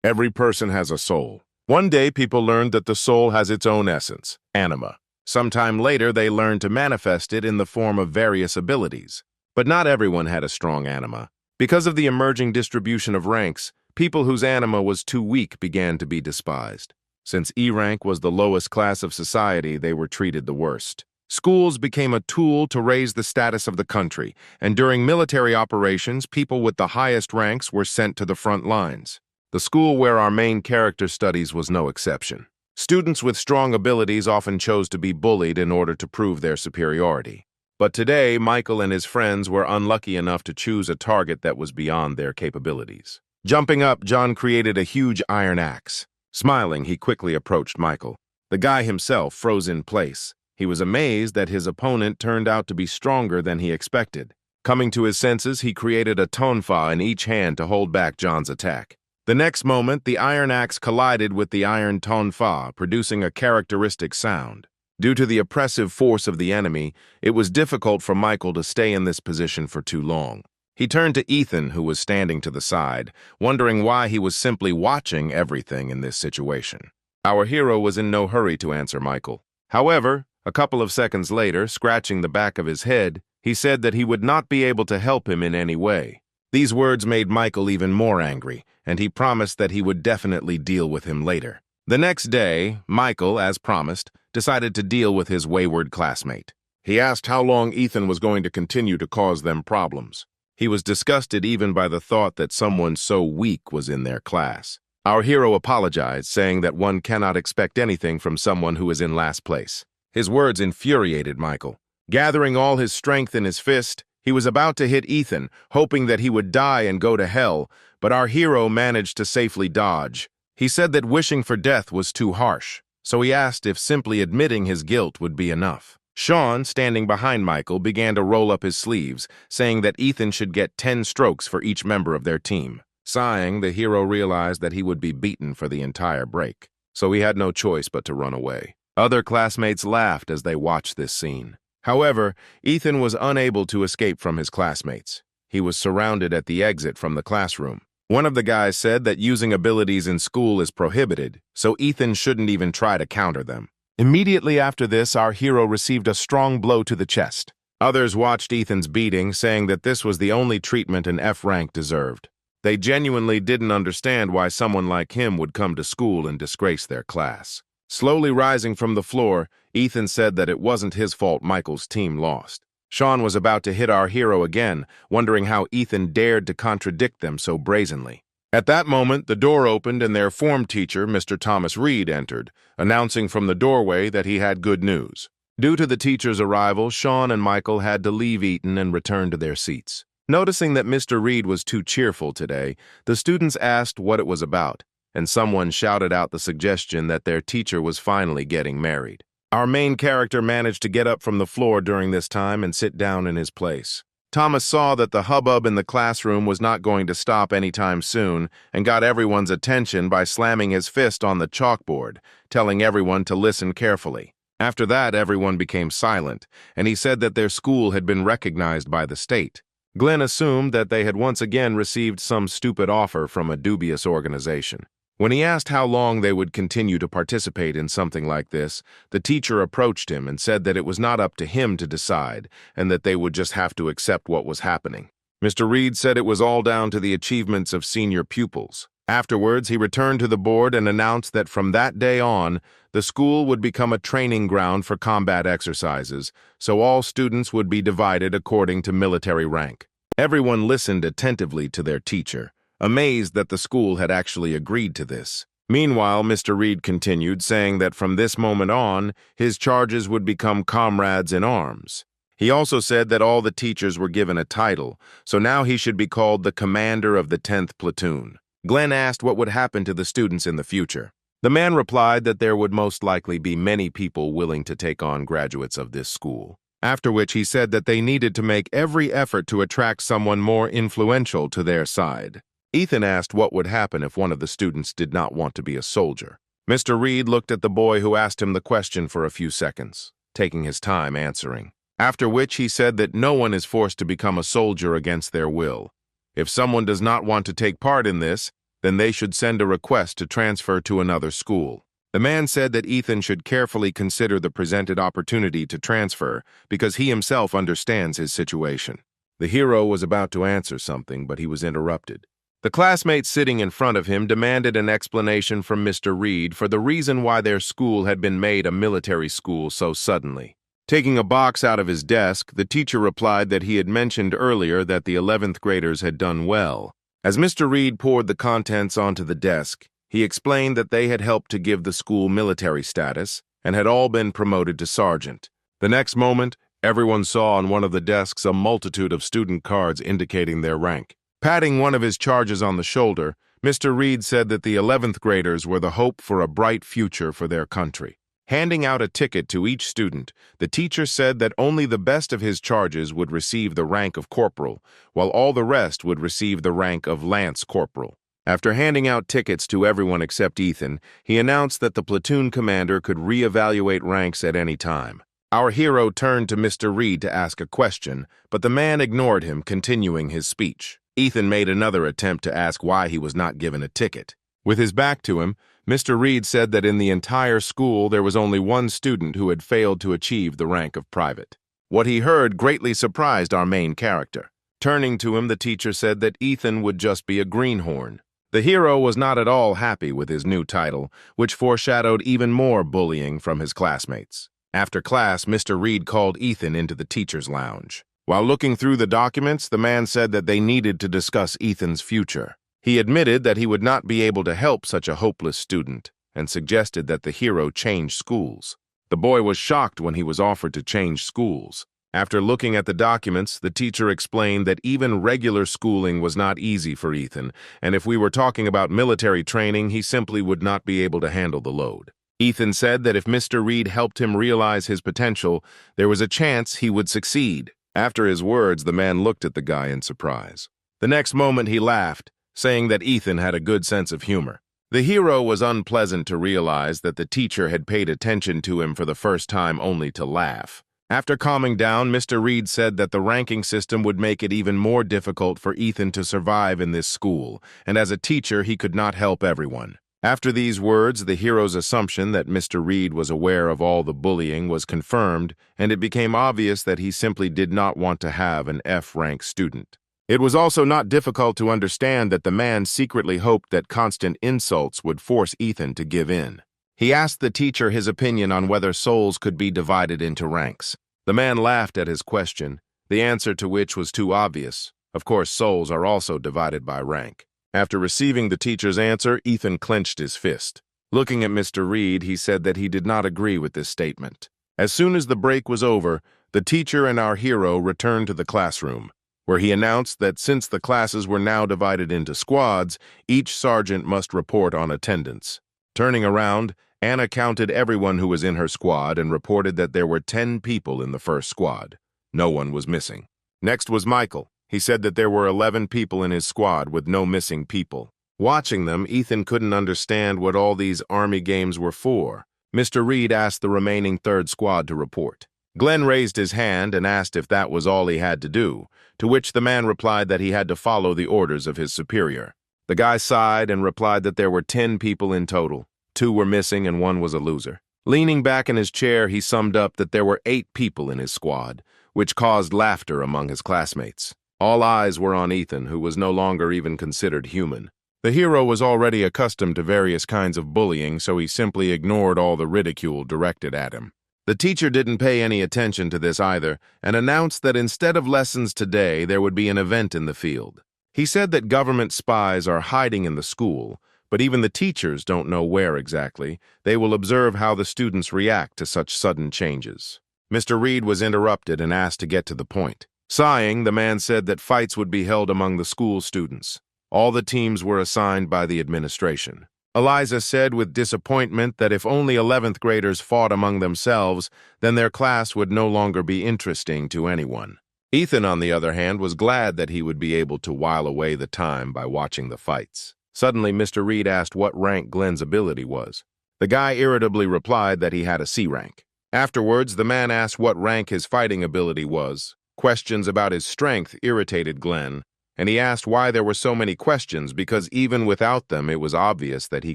Every person has a soul. One day, people learned that the soul has its own essence, anima. Sometime later, they learned to manifest it in the form of various abilities. But not everyone had a strong anima. Because of the emerging distribution of ranks, people whose anima was too weak began to be despised. Since E rank was the lowest class of society, they were treated the worst. Schools became a tool to raise the status of the country, and during military operations, people with the highest ranks were sent to the front lines. The school where our main character studies was no exception. Students with strong abilities often chose to be bullied in order to prove their superiority. But today, Michael and his friends were unlucky enough to choose a target that was beyond their capabilities. Jumping up, John created a huge iron axe. Smiling, he quickly approached Michael. The guy himself froze in place. He was amazed that his opponent turned out to be stronger than he expected. Coming to his senses, he created a tonfa in each hand to hold back John's attack. The next moment, the iron axe collided with the iron tonfa, producing a characteristic sound. Due to the oppressive force of the enemy, it was difficult for Michael to stay in this position for too long. He turned to Ethan, who was standing to the side, wondering why he was simply watching everything in this situation. Our hero was in no hurry to answer Michael. However, a couple of seconds later, scratching the back of his head, he said that he would not be able to help him in any way. These words made Michael even more angry, and he promised that he would definitely deal with him later. The next day, Michael, as promised, decided to deal with his wayward classmate. He asked how long Ethan was going to continue to cause them problems. He was disgusted even by the thought that someone so weak was in their class. Our hero apologized, saying that one cannot expect anything from someone who is in last place. His words infuriated Michael. Gathering all his strength in his fist, he was about to hit Ethan, hoping that he would die and go to hell, but our hero managed to safely dodge. He said that wishing for death was too harsh, so he asked if simply admitting his guilt would be enough. Sean, standing behind Michael, began to roll up his sleeves, saying that Ethan should get 10 strokes for each member of their team. Sighing, the hero realized that he would be beaten for the entire break, so he had no choice but to run away. Other classmates laughed as they watched this scene. However, Ethan was unable to escape from his classmates. He was surrounded at the exit from the classroom. One of the guys said that using abilities in school is prohibited, so Ethan shouldn't even try to counter them. Immediately after this, our hero received a strong blow to the chest. Others watched Ethan's beating, saying that this was the only treatment an F rank deserved. They genuinely didn't understand why someone like him would come to school and disgrace their class. Slowly rising from the floor, Ethan said that it wasn't his fault Michael's team lost. Sean was about to hit our hero again, wondering how Ethan dared to contradict them so brazenly. At that moment, the door opened and their form teacher, Mr. Thomas Reed, entered, announcing from the doorway that he had good news. Due to the teacher's arrival, Sean and Michael had to leave Eton and return to their seats. Noticing that Mr. Reed was too cheerful today, the students asked what it was about, and someone shouted out the suggestion that their teacher was finally getting married. Our main character managed to get up from the floor during this time and sit down in his place. Thomas saw that the hubbub in the classroom was not going to stop anytime soon and got everyone's attention by slamming his fist on the chalkboard, telling everyone to listen carefully. After that, everyone became silent, and he said that their school had been recognized by the state. Glenn assumed that they had once again received some stupid offer from a dubious organization. When he asked how long they would continue to participate in something like this, the teacher approached him and said that it was not up to him to decide and that they would just have to accept what was happening. Mr. Reed said it was all down to the achievements of senior pupils. Afterwards, he returned to the board and announced that from that day on, the school would become a training ground for combat exercises, so all students would be divided according to military rank. Everyone listened attentively to their teacher, amazed that the school had actually agreed to this. Meanwhile, Mr. Reed continued, saying that from this moment on, his charges would become comrades in arms. He also said that all the teachers were given a title, so now he should be called the commander of the 10th platoon. Glenn asked what would happen to the students in the future. The man replied that there would most likely be many people willing to take on graduates of this school. After which he said that they needed to make every effort to attract someone more influential to their side. Ethan asked what would happen if one of the students did not want to be a soldier. Mr. Reed looked at the boy who asked him the question for a few seconds, taking his time answering. After which he said that no one is forced to become a soldier against their will. If someone does not want to take part in this, then then they should send a request to transfer to another school. The man said that Ethan should carefully consider the presented opportunity to transfer because he himself understands his situation. The hero was about to answer something, but he was interrupted. The classmates sitting in front of him demanded an explanation from Mr. Reed for the reason why their school had been made a military school so suddenly. Taking a box out of his desk, the teacher replied that he had mentioned earlier that the 11th graders had done well. As Mr. Reed poured the contents onto the desk, he explained that they had helped to give the school military status and had all been promoted to sergeant. The next moment, everyone saw on one of the desks a multitude of student cards indicating their rank. Patting one of his charges on the shoulder, Mr. Reed said that the 11th graders were the hope for a bright future for their country. Handing out a ticket to each student, the teacher said that only the best of his charges would receive the rank of corporal, while all the rest would receive the rank of lance corporal. After handing out tickets to everyone except Ethan, he announced that the platoon commander could reevaluate ranks at any time. Our hero turned to Mr. Reed to ask a question, but the man ignored him, continuing his speech. Ethan made another attempt to ask why he was not given a ticket. With his back to him, Mr. Reed said that in the entire school there was only one student who had failed to achieve the rank of private. What he heard greatly surprised our main character. Turning to him, the teacher said that Ethan would just be a greenhorn. The hero was not at all happy with his new title, which foreshadowed even more bullying from his classmates. After class, Mr. Reed called Ethan into the teacher's lounge. While looking through the documents, the man said that they needed to discuss Ethan's future. He admitted that he would not be able to help such a hopeless student and suggested that the hero change schools. The boy was shocked when he was offered to change schools. After looking at the documents, the teacher explained that even regular schooling was not easy for Ethan, and if we were talking about military training, he simply would not be able to handle the load. Ethan said that if Mr. Reed helped him realize his potential, there was a chance he would succeed. After his words, the man looked at the guy in surprise. The next moment he laughed, saying that Ethan had a good sense of humor. The hero was unpleasant to realize that the teacher had paid attention to him for the first time only to laugh. After calming down, Mr. Reed said that the ranking system would make it even more difficult for Ethan to survive in this school, and as a teacher he could not help everyone. After these words, the hero's assumption that Mr. Reed was aware of all the bullying was confirmed, and it became obvious that he simply did not want to have an F-rank student. It was also not difficult to understand that the man secretly hoped that constant insults would force Ethan to give in. He asked the teacher his opinion on whether souls could be divided into ranks. The man laughed at his question, the answer to which was too obvious. Of course, souls are also divided by rank. After receiving the teacher's answer, Ethan clenched his fist. Looking at Mr. Reed, he said that he did not agree with this statement. As soon as the break was over, the teacher and our hero returned to the classroom, where he announced that since the classes were now divided into squads, each sergeant must report on attendance. Turning around, Anna counted everyone who was in her squad and reported that there were 10 people in the first squad. No one was missing. Next was Michael. He said that there were 11 people in his squad with no missing people. Watching them, Ethan couldn't understand what all these army games were for. Mr. Reed asked the remaining third squad to report. Glenn raised his hand and asked if that was all he had to do, to which the man replied that he had to follow the orders of his superior. The guy sighed and replied that there were 10 people in total. 2 were missing and 1 was a loser. Leaning back in his chair, he summed up that there were 8 people in his squad, which caused laughter among his classmates. All eyes were on Ethan, who was no longer even considered human. The hero was already accustomed to various kinds of bullying, so he simply ignored all the ridicule directed at him. The teacher didn't pay any attention to this either, and announced that instead of lessons today, there would be an event in the field. He said that government spies are hiding in the school, but even the teachers don't know where exactly. They will observe how the students react to such sudden changes. Mr. Reed was interrupted and asked to get to the point. Sighing, the man said that fights would be held among the school students. All the teams were assigned by the administration. Eliza said with disappointment that if only 11th graders fought among themselves, then their class would no longer be interesting to anyone. Ethan, on the other hand, was glad that he would be able to while away the time by watching the fights. Suddenly, Mr. Reed asked what rank Glenn's ability was. The guy irritably replied that he had a C rank. Afterwards, the man asked what rank his fighting ability was. Questions about his strength irritated Glenn, and he asked why there were so many questions because even without them, it was obvious that he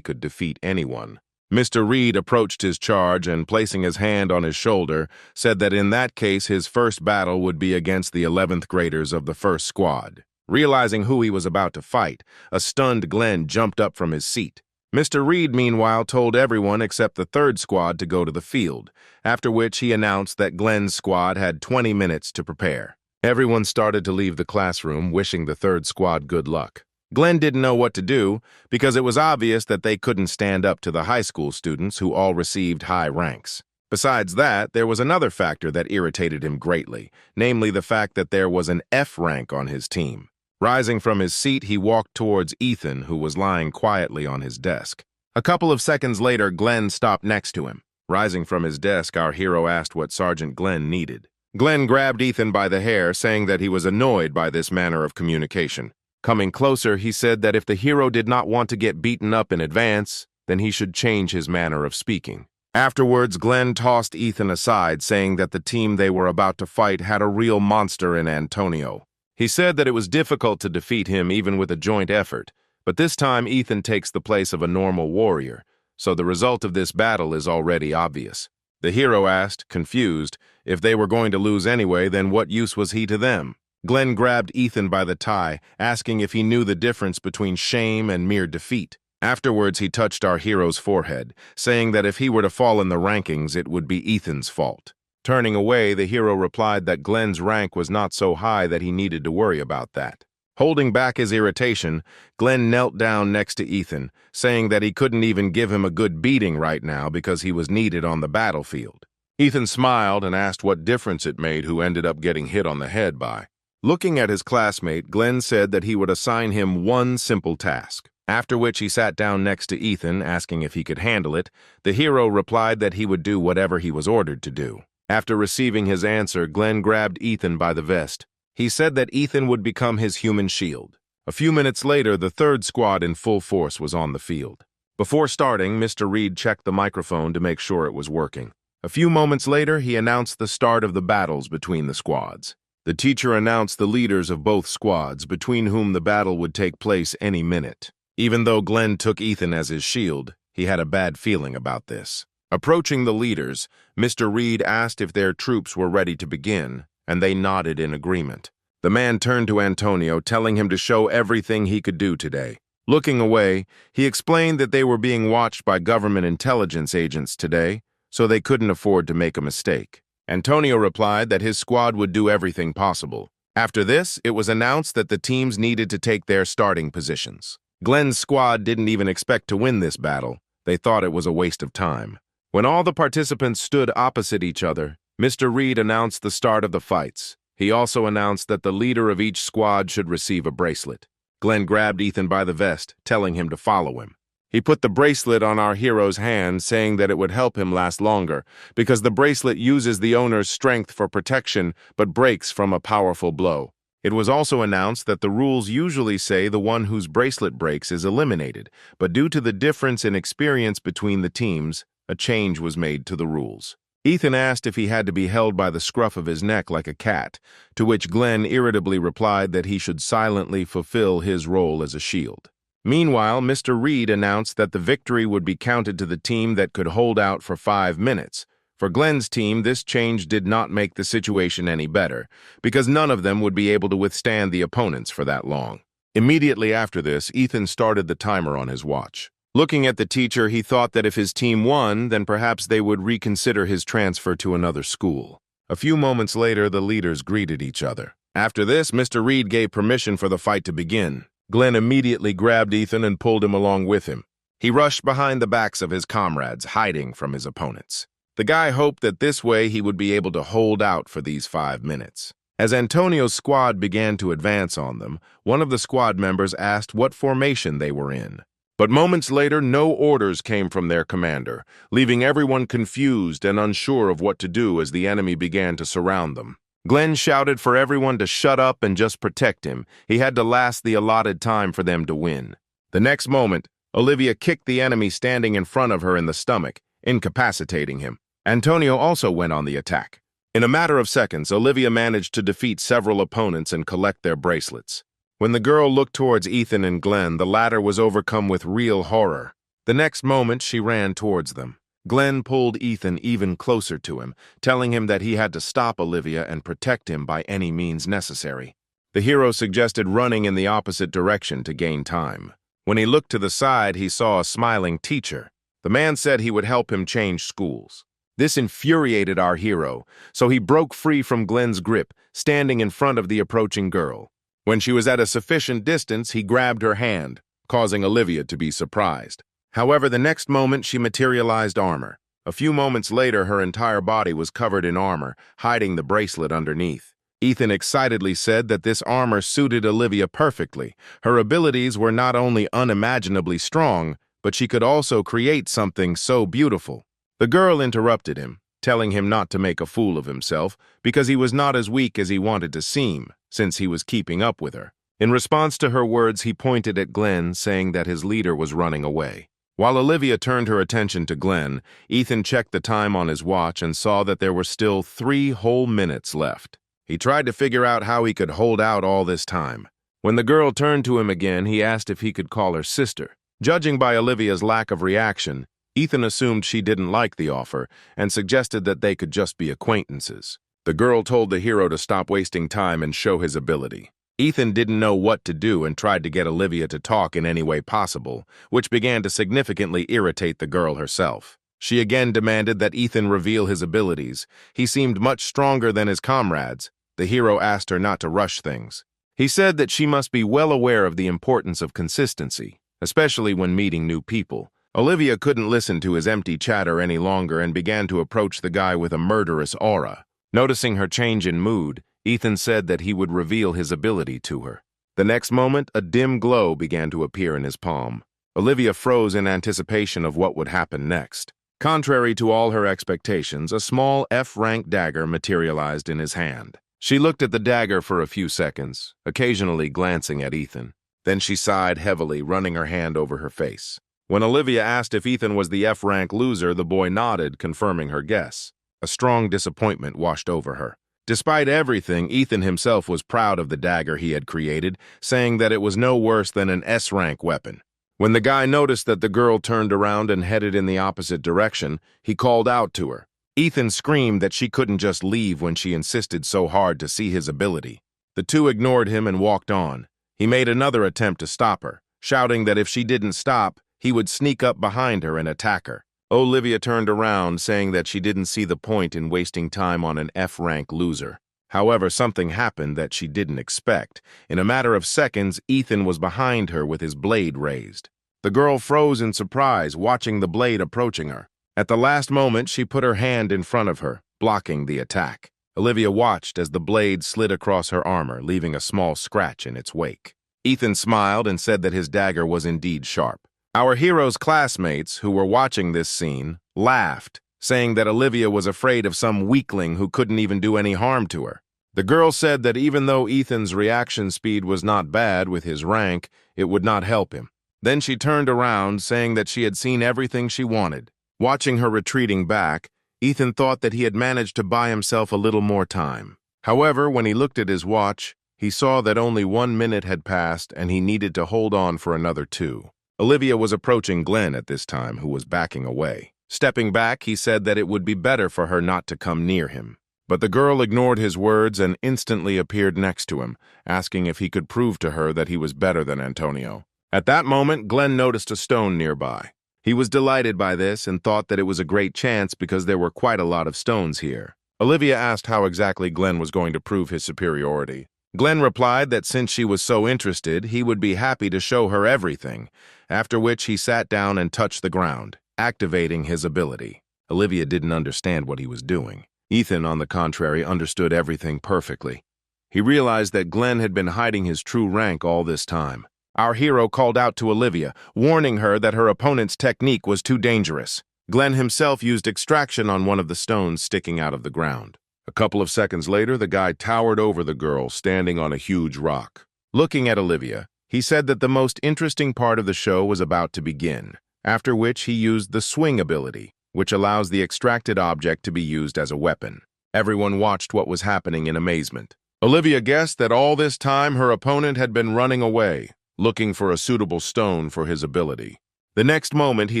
could defeat anyone. Mr. Reed approached his charge and, placing his hand on his shoulder, said that in that case his first battle would be against the 11th graders of the first squad. Realizing who he was about to fight, a stunned Glenn jumped up from his seat. Mr. Reed, meanwhile, told everyone except the third squad to go to the field, after which he announced that Glenn's squad had 20 minutes to prepare. Everyone started to leave the classroom, wishing the third squad good luck. Glenn didn't know what to do because it was obvious that they couldn't stand up to the high school students who all received high ranks. Besides that, there was another factor that irritated him greatly, namely the fact that there was an F rank on his team. Rising from his seat, he walked towards Ethan, who was lying quietly on his desk. A couple of seconds later, Glenn stopped next to him. Rising from his desk, our hero asked what Sergeant Glenn needed. Glenn grabbed Ethan by the hair, saying that he was annoyed by this manner of communication. Coming closer, he said that if the hero did not want to get beaten up in advance, then he should change his manner of speaking. Afterwards, Glenn tossed Ethan aside, saying that the team they were about to fight had a real monster in Antonio. He said that it was difficult to defeat him even with a joint effort, but this time Ethan takes the place of a normal warrior, so the result of this battle is already obvious. The hero asked, confused, if they were going to lose anyway, then what use was he to them? Glenn grabbed Ethan by the tie, asking if he knew the difference between shame and mere defeat. Afterwards, he touched our hero's forehead, saying that if he were to fall in the rankings, it would be Ethan's fault. Turning away, the hero replied that Glenn's rank was not so high that he needed to worry about that. Holding back his irritation, Glenn knelt down next to Ethan, saying that he couldn't even give him a good beating right now because he was needed on the battlefield. Ethan smiled and asked what difference it made who ended up getting hit on the head by. Looking at his classmate, Glenn said that he would assign him one simple task. After which he sat down next to Ethan, asking if he could handle it. The hero replied that he would do whatever he was ordered to do. After receiving his answer, Glenn grabbed Ethan by the vest. He said that Ethan would become his human shield. A few minutes later, the third squad in full force was on the field. Before starting, Mr. Reed checked the microphone to make sure it was working. A few moments later, he announced the start of the battles between the squads. The teacher announced the leaders of both squads, between whom the battle would take place any minute. Even though Glenn took Ethan as his shield, he had a bad feeling about this. Approaching the leaders, Mr. Reed asked if their troops were ready to begin, and they nodded in agreement. The man turned to Antonio, telling him to show everything he could do today. Looking away, he explained that they were being watched by government intelligence agents today, so they couldn't afford to make a mistake. Antonio replied that his squad would do everything possible. After this, it was announced that the teams needed to take their starting positions. Glenn's squad didn't even expect to win this battle. They thought it was a waste of time. When all the participants stood opposite each other, Mr. Reed announced the start of the fights. He also announced that the leader of each squad should receive a bracelet. Glenn grabbed Ethan by the vest, telling him to follow him. He put the bracelet on our hero's hand, saying that it would help him last longer, because the bracelet uses the owner's strength for protection but breaks from a powerful blow. It was also announced that the rules usually say the one whose bracelet breaks is eliminated, but due to the difference in experience between the teams, a change was made to the rules. Ethan asked if he had to be held by the scruff of his neck like a cat, to which Glenn irritably replied that he should silently fulfill his role as a shield. Meanwhile, Mr. Reed announced that the victory would be counted to the team that could hold out for 5 minutes. For Glenn's team, this change did not make the situation any better, because none of them would be able to withstand the opponents for that long. Immediately after this, Ethan started the timer on his watch. Looking at the teacher, he thought that if his team won, then perhaps they would reconsider his transfer to another school. A few moments later, the leaders greeted each other. After this, Mr. Reed gave permission for the fight to begin. Glenn immediately grabbed Ethan and pulled him along with him. He rushed behind the backs of his comrades, hiding from his opponents. The guy hoped that this way he would be able to hold out for these 5 minutes. As Antonio's squad began to advance on them, one of the squad members asked what formation they were in. But moments later, no orders came from their commander, leaving everyone confused and unsure of what to do as the enemy began to surround them. Glenn shouted for everyone to shut up and just protect him. He had to last the allotted time for them to win. The next moment, Olivia kicked the enemy standing in front of her in the stomach, incapacitating him. Antonio also went on the attack. In a matter of seconds, Olivia managed to defeat several opponents and collect their bracelets. When the girl looked towards Ethan and Glenn, the latter was overcome with real horror. The next moment, she ran towards them. Glenn pulled Ethan even closer to him, telling him that he had to stop Olivia and protect him by any means necessary. The hero suggested running in the opposite direction to gain time. When he looked to the side, he saw a smiling teacher. The man said he would help him change schools. This infuriated our hero, so he broke free from Glenn's grip, standing in front of the approaching girl. When she was at a sufficient distance, he grabbed her hand, causing Olivia to be surprised. However, the next moment she materialized armor. A few moments later, her entire body was covered in armor, hiding the bracelet underneath. Ethan excitedly said that this armor suited Olivia perfectly. Her abilities were not only unimaginably strong, but she could also create something so beautiful. The girl interrupted him, telling him not to make a fool of himself because he was not as weak as he wanted to seem, since he was keeping up with her. In response to her words, he pointed at Glenn, saying that his leader was running away. While Olivia turned her attention to Glenn, Ethan checked the time on his watch and saw that there were still 3 whole minutes left. He tried to figure out how he could hold out all this time. When the girl turned to him again, he asked if he could call her sister. Judging by Olivia's lack of reaction, Ethan assumed she didn't like the offer and suggested that they could just be acquaintances. The girl told the hero to stop wasting time and show his ability. Ethan didn't know what to do and tried to get Olivia to talk in any way possible, which began to significantly irritate the girl herself. She again demanded that Ethan reveal his abilities. He seemed much stronger than his comrades. The hero asked her not to rush things. He said that she must be well aware of the importance of consistency, especially when meeting new people. Olivia couldn't listen to his empty chatter any longer and began to approach the guy with a murderous aura. Noticing her change in mood, Ethan said that he would reveal his ability to her. The next moment, a dim glow began to appear in his palm. Olivia froze in anticipation of what would happen next. Contrary to all her expectations, a small F-rank dagger materialized in his hand. She looked at the dagger for a few seconds, occasionally glancing at Ethan. Then she sighed heavily, running her hand over her face. When Olivia asked if Ethan was the F-rank loser, the boy nodded, confirming her guess. A strong disappointment washed over her. Despite everything, Ethan himself was proud of the dagger he had created, saying that it was no worse than an S-rank weapon. When the guy noticed that the girl turned around and headed in the opposite direction, he called out to her. Ethan screamed that she couldn't just leave when she insisted so hard to see his ability. The two ignored him and walked on. He made another attempt to stop her, shouting that if she didn't stop, he would sneak up behind her and attack her. Olivia turned around, saying that she didn't see the point in wasting time on an F-rank loser. However, something happened that she didn't expect. In a matter of seconds, Ethan was behind her with his blade raised. The girl froze in surprise, watching the blade approaching her. At the last moment, she put her hand in front of her, blocking the attack. Olivia watched as the blade slid across her armor, leaving a small scratch in its wake. Ethan smiled and said that his dagger was indeed sharp. Our hero's classmates, who were watching this scene, laughed, saying that Olivia was afraid of some weakling who couldn't even do any harm to her. The girl said that even though Ethan's reaction speed was not bad with his rank, it would not help him. Then she turned around, saying that she had seen everything she wanted. Watching her retreating back, Ethan thought that he had managed to buy himself a little more time. However, when he looked at his watch, he saw that only 1 minute had passed and he needed to hold on for another 2. Olivia was approaching Glenn at this time, who was backing away. Stepping back, he said that it would be better for her not to come near him. But the girl ignored his words and instantly appeared next to him, asking if he could prove to her that he was better than Antonio. At that moment, Glenn noticed a stone nearby. He was delighted by this and thought that it was a great chance because there were quite a lot of stones here. Olivia asked how exactly Glenn was going to prove his superiority. Glenn replied that since she was so interested, he would be happy to show her everything, after which he sat down and touched the ground, activating his ability. Olivia didn't understand what he was doing. Ethan, on the contrary, understood everything perfectly. He realized that Glenn had been hiding his true rank all this time. Our hero called out to Olivia, warning her that her opponent's technique was too dangerous. Glenn himself used extraction on one of the stones sticking out of the ground. A couple of seconds later, the guy towered over the girl, standing on a huge rock. Looking at Olivia, he said that the most interesting part of the show was about to begin, after which he used the swing ability, which allows the extracted object to be used as a weapon. Everyone watched what was happening in amazement. Olivia guessed that all this time her opponent had been running away, looking for a suitable stone for his ability. The next moment, he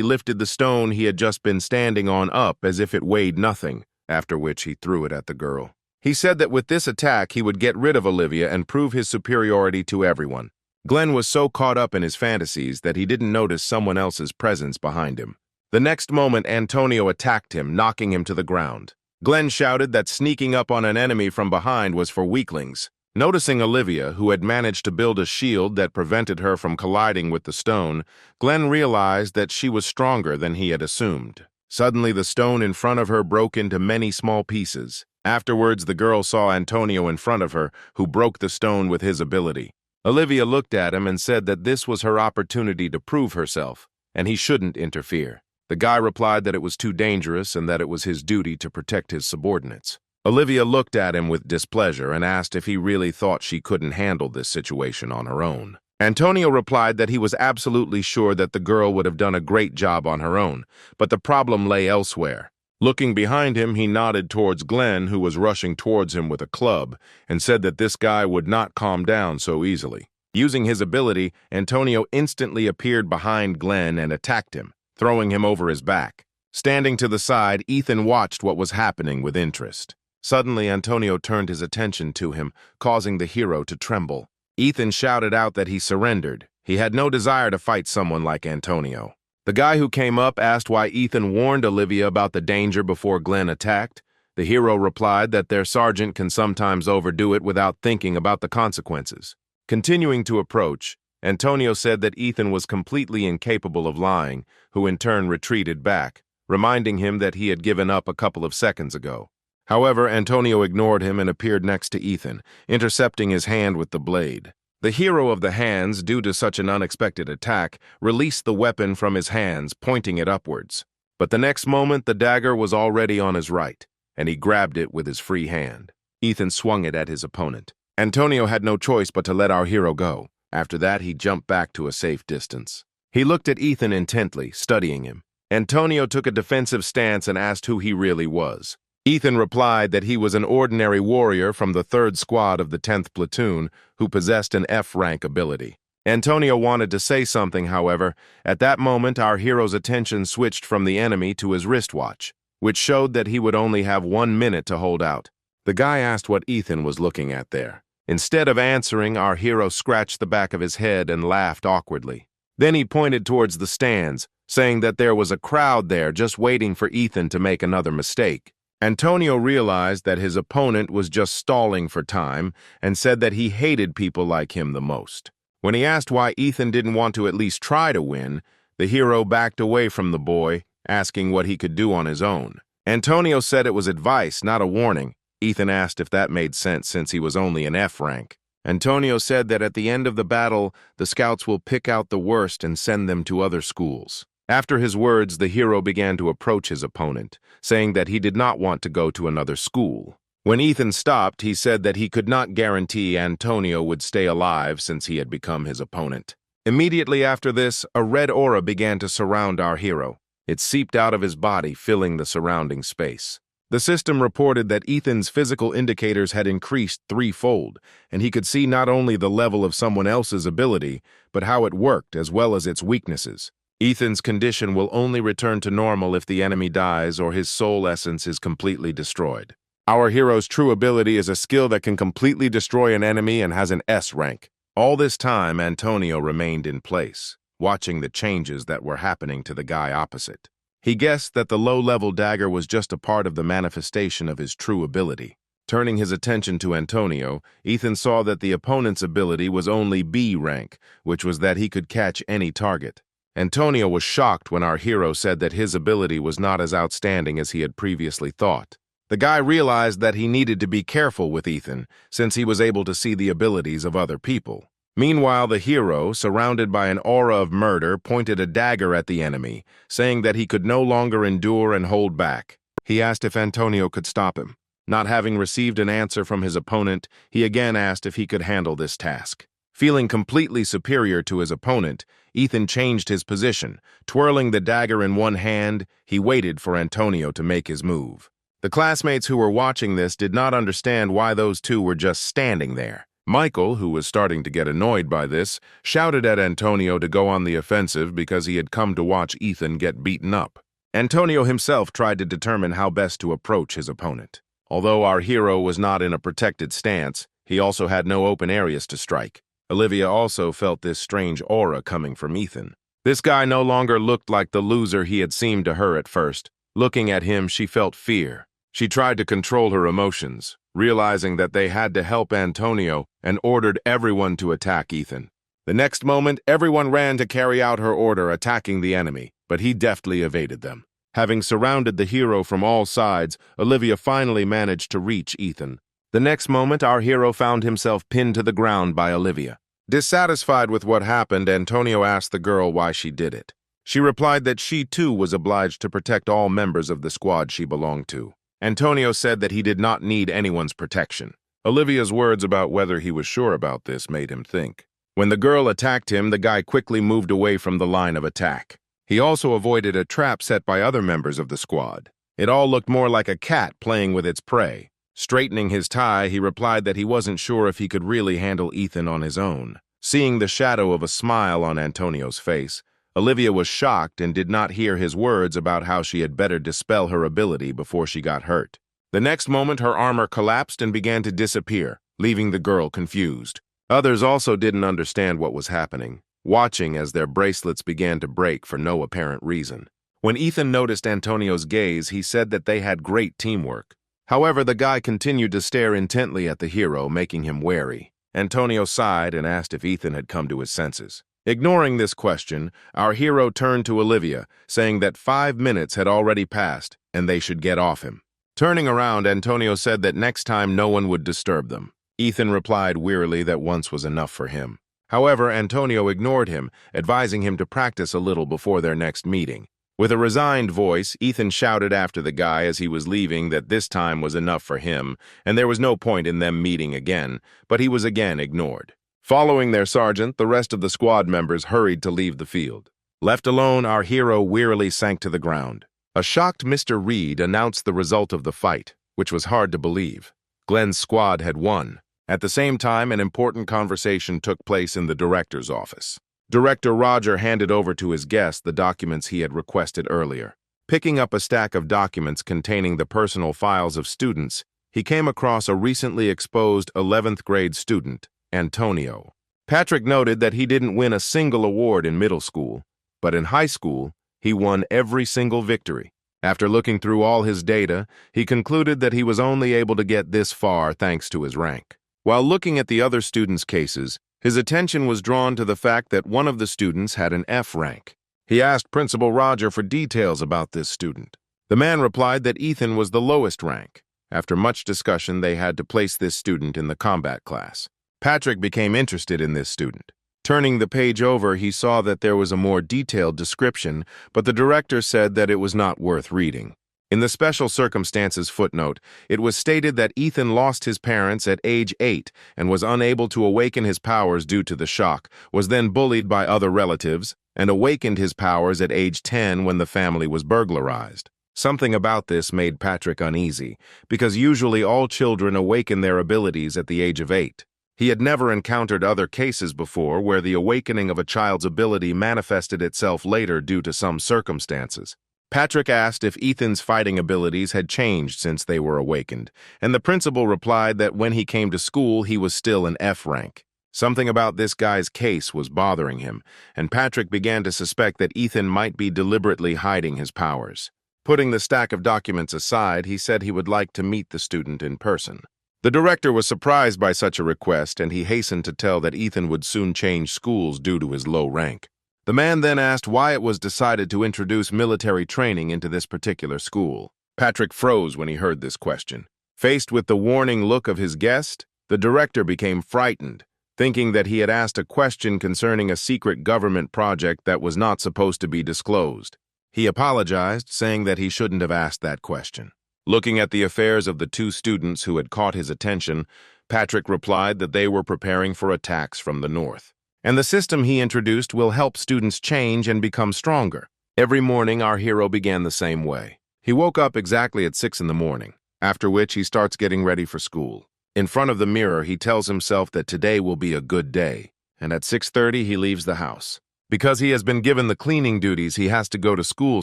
lifted the stone he had just been standing on up as if it weighed nothing, after which he threw it at the girl. He said that with this attack, he would get rid of Olivia and prove his superiority to everyone. Glenn was so caught up in his fantasies that he didn't notice someone else's presence behind him. The next moment, Antonio attacked him, knocking him to the ground. Glenn shouted that sneaking up on an enemy from behind was for weaklings. Noticing Olivia, who had managed to build a shield that prevented her from colliding with the stone, Glenn realized that she was stronger than he had assumed. Suddenly, the stone in front of her broke into many small pieces. Afterwards, the girl saw Antonio in front of her, who broke the stone with his ability. Olivia looked at him and said that this was her opportunity to prove herself, and he shouldn't interfere. The guy replied that it was too dangerous and that it was his duty to protect his subordinates. Olivia looked at him with displeasure and asked if he really thought she couldn't handle this situation on her own. Antonio replied that he was absolutely sure that the girl would have done a great job on her own, but the problem lay elsewhere. Looking behind him, he nodded towards Glenn, who was rushing towards him with a club, and said that this guy would not calm down so easily. Using his ability, Antonio instantly appeared behind Glenn and attacked him, throwing him over his back. Standing to the side, Ethan watched what was happening with interest. Suddenly, Antonio turned his attention to him, causing the hero to tremble. Ethan shouted out that he surrendered. He had no desire to fight someone like Antonio. The guy who came up asked why Ethan warned Olivia about the danger before Glenn attacked. The hero replied that their sergeant can sometimes overdo it without thinking about the consequences. Continuing to approach, Antonio said that Ethan was completely incapable of lying, who in turn retreated back, reminding him that he had given up a couple of seconds ago. However, Antonio ignored him and appeared next to Ethan, intercepting his hand with the blade. The hero of the hands, due to such an unexpected attack, released the weapon from his hands, pointing it upwards. But the next moment, the dagger was already on his right, and he grabbed it with his free hand. Ethan swung it at his opponent. Antonio had no choice but to let our hero go. After that, he jumped back to a safe distance. He looked at Ethan intently, studying him. Antonio took a defensive stance and asked who he really was. Ethan replied that he was an ordinary warrior from the 3rd Squad of the 10th Platoon who possessed an F-rank ability. Antonio wanted to say something, however. At that moment, our hero's attention switched from the enemy to his wristwatch, which showed that he would only have 1 minute to hold out. The guy asked what Ethan was looking at there. Instead of answering, our hero scratched the back of his head and laughed awkwardly. Then he pointed towards the stands, saying that there was a crowd there just waiting for Ethan to make another mistake. Antonio realized that his opponent was just stalling for time and said that he hated people like him the most. When he asked why Ethan didn't want to at least try to win, the hero backed away from the boy, asking what he could do on his own. Antonio said it was advice, not a warning. Ethan asked if that made sense since he was only an F rank. Antonio said that at the end of the battle, the scouts will pick out the worst and send them to other schools. After his words, the hero began to approach his opponent, saying that he did not want to go to another school. When Ethan stopped, he said that he could not guarantee Antonio would stay alive since he had become his opponent. Immediately after this, a red aura began to surround our hero. It seeped out of his body, filling the surrounding space. The system reported that Ethan's physical indicators had increased 3-fold, and he could see not only the level of someone else's ability, but how it worked as well as its weaknesses. Ethan's condition will only return to normal if the enemy dies or his soul essence is completely destroyed. Our hero's true ability is a skill that can completely destroy an enemy and has an S rank. All this time, Antonio remained in place, watching the changes that were happening to the guy opposite. He guessed that the low-level dagger was just a part of the manifestation of his true ability. Turning his attention to Antonio, Ethan saw that the opponent's ability was only B rank, which was that he could catch any target. Antonio was shocked when our hero said that his ability was not as outstanding as he had previously thought. The guy realized that he needed to be careful with Ethan, since he was able to see the abilities of other people. Meanwhile, the hero, surrounded by an aura of murder, pointed a dagger at the enemy, saying that he could no longer endure and hold back. He asked if Antonio could stop him. Not having received an answer from his opponent, he again asked if he could handle this task. Feeling completely superior to his opponent, Ethan changed his position. Twirling the dagger in one hand, he waited for Antonio to make his move. The classmates who were watching this did not understand why those two were just standing there. Michael, who was starting to get annoyed by this, shouted at Antonio to go on the offensive because he had come to watch Ethan get beaten up. Antonio himself tried to determine how best to approach his opponent. Although our hero was not in a protected stance, he also had no open areas to strike. Olivia also felt this strange aura coming from Ethan. This guy no longer looked like the loser he had seemed to her at first. Looking at him, she felt fear. She tried to control her emotions, realizing that they had to help Antonio, and ordered everyone to attack Ethan. The next moment, everyone ran to carry out her order, attacking the enemy, but he deftly evaded them. Having surrounded the hero from all sides, Olivia finally managed to reach Ethan. The next moment, our hero found himself pinned to the ground by Olivia. Dissatisfied with what happened, Antonio asked the girl why she did it. She replied that she too was obliged to protect all members of the squad she belonged to. Antonio said that he did not need anyone's protection. Olivia's words about whether he was sure about this made him think. When the girl attacked him, the guy quickly moved away from the line of attack. He also avoided a trap set by other members of the squad. It all looked more like a cat playing with its prey. Straightening his tie, he replied that he wasn't sure if he could really handle Ethan on his own. Seeing the shadow of a smile on Antonio's face, Olivia was shocked and did not hear his words about how she had better dispel her ability before she got hurt. The next moment, her armor collapsed and began to disappear, leaving the girl confused. Others also didn't understand what was happening, watching as their bracelets began to break for no apparent reason. When Ethan noticed Antonio's gaze, he said that they had great teamwork. However, the guy continued to stare intently at the hero, making him wary. Antonio sighed and asked if Ethan had come to his senses. Ignoring this question, our hero turned to Olivia, saying that 5 minutes had already passed and they should get off him. Turning around, Antonio said that next time no one would disturb them. Ethan replied wearily that once was enough for him. However, Antonio ignored him, advising him to practice a little before their next meeting. With a resigned voice, Ethan shouted after the guy as he was leaving that this time was enough for him, and there was no point in them meeting again, but he was again ignored. Following their sergeant, the rest of the squad members hurried to leave the field. Left alone, our hero wearily sank to the ground. A shocked Mr. Reed announced the result of the fight, which was hard to believe. Glenn's squad had won. At the same time, an important conversation took place in the director's office. Director Roger handed over to his guest the documents he had requested earlier. Picking up a stack of documents containing the personal files of students, he came across a recently exposed 11th grade student, Antonio. Patrick noted that he didn't win a single award in middle school, but in high school, he won every single victory. After looking through all his data, he concluded that he was only able to get this far thanks to his rank. While looking at the other students' cases, his attention was drawn to the fact that one of the students had an F rank. He asked Principal Roger for details about this student. The man replied that Ethan was the lowest rank. After much discussion, they had to place this student in the combat class. Patrick became interested in this student. Turning the page over, he saw that there was a more detailed description, but the director said that it was not worth reading. In the special circumstances footnote, it was stated that Ethan lost his parents at age 8 and was unable to awaken his powers due to the shock, was then bullied by other relatives, and awakened his powers at age 10 when the family was burglarized. Something about this made Patrick uneasy, because usually all children awaken their abilities at the age of 8. He had never encountered other cases before where the awakening of a child's ability manifested itself later due to some circumstances. Patrick asked if Ethan's fighting abilities had changed since they were awakened, and the principal replied that when he came to school, he was still an F rank. Something about this guy's case was bothering him, and Patrick began to suspect that Ethan might be deliberately hiding his powers. Putting the stack of documents aside, he said he would like to meet the student in person. The director was surprised by such a request, and he hastened to tell that Ethan would soon change schools due to his low rank. The man then asked why it was decided to introduce military training into this particular school. Patrick froze when he heard this question. Faced with the warning look of his guest, the director became frightened, thinking that he had asked a question concerning a secret government project that was not supposed to be disclosed. He apologized, saying that he shouldn't have asked that question. Looking at the affairs of the two students who had caught his attention, Patrick replied that they were preparing for attacks from the north. And the system he introduced will help students change and become stronger. Every morning, our hero began the same way. He woke up exactly at 6 in the morning, after which he starts getting ready for school. In front of the mirror, he tells himself that today will be a good day, and at 6:30 he leaves the house. Because he has been given the cleaning duties, he has to go to school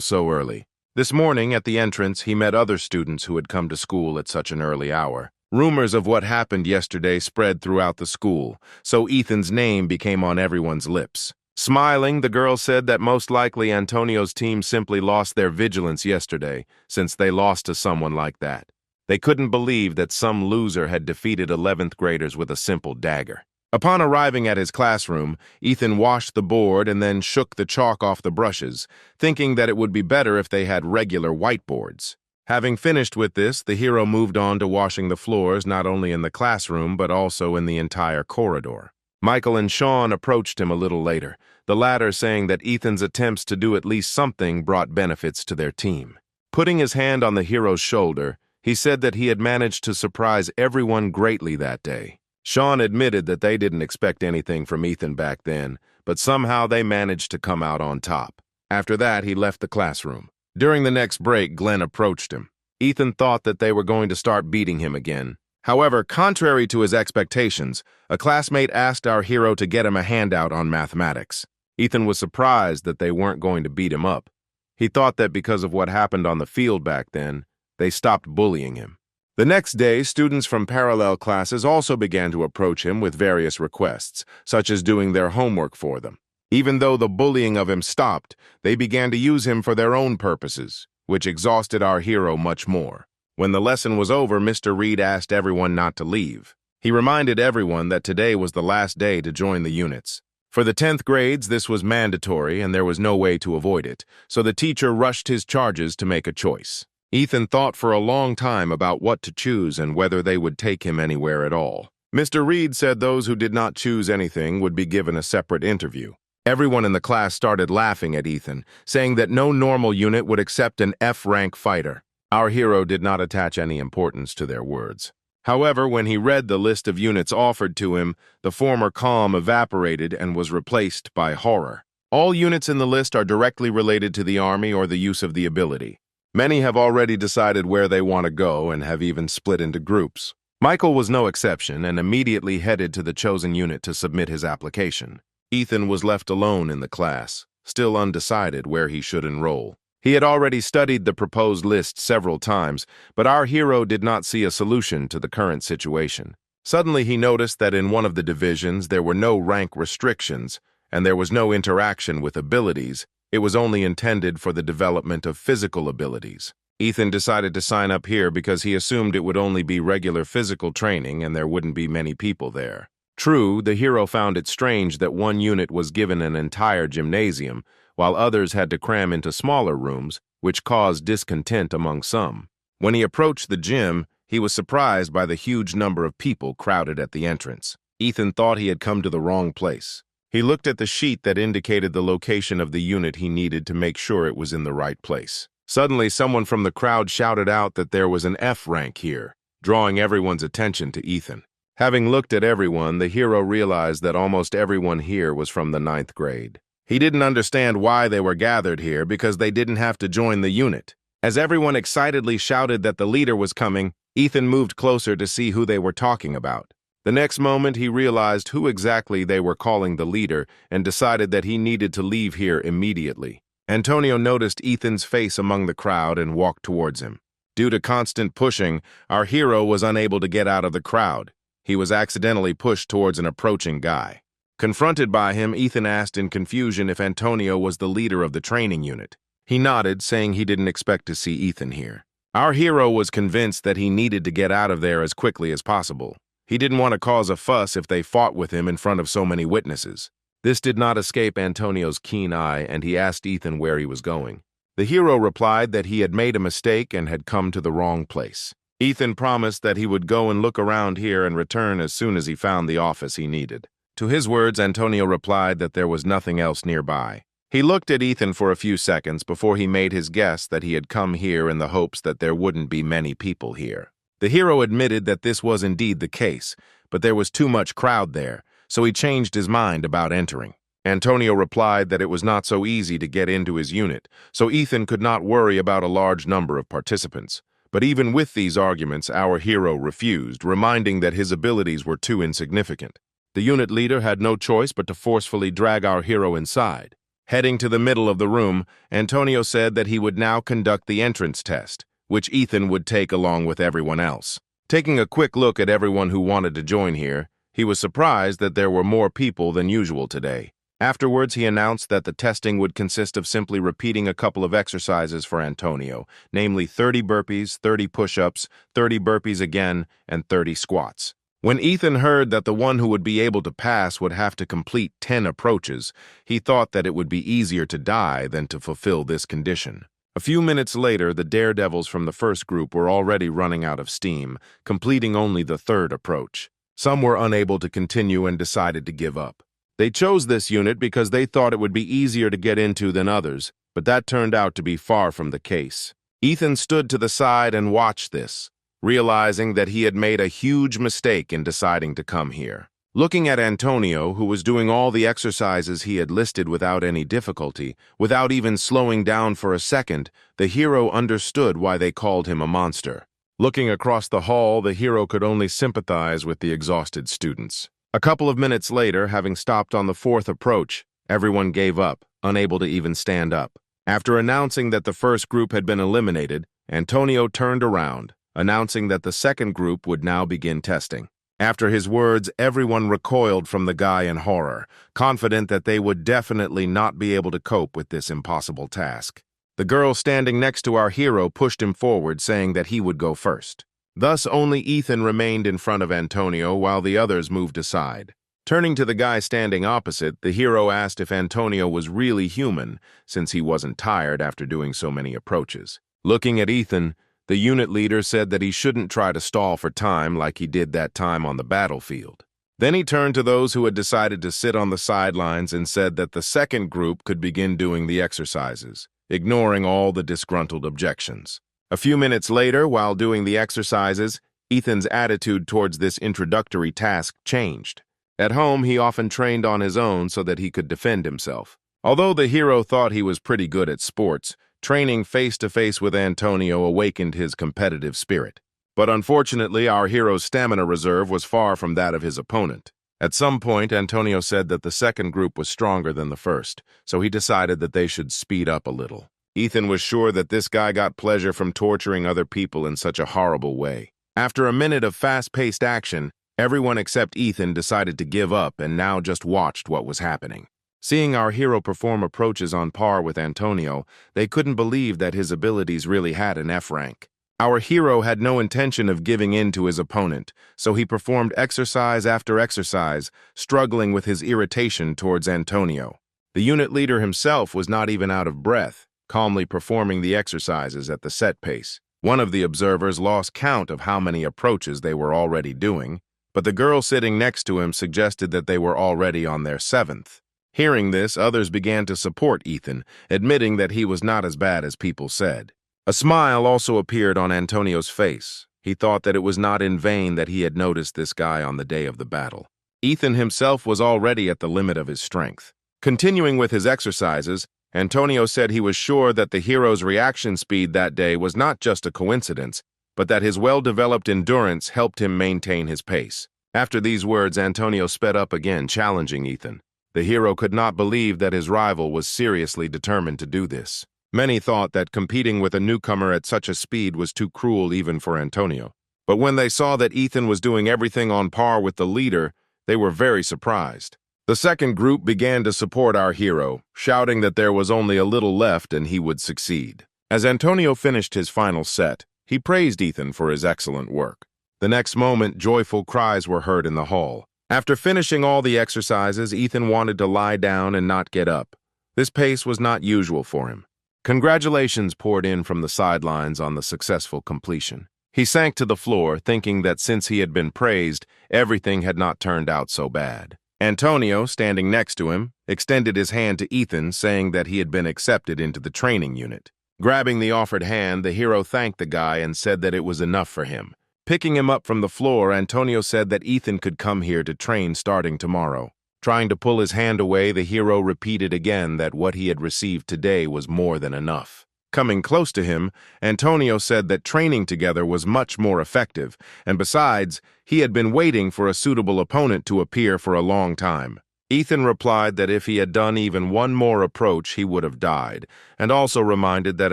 so early. This morning, at the entrance, he met other students who had come to school at such an early hour. Rumors of what happened yesterday spread throughout the school, so Ethan's name became on everyone's lips. Smiling, the girl said that most likely Antonio's team simply lost their vigilance yesterday, since they lost to someone like that. They couldn't believe that some loser had defeated 11th graders with a simple dagger. Upon arriving at his classroom, Ethan washed the board and then shook the chalk off the brushes, thinking that it would be better if they had regular whiteboards. Having finished with this, the hero moved on to washing the floors not only in the classroom but also in the entire corridor. Michael and Sean approached him a little later, the latter saying that Ethan's attempts to do at least something brought benefits to their team. Putting his hand on the hero's shoulder, he said that he had managed to surprise everyone greatly that day. Sean admitted that they didn't expect anything from Ethan back then, but somehow they managed to come out on top. After that, he left the classroom. During the next break, Glenn approached him. Ethan thought that they were going to start beating him again. However, contrary to his expectations, a classmate asked our hero to get him a handout on mathematics. Ethan was surprised that they weren't going to beat him up. He thought that because of what happened on the field back then, they stopped bullying him. The next day, students from parallel classes also began to approach him with various requests, such as doing their homework for them. Even though the bullying of him stopped, they began to use him for their own purposes, which exhausted our hero much more. When the lesson was over, Mr. Reed asked everyone not to leave. He reminded everyone that today was the last day to join the units. For the 10th grades, this was mandatory and there was no way to avoid it, so the teacher rushed his charges to make a choice. Ethan thought for a long time about what to choose and whether they would take him anywhere at all. Mr. Reed said those who did not choose anything would be given a separate interview. Everyone in the class started laughing at Ethan, saying that no normal unit would accept an F-rank fighter. Our hero did not attach any importance to their words. However, when he read the list of units offered to him, the former calm evaporated and was replaced by horror. All units in the list are directly related to the army or the use of the ability. Many have already decided where they want to go and have even split into groups. Michael was no exception and immediately headed to the chosen unit to submit his application. Ethan was left alone in the class, still undecided where he should enroll. He had already studied the proposed list several times, but our hero did not see a solution to the current situation. Suddenly he noticed that in one of the divisions there were no rank restrictions, and there was no interaction with abilities. It was only intended for the development of physical abilities. Ethan decided to sign up here because he assumed it would only be regular physical training and there wouldn't be many people there. True, the hero found it strange that one unit was given an entire gymnasium, while others had to cram into smaller rooms, which caused discontent among some. When he approached the gym, he was surprised by the huge number of people crowded at the entrance. Ethan thought he had come to the wrong place. He looked at the sheet that indicated the location of the unit he needed to make sure it was in the right place. Suddenly, someone from the crowd shouted out that there was an F rank here, drawing everyone's attention to Ethan. Having looked at everyone, the hero realized that almost everyone here was from the 9th grade. He didn't understand why they were gathered here because they didn't have to join the unit. As everyone excitedly shouted that the leader was coming, Ethan moved closer to see who they were talking about. The next moment, he realized who exactly they were calling the leader and decided that he needed to leave here immediately. Antonio noticed Ethan's face among the crowd and walked towards him. Due to constant pushing, our hero was unable to get out of the crowd. He was accidentally pushed towards an approaching guy. Confronted by him, Ethan asked in confusion if Antonio was the leader of the training unit. He nodded, saying he didn't expect to see Ethan here. Our hero was convinced that he needed to get out of there as quickly as possible. He didn't want to cause a fuss if they fought with him in front of so many witnesses. This did not escape Antonio's keen eye, and he asked Ethan where he was going. The hero replied that he had made a mistake and had come to the wrong place. Ethan promised that he would go and look around here and return as soon as he found the office he needed. To his words, Antonio replied that there was nothing else nearby. He looked at Ethan for a few seconds before he made his guess that he had come here in the hopes that there wouldn't be many people here. The hero admitted that this was indeed the case, but there was too much crowd there, so he changed his mind about entering. Antonio replied that it was not so easy to get into his unit, so Ethan could not worry about a large number of participants. But even with these arguments, our hero refused, reminding that his abilities were too insignificant. The unit leader had no choice but to forcefully drag our hero inside. Heading to the middle of the room, Antonio said that he would now conduct the entrance test, which Ethan would take along with everyone else. Taking a quick look at everyone who wanted to join here, he was surprised that there were more people than usual today. Afterwards, he announced that the testing would consist of simply repeating a couple of exercises for Antonio, namely 30 burpees, 30 push-ups, 30 burpees again, and 30 squats. When Ethan heard that the one who would be able to pass would have to complete 10 approaches, he thought that it would be easier to die than to fulfill this condition. A few minutes later, the daredevils from the first group were already running out of steam, completing only the third approach. Some were unable to continue and decided to give up. They chose this unit because they thought it would be easier to get into than others, but that turned out to be far from the case. Ethan stood to the side and watched this, realizing that he had made a huge mistake in deciding to come here. Looking at Antonio, who was doing all the exercises he had listed without any difficulty, without even slowing down for a second, the hero understood why they called him a monster. Looking across the hall, the hero could only sympathize with the exhausted students. A couple of minutes later, having stopped on the fourth approach, everyone gave up, unable to even stand up. After announcing that the first group had been eliminated, Antonio turned around, announcing that the second group would now begin testing. After his words, everyone recoiled from the guy in horror, confident that they would definitely not be able to cope with this impossible task. The girl standing next to our hero pushed him forward, saying that he would go first. Thus, only Ethan remained in front of Antonio while the others moved aside. Turning to the guy standing opposite, the hero asked if Antonio was really human, since he wasn't tired after doing so many approaches. Looking at Ethan, the unit leader said that he shouldn't try to stall for time like he did that time on the battlefield. Then he turned to those who had decided to sit on the sidelines and said that the second group could begin doing the exercises, ignoring all the disgruntled objections. A few minutes later, while doing the exercises, Ethan's attitude towards this introductory task changed. At home, he often trained on his own so that he could defend himself. Although the hero thought he was pretty good at sports, training face-to-face with Antonio awakened his competitive spirit. But unfortunately, our hero's stamina reserve was far from that of his opponent. At some point, Antonio said that the second group was stronger than the first, so he decided that they should speed up a little. Ethan was sure that this guy got pleasure from torturing other people in such a horrible way. After a minute of fast-paced action, everyone except Ethan decided to give up and now just watched what was happening. Seeing our hero perform approaches on par with Antonio, they couldn't believe that his abilities really had an F rank. Our hero had no intention of giving in to his opponent, so he performed exercise after exercise, struggling with his irritation towards Antonio. The unit leader himself was not even out of breath, calmly performing the exercises at the set pace. One of the observers lost count of how many approaches they were already doing, but the girl sitting next to him suggested that they were already on their 7th. Hearing this, others began to support Ethan, admitting that he was not as bad as people said. A smile also appeared on Antonio's face. He thought that it was not in vain that he had noticed this guy on the day of the battle. Ethan himself was already at the limit of his strength. Continuing with his exercises, Antonio said he was sure that the hero's reaction speed that day was not just a coincidence, but that his well-developed endurance helped him maintain his pace. After these words, Antonio sped up again, challenging Ethan. The hero could not believe that his rival was seriously determined to do this. Many thought that competing with a newcomer at such a speed was too cruel even for Antonio. But when they saw that Ethan was doing everything on par with the leader, they were very surprised. The second group began to support our hero, shouting that there was only a little left and he would succeed. As Antonio finished his final set, he praised Ethan for his excellent work. The next moment, joyful cries were heard in the hall. After finishing all the exercises, Ethan wanted to lie down and not get up. This pace was not usual for him. Congratulations poured in from the sidelines on the successful completion. He sank to the floor, thinking that since he had been praised, everything had not turned out so bad. Antonio, standing next to him, extended his hand to Ethan, saying that he had been accepted into the training unit. Grabbing the offered hand, the hero thanked the guy and said that it was enough for him. Picking him up from the floor, Antonio said that Ethan could come here to train starting tomorrow. Trying to pull his hand away, the hero repeated again that what he had received today was more than enough. Coming close to him, Antonio said that training together was much more effective, and besides, he had been waiting for a suitable opponent to appear for a long time. Ethan replied that if he had done even one more approach, he would have died, and also reminded that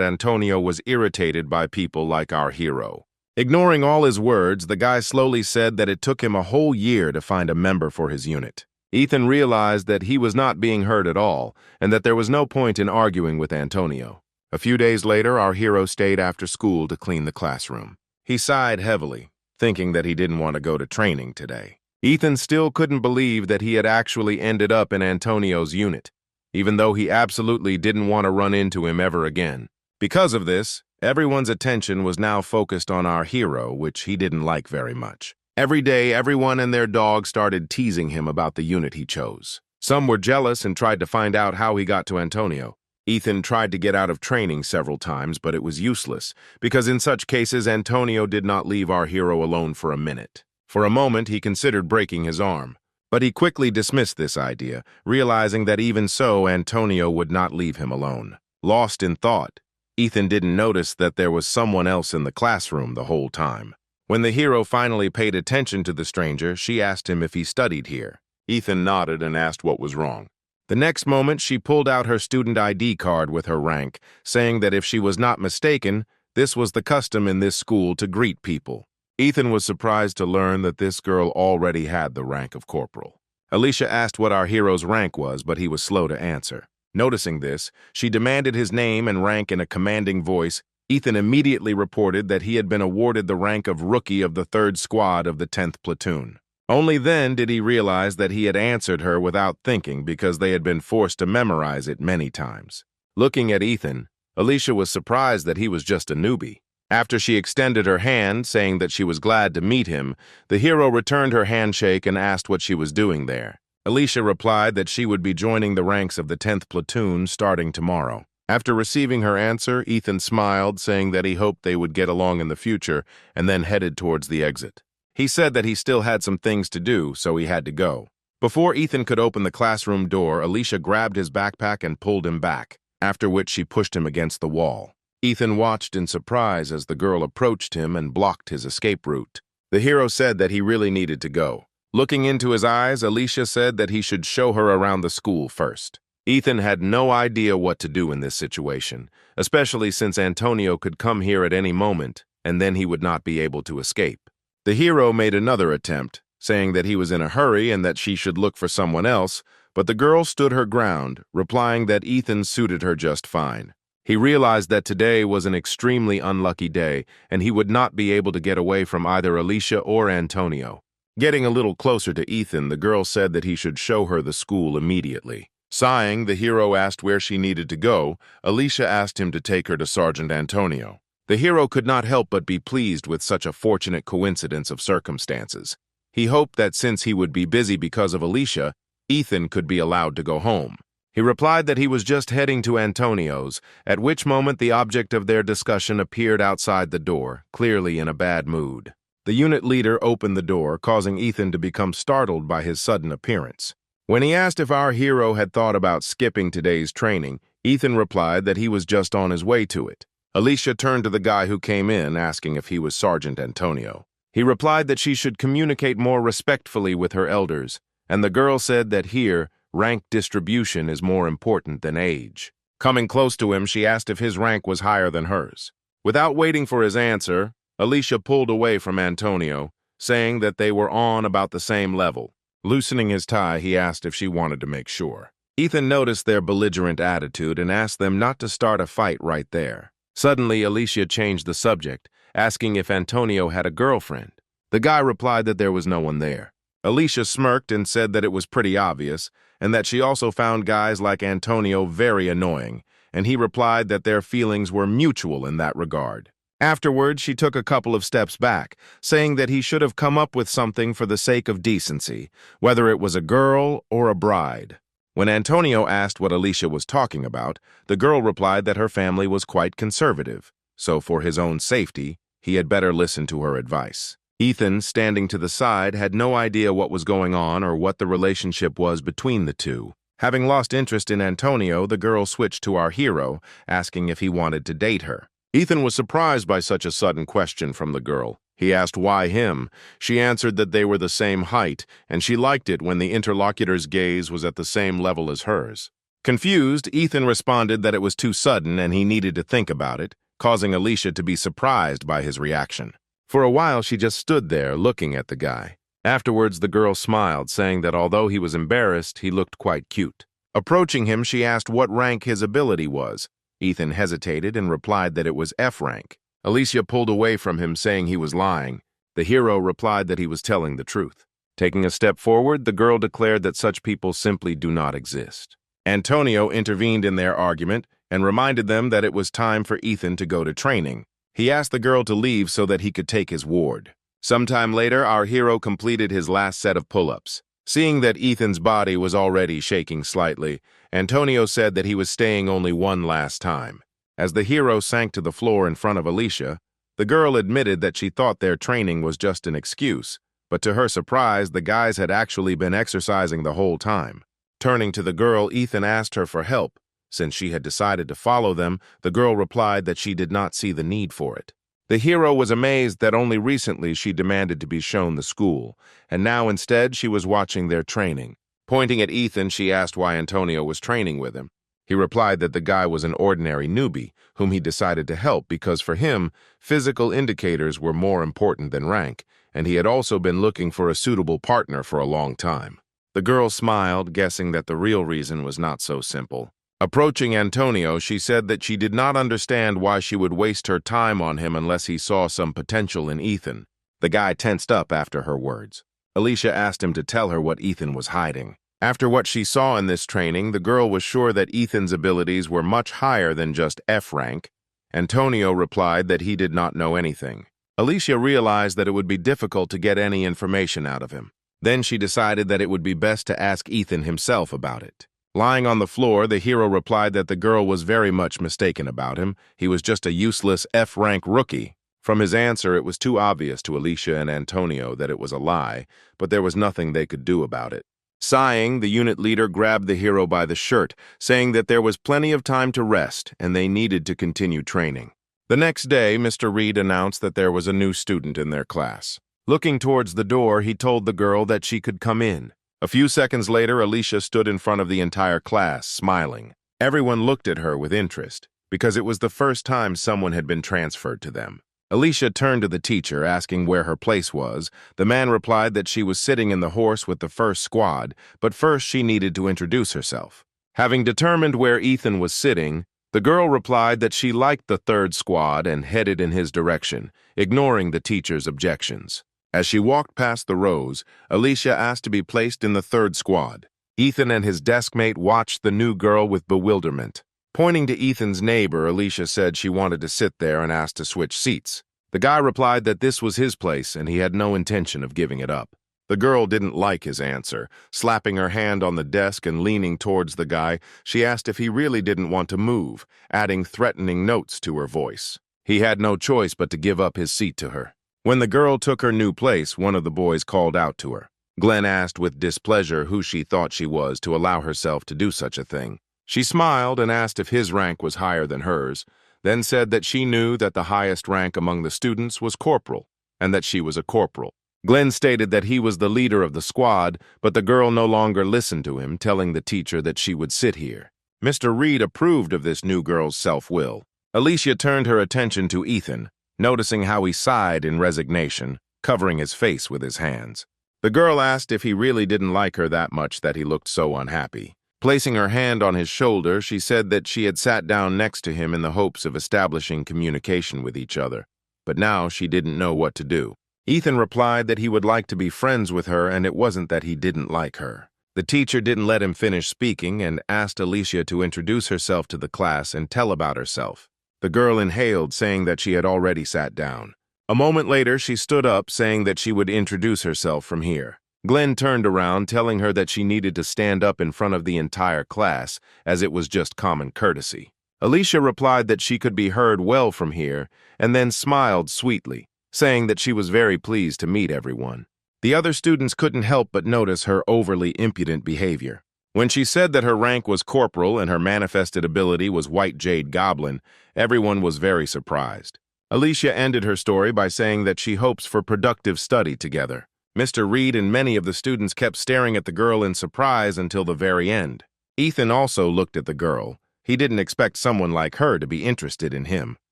Antonio was irritated by people like our hero. Ignoring all his words, the guy slowly said that it took him a whole year to find a member for his unit. Ethan realized that he was not being heard at all, and that there was no point in arguing with Antonio. A few days later, our hero stayed after school to clean the classroom. He sighed heavily, thinking that he didn't want to go to training today. Ethan still couldn't believe that he had actually ended up in Antonio's unit, even though he absolutely didn't want to run into him ever again. Because of this, everyone's attention was now focused on our hero, which he didn't like very much. Every day, everyone and their dog started teasing him about the unit he chose. Some were jealous and tried to find out how he got to Antonio. Ethan tried to get out of training several times, but it was useless, because in such cases, Antonio did not leave our hero alone for a minute. For a moment, he considered breaking his arm, but he quickly dismissed this idea, realizing that even so, Antonio would not leave him alone. Lost in thought, Ethan didn't notice that there was someone else in the classroom the whole time. When the hero finally paid attention to the stranger, she asked him if he studied here. Ethan nodded and asked what was wrong. The next moment, she pulled out her student ID card with her rank, saying that if she was not mistaken, this was the custom in this school to greet people. Ethan was surprised to learn that this girl already had the rank of corporal. Alicia asked what our hero's rank was, but he was slow to answer. Noticing this, she demanded his name and rank in a commanding voice. Ethan immediately reported that he had been awarded the rank of Rookie of the 3rd Squad of the 10th Platoon. Only then did he realize that he had answered her without thinking because they had been forced to memorize it many times. Looking at Ethan, Alicia was surprised that he was just a newbie. After she extended her hand, saying that she was glad to meet him, the hero returned her handshake and asked what she was doing there. Alicia replied that she would be joining the ranks of the 10th Platoon starting tomorrow. After receiving her answer, Ethan smiled, saying that he hoped they would get along in the future, and then headed towards the exit. He said that he still had some things to do, so he had to go. Before Ethan could open the classroom door, Alicia grabbed his backpack and pulled him back, after which she pushed him against the wall. Ethan watched in surprise as the girl approached him and blocked his escape route. The hero said that he really needed to go. Looking into his eyes, Alicia said that he should show her around the school first. Ethan had no idea what to do in this situation, especially since Antonio could come here at any moment, and then he would not be able to escape. The hero made another attempt, saying that he was in a hurry and that she should look for someone else, but the girl stood her ground, replying that Ethan suited her just fine. He realized that today was an extremely unlucky day, and he would not be able to get away from either Alicia or Antonio. Getting a little closer to Ethan, the girl said that he should show her the school immediately. Sighing, the hero asked where she needed to go. Alicia asked him to take her to Sergeant Antonio. The hero could not help but be pleased with such a fortunate coincidence of circumstances. He hoped that since he would be busy because of Alicia, Ethan could be allowed to go home. He replied that he was just heading to Antonio's, at which moment the object of their discussion appeared outside the door, clearly in a bad mood. The unit leader opened the door, causing Ethan to become startled by his sudden appearance. When he asked if our hero had thought about skipping today's training, Ethan replied that he was just on his way to it. Alicia turned to the guy who came in, asking if he was Sergeant Antonio. He replied that she should communicate more respectfully with her elders, and the girl said that here, rank distribution is more important than age. Coming close to him, she asked if his rank was higher than hers. Without waiting for his answer, Alicia pulled away from Antonio, saying that they were on about the same level. Loosening his tie, he asked if she wanted to make sure. Ethan noticed their belligerent attitude and asked them not to start a fight right there. Suddenly, Alicia changed the subject, asking if Antonio had a girlfriend. The guy replied that there was no one there. Alicia smirked and said that it was pretty obvious, and that she also found guys like Antonio very annoying, and he replied that their feelings were mutual in that regard. Afterwards, she took a couple of steps back, saying that he should have come up with something for the sake of decency, whether it was a girl or a bride. When Antonio asked what Alicia was talking about, the girl replied that her family was quite conservative, so for his own safety, he had better listen to her advice. Ethan, standing to the side, had no idea what was going on or what the relationship was between the two. Having lost interest in Antonio, the girl switched to our hero, asking if he wanted to date her. Ethan was surprised by such a sudden question from the girl. He asked why him. She answered that they were the same height, and she liked it when the interlocutor's gaze was at the same level as hers. Confused, Ethan responded that it was too sudden and he needed to think about it, causing Alicia to be surprised by his reaction. For a while, she just stood there looking at the guy. Afterwards, the girl smiled, saying that although he was embarrassed, he looked quite cute. Approaching him, she asked what rank his ability was. Ethan hesitated and replied that it was F rank. Alicia pulled away from him, saying he was lying. The hero replied that he was telling the truth. Taking a step forward, the girl declared that such people simply do not exist. Antonio intervened in their argument and reminded them that it was time for Ethan to go to training. He asked the girl to leave so that he could take his ward. Sometime later, our hero completed his last set of pull-ups. Seeing that Ethan's body was already shaking slightly, Antonio said that he was staying only one last time. As the hero sank to the floor in front of Alicia, the girl admitted that she thought their training was just an excuse, but to her surprise, the guys had actually been exercising the whole time. Turning to the girl, Ethan asked her for help. Since she had decided to follow them, the girl replied that she did not see the need for it. The hero was amazed that only recently she demanded to be shown the school, and now instead she was watching their training. Pointing at Ethan, she asked why Antonio was training with him. He replied that the guy was an ordinary newbie, whom he decided to help because for him, physical indicators were more important than rank, and he had also been looking for a suitable partner for a long time. The girl smiled, guessing that the real reason was not so simple. Approaching Antonio, she said that she did not understand why she would waste her time on him unless he saw some potential in Ethan. The guy tensed up after her words. Alicia asked him to tell her what Ethan was hiding. After what she saw in this training, the girl was sure that Ethan's abilities were much higher than just F rank. Antonio replied that he did not know anything. Alicia realized that it would be difficult to get any information out of him. Then she decided that it would be best to ask Ethan himself about it. Lying on the floor, the hero replied that the girl was very much mistaken about him. He was just a useless F-rank rookie. From his answer, it was too obvious to Alicia and Antonio that it was a lie, but there was nothing they could do about it. Sighing, the unit leader grabbed the hero by the shirt, saying that there was plenty of time to rest and they needed to continue training. The next day, Mr. Reed announced that there was a new student in their class. Looking towards the door, he told the girl that she could come in. A few seconds later, Alicia stood in front of the entire class, smiling. Everyone looked at her with interest, because it was the first time someone had been transferred to them. Alicia turned to the teacher, asking where her place was. The man replied that she was sitting in the horse with the first squad, but first she needed to introduce herself. Having determined where Ethan was sitting, the girl replied that she liked the third squad and headed in his direction, ignoring the teacher's objections. As she walked past the rows, Alicia asked to be placed in the third squad. Ethan and his deskmate watched the new girl with bewilderment. Pointing to Ethan's neighbor, Alicia said she wanted to sit there and asked to switch seats. The guy replied that this was his place and he had no intention of giving it up. The girl didn't like his answer. Slapping her hand on the desk and leaning towards the guy, she asked if he really didn't want to move, adding threatening notes to her voice. He had no choice but to give up his seat to her. When the girl took her new place, one of the boys called out to her. Glenn asked with displeasure who she thought she was to allow herself to do such a thing. She smiled and asked if his rank was higher than hers, then said that she knew that the highest rank among the students was corporal, and that she was a corporal. Glenn stated that he was the leader of the squad, but the girl no longer listened to him, telling the teacher that she would sit here. Mr. Reed approved of this new girl's self-will. Alicia turned her attention to Ethan, noticing how he sighed in resignation, covering his face with his hands. The girl asked if he really didn't like her that much that he looked so unhappy. Placing her hand on his shoulder, she said that she had sat down next to him in the hopes of establishing communication with each other, but now she didn't know what to do. Ethan replied that he would like to be friends with her and it wasn't that he didn't like her. The teacher didn't let him finish speaking and asked Alicia to introduce herself to the class and tell about herself. The girl inhaled, saying that she had already sat down. A moment later, she stood up, saying that she would introduce herself from here. Glenn turned around, telling her that she needed to stand up in front of the entire class, as it was just common courtesy. Alicia replied that she could be heard well from here, and then smiled sweetly. saying that she was very pleased to meet everyone. The other students couldn't help but notice her overly impudent behavior. When she said that her rank was corporal and her manifested ability was White Jade Goblin, everyone was very surprised. Alicia ended her story by saying that she hopes for productive study together. Mr. Reed and many of the students kept staring at the girl in surprise until the very end. Ethan also looked at the girl. He didn't expect someone like her to be interested in him.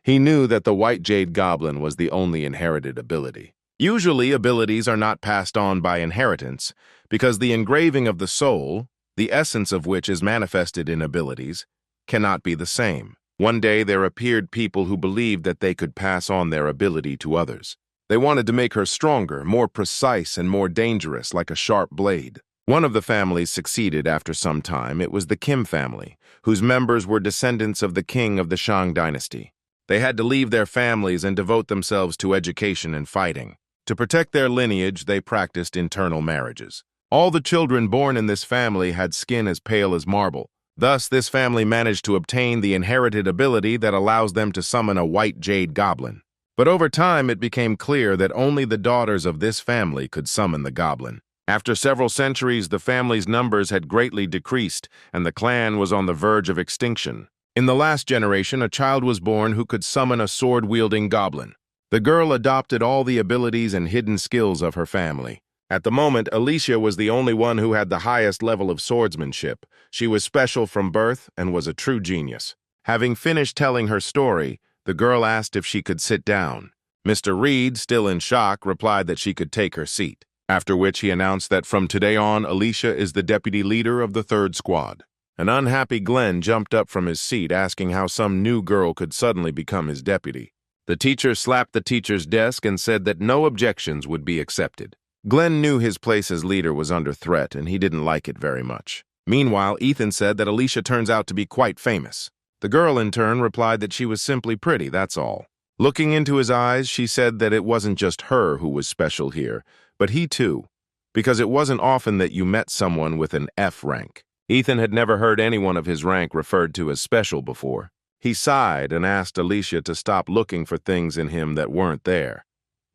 He knew that the White Jade Goblin was the only inherited ability. Usually, abilities are not passed on by inheritance because the engraving of the soul, the essence of which is manifested in abilities, cannot be the same. One day, there appeared people who believed that they could pass on their ability to others. They wanted to make her stronger, more precise, and more dangerous, like a sharp blade. One of the families succeeded after some time. It was the Kim family, whose members were descendants of the king of the Shang dynasty. They had to leave their families and devote themselves to education and fighting. To protect their lineage, they practiced internal marriages. All the children born in this family had skin as pale as marble. Thus, this family managed to obtain the inherited ability that allows them to summon a White Jade Goblin. But over time, it became clear that only the daughters of this family could summon the goblin. After several centuries, the family's numbers had greatly decreased, and the clan was on the verge of extinction. In the last generation, a child was born who could summon a sword-wielding goblin. The girl adopted all the abilities and hidden skills of her family. At the moment, Alicia was the only one who had the highest level of swordsmanship. She was special from birth and was a true genius. Having finished telling her story, the girl asked if she could sit down. Mr. Reed, still in shock, replied that she could take her seat, after which he announced that from today on, Alicia is the deputy leader of the third squad. An unhappy Glenn jumped up from his seat, asking how some new girl could suddenly become his deputy. The teacher slapped the teacher's desk and said that no objections would be accepted. Glenn knew his place as leader was under threat, and he didn't like it very much. Meanwhile, Ethan said that Alicia turns out to be quite famous. The girl, in turn, replied that she was simply pretty, that's all. Looking into his eyes, she said that it wasn't just her who was special here, but he too, because it wasn't often that you met someone with an F rank. Ethan had never heard anyone of his rank referred to as special before. He sighed and asked Alicia to stop looking for things in him that weren't there.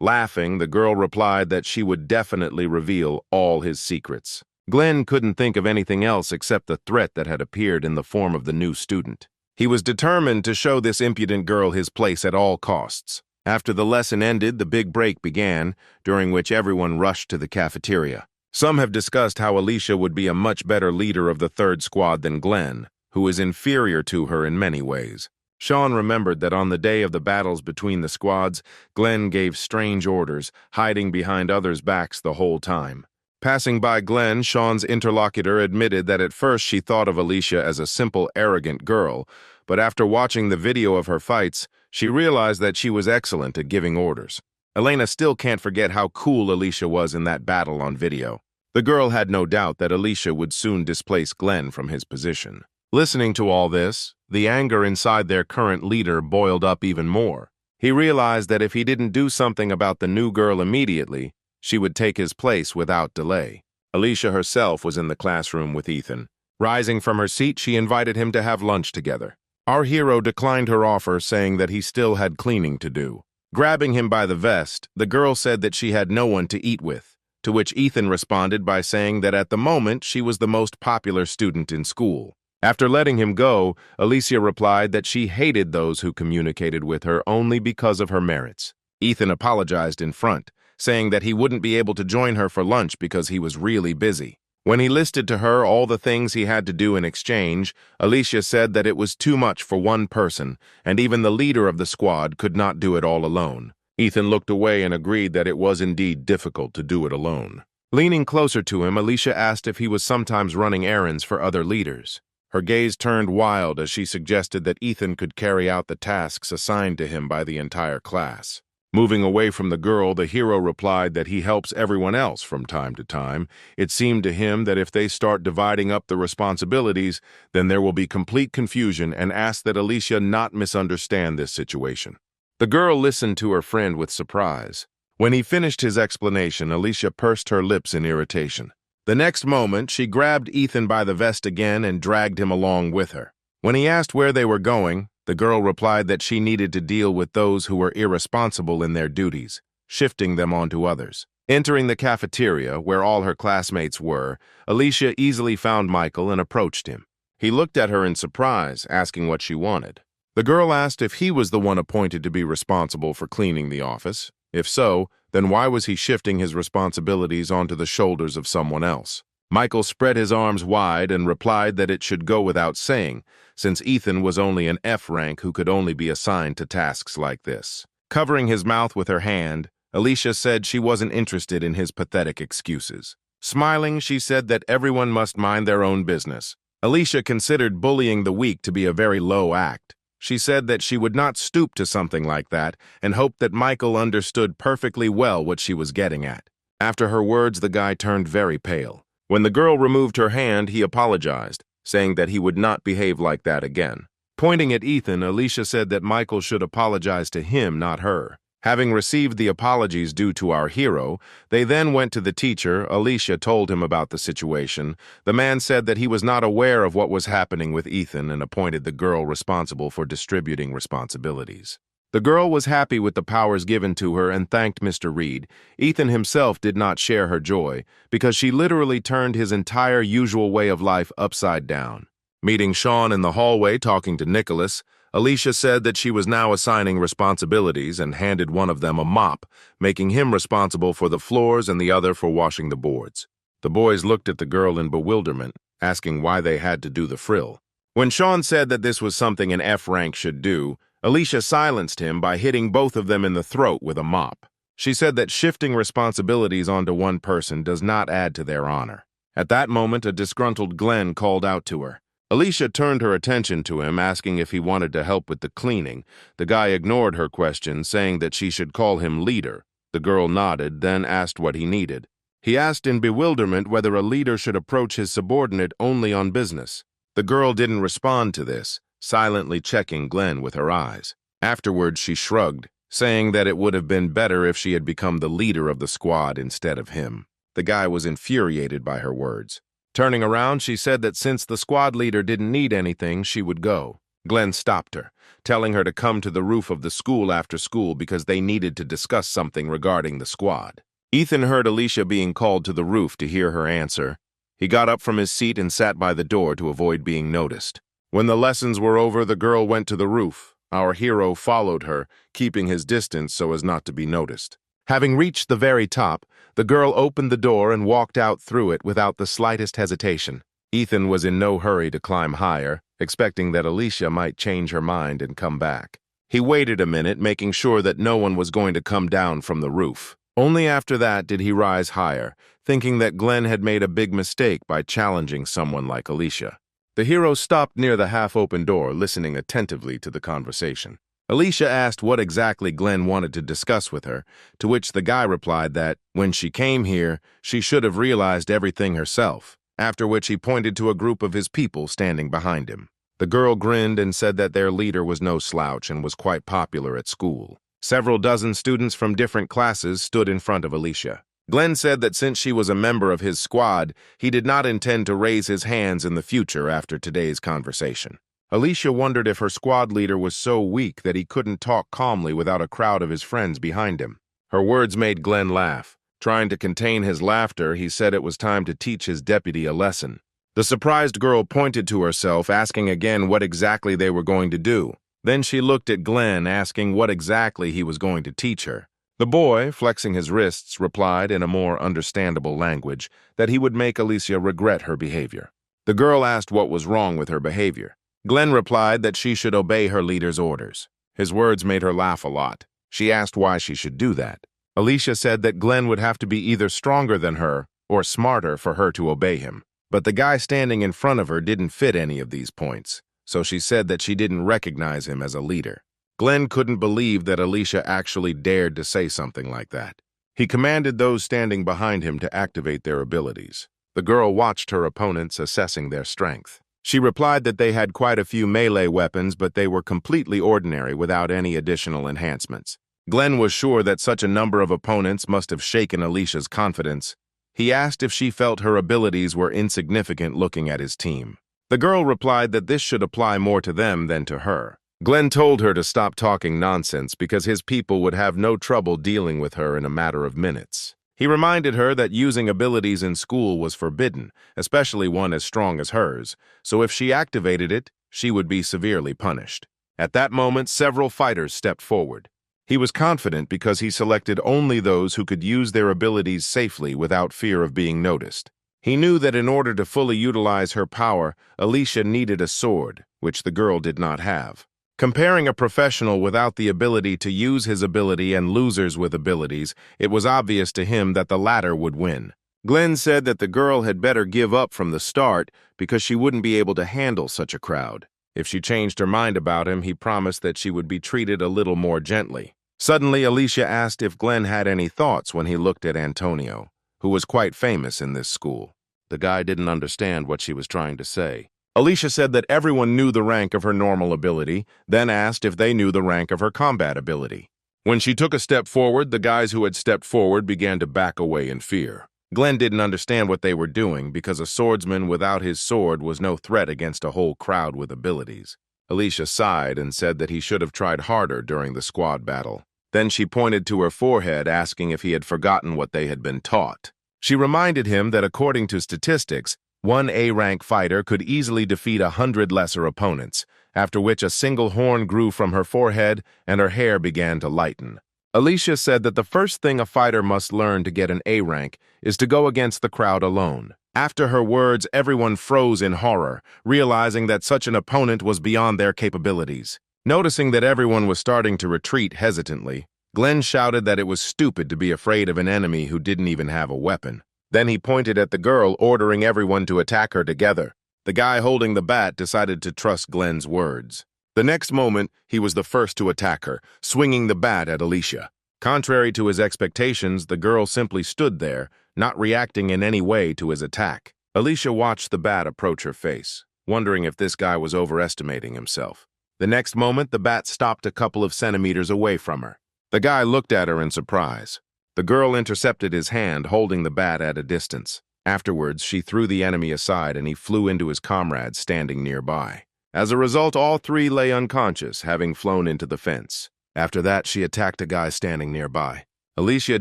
Laughing, the girl replied that she would definitely reveal all his secrets. Glenn couldn't think of anything else except the threat that had appeared in the form of the new student. He was determined to show this impudent girl his place at all costs. After the lesson ended, the big break began, during which everyone rushed to the cafeteria. Some have discussed how Alicia would be a much better leader of the third squad than Glenn, who is inferior to her in many ways. Sean remembered that on the day of the battles between the squads, Glenn gave strange orders, hiding behind others' backs the whole time. Passing by Glenn, Sean's interlocutor admitted that at first she thought of Alicia as a simple, arrogant girl, but after watching the video of her fights, she realized that she was excellent at giving orders. Elena still can't forget how cool Alicia was in that battle on video. The girl had no doubt that Alicia would soon displace Glenn from his position. Listening to all this, the anger inside their current leader boiled up even more. He realized that if he didn't do something about the new girl immediately, she would take his place without delay. Alicia herself was in the classroom with Ethan. Rising from her seat, she invited him to have lunch together. Our hero declined her offer, saying that he still had cleaning to do. Grabbing him by the vest, the girl said that she had no one to eat with, to which Ethan responded by saying that at the moment she was the most popular student in school. After letting him go, Alicia replied that she hated those who communicated with her only because of her merits. Ethan apologized in front, saying that he wouldn't be able to join her for lunch because he was really busy. When he listed to her all the things he had to do in exchange, Alicia said that it was too much for one person, and even the leader of the squad could not do it all alone. Ethan looked away and agreed that it was indeed difficult to do it alone. Leaning closer to him, Alicia asked if he was sometimes running errands for other leaders. Her gaze turned wild as she suggested that Ethan could carry out the tasks assigned to him by the entire class. Moving away from the girl, the hero replied that he helps everyone else from time to time. It seemed to him that if they start dividing up the responsibilities, then there will be complete confusion, and asked that Alicia not misunderstand this situation. The girl listened to her friend with surprise. When he finished his explanation, Alicia pursed her lips in irritation. The next moment, she grabbed Ethan by the vest again and dragged him along with her. When he asked where they were going, The girl replied that she needed to deal with those who were irresponsible in their duties, shifting them onto others. Entering the cafeteria, where all her classmates were, Alicia easily found Michael and approached him. He looked at her in surprise, asking what she wanted. The girl asked if he was the one appointed to be responsible for cleaning the office. If so, then why was he shifting his responsibilities onto the shoulders of someone else? Michael spread his arms wide and replied that it should go without saying, since Ethan was only an F rank who could only be assigned to tasks like this. Covering his mouth with her hand, Alicia said she wasn't interested in his pathetic excuses. Smiling, she said that everyone must mind their own business. Alicia considered bullying the weak to be a very low act. She said that she would not stoop to something like that and hoped that Michael understood perfectly well what she was getting at. After her words, the guy turned very pale. When the girl removed her hand, he apologized, saying that he would not behave like that again. Pointing at Ethan, Alicia said that Michael should apologize to him, not her. Having received the apologies due to our hero, they then went to the teacher. Alicia told him about the situation. The man said that he was not aware of what was happening with Ethan and appointed the girl responsible for distributing responsibilities. The girl was happy with the powers given to her and thanked Mr. Reed. Ethan himself did not share her joy because she literally turned his entire usual way of life upside down. Meeting Sean in the hallway talking to Nicholas, Alicia said that she was now assigning responsibilities and handed one of them a mop, making him responsible for the floors and the other for washing the boards. The boys looked at the girl in bewilderment, asking why they had to do the frill. When Sean said that this was something an F rank should do, Alicia silenced him by hitting both of them in the throat with a mop. She said that shifting responsibilities onto one person does not add to their honor. At that moment, a disgruntled Glenn called out to her. Alicia turned her attention to him, asking if he wanted to help with the cleaning. The guy ignored her question, saying that she should call him leader. The girl nodded, then asked what he needed. He asked in bewilderment whether a leader should approach his subordinate only on business. The girl didn't respond to this, silently checking Glenn with her eyes. Afterwards, she shrugged, saying that it would have been better if she had become the leader of the squad instead of him. The guy was infuriated by her words. Turning around, she said that since the squad leader didn't need anything, she would go. Glenn stopped her, telling her to come to the roof of the school after school because they needed to discuss something regarding the squad. Ethan heard Alicia being called to the roof to hear her answer. He got up from his seat and sat by the door to avoid being noticed. When the lessons were over, the girl went to the roof. Our hero followed her, keeping his distance so as not to be noticed. Having reached the very top, the girl opened the door and walked out through it without the slightest hesitation. Ethan was in no hurry to climb higher, expecting that Alicia might change her mind and come back. He waited a minute, making sure that no one was going to come down from the roof. Only after that did he rise higher, thinking that Glenn had made a big mistake by challenging someone like Alicia. The hero stopped near the half-open door, listening attentively to the conversation. Alicia asked what exactly Glenn wanted to discuss with her, to which the guy replied that, when she came here, she should have realized everything herself, after which he pointed to a group of his people standing behind him. The girl grinned and said that their leader was no slouch and was quite popular at school. Several dozen students from different classes stood in front of Alicia. Glenn said that since she was a member of his squad, he did not intend to raise his hands in the future after today's conversation. Alicia wondered if her squad leader was so weak that he couldn't talk calmly without a crowd of his friends behind him. Her words made Glenn laugh. Trying to contain his laughter, he said it was time to teach his deputy a lesson. The surprised girl pointed to herself, asking again what exactly they were going to do. Then she looked at Glenn, asking what exactly he was going to teach her. The boy, flexing his wrists, replied in a more understandable language that he would make Alicia regret her behavior. The girl asked what was wrong with her behavior. Glenn replied that she should obey her leader's orders. His words made her laugh a lot. She asked why she should do that. Alicia said that Glenn would have to be either stronger than her or smarter for her to obey him. But the guy standing in front of her didn't fit any of these points, so she said that she didn't recognize him as a leader. Glenn couldn't believe that Alicia actually dared to say something like that. He commanded those standing behind him to activate their abilities. The girl watched her opponents, assessing their strength. She replied that they had quite a few melee weapons, but they were completely ordinary without any additional enhancements. Glenn was sure that such a number of opponents must have shaken Alicia's confidence. He asked if she felt her abilities were insignificant looking at his team. The girl replied that this should apply more to them than to her. Glenn told her to stop talking nonsense because his people would have no trouble dealing with her in a matter of minutes. He reminded her that using abilities in school was forbidden, especially one as strong as hers, so if she activated it, she would be severely punished. At that moment, several fighters stepped forward. He was confident because he selected only those who could use their abilities safely without fear of being noticed. He knew that in order to fully utilize her power, Alicia needed a sword, which the girl did not have. Comparing a professional without the ability to use his ability and losers with abilities, it was obvious to him that the latter would win. Glenn said that the girl had better give up from the start because she wouldn't be able to handle such a crowd. If she changed her mind about him, he promised that she would be treated a little more gently. Suddenly, Alicia asked if Glenn had any thoughts when he looked at Antonio, who was quite famous in this school. The guy didn't understand what she was trying to say. Alicia said that everyone knew the rank of her normal ability, then asked if they knew the rank of her combat ability. When she took a step forward, the guys who had stepped forward began to back away in fear. Glenn didn't understand what they were doing because a swordsman without his sword was no threat against a whole crowd with abilities. Alicia sighed and said that he should have tried harder during the squad battle. Then she pointed to her forehead, asking if he had forgotten what they had been taught. She reminded him that according to statistics, one A-rank fighter could easily defeat 100 lesser opponents, after which a single horn grew from her forehead and her hair began to lighten. Alicia said that the first thing a fighter must learn to get an A-rank is to go against the crowd alone. After her words, everyone froze in horror, realizing that such an opponent was beyond their capabilities. Noticing that everyone was starting to retreat hesitantly, Glenn shouted that it was stupid to be afraid of an enemy who didn't even have a weapon. Then he pointed at the girl, ordering everyone to attack her together. The guy holding the bat decided to trust Glenn's words. The next moment, he was the first to attack her, swinging the bat at Alicia. Contrary to his expectations, the girl simply stood there, not reacting in any way to his attack. Alicia watched the bat approach her face, wondering if this guy was overestimating himself. The next moment, the bat stopped a couple of centimeters away from her. The guy looked at her in surprise. The girl intercepted his hand, holding the bat at a distance. Afterwards, she threw the enemy aside and he flew into his comrades standing nearby. As a result, all three lay unconscious, having flown into the fence. After that, she attacked a guy standing nearby. Alicia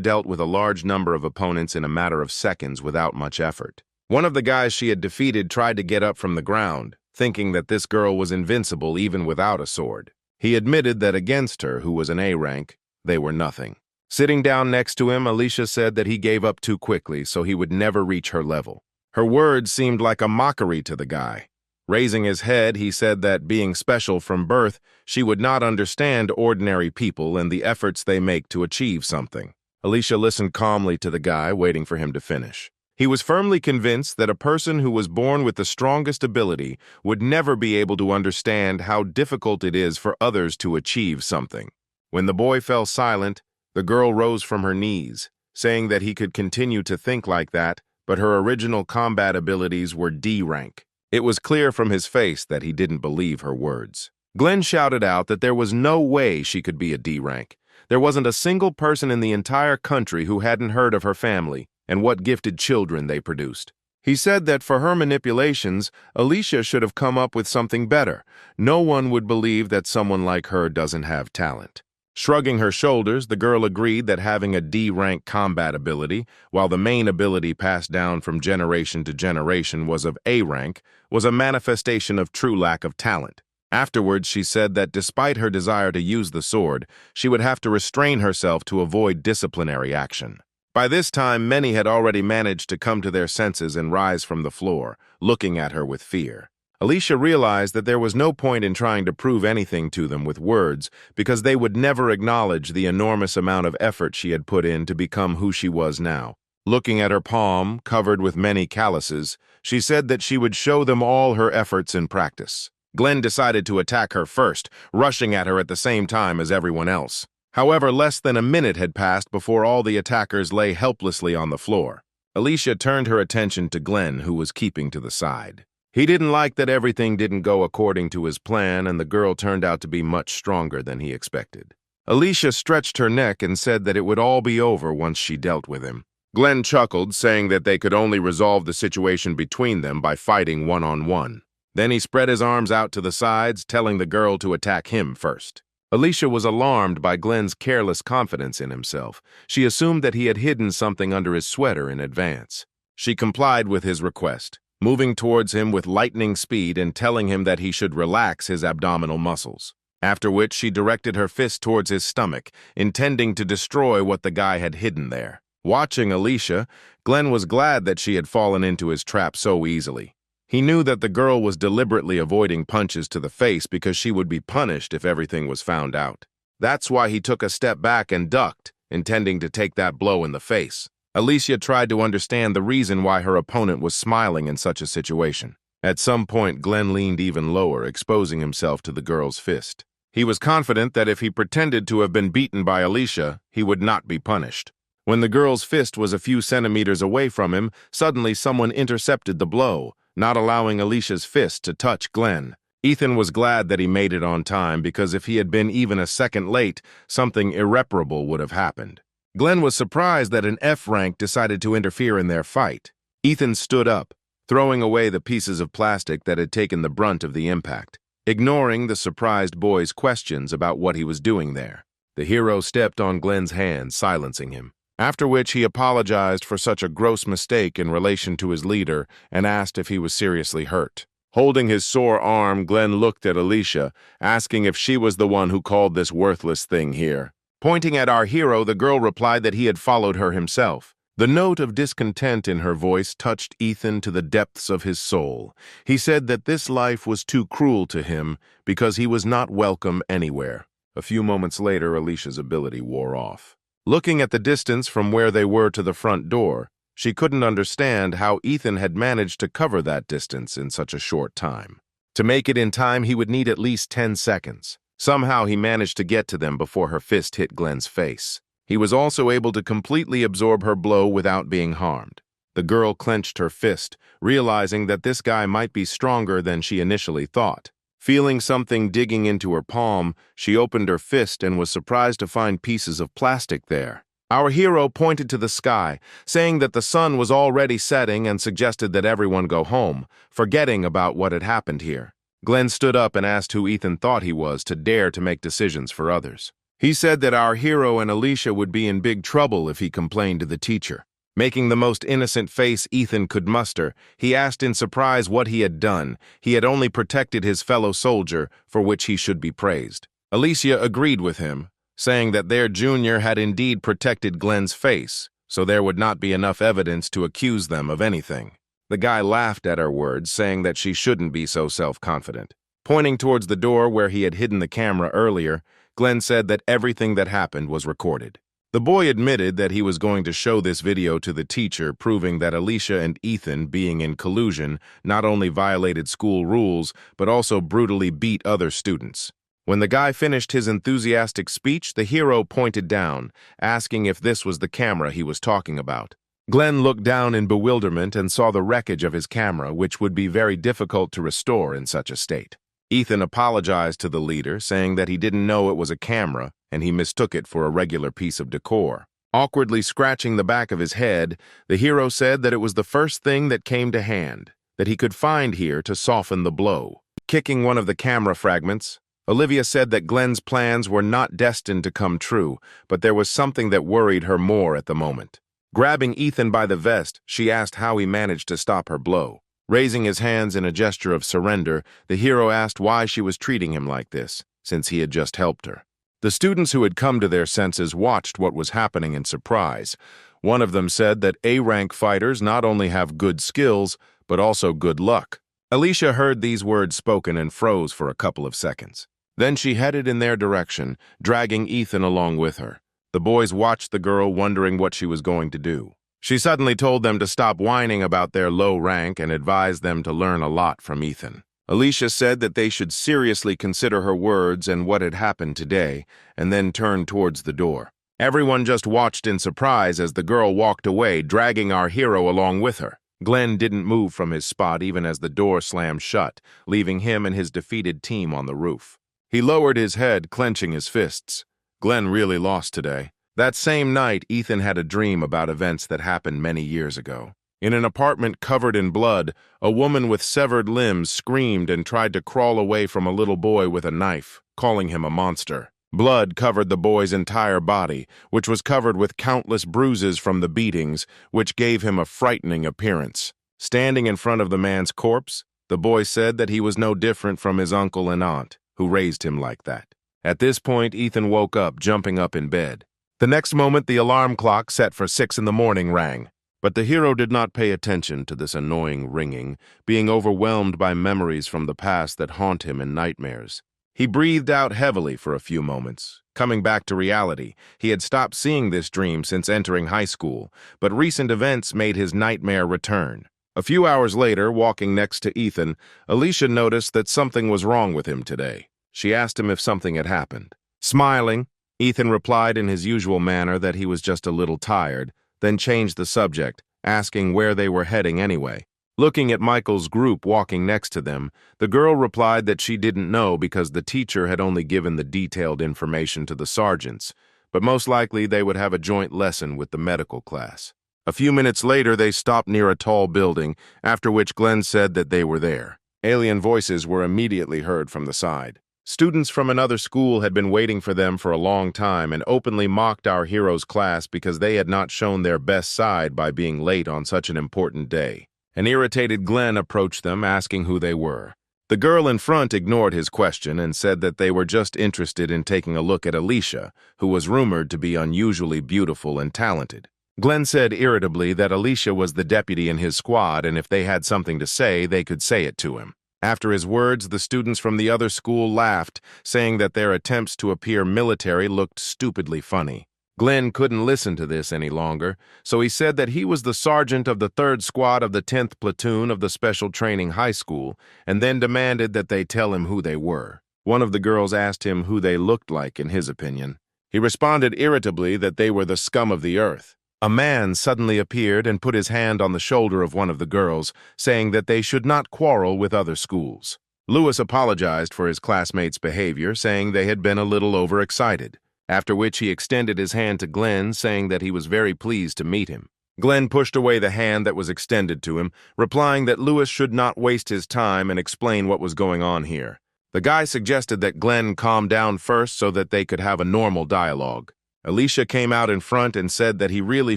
dealt with a large number of opponents in a matter of seconds without much effort. One of the guys she had defeated tried to get up from the ground, thinking that this girl was invincible even without a sword. He admitted that against her, who was an A-rank, they were nothing. Sitting down next to him, Alicia said that he gave up too quickly, so he would never reach her level. Her words seemed like a mockery to the guy. Raising his head, he said that being special from birth, she would not understand ordinary people and the efforts they make to achieve something. Alicia listened calmly to the guy, waiting for him to finish. He was firmly convinced that a person who was born with the strongest ability would never be able to understand how difficult it is for others to achieve something. When the boy fell silent, the girl rose from her knees, saying that he could continue to think like that, but her original combat abilities were D rank. It was clear from his face that he didn't believe her words. Glenn shouted out that there was no way she could be a D rank. There wasn't a single person in the entire country who hadn't heard of her family and what gifted children they produced. He said that for her manipulations, Alicia should have come up with something better. No one would believe that someone like her doesn't have talent. Shrugging her shoulders, the girl agreed that having a D-rank combat ability, while the main ability passed down from generation to generation was of A rank, was a manifestation of true lack of talent. Afterwards, she said that despite her desire to use the sword, she would have to restrain herself to avoid disciplinary action. By this time, many had already managed to come to their senses and rise from the floor, looking at her with fear. Alicia realized that there was no point in trying to prove anything to them with words because they would never acknowledge the enormous amount of effort she had put in to become who she was now. Looking at her palm, covered with many calluses, she said that she would show them all her efforts in practice. Glenn decided to attack her first, rushing at her at the same time as everyone else. However, less than a minute had passed before all the attackers lay helplessly on the floor. Alicia turned her attention to Glenn, who was keeping to the side. He didn't like that everything didn't go according to his plan, and the girl turned out to be much stronger than he expected. Alicia stretched her neck and said that it would all be over once she dealt with him. Glenn chuckled, saying that they could only resolve the situation between them by fighting one-on-one. Then he spread his arms out to the sides, telling the girl to attack him first. Alicia was alarmed by Glenn's careless confidence in himself. She assumed that he had hidden something under his sweater in advance. She complied with his request, moving towards him with lightning speed and telling him that he should relax his abdominal muscles. After which she directed her fist towards his stomach, intending to destroy what the guy had hidden there. Watching Alicia, Glenn was glad that she had fallen into his trap so easily. He knew that the girl was deliberately avoiding punches to the face because she would be punished if everything was found out. That's why he took a step back and ducked, intending to take that blow in the face. Alicia tried to understand the reason why her opponent was smiling in such a situation. At some point, Glenn leaned even lower, exposing himself to the girl's fist. He was confident that if he pretended to have been beaten by Alicia, he would not be punished. When the girl's fist was a few centimeters away from him, suddenly someone intercepted the blow, not allowing Alicia's fist to touch Glenn. Ethan was glad that he made it on time because if he had been even a second late, something irreparable would have happened. Glenn was surprised that an F rank decided to interfere in their fight. Ethan stood up, throwing away the pieces of plastic that had taken the brunt of the impact, ignoring the surprised boy's questions about what he was doing there. The hero stepped on Glenn's hand, silencing him. After which he apologized for such a gross mistake in relation to his leader and asked if he was seriously hurt. Holding his sore arm, Glenn looked at Alicia, asking if she was the one who called this worthless thing here. Pointing at our hero, the girl replied that he had followed her himself. The note of discontent in her voice touched Ethan to the depths of his soul. He said that this life was too cruel to him because he was not welcome anywhere. A few moments later, Alicia's ability wore off. Looking at the distance from where they were to the front door, she couldn't understand how Ethan had managed to cover that distance in such a short time. To make it in time, he would need at least 10 seconds. Somehow he managed to get to them before her fist hit Glenn's face. He was also able to completely absorb her blow without being harmed. The girl clenched her fist, realizing that this guy might be stronger than she initially thought. Feeling something digging into her palm, she opened her fist and was surprised to find pieces of plastic there. Our hero pointed to the sky, saying that the sun was already setting and suggested that everyone go home, forgetting about what had happened here. Glenn stood up and asked who Ethan thought he was to dare to make decisions for others. He said that our hero and Alicia would be in big trouble if he complained to the teacher. Making the most innocent face Ethan could muster, he asked in surprise what he had done. He had only protected his fellow soldier, for which he should be praised. Alicia agreed with him, saying that their junior had indeed protected Glenn's face, so there would not be enough evidence to accuse them of anything. The guy laughed at her words, saying that she shouldn't be so self-confident. Pointing towards the door where he had hidden the camera earlier, Glenn said that everything that happened was recorded. The boy admitted that he was going to show this video to the teacher, proving that Alicia and Ethan, being in collusion, not only violated school rules, but also brutally beat other students. When the guy finished his enthusiastic speech, the hero pointed down, asking if this was the camera he was talking about. Glenn looked down in bewilderment and saw the wreckage of his camera, which would be very difficult to restore in such a state. Ethan apologized to the leader, saying that he didn't know it was a camera, and he mistook it for a regular piece of decor. Awkwardly scratching the back of his head, the hero said that it was the first thing that came to hand, that he could find here to soften the blow. Kicking one of the camera fragments, Olivia said that Glenn's plans were not destined to come true, but there was something that worried her more at the moment. Grabbing Ethan by the vest, she asked how he managed to stop her blow. Raising his hands in a gesture of surrender, the hero asked why she was treating him like this, since he had just helped her. The students who had come to their senses watched what was happening in surprise. One of them said that A-rank fighters not only have good skills, but also good luck. Alicia heard these words spoken and froze for a couple of seconds. Then she headed in their direction, dragging Ethan along with her. The boys watched the girl, wondering what she was going to do. She suddenly told them to stop whining about their low rank and advised them to learn a lot from Ethan. Alicia said that they should seriously consider her words and what had happened today, and then turned towards the door. Everyone just watched in surprise as the girl walked away, dragging our hero along with her. Glenn didn't move from his spot even as the door slammed shut, leaving him and his defeated team on the roof. He lowered his head, clenching his fists. Glenn really lost today. That same night, Ethan had a dream about events that happened many years ago. In an apartment covered in blood, a woman with severed limbs screamed and tried to crawl away from a little boy with a knife, calling him a monster. Blood covered the boy's entire body, which was covered with countless bruises from the beatings, which gave him a frightening appearance. Standing in front of the man's corpse, the boy said that he was no different from his uncle and aunt, who raised him like that. At this point, Ethan woke up, jumping up in bed. The next moment, the alarm clock set for 6 in the morning rang. But the hero did not pay attention to this annoying ringing, being overwhelmed by memories from the past that haunt him in nightmares. He breathed out heavily for a few moments. Coming back to reality, he had stopped seeing this dream since entering high school, but recent events made his nightmare return. A few hours later, walking next to Ethan, Alicia noticed that something was wrong with him today. She asked him if something had happened. Smiling, Ethan replied in his usual manner that he was just a little tired, then changed the subject, asking where they were heading anyway. Looking at Michael's group walking next to them, the girl replied that she didn't know because the teacher had only given the detailed information to the sergeants, but most likely they would have a joint lesson with the medical class. A few minutes later, they stopped near a tall building, after which Glenn said that they were there. Alien voices were immediately heard from the side. Students from another school had been waiting for them for a long time and openly mocked our hero's class because they had not shown their best side by being late on such an important day. An irritated Glenn approached them, asking who they were. The girl in front ignored his question and said that they were just interested in taking a look at Alicia, who was rumored to be unusually beautiful and talented. Glenn said irritably that Alicia was the deputy in his squad and if they had something to say, they could say it to him. After his words, the students from the other school laughed, saying that their attempts to appear military looked stupidly funny. Glenn couldn't listen to this any longer, so he said that he was the sergeant of the 3rd Squad of the 10th Platoon of the Special Training High School, and then demanded that they tell him who they were. One of the girls asked him who they looked like in his opinion. He responded irritably that they were the scum of the earth. A man suddenly appeared and put his hand on the shoulder of one of the girls, saying that they should not quarrel with other schools. Lewis apologized for his classmates' behavior, saying they had been a little overexcited, after which he extended his hand to Glenn, saying that he was very pleased to meet him. Glenn pushed away the hand that was extended to him, replying that Lewis should not waste his time and explain what was going on here. The guy suggested that Glenn calm down first so that they could have a normal dialogue. Alicia came out in front and said that he really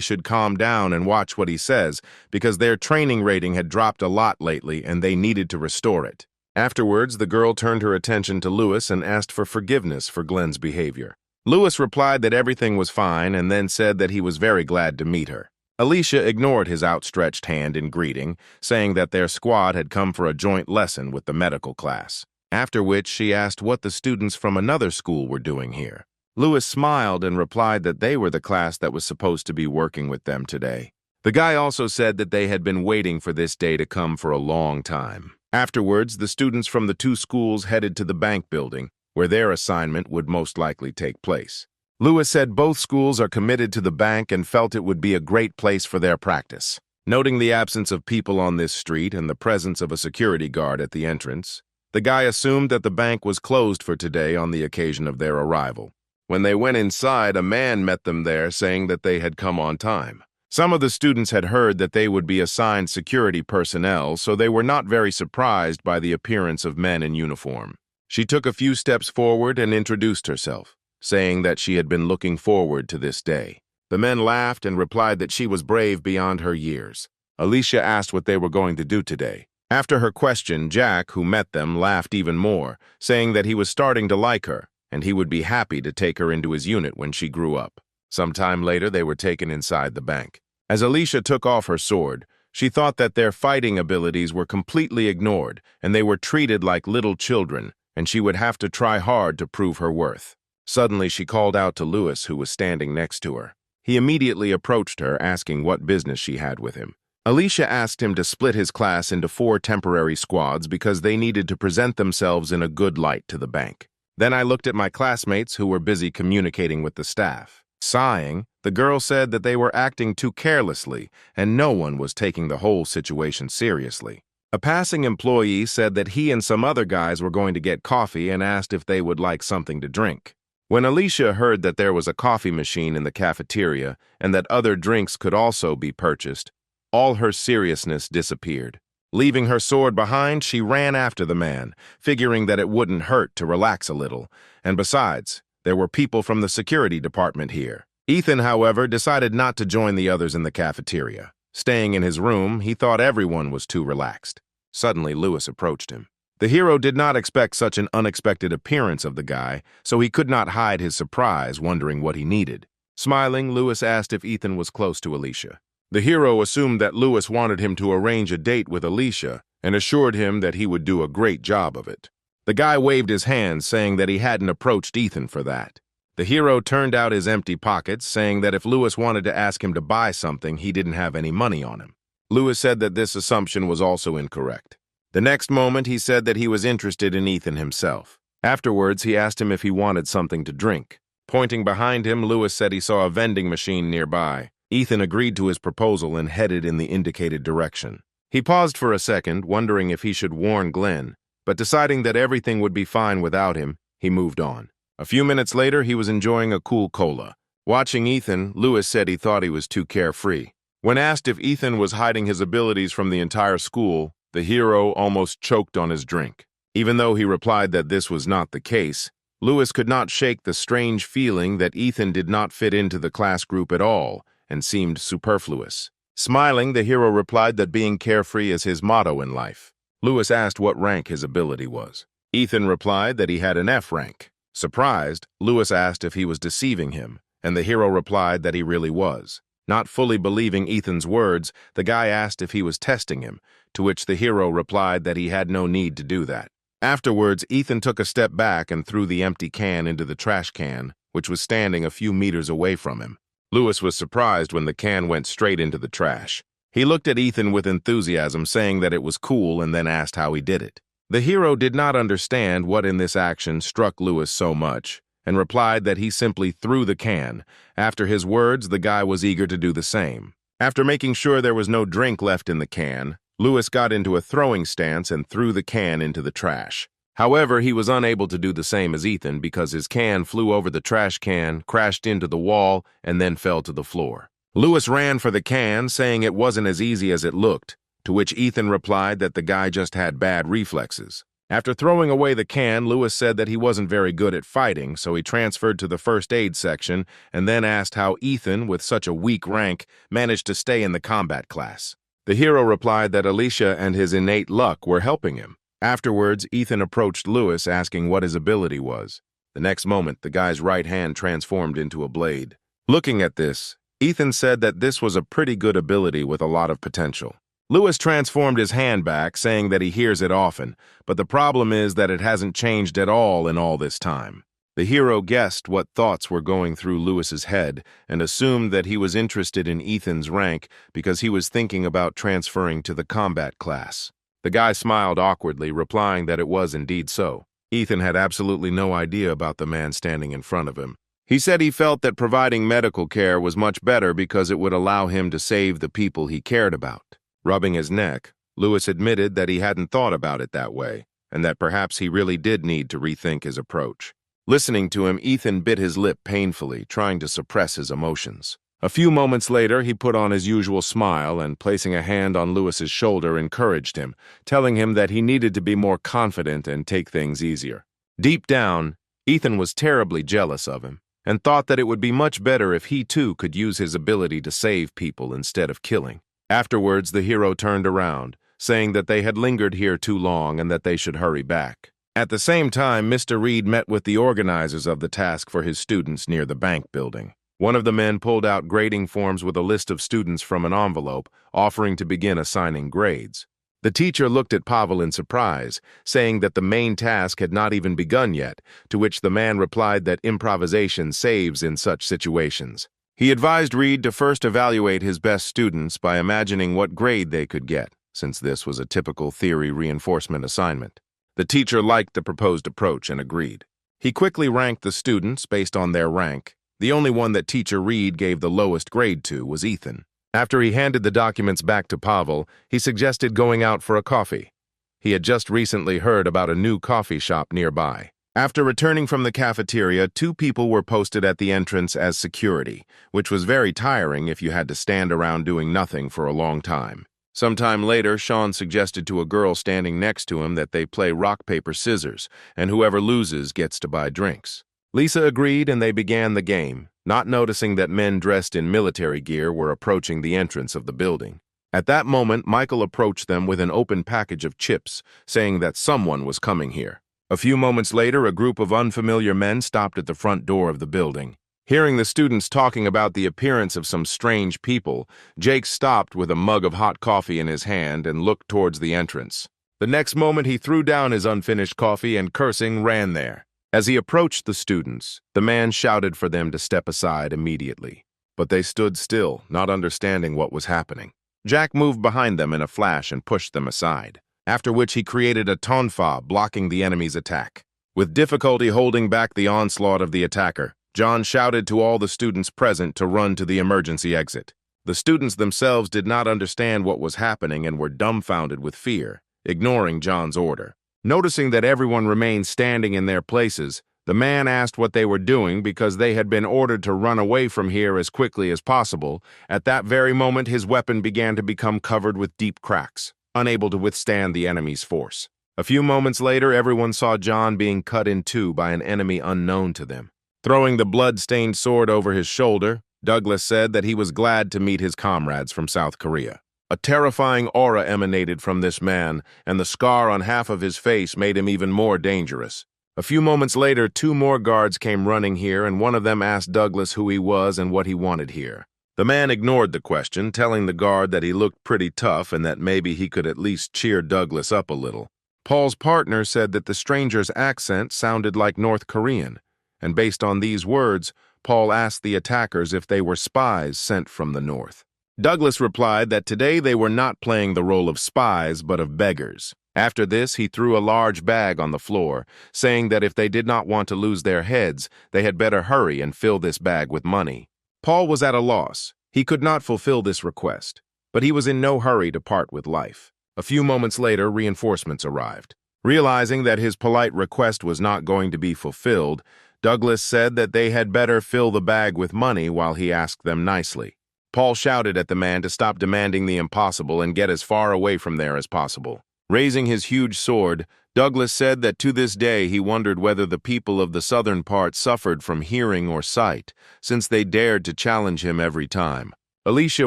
should calm down and watch what he says because their training rating had dropped a lot lately and they needed to restore it. Afterwards, the girl turned her attention to Lewis and asked for forgiveness for Glenn's behavior. Lewis replied that everything was fine and then said that he was very glad to meet her. Alicia ignored his outstretched hand in greeting, saying that their squad had come for a joint lesson with the medical class, after which she asked what the students from another school were doing here. Lewis smiled and replied that they were the class that was supposed to be working with them today. The guy also said that they had been waiting for this day to come for a long time. Afterwards, the students from the 2 schools headed to the bank building, where their assignment would most likely take place. Lewis said both schools are committed to the bank and felt it would be a great place for their practice. Noting the absence of people on this street and the presence of a security guard at the entrance, the guy assumed that the bank was closed for today on the occasion of their arrival. When they went inside, a man met them there saying that they had come on time. Some of the students had heard that they would be assigned security personnel, so they were not very surprised by the appearance of men in uniform. She took a few steps forward and introduced herself, saying that she had been looking forward to this day. The men laughed and replied that she was brave beyond her years. Alicia asked what they were going to do today. After her question, Jack, who met them, laughed even more, saying that he was starting to like her, and he would be happy to take her into his unit when she grew up. Some time later, they were taken inside the bank. As Alicia took off her sword, she thought that their fighting abilities were completely ignored, and they were treated like little children, and she would have to try hard to prove her worth. Suddenly, she called out to Lewis, who was standing next to her. He immediately approached her, asking what business she had with him. Alicia asked him to split his class into 4 temporary squads because they needed to present themselves in a good light to the bank. Then I looked at my classmates who were busy communicating with the staff. Sighing, the girl said that they were acting too carelessly and no one was taking the whole situation seriously. A passing employee said that he and some other guys were going to get coffee and asked if they would like something to drink. When Alicia heard that there was a coffee machine in the cafeteria and that other drinks could also be purchased, all her seriousness disappeared. Leaving her sword behind, she ran after the man, figuring that it wouldn't hurt to relax a little. And besides, there were people from the security department here. Ethan, however, decided not to join the others in the cafeteria. Staying in his room, he thought everyone was too relaxed. Suddenly, Lewis approached him. The hero did not expect such an unexpected appearance of the guy, so he could not hide his surprise, wondering what he needed. Smiling, Lewis asked if Ethan was close to Alicia. The hero assumed that Lewis wanted him to arrange a date with Alicia and assured him that he would do a great job of it. The guy waved his hand, saying that he hadn't approached Ethan for that. The hero turned out his empty pockets, saying that if Lewis wanted to ask him to buy something, he didn't have any money on him. Lewis said that this assumption was also incorrect. The next moment, he said that he was interested in Ethan himself. Afterwards, he asked him if he wanted something to drink. Pointing behind him, Lewis said he saw a vending machine nearby. Ethan agreed to his proposal and headed in the indicated direction. He paused for a second, wondering if he should warn Glenn, but deciding that everything would be fine without him, he moved on. A few minutes later, he was enjoying a cool cola. Watching Ethan, Lewis said he thought he was too carefree. When asked if Ethan was hiding his abilities from the entire school, the hero almost choked on his drink. Even though he replied that this was not the case, Lewis could not shake the strange feeling that Ethan did not fit into the class group at all and seemed superfluous. Smiling, the hero replied that being carefree is his motto in life. Lewis asked what rank his ability was. Ethan replied that he had an F rank. Surprised, Lewis asked if he was deceiving him, and the hero replied that he really was. Not fully believing Ethan's words, the guy asked if he was testing him, to which the hero replied that he had no need to do that. Afterwards, Ethan took a step back and threw the empty can into the trash can, which was standing a few meters away from him. Lewis was surprised when the can went straight into the trash. He looked at Ethan with enthusiasm, saying that it was cool, and then asked how he did it. The hero did not understand what in this action struck Lewis so much, and replied that he simply threw the can. After his words, the guy was eager to do the same. After making sure there was no drink left in the can, Lewis got into a throwing stance and threw the can into the trash. However, he was unable to do the same as Ethan because his can flew over the trash can, crashed into the wall, and then fell to the floor. Lewis ran for the can, saying it wasn't as easy as it looked, to which Ethan replied that the guy just had bad reflexes. After throwing away the can, Lewis said that he wasn't very good at fighting, so he transferred to the first aid section and then asked how Ethan, with such a weak rank, managed to stay in the combat class. The hero replied that Alicia and his innate luck were helping him. Afterwards, Ethan approached Lewis, asking what his ability was. The next moment, the guy's right hand transformed into a blade. Looking at this, Ethan said that this was a pretty good ability with a lot of potential. Lewis transformed his hand back, saying that he hears it often, but the problem is that it hasn't changed at all in all this time. The hero guessed what thoughts were going through Lewis's head and assumed that he was interested in Ethan's rank because he was thinking about transferring to the combat class. The guy smiled awkwardly, replying that it was indeed so. Ethan had absolutely no idea about the man standing in front of him. He said he felt that providing medical care was much better because it would allow him to save the people he cared about. Rubbing his neck, Lewis admitted that he hadn't thought about it that way, and that perhaps he really did need to rethink his approach. Listening to him, Ethan bit his lip painfully, trying to suppress his emotions. A few moments later, he put on his usual smile and, placing a hand on Lewis's shoulder, encouraged him, telling him that he needed to be more confident and take things easier. Deep down, Ethan was terribly jealous of him and thought that it would be much better if he too could use his ability to save people instead of killing. Afterwards, the hero turned around, saying that they had lingered here too long and that they should hurry back. At the same time, Mr. Reed met with the organizers of the task for his students near the bank building. One of the men pulled out grading forms with a list of students from an envelope, offering to begin assigning grades. The teacher looked at Pavel in surprise, saying that the main task had not even begun yet, to which the man replied that improvisation saves in such situations. He advised Reed to first evaluate his best students by imagining what grade they could get, since this was a typical theory reinforcement assignment. The teacher liked the proposed approach and agreed. He quickly ranked the students based on their rank. The only one that Teacher Reed gave the lowest grade to was Ethan. After he handed the documents back to Pavel, he suggested going out for a coffee. He had just recently heard about a new coffee shop nearby. After returning from the cafeteria, 2 people were posted at the entrance as security, which was very tiring if you had to stand around doing nothing for a long time. Sometime later, Sean suggested to a girl standing next to him that they play rock, paper, scissors, and whoever loses gets to buy drinks. Lisa agreed and they began the game, not noticing that men dressed in military gear were approaching the entrance of the building. At that moment, Michael approached them with an open package of chips, saying that someone was coming here. A few moments later, a group of unfamiliar men stopped at the front door of the building. Hearing the students talking about the appearance of some strange people, Jake stopped with a mug of hot coffee in his hand and looked towards the entrance. The next moment, he threw down his unfinished coffee and, cursing, ran there. As he approached the students, the man shouted for them to step aside immediately. But they stood still, not understanding what was happening. Jack moved behind them in a flash and pushed them aside, after which he created a tonfa blocking the enemy's attack. With difficulty holding back the onslaught of the attacker, John shouted to all the students present to run to the emergency exit. The students themselves did not understand what was happening and were dumbfounded with fear, ignoring John's order. Noticing that everyone remained standing in their places, the man asked what they were doing because they had been ordered to run away from here as quickly as possible. At that very moment, his weapon began to become covered with deep cracks, unable to withstand the enemy's force. A few moments later, everyone saw John being cut in two by an enemy unknown to them. Throwing the blood-stained sword over his shoulder, Douglas said that he was glad to meet his comrades from South Korea. A terrifying aura emanated from this man, and the scar on half of his face made him even more dangerous. A few moments later, 2 more guards came running here, and one of them asked Douglas who he was and what he wanted here. The man ignored the question, telling the guard that he looked pretty tough and that maybe he could at least cheer Douglas up a little. Paul's partner said that the stranger's accent sounded like North Korean, and based on these words, Paul asked the attackers if they were spies sent from the north. Douglas replied that today they were not playing the role of spies but of beggars. After this, he threw a large bag on the floor, saying that if they did not want to lose their heads, they had better hurry and fill this bag with money. Paul was at a loss. He could not fulfill this request, but he was in no hurry to part with life. A few moments later, reinforcements arrived. Realizing that his polite request was not going to be fulfilled, Douglas said that they had better fill the bag with money while he asked them nicely. Paul shouted at the man to stop demanding the impossible and get as far away from there as possible. Raising his huge sword, Douglas said that to this day he wondered whether the people of the southern part suffered from hearing or sight, since they dared to challenge him every time. Alicia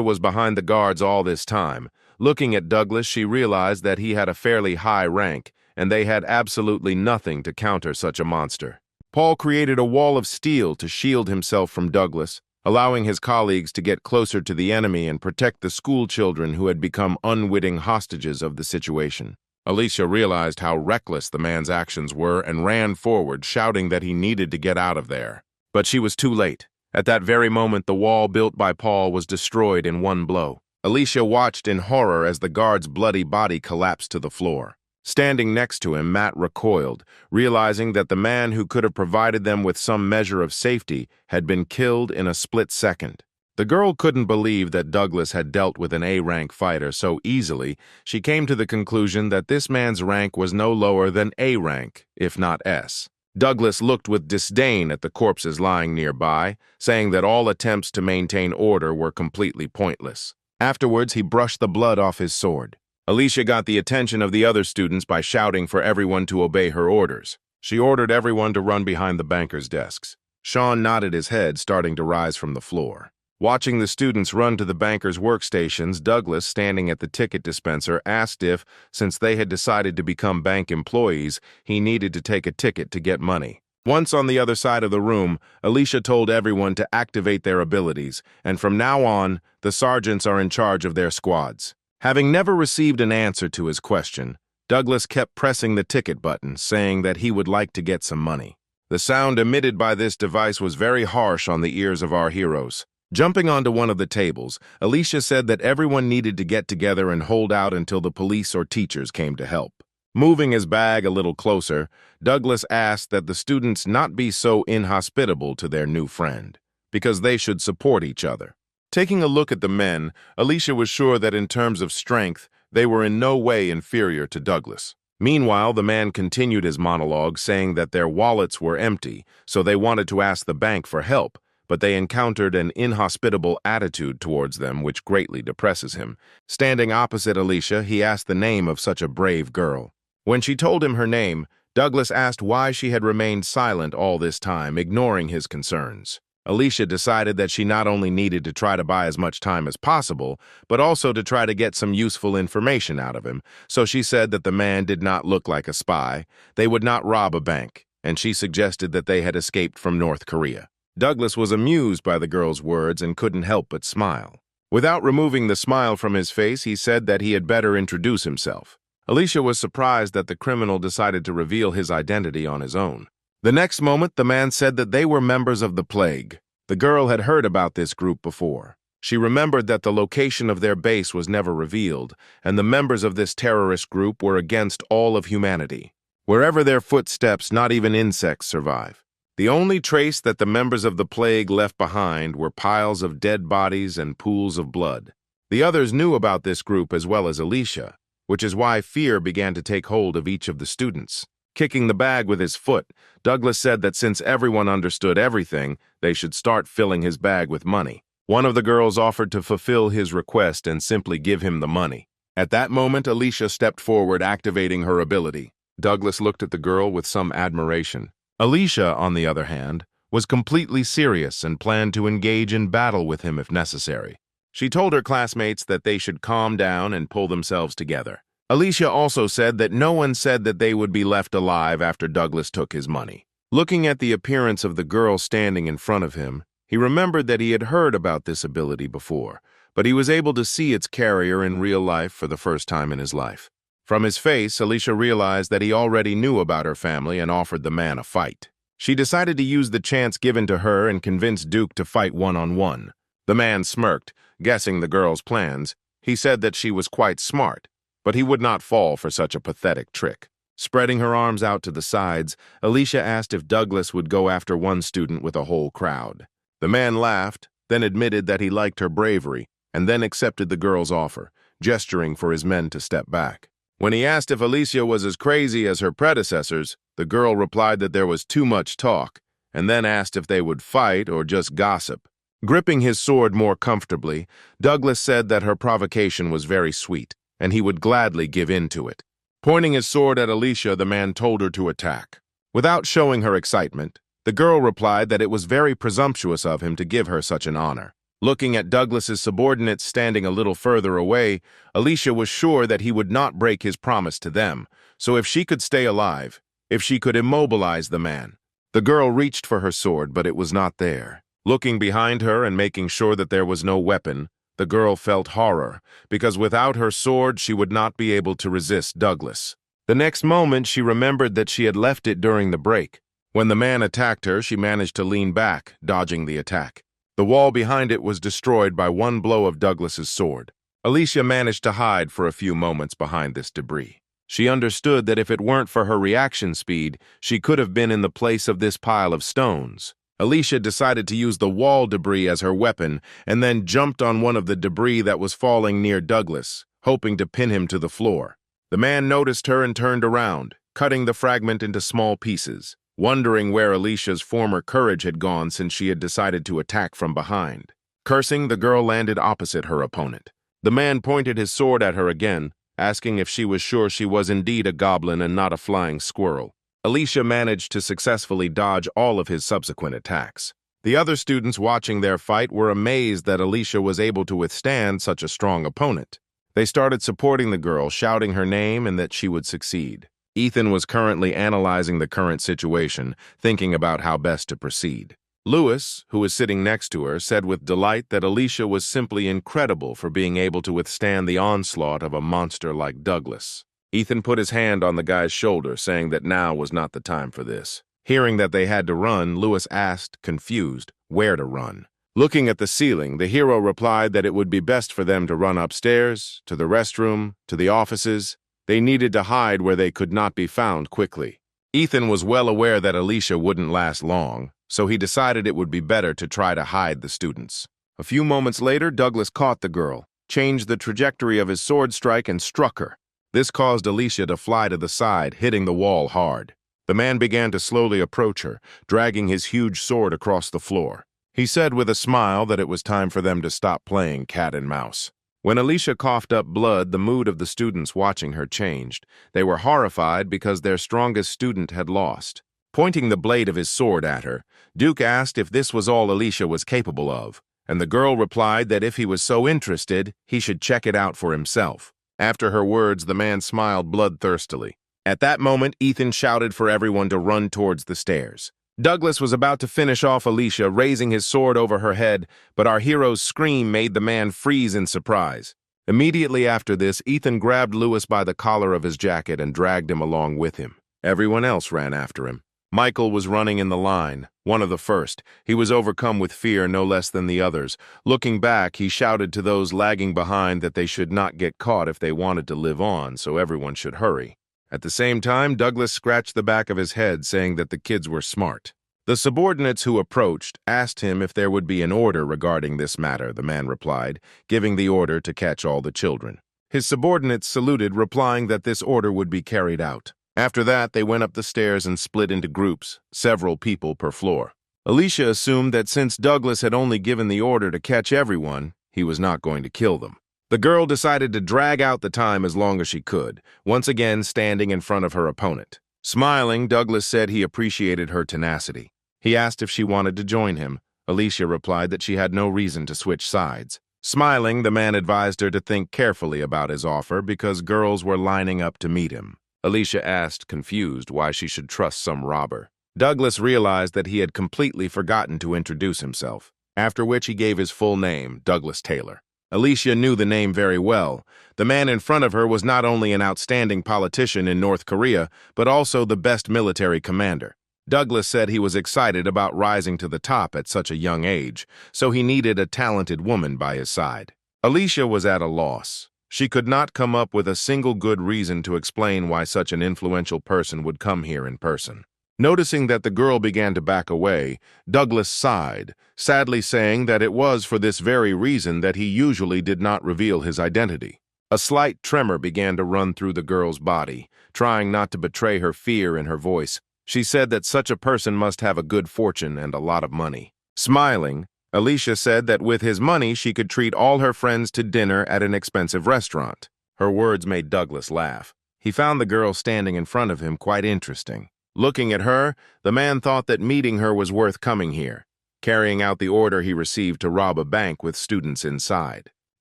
was behind the guards all this time. Looking at Douglas, she realized that he had a fairly high rank, and they had absolutely nothing to counter such a monster. Paul created a wall of steel to shield himself from Douglas, allowing his colleagues to get closer to the enemy and protect the school children who had become unwitting hostages of the situation. Alicia realized how reckless the man's actions were and ran forward, shouting that he needed to get out of there. But she was too late. At that very moment, the wall built by Paul was destroyed in one blow. Alicia watched in horror as the guard's bloody body collapsed to the floor. Standing next to him, Matt recoiled, realizing that the man who could have provided them with some measure of safety had been killed in a split second. The girl couldn't believe that Douglas had dealt with an A-rank fighter so easily. She came to the conclusion that this man's rank was no lower than A rank, if not S. Douglas looked with disdain at the corpses lying nearby, saying that all attempts to maintain order were completely pointless. Afterwards, he brushed the blood off his sword. Alicia got the attention of the other students by shouting for everyone to obey her orders. She ordered everyone to run behind the bankers' desks. Sean nodded his head, starting to rise from the floor. Watching the students run to the bankers' workstations, Douglas, standing at the ticket dispenser, asked if, since they had decided to become bank employees, he needed to take a ticket to get money. Once on the other side of the room, Alicia told everyone to activate their abilities, and from now on, the sergeants are in charge of their squads. Having never received an answer to his question, Douglas kept pressing the ticket button, saying that he would like to get some money. The sound emitted by this device was very harsh on the ears of our heroes. Jumping onto one of the tables, Alicia said that everyone needed to get together and hold out until the police or teachers came to help. Moving his bag a little closer, Douglas asked that the students not be so inhospitable to their new friend, because they should support each other. Taking a look at the men, Alicia was sure that in terms of strength, they were in no way inferior to Douglas. Meanwhile, the man continued his monologue, saying that their wallets were empty, so they wanted to ask the bank for help, but they encountered an inhospitable attitude towards them which greatly depresses him. Standing opposite Alicia, he asked the name of such a brave girl. When she told him her name, Douglas asked why she had remained silent all this time, ignoring his concerns. Alicia decided that she not only needed to try to buy as much time as possible, but also to try to get some useful information out of him, so she said that the man did not look like a spy, they would not rob a bank, and she suggested that they had escaped from North Korea. Douglas was amused by the girl's words and couldn't help but smile. Without removing the smile from his face, he said that he had better introduce himself. Alicia was surprised that the criminal decided to reveal his identity on his own. The next moment, the man said that they were members of the Plague. The girl had heard about this group before. She remembered that the location of their base was never revealed, and the members of this terrorist group were against all of humanity. Wherever their footsteps, not even insects survive. The only trace that the members of the Plague left behind were piles of dead bodies and pools of blood. The others knew about this group as well as Alicia, which is why fear began to take hold of each of the students. Kicking the bag with his foot, Douglas said that since everyone understood everything, they should start filling his bag with money. One of the girls offered to fulfill his request and simply give him the money. At that moment, Alicia stepped forward, activating her ability. Douglas looked at the girl with some admiration. Alicia, on the other hand, was completely serious and planned to engage in battle with him if necessary. She told her classmates that they should calm down and pull themselves together. Alicia also said that no one said that they would be left alive after Douglas took his money. Looking at the appearance of the girl standing in front of him, he remembered that he had heard about this ability before, but he was able to see its carrier in real life for the first time in his life. From his face, Alicia realized that he already knew about her family and offered the man a fight. She decided to use the chance given to her and convince Duke to fight one-on-one. The man smirked, guessing the girl's plans. He said that she was quite smart, but he would not fall for such a pathetic trick. Spreading her arms out to the sides, Alicia asked if Douglas would go after one student with a whole crowd. The man laughed, then admitted that he liked her bravery, and then accepted the girl's offer, gesturing for his men to step back. When he asked if Alicia was as crazy as her predecessors, the girl replied that there was too much talk, and then asked if they would fight or just gossip. Gripping his sword more comfortably, Douglas said that her provocation was very sweet, and he would gladly give in to it. Pointing his sword at Alicia, the man told her to attack. Without showing her excitement, the girl replied that it was very presumptuous of him to give her such an honor. Looking at Douglas's subordinates standing a little further away, Alicia was sure that he would not break his promise to them, so if she could stay alive, if she could immobilize the man. The girl reached for her sword, but it was not there. Looking behind her and making sure that there was no weapon, the girl felt horror, because without her sword she would not be able to resist Douglas. The next moment she remembered that she had left it during the break. When the man attacked her, she managed to lean back, dodging the attack. The wall behind it was destroyed by one blow of Douglas's sword. Alicia managed to hide for a few moments behind this debris. She understood that if it weren't for her reaction speed, she could have been in the place of this pile of stones. Alicia decided to use the wall debris as her weapon and then jumped on one of the debris that was falling near Douglas, hoping to pin him to the floor. The man noticed her and turned around, cutting the fragment into small pieces, wondering where Alicia's former courage had gone since she had decided to attack from behind. Cursing, the girl landed opposite her opponent. The man pointed his sword at her again, asking if she was sure she was indeed a goblin and not a flying squirrel. Alicia managed to successfully dodge all of his subsequent attacks. The other students watching their fight were amazed that Alicia was able to withstand such a strong opponent. They started supporting the girl, shouting her name and that she would succeed. Ethan was currently analyzing the current situation, thinking about how best to proceed. Lewis, who was sitting next to her, said with delight that Alicia was simply incredible for being able to withstand the onslaught of a monster like Douglas. Ethan put his hand on the guy's shoulder, saying that now was not the time for this. Hearing that they had to run, Lewis asked, confused, where to run. Looking at the ceiling, the hero replied that it would be best for them to run upstairs, to the restroom, to the offices. They needed to hide where they could not be found quickly. Ethan was well aware that Alicia wouldn't last long, so he decided it would be better to try to hide the students. A few moments later, Douglas caught the girl, changed the trajectory of his sword strike, and struck her. This caused Alicia to fly to the side, hitting the wall hard. The man began to slowly approach her, dragging his huge sword across the floor. He said with a smile that it was time for them to stop playing cat and mouse. When Alicia coughed up blood, the mood of the students watching her changed. They were horrified because their strongest student had lost. Pointing the blade of his sword at her, Duke asked if this was all Alicia was capable of, and the girl replied that if he was so interested, he should check it out for himself. After her words, the man smiled bloodthirstily. At that moment, Ethan shouted for everyone to run towards the stairs. Douglas was about to finish off Alicia, raising his sword over her head, but our hero's scream made the man freeze in surprise. Immediately after this, Ethan grabbed Lewis by the collar of his jacket and dragged him along with him. Everyone else ran after him. Michael was running in the line, one of the first. He was overcome with fear no less than the others. Looking back, he shouted to those lagging behind that they should not get caught if they wanted to live on, so everyone should hurry. At the same time, Douglas scratched the back of his head, saying that the kids were smart. The subordinates who approached asked him if there would be an order regarding this matter, the man replied, giving the order to catch all the children. His subordinates saluted, replying that this order would be carried out. After that, they went up the stairs and split into groups, several people per floor. Alicia assumed that since Douglas had only given the order to catch everyone, he was not going to kill them. The girl decided to drag out the time as long as she could, once again standing in front of her opponent. Smiling, Douglas said he appreciated her tenacity. He asked if she wanted to join him. Alicia replied that she had no reason to switch sides. Smiling, the man advised her to think carefully about his offer because girls were lining up to meet him. Alicia asked, confused, why she should trust some robber. Douglas realized that he had completely forgotten to introduce himself, after which he gave his full name, Douglas Taylor. Alicia knew the name very well. The man in front of her was not only an outstanding politician in North Korea, but also the best military commander. Douglas said he was excited about rising to the top at such a young age, so he needed a talented woman by his side. Alicia was at a loss. She could not come up with a single good reason to explain why such an influential person would come here in person. Noticing that the girl began to back away, Douglas sighed, sadly saying that it was for this very reason that he usually did not reveal his identity. A slight tremor began to run through the girl's body, trying not to betray her fear in her voice. She said that such a person must have a good fortune and a lot of money. Smiling, Alicia said that with his money she could treat all her friends to dinner at an expensive restaurant. Her words made Douglas laugh. He found the girl standing in front of him quite interesting. Looking at her, the man thought that meeting her was worth coming here, carrying out the order he received to rob a bank with students inside.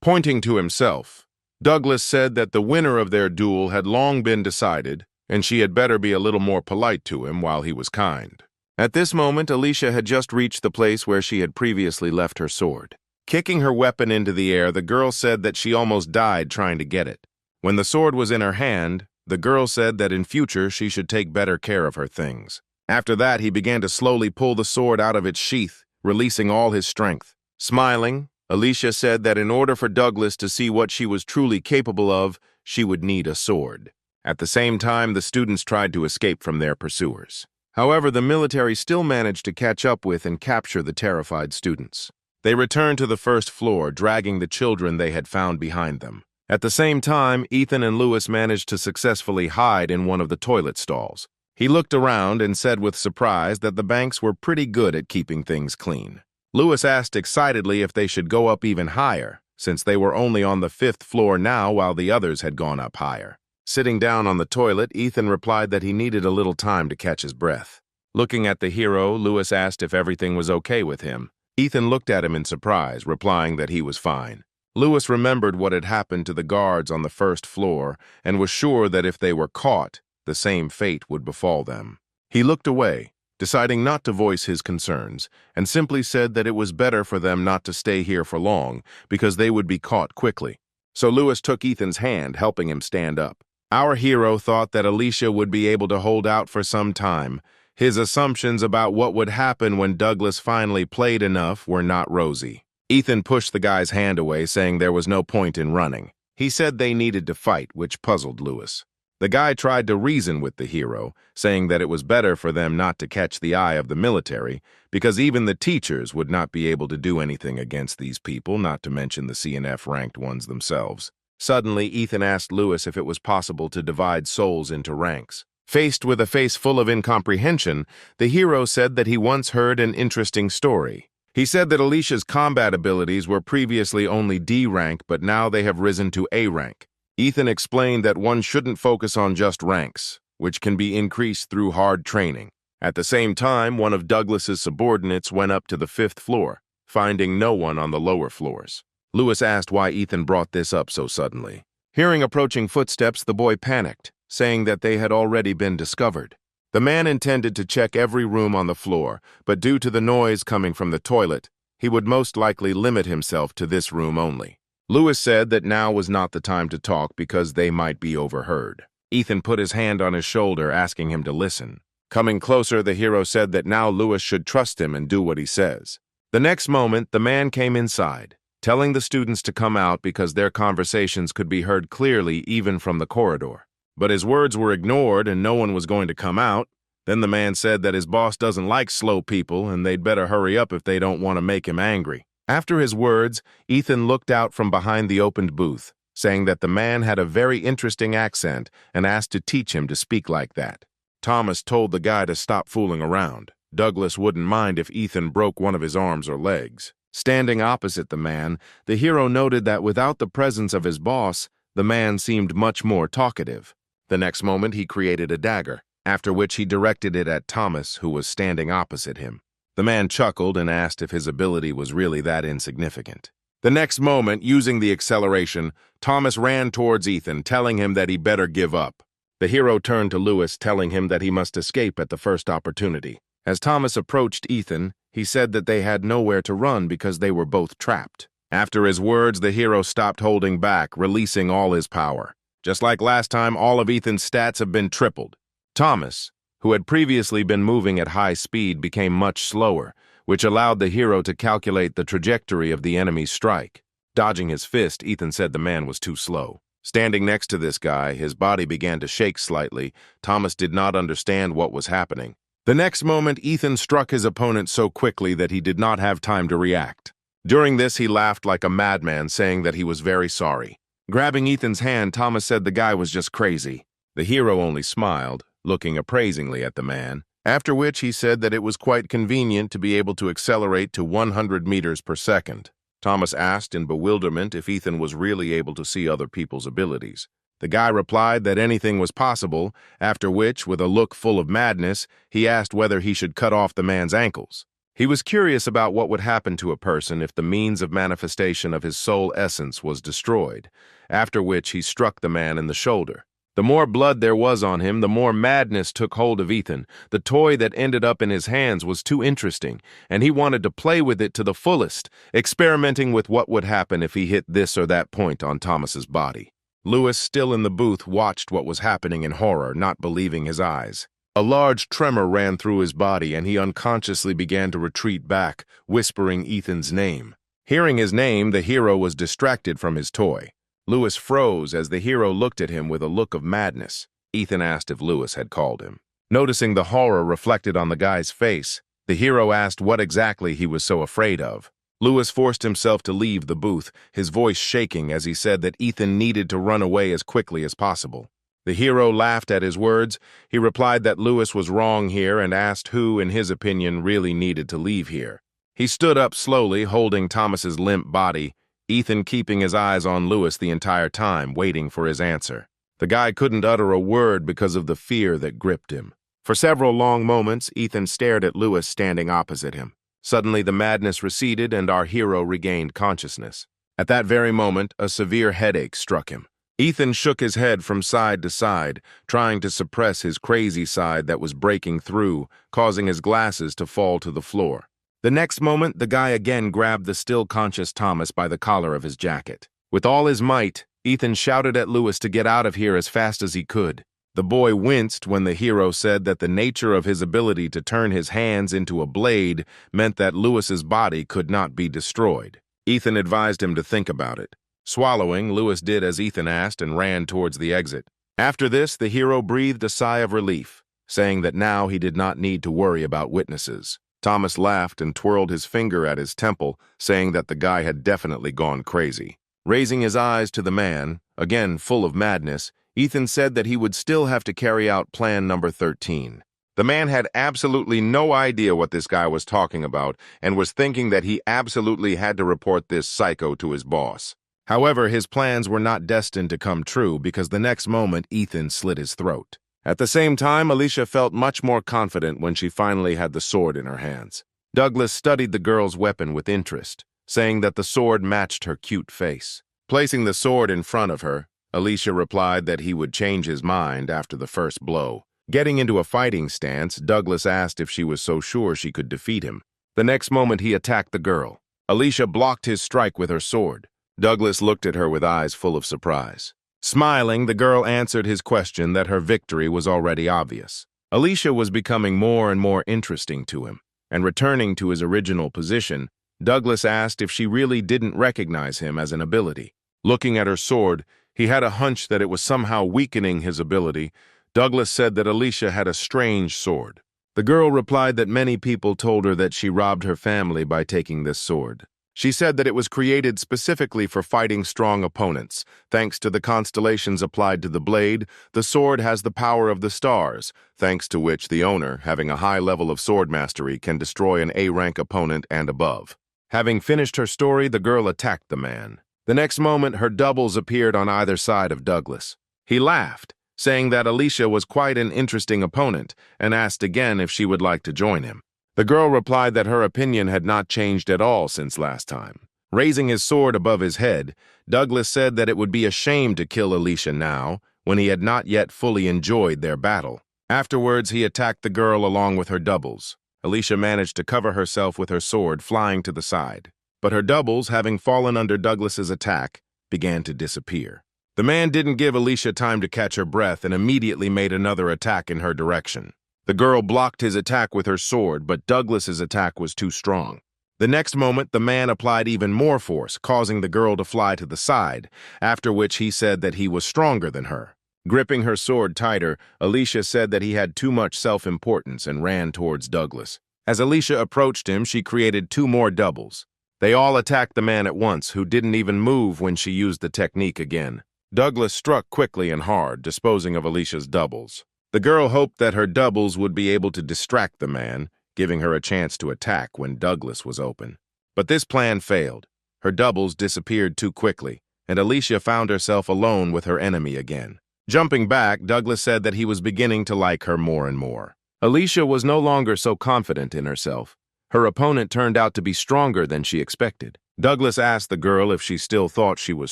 Pointing to himself, Douglas said that the winner of their duel had long been decided, and she had better be a little more polite to him while he was kind. At this moment, Alicia had just reached the place where she had previously left her sword. Kicking her weapon into the air, the girl said that she almost died trying to get it. When the sword was in her hand, the girl said that in future she should take better care of her things. After that, he began to slowly pull the sword out of its sheath, releasing all his strength. Smiling, Alicia said that in order for Douglas to see what she was truly capable of, she would need a sword. At the same time, the students tried to escape from their pursuers. However, the military still managed to catch up with and capture the terrified students. They returned to the first floor, dragging the children they had found behind them. At the same time, Ethan and Lewis managed to successfully hide in one of the toilet stalls. He looked around and said with surprise that the banks were pretty good at keeping things clean. Lewis asked excitedly if they should go up even higher, since they were only on the 5th floor now while the others had gone up higher. Sitting down on the toilet, Ethan replied that he needed a little time to catch his breath. Looking at the hero, Lewis asked if everything was okay with him. Ethan looked at him in surprise, replying that he was fine. Lewis remembered what had happened to the guards on the 1st floor and was sure that if they were caught, the same fate would befall them. He looked away, deciding not to voice his concerns, and simply said that it was better for them not to stay here for long because they would be caught quickly. So Lewis took Ethan's hand, helping him stand up. Our hero thought that Alicia would be able to hold out for some time. His assumptions about what would happen when Douglas finally played enough were not rosy. Ethan pushed the guy's hand away, saying there was no point in running. He said they needed to fight, which puzzled Lewis. The guy tried to reason with the hero, saying that it was better for them not to catch the eye of the military, because even the teachers would not be able to do anything against these people, not to mention the CNF-ranked ones themselves. Suddenly, Ethan asked Lewis if it was possible to divide souls into ranks. Faced with a face full of incomprehension, the hero said that he once heard an interesting story. He said that Alicia's combat abilities were previously only D rank, but now they have risen to A rank. Ethan explained that one shouldn't focus on just ranks, which can be increased through hard training. At the same time, one of Douglas's subordinates went up to the 5th floor, finding no one on the lower floors. Lewis asked why Ethan brought this up so suddenly. Hearing approaching footsteps, the boy panicked, saying that they had already been discovered. The man intended to check every room on the floor, but due to the noise coming from the toilet, he would most likely limit himself to this room only. Lewis said that now was not the time to talk because they might be overheard. Ethan put his hand on his shoulder, asking him to listen. Coming closer, the hero said that now Lewis should trust him and do what he says. The next moment, the man came inside, telling the students to come out because their conversations could be heard clearly even from the corridor. But his words were ignored and no one was going to come out. Then the man said that his boss doesn't like slow people and they'd better hurry up if they don't want to make him angry. After his words, Ethan looked out from behind the opened booth, saying that the man had a very interesting accent and asked to teach him to speak like that. Thomas told the guy to stop fooling around. Douglas wouldn't mind if Ethan broke one of his arms or legs. Standing opposite the man, the hero noted that without the presence of his boss, the man seemed much more talkative. The next moment, he created a dagger, after which he directed it at Thomas, who was standing opposite him. The man chuckled and asked if his ability was really that insignificant. The next moment, using the acceleration, Thomas ran towards Ethan, telling him that he better give up. The hero turned to Lewis, telling him that he must escape at the first opportunity. As Thomas approached Ethan, he said that they had nowhere to run because they were both trapped. After his words, the hero stopped holding back, releasing all his power. Just like last time, all of Ethan's stats have been tripled. Thomas, who had previously been moving at high speed, became much slower, which allowed the hero to calculate the trajectory of the enemy's strike. Dodging his fist, Ethan said the man was too slow. Standing next to this guy, his body began to shake slightly. Thomas did not understand what was happening. The next moment, Ethan struck his opponent so quickly that he did not have time to react. During this, he laughed like a madman, saying that he was very sorry. Grabbing Ethan's hand, Thomas said the guy was just crazy. The hero only smiled, looking appraisingly at the man, after which he said that it was quite convenient to be able to accelerate to 100 meters per second. Thomas asked in bewilderment if Ethan was really able to see other people's abilities. The guy replied that anything was possible, after which, with a look full of madness, he asked whether he should cut off the man's ankles. He was curious about what would happen to a person if the means of manifestation of his soul essence was destroyed, after which he struck the man in the shoulder. The more blood there was on him, the more madness took hold of Ethan. The toy that ended up in his hands was too interesting, and he wanted to play with it to the fullest, experimenting with what would happen if he hit this or that point on Thomas's body. Lewis, still in the booth, watched what was happening in horror, not believing his eyes. A large tremor ran through his body, and he unconsciously began to retreat back, whispering Ethan's name. Hearing his name, the hero was distracted from his toy. Lewis froze as the hero looked at him with a look of madness. Ethan asked if Lewis had called him. Noticing the horror reflected on the guy's face, the hero asked what exactly he was so afraid of. Lewis forced himself to leave the booth, his voice shaking as he said that Ethan needed to run away as quickly as possible. The hero laughed at his words. He replied that Lewis was wrong here and asked who, in his opinion, really needed to leave here. He stood up slowly, holding Thomas's limp body, Ethan keeping his eyes on Lewis the entire time, waiting for his answer. The guy couldn't utter a word because of the fear that gripped him. For several long moments, Ethan stared at Lewis standing opposite him. Suddenly, the madness receded and our hero regained consciousness. At that very moment, a severe headache struck him. Ethan shook his head from side to side, trying to suppress his crazy side that was breaking through, causing his glasses to fall to the floor. The next moment, the guy again grabbed the still conscious Thomas by the collar of his jacket. With all his might, Ethan shouted at Lewis to get out of here as fast as he could. The boy winced when the hero said that the nature of his ability to turn his hands into a blade meant that Lewis's body could not be destroyed. Ethan advised him to think about it. Swallowing, Lewis did as Ethan asked and ran towards the exit. After this, the hero breathed a sigh of relief, saying that now he did not need to worry about witnesses. Thomas laughed and twirled his finger at his temple, saying that the guy had definitely gone crazy. Raising his eyes to the man, again full of madness, Ethan said that he would still have to carry out plan number 13. The man had absolutely no idea what this guy was talking about and was thinking that he absolutely had to report this psycho to his boss. However, his plans were not destined to come true because the next moment Ethan slit his throat. At the same time, Alicia felt much more confident when she finally had the sword in her hands. Douglas studied the girl's weapon with interest, saying that the sword matched her cute face. Placing the sword in front of her, Alicia replied that he would change his mind after the first blow. Getting into a fighting stance, Douglas asked if she was so sure she could defeat him. The next moment, he attacked the girl. Alicia blocked his strike with her sword. Douglas looked at her with eyes full of surprise. Smiling, the girl answered his question that her victory was already obvious. Alicia was becoming more and more interesting to him, and returning to his original position, Douglas asked if she really didn't recognize him as an ability. Looking at her sword, he had a hunch that it was somehow weakening his ability. Douglas said that Alicia had a strange sword. The girl replied that many people told her that she robbed her family by taking this sword. She said that it was created specifically for fighting strong opponents. Thanks to the constellations applied to the blade, the sword has the power of the stars, thanks to which the owner, having a high level of sword mastery, can destroy an A-rank opponent and above. Having finished her story, the girl attacked the man. The next moment, her doubles appeared on either side of Douglas. He laughed, saying that Alicia was quite an interesting opponent, and asked again if she would like to join him. The girl replied that her opinion had not changed at all since last time. Raising his sword above his head, Douglas said that it would be a shame to kill Alicia now, when he had not yet fully enjoyed their battle. Afterwards, he attacked the girl along with her doubles. Alicia managed to cover herself with her sword, flying to the side. But her doubles, having fallen under Douglas's attack, began to disappear. The man didn't give Alicia time to catch her breath and immediately made another attack in her direction. The girl blocked his attack with her sword, but Douglas's attack was too strong. The next moment, the man applied even more force, causing the girl to fly to the side, after which he said that he was stronger than her. Gripping her sword tighter, Alicia said that he had too much self-importance and ran towards Douglas. As Alicia approached him, she created 2 more doubles. They all attacked the man at once, who didn't even move when she used the technique again. Douglas struck quickly and hard, disposing of Alicia's doubles. The girl hoped that her doubles would be able to distract the man, giving her a chance to attack when Douglas was open. But this plan failed. Her doubles disappeared too quickly, and Alicia found herself alone with her enemy again. Jumping back, Douglas said that he was beginning to like her more and more. Alicia was no longer so confident in herself. Her opponent turned out to be stronger than she expected. Douglas asked the girl if she still thought she was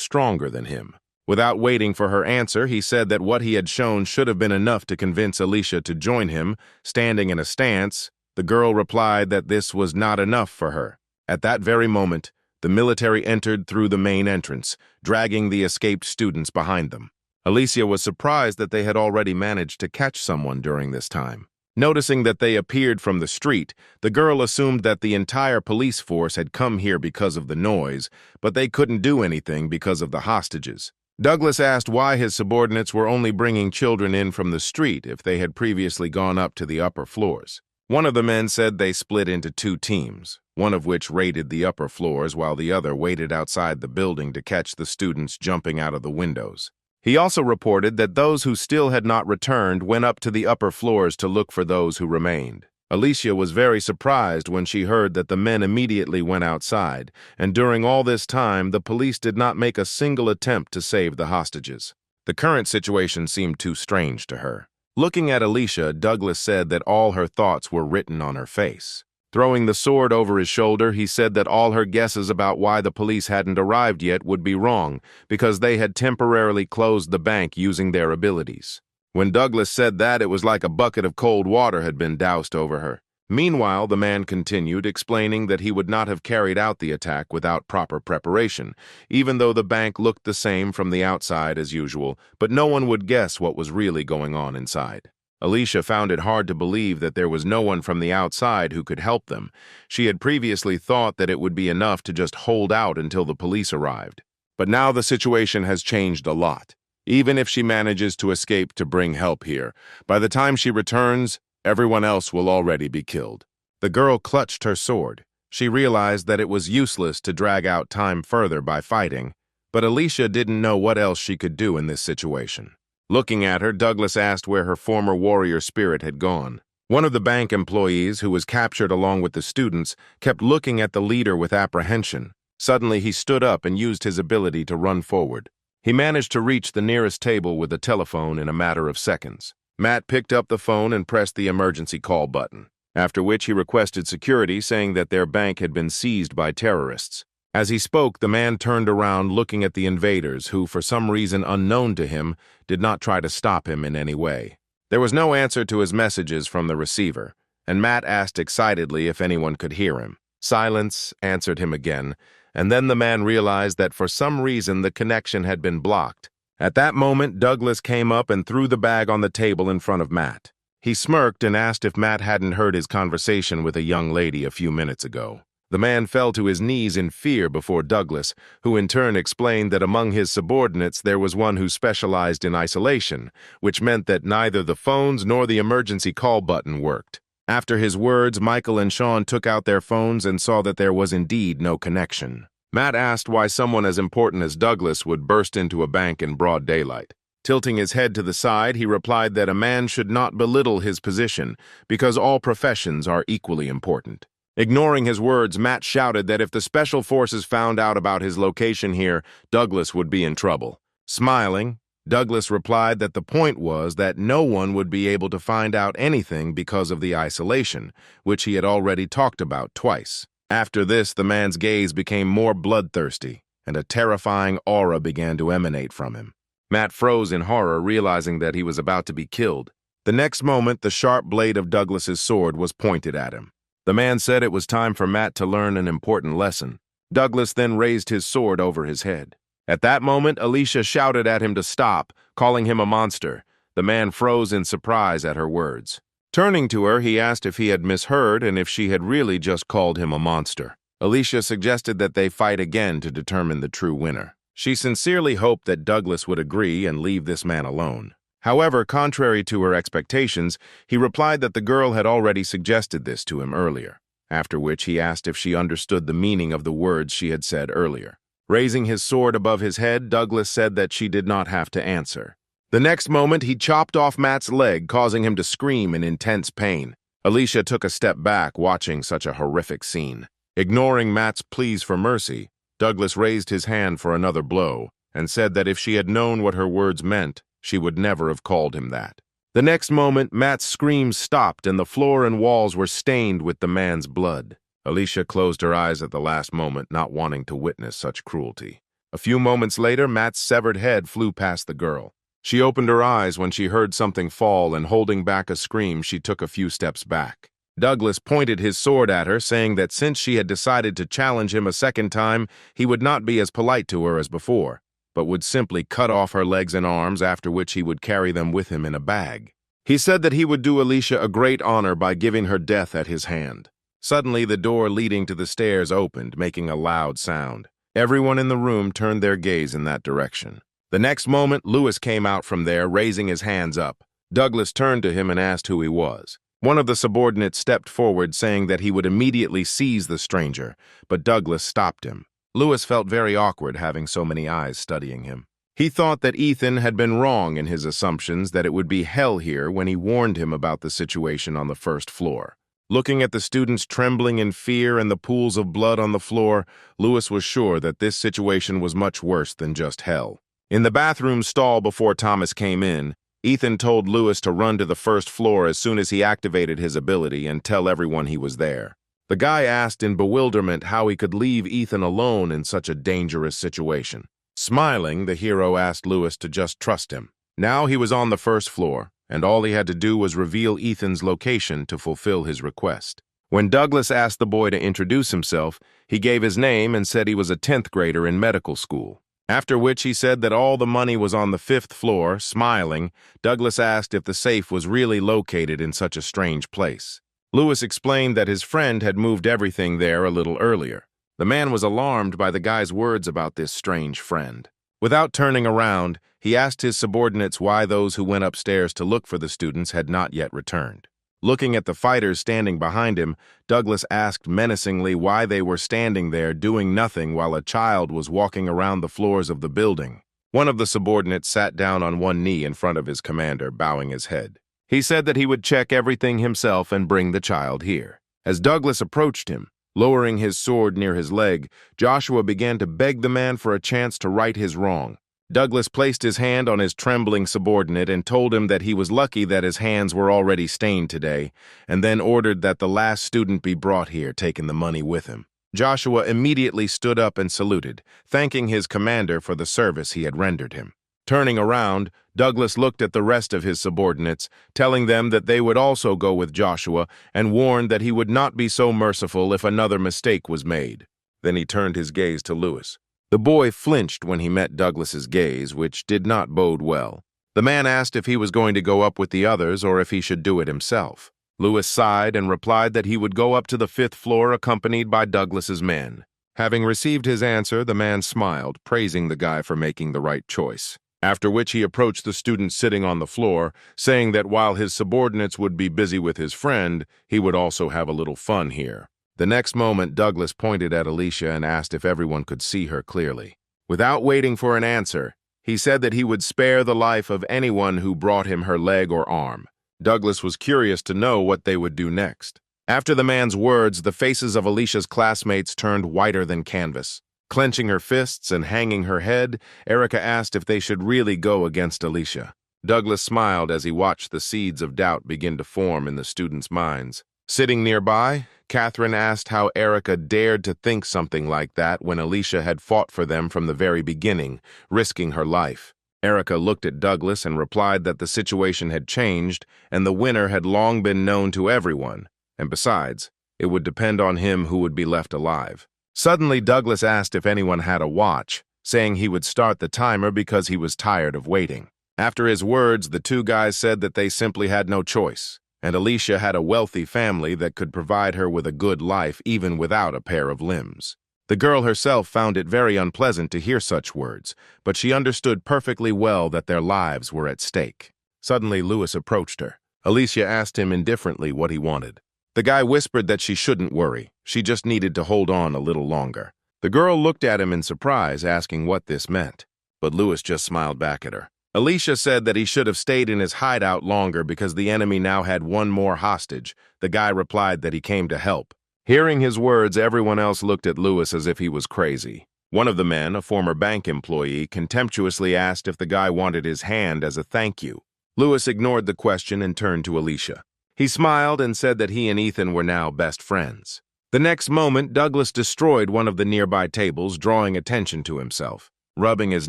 stronger than him. Without waiting for her answer, he said that what he had shown should have been enough to convince Alicia to join him. Standing in a stance, the girl replied that this was not enough for her. At that very moment, the military entered through the main entrance, dragging the escaped students behind them. Alicia was surprised that they had already managed to catch someone during this time. Noticing that they appeared from the street, the girl assumed that the entire police force had come here because of the noise, but they couldn't do anything because of the hostages. Douglas asked why his subordinates were only bringing children in from the street if they had previously gone up to the upper floors. One of the men said they split into 2 teams, one of which raided the upper floors while the other waited outside the building to catch the students jumping out of the windows. He also reported that those who still had not returned went up to the upper floors to look for those who remained. Alicia was very surprised when she heard that the men immediately went outside, and during all this time, the police did not make a single attempt to save the hostages. The current situation seemed too strange to her. Looking at Alicia, Douglas said that all her thoughts were written on her face. Throwing the sword over his shoulder, he said that all her guesses about why the police hadn't arrived yet would be wrong, because they had temporarily closed the bank using their abilities. When Douglas said that, it was like a bucket of cold water had been doused over her. Meanwhile, the man continued, explaining that he would not have carried out the attack without proper preparation, even though the bank looked the same from the outside as usual, but no one would guess what was really going on inside. Alicia found it hard to believe that there was no one from the outside who could help them. She had previously thought that it would be enough to just hold out until the police arrived. But now the situation has changed a lot. Even if she manages to escape to bring help here, by the time she returns, everyone else will already be killed. The girl clutched her sword. She realized that it was useless to drag out time further by fighting, but Alicia didn't know what else she could do in this situation. Looking at her, Douglas asked where her former warrior spirit had gone. One of the bank employees, who was captured along with the students, kept looking at the leader with apprehension. Suddenly, he stood up and used his ability to run forward. He managed to reach the nearest table with a telephone in a matter of seconds. Matt picked up the phone and pressed the emergency call button, after which he requested security, saying that their bank had been seized by terrorists. As he spoke, the man turned around looking at the invaders, who, for some reason unknown to him, did not try to stop him in any way. There was no answer to his messages from the receiver, and Matt asked excitedly if anyone could hear him. Silence answered him again, and then the man realized that for some reason the connection had been blocked. At that moment, Douglas came up and threw the bag on the table in front of Matt. He smirked and asked if Matt hadn't heard his conversation with a young lady a few minutes ago. The man fell to his knees in fear before Douglas, who in turn explained that among his subordinates there was one who specialized in isolation, which meant that neither the phones nor the emergency call button worked. After his words, Michael and Sean took out their phones and saw that there was indeed no connection. Matt asked why someone as important as Douglas would burst into a bank in broad daylight. Tilting his head to the side, he replied that a man should not belittle his position because all professions are equally important. Ignoring his words, Matt shouted that if the special forces found out about his location here, Douglas would be in trouble. Smiling, Douglas replied that the point was that no one would be able to find out anything because of the isolation, which he had already talked about twice. After this, the man's gaze became more bloodthirsty, and a terrifying aura began to emanate from him. Matt froze in horror, realizing that he was about to be killed. The next moment, the sharp blade of Douglas's sword was pointed at him. The man said it was time for Matt to learn an important lesson. Douglas then raised his sword over his head. At that moment, Alicia shouted at him to stop, calling him a monster. The man froze in surprise at her words. Turning to her, he asked if he had misheard and if she had really just called him a monster. Alicia suggested that they fight again to determine the true winner. She sincerely hoped that Douglas would agree and leave this man alone. However, contrary to her expectations, he replied that the girl had already suggested this to him earlier, after which he asked if she understood the meaning of the words she had said earlier. Raising his sword above his head, Douglas said that she did not have to answer. The next moment, he chopped off Matt's leg, causing him to scream in intense pain. Alicia took a step back, watching such a horrific scene. Ignoring Matt's pleas for mercy, Douglas raised his hand for another blow and said that if she had known what her words meant, she would never have called him that. The next moment, Matt's screams stopped and the floor and walls were stained with the man's blood. Alicia closed her eyes at the last moment, not wanting to witness such cruelty. A few moments later, Matt's severed head flew past the girl. She opened her eyes when she heard something fall, and holding back a scream, she took a few steps back. Douglas pointed his sword at her, saying that since she had decided to challenge him a second time, he would not be as polite to her as before, but would simply cut off her legs and arms, after which he would carry them with him in a bag. He said that he would do Alicia a great honor by giving her death at his hand. Suddenly, the door leading to the stairs opened, making a loud sound. Everyone in the room turned their gaze in that direction. The next moment, Lewis came out from there, raising his hands up. Douglas turned to him and asked who he was. One of the subordinates stepped forward, saying that he would immediately seize the stranger, but Douglas stopped him. Lewis felt very awkward having so many eyes studying him. He thought that Ethan had been wrong in his assumptions that it would be hell here when he warned him about the situation on the first floor. Looking at the students trembling in fear and the pools of blood on the floor, Lewis was sure that this situation was much worse than just hell. In the bathroom stall before Thomas came in, Ethan told Lewis to run to the first floor as soon as he activated his ability and tell everyone he was there. The guy asked in bewilderment how he could leave Ethan alone in such a dangerous situation. Smiling, the hero asked Lewis to just trust him. Now he was on the first floor, and all he had to do was reveal Ethan's location to fulfill his request. When Douglas asked the boy to introduce himself, he gave his name and said he was a 10th grader in medical school. After which he said that all the money was on the 5th floor. Smiling, Douglas asked if the safe was really located in such a strange place. Lewis explained that his friend had moved everything there a little earlier. The man was alarmed by the guy's words about this strange friend. Without turning around, he asked his subordinates why those who went upstairs to look for the students had not yet returned. Looking at the fighters standing behind him, Douglas asked menacingly why they were standing there doing nothing while a child was walking around the floors of the building. One of the subordinates sat down on one knee in front of his commander, bowing his head. He said that he would check everything himself and bring the child here. As Douglas approached him, lowering his sword near his leg, Joshua began to beg the man for a chance to right his wrong. Douglas placed his hand on his trembling subordinate and told him that he was lucky that his hands were already stained today, and then ordered that the last student be brought here, taking the money with him. Joshua immediately stood up and saluted, thanking his commander for the service he had rendered him. Turning around, Douglas looked at the rest of his subordinates, telling them that they would also go with Joshua, and warned that he would not be so merciful if another mistake was made. Then he turned his gaze to Lewis. The boy flinched when he met Douglas's gaze, which did not bode well. The man asked if he was going to go up with the others or if he should do it himself. Lewis sighed and replied that he would go up to the 5th floor accompanied by Douglas's men. Having received his answer, the man smiled, praising the guy for making the right choice. After which he approached the student sitting on the floor, saying that while his subordinates would be busy with his friend, he would also have a little fun here. The next moment, Douglas pointed at Alicia and asked if everyone could see her clearly. Without waiting for an answer, he said that he would spare the life of anyone who brought him her leg or arm. Douglas was curious to know what they would do next. After the man's words, the faces of Alicia's classmates turned whiter than canvas. Clenching her fists and hanging her head, Erica asked if they should really go against Alicia. Douglas smiled as he watched the seeds of doubt begin to form in the students' minds. Sitting nearby, Catherine asked how Erica dared to think something like that when Alicia had fought for them from the very beginning, risking her life. Erica looked at Douglas and replied that the situation had changed and the winner had long been known to everyone, and besides, it would depend on him who would be left alive. Suddenly, Douglas asked if anyone had a watch, saying he would start the timer because he was tired of waiting. After his words, the two guys said that they simply had no choice, and Alicia had a wealthy family that could provide her with a good life even without a pair of limbs. The girl herself found it very unpleasant to hear such words, but she understood perfectly well that their lives were at stake. Suddenly, Lewis approached her. Alicia asked him indifferently what he wanted. The guy whispered that she shouldn't worry. She just needed to hold on a little longer. The girl looked at him in surprise, asking what this meant, but Lewis just smiled back at her. Alicia said that he should have stayed in his hideout longer because the enemy now had one more hostage. The guy replied that he came to help. Hearing his words, everyone else looked at Lewis as if he was crazy. One of the men, a former bank employee, contemptuously asked if the guy wanted his hand as a thank you. Lewis ignored the question and turned to Alicia. He smiled and said that he and Ethan were now best friends. The next moment, Douglas destroyed one of the nearby tables, drawing attention to himself. Rubbing his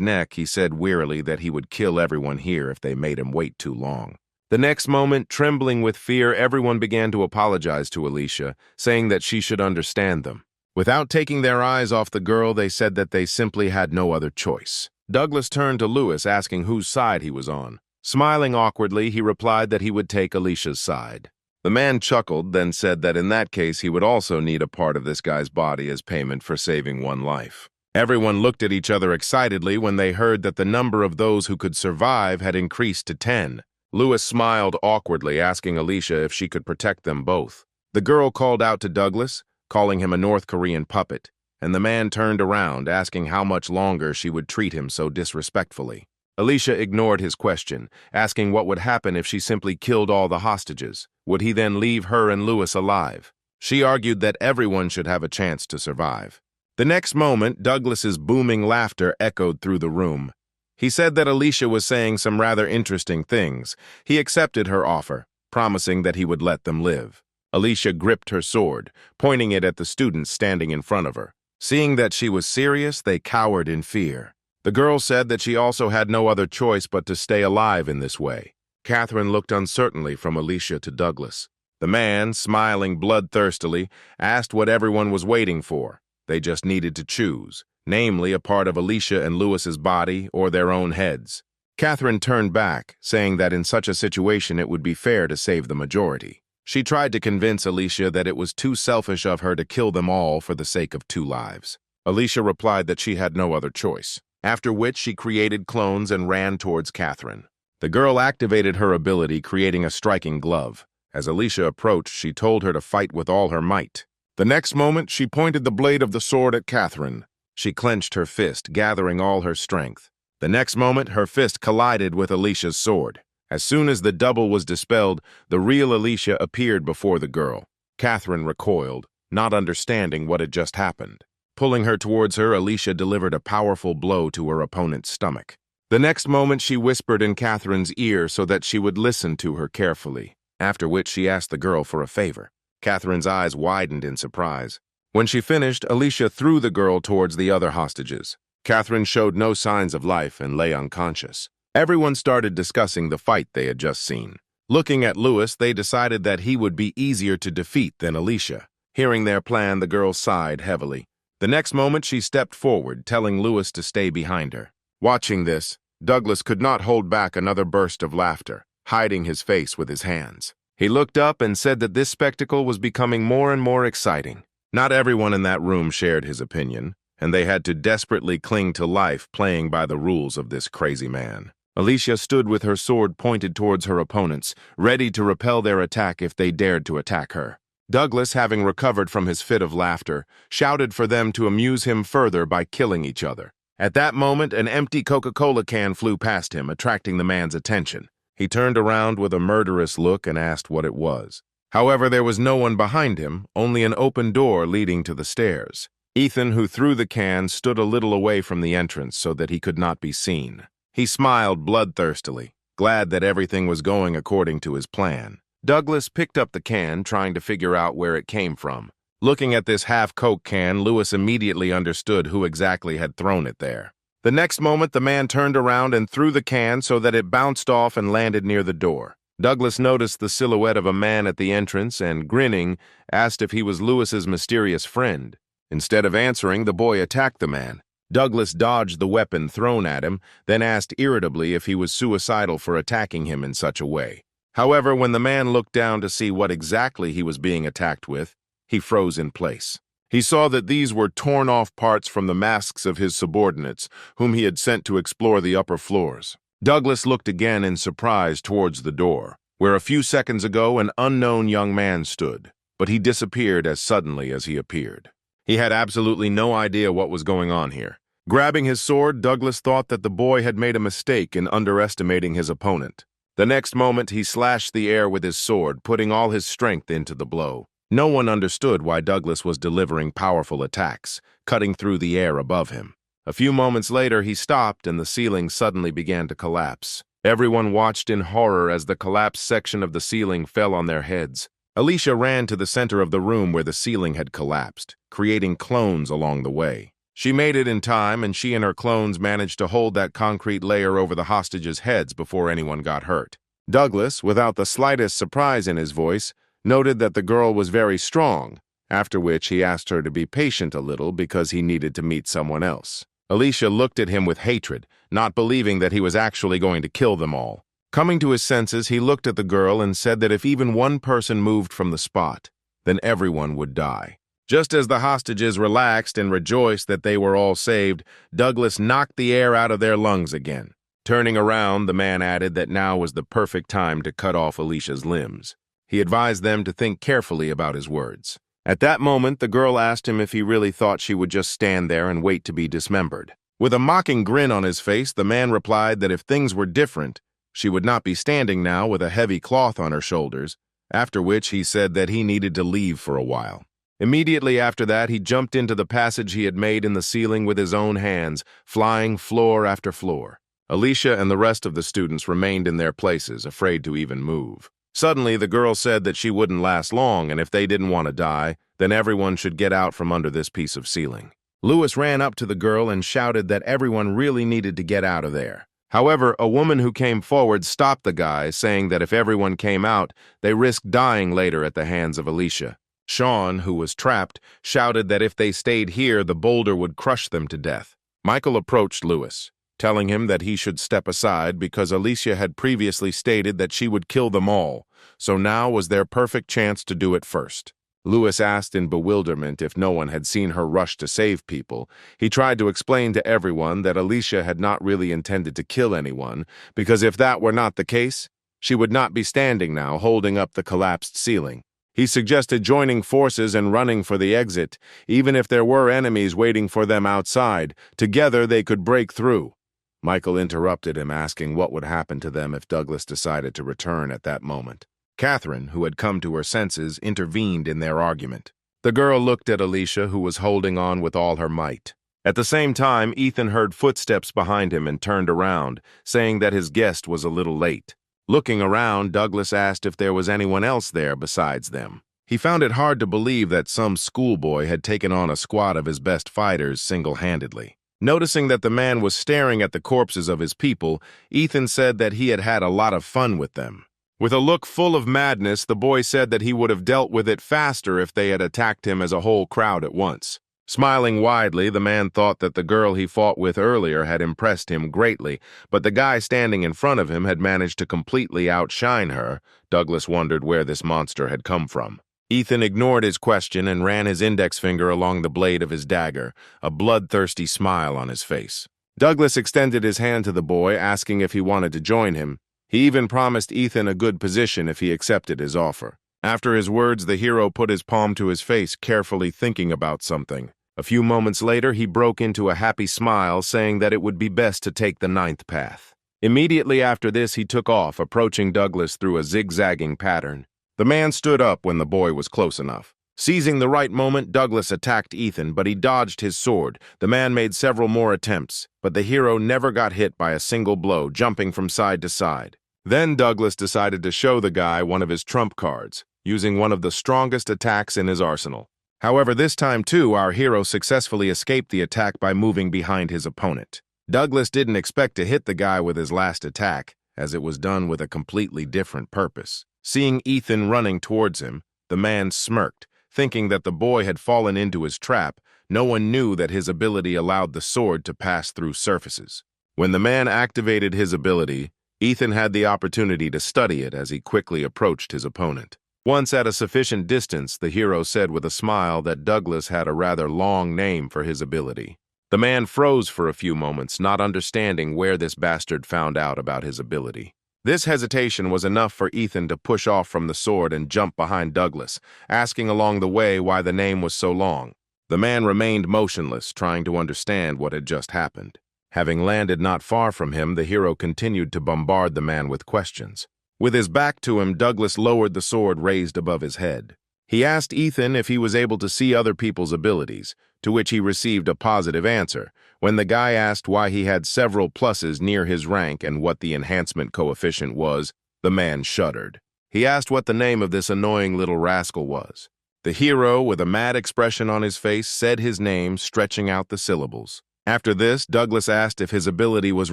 neck, he said wearily that he would kill everyone here if they made him wait too long. The next moment, trembling with fear, everyone began to apologize to Alicia, saying that she should understand them. Without taking their eyes off the girl, they said that they simply had no other choice. Douglas turned to Lewis, asking whose side he was on. Smiling awkwardly, he replied that he would take Alicia's side. The man chuckled, then said that in that case he would also need a part of this guy's body as payment for saving one life. Everyone looked at each other excitedly when they heard that the number of those who could survive had increased to 10. Lewis smiled awkwardly, asking Alicia if she could protect them both. The girl called out to Douglas, calling him a North Korean puppet, and the man turned around, asking how much longer she would treat him so disrespectfully. Alicia ignored his question, asking what would happen if she simply killed all the hostages. Would he then leave her and Lewis alive? She argued that everyone should have a chance to survive. The next moment, Douglas's booming laughter echoed through the room. He said that Alicia was saying some rather interesting things. He accepted her offer, promising that he would let them live. Alicia gripped her sword, pointing it at the students standing in front of her. Seeing that she was serious, they cowered in fear. The girl said that she also had no other choice but to stay alive in this way. Catherine looked uncertainly from Alicia to Douglas. The man, smiling bloodthirstily, asked what everyone was waiting for. They just needed to choose, namely a part of Alicia and Lewis's body or their own heads. Catherine turned back, saying that in such a situation it would be fair to save the majority. She tried to convince Alicia that it was too selfish of her to kill them all for the sake of 2 lives. Alicia replied that she had no other choice, after which she created clones and ran towards Catherine. The girl activated her ability, creating a striking glove. As Alicia approached, she told her to fight with all her might. The next moment, she pointed the blade of the sword at Catherine. She clenched her fist, gathering all her strength. The next moment, her fist collided with Alicia's sword. As soon as the double was dispelled, the real Alicia appeared before the girl. Catherine recoiled, not understanding what had just happened. Pulling her towards her, Alicia delivered a powerful blow to her opponent's stomach. The next moment, she whispered in Catherine's ear so that she would listen to her carefully, after which she asked the girl for a favor. Catherine's eyes widened in surprise. When she finished, Alicia threw the girl towards the other hostages. Catherine showed no signs of life and lay unconscious. Everyone started discussing the fight they had just seen. Looking at Louis, they decided that he would be easier to defeat than Alicia. Hearing their plan, the girl sighed heavily. The next moment, she stepped forward, telling Louis to stay behind her. Watching this, Douglas could not hold back another burst of laughter, hiding his face with his hands. He looked up and said that this spectacle was becoming more and more exciting. Not everyone in that room shared his opinion, and they had to desperately cling to life playing by the rules of this crazy man. Alicia stood with her sword pointed towards her opponents, ready to repel their attack if they dared to attack her. Douglas, having recovered from his fit of laughter, shouted for them to amuse him further by killing each other. At that moment, an empty Coca-Cola can flew past him, attracting the man's attention. He turned around with a murderous look and asked what it was. However, there was no one behind him, only an open door leading to the stairs. Ethan, who threw the can, stood a little away from the entrance so that he could not be seen. He smiled bloodthirstily, glad that everything was going according to his plan. Douglas picked up the can, trying to figure out where it came from. Looking at this half-Coke can, Louis immediately understood who exactly had thrown it there. The next moment, the man turned around and threw the can so that it bounced off and landed near the door. Douglas noticed the silhouette of a man at the entrance and, grinning, asked if he was Louis's mysterious friend. Instead of answering, the boy attacked the man. Douglas dodged the weapon thrown at him, then asked irritably if he was suicidal for attacking him in such a way. However, when the man looked down to see what exactly he was being attacked with, he froze in place. He saw that these were torn-off parts from the masks of his subordinates, whom he had sent to explore the upper floors. Douglas looked again in surprise towards the door, where a few seconds ago an unknown young man stood, but he disappeared as suddenly as he appeared. He had absolutely no idea what was going on here. Grabbing his sword, Douglas thought that the boy had made a mistake in underestimating his opponent. The next moment, he slashed the air with his sword, putting all his strength into the blow. No one understood why Douglas was delivering powerful attacks, cutting through the air above him. A few moments later, he stopped and the ceiling suddenly began to collapse. Everyone watched in horror as the collapsed section of the ceiling fell on their heads. Alicia ran to the center of the room where the ceiling had collapsed, creating clones along the way. She made it in time, and she and her clones managed to hold that concrete layer over the hostages' heads before anyone got hurt. Douglas, without the slightest surprise in his voice, noted that the girl was very strong, after which he asked her to be patient a little because he needed to meet someone else. Alicia looked at him with hatred, not believing that he was actually going to kill them all. Coming to his senses, he looked at the girl and said that if even one person moved from the spot, then everyone would die. Just as the hostages relaxed and rejoiced that they were all saved, Douglas knocked the air out of their lungs again. Turning around, the man added that now was the perfect time to cut off Alicia's limbs. He advised them to think carefully about his words. At that moment, the girl asked him if he really thought she would just stand there and wait to be dismembered. With a mocking grin on his face, the man replied that if things were different, she would not be standing now with a heavy cloth on her shoulders, after which he said that he needed to leave for a while. Immediately after that, he jumped into the passage he had made in the ceiling with his own hands, flying floor after floor. Alicia and the rest of the students remained in their places, afraid to even move. Suddenly, the girl said that she wouldn't last long, and if they didn't want to die, then everyone should get out from under this piece of ceiling. Louis ran up to the girl and shouted that everyone really needed to get out of there. However, a woman who came forward stopped the guys, saying that if everyone came out, they risked dying later at the hands of Alicia. Sean, who was trapped, shouted that if they stayed here, the boulder would crush them to death. Michael approached Louis, telling him that he should step aside because Alicia had previously stated that she would kill them all, so now was their perfect chance to do it first. Louis asked in bewilderment if no one had seen her rush to save people. He tried to explain to everyone that Alicia had not really intended to kill anyone, because if that were not the case, She would not be standing now, holding up the collapsed ceiling. He suggested joining forces and running for the exit, even if there were enemies waiting for them outside. Together they could break through. Michael interrupted him, asking what would happen to them if Douglas decided to return at that moment. Catherine, who had come to her senses, intervened in their argument. The girl looked at Alicia, who was holding on with all her might. At the same time, Ethan heard footsteps behind him and turned around, saying that his guest was a little late. Looking around, Douglas asked if there was anyone else there besides them. He found it hard to believe that some schoolboy had taken on a squad of his best fighters single-handedly. Noticing that the man was staring at the corpses of his people, Ethan said that he had had a lot of fun with them. With a look full of madness, the boy said that he would have dealt with it faster if they had attacked him as a whole crowd at once. Smiling widely, the man thought that the girl he fought with earlier had impressed him greatly, but the guy standing in front of him had managed to completely outshine her. Douglas wondered where this monster had come from. Ethan ignored his question and ran his index finger along the blade of his dagger, a bloodthirsty smile on his face. Douglas extended his hand to the boy, asking if he wanted to join him. He even promised Ethan a good position if he accepted his offer. After his words, the hero put his palm to his face, carefully thinking about something. A few moments later, he broke into a happy smile, saying that it would be best to take the 9th path. Immediately after this, he took off, approaching Douglas through a zigzagging pattern. The man stood up when the boy was close enough. Seizing the right moment, Douglas attacked Ethan, but he dodged his sword. The man made several more attempts, but the hero never got hit by a single blow, jumping from side to side. Then Douglas decided to show the guy one of his trump cards, using one of the strongest attacks in his arsenal. However, this time too, our hero successfully escaped the attack by moving behind his opponent. Douglas didn't expect to hit the guy with his last attack, as it was done with a completely different purpose. Seeing Ethan running towards him, the man smirked, thinking that the boy had fallen into his trap. No one knew that his ability allowed the sword to pass through surfaces. When the man activated his ability, Ethan had the opportunity to study it as he quickly approached his opponent. Once at a sufficient distance, the hero said with a smile that Douglas had a rather long name for his ability. The man froze for a few moments, not understanding where this bastard found out about his ability. This hesitation was enough for Ethan to push off from the sword and jump behind Douglas, asking along the way why the name was so long. The man remained motionless, trying to understand what had just happened. Having landed not far from him, the hero continued to bombard the man with questions. With his back to him, Douglas lowered the sword raised above his head. He asked Ethan if he was able to see other people's abilities, to which he received a positive answer. When the guy asked why he had several pluses near his rank and what the enhancement coefficient was, the man shuddered. He asked what the name of this annoying little rascal was. The hero, with a mad expression on his face, said his name, stretching out the syllables. After this, Douglas asked if his ability was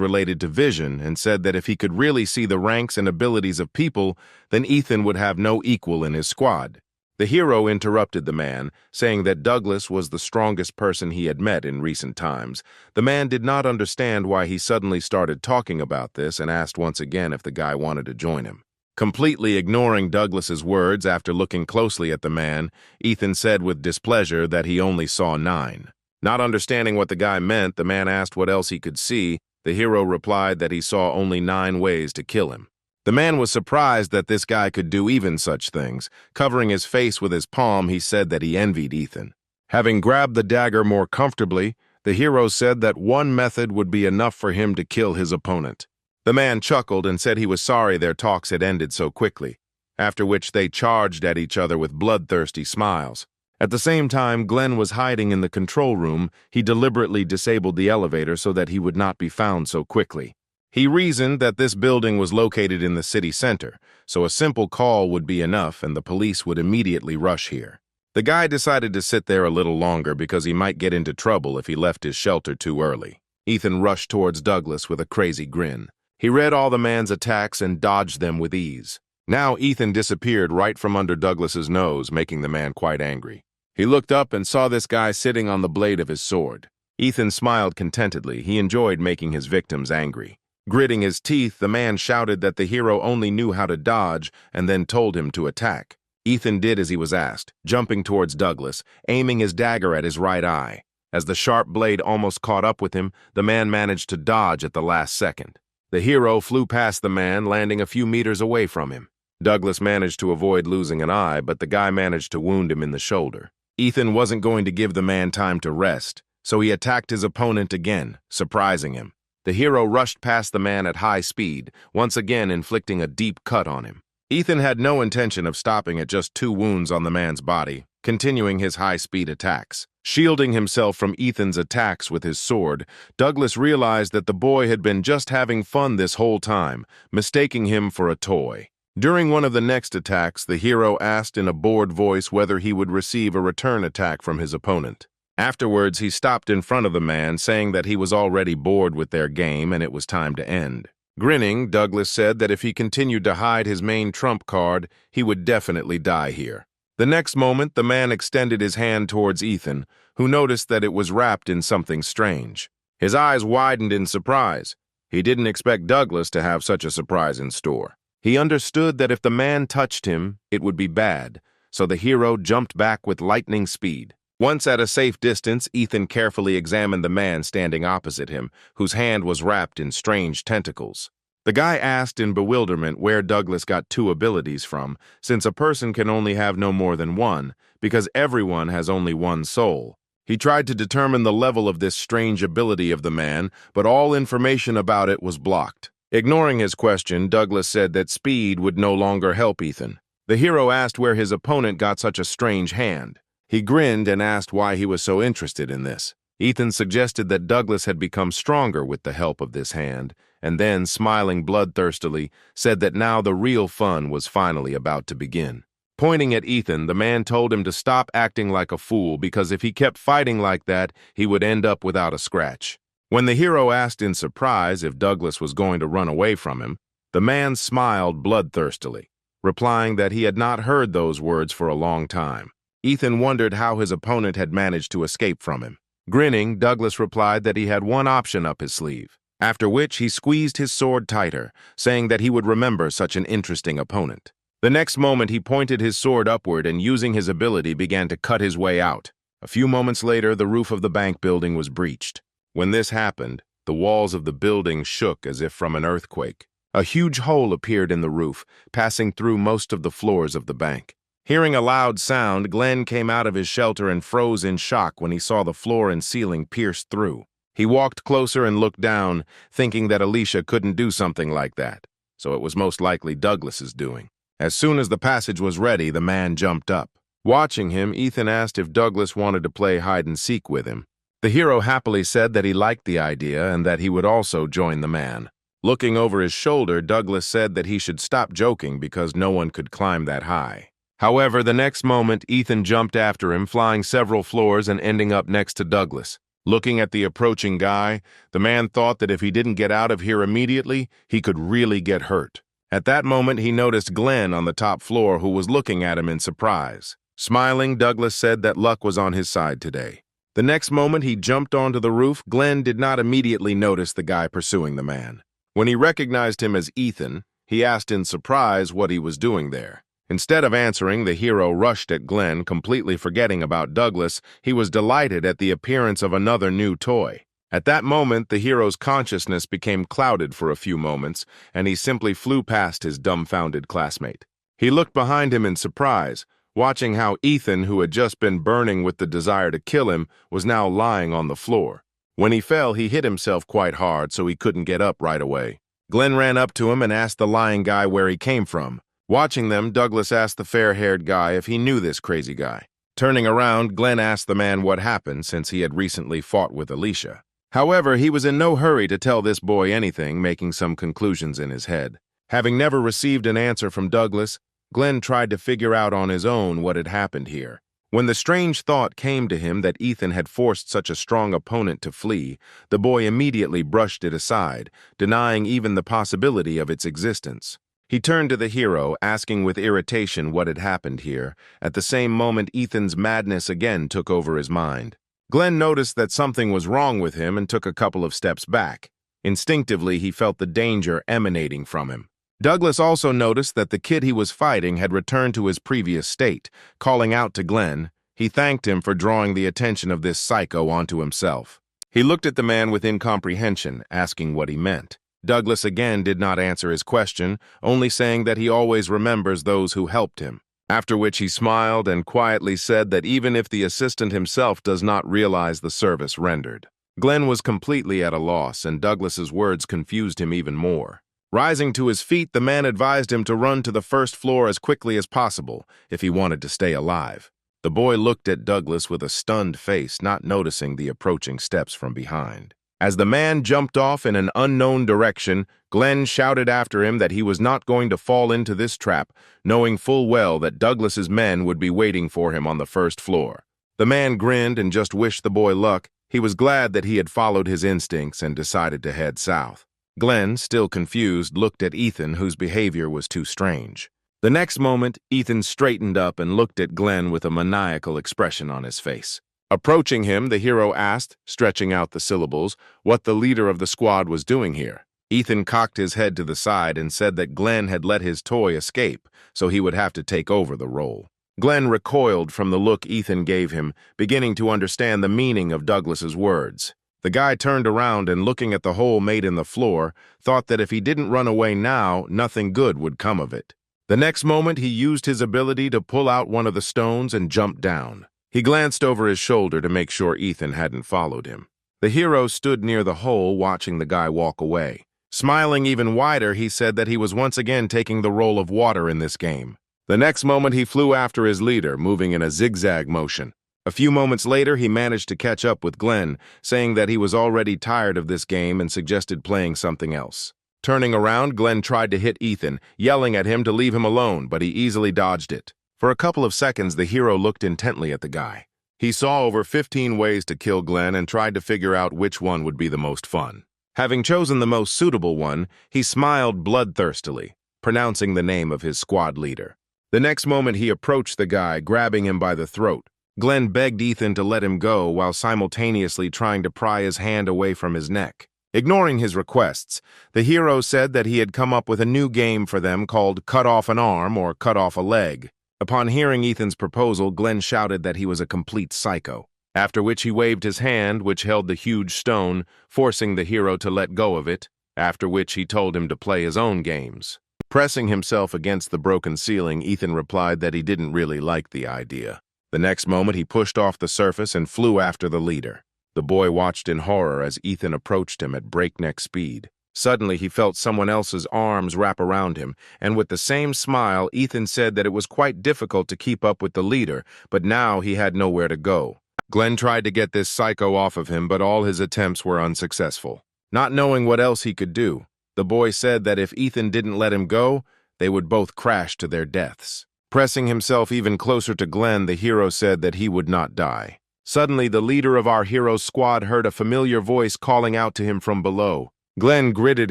related to vision and said that if he could really see the ranks and abilities of people, then Ethan would have no equal in his squad. The hero interrupted the man, saying that Douglas was the strongest person he had met in recent times. The man did not understand why he suddenly started talking about this and asked once again if the guy wanted to join him. Completely ignoring Douglas's words after looking closely at the man, Ethan said with displeasure that he only saw 9. Not understanding what the guy meant, the man asked what else he could see. The hero replied that he saw only 9 ways to kill him. The man was surprised that this guy could do even such things. Covering his face with his palm, he said that he envied Ethan. Having grabbed the dagger more comfortably, the hero said that one method would be enough for him to kill his opponent. The man chuckled and said he was sorry their talks had ended so quickly, after which they charged at each other with bloodthirsty smiles. At the same time, Glenn was hiding in the control room. He deliberately disabled the elevator so that he would not be found so quickly. He reasoned that this building was located in the city center, so a simple call would be enough and the police would immediately rush here. The guy decided to sit there a little longer because he might get into trouble if he left his shelter too early. Ethan rushed towards Douglas with a crazy grin. He read all the man's attacks and dodged them with ease. Now Ethan disappeared right from under Douglas's nose, making the man quite angry. He looked up and saw this guy sitting on the blade of his sword. Ethan smiled contentedly. He enjoyed making his victims angry. Gritting his teeth, the man shouted that the hero only knew how to dodge and then told him to attack. Ethan did as he was asked, jumping towards Douglas, aiming his dagger at his right eye. As the sharp blade almost caught up with him, the man managed to dodge at the last second. The hero flew past the man, landing a few meters away from him. Douglas managed to avoid losing an eye, but the guy managed to wound him in the shoulder. Ethan wasn't going to give the man time to rest, so he attacked his opponent again, surprising him. The hero rushed past the man at high speed, once again inflicting a deep cut on him. Ethan had no intention of stopping at just 2 wounds on the man's body, continuing his high-speed attacks. Shielding himself from Ethan's attacks with his sword, Douglas realized that the boy had been just having fun this whole time, mistaking him for a toy. During one of the next attacks, the hero asked in a bored voice whether he would receive a return attack from his opponent. Afterwards, he stopped in front of the man, saying that he was already bored with their game and it was time to end. Grinning, Douglas said that if he continued to hide his main trump card, he would definitely die here. The next moment, the man extended his hand towards Ethan, who noticed that it was wrapped in something strange. His eyes widened in surprise. He didn't expect Douglas to have such a surprise in store. He understood that if the man touched him, it would be bad, so the hero jumped back with lightning speed. Once at a safe distance, Ethan carefully examined the man standing opposite him, whose hand was wrapped in strange tentacles. The guy asked in bewilderment where Douglas got 2 abilities from, since a person can only have no more than 1, because everyone has only 1 soul. He tried to determine the level of this strange ability of the man, but all information about it was blocked. Ignoring his question, Douglas said that speed would no longer help Ethan. The hero asked where his opponent got such a strange hand. He grinned and asked why he was so interested in this. Ethan suggested that Douglas had become stronger with the help of this hand, and then, smiling bloodthirstily, said that now the real fun was finally about to begin. Pointing at Ethan, the man told him to stop acting like a fool because if he kept fighting like that, he would end up without a scratch. When the hero asked in surprise if Douglas was going to run away from him, the man smiled bloodthirstily, replying that he had not heard those words for a long time. Ethan wondered how his opponent had managed to escape from him. Grinning, Douglas replied that he had one option up his sleeve, after which he squeezed his sword tighter, saying that he would remember such an interesting opponent. The next moment, he pointed his sword upward and, using his ability, began to cut his way out. A few moments later, the roof of the bank building was breached. When this happened, the walls of the building shook as if from an earthquake. A huge hole appeared in the roof, passing through most of the floors of the bank. Hearing a loud sound, Glenn came out of his shelter and froze in shock when he saw the floor and ceiling pierced through. He walked closer and looked down, thinking that Alicia couldn't do something like that, so it was most likely Douglas's doing. As soon as the passage was ready, the man jumped up. Watching him, Ethan asked if Douglas wanted to play hide-and-seek with him. The hero happily said that he liked the idea and that he would also join the man. Looking over his shoulder, Douglas said that he should stop joking because no one could climb that high. However, the next moment, Ethan jumped after him, flying several floors and ending up next to Douglas. Looking at the approaching guy, the man thought that if he didn't get out of here immediately, he could really get hurt. At that moment, he noticed Glenn on the top floor, who was looking at him in surprise. Smiling, Douglas said that luck was on his side today. The next moment he jumped onto the roof, Glenn did not immediately notice the guy pursuing the man. When he recognized him as Ethan, he asked in surprise what he was doing there. Instead of answering, the hero rushed at Glenn, completely forgetting about Douglas. He was delighted at the appearance of another new toy. At that moment, the hero's consciousness became clouded for a few moments, and he simply flew past his dumbfounded classmate. He looked behind him in surprise, watching how Ethan, who had just been burning with the desire to kill him, was now lying on the floor. When he fell, he hit himself quite hard, so he couldn't get up right away. Glenn ran up to him and asked the lying guy where he came from. Watching them, Douglas asked the fair-haired guy if he knew this crazy guy. Turning around, Glenn asked the man what happened since he had recently fought with Alicia. However, he was in no hurry to tell this boy anything, making some conclusions in his head. Having never received an answer from Douglas, Glenn tried to figure out on his own what had happened here. When the strange thought came to him that Ethan had forced such a strong opponent to flee, the boy immediately brushed it aside, denying even the possibility of its existence. He turned to the hero, asking with irritation what had happened here. At the same moment, Ethan's madness again took over his mind. Glenn noticed that something was wrong with him and took a couple of steps back. Instinctively, he felt the danger emanating from him. Douglas also noticed that the kid he was fighting had returned to his previous state. Calling out to Glenn, he thanked him for drawing the attention of this psycho onto himself. He looked at the man with incomprehension, asking what he meant. Douglas again did not answer his question, only saying that he always remembers those who helped him, after which he smiled and quietly said that even if the assistant himself does not realize the service rendered. Glenn was completely at a loss, and Douglas's words confused him even more. Rising to his feet, the man advised him to run to the first floor as quickly as possible if he wanted to stay alive. The boy looked at Douglas with a stunned face, not noticing the approaching steps from behind. As the man jumped off in an unknown direction, Glenn shouted after him that he was not going to fall into this trap, knowing full well that Douglas's men would be waiting for him on the first floor. The man grinned and just wished the boy luck. He was glad that he had followed his instincts and decided to head south. Glenn, still confused, looked at Ethan, whose behavior was too strange. The next moment, Ethan straightened up and looked at Glenn with a maniacal expression on his face. Approaching him, the hero asked, stretching out the syllables, what the leader of the squad was doing here. Ethan cocked his head to the side and said that Glenn had let his toy escape, so he would have to take over the role. Glenn recoiled from the look Ethan gave him, beginning to understand the meaning of Douglas's words. The guy turned around and, looking at the hole made in the floor, thought that if he didn't run away now, nothing good would come of it. The next moment, he used his ability to pull out one of the stones and jump down. He glanced over his shoulder to make sure Ethan hadn't followed him. The hero stood near the hole, watching the guy walk away. Smiling even wider, he said that he was once again taking the role of water in this game. The next moment, he flew after his leader, moving in a zigzag motion. A few moments later, he managed to catch up with Glenn, saying that he was already tired of this game and suggested playing something else. Turning around, Glenn tried to hit Ethan, yelling at him to leave him alone, but he easily dodged it. For a couple of seconds, the hero looked intently at the guy. He saw over 15 ways to kill Glenn and tried to figure out which one would be the most fun. Having chosen the most suitable one, he smiled bloodthirstily, pronouncing the name of his squad leader. The next moment, he approached the guy, grabbing him by the throat. Glenn begged Ethan to let him go while simultaneously trying to pry his hand away from his neck. Ignoring his requests, the hero said that he had come up with a new game for them called Cut Off an Arm or Cut Off a Leg. Upon hearing Ethan's proposal, Glenn shouted that he was a complete psycho, after which he waved his hand, which held the huge stone, forcing the hero to let go of it, after which he told him to play his own games. Pressing himself against the broken ceiling, Ethan replied that he didn't really like the idea. The next moment, he pushed off the surface and flew after the leader. The boy watched in horror as Ethan approached him at breakneck speed. Suddenly, he felt someone else's arms wrap around him, and with the same smile, Ethan said that it was quite difficult to keep up with the leader, but now he had nowhere to go. Glenn tried to get this psycho off of him, but all his attempts were unsuccessful. Not knowing what else he could do, the boy said that if Ethan didn't let him go, they would both crash to their deaths. Pressing himself even closer to Glenn, the hero said that he would not die. Suddenly, the leader of our hero's squad heard a familiar voice calling out to him from below. Glenn gritted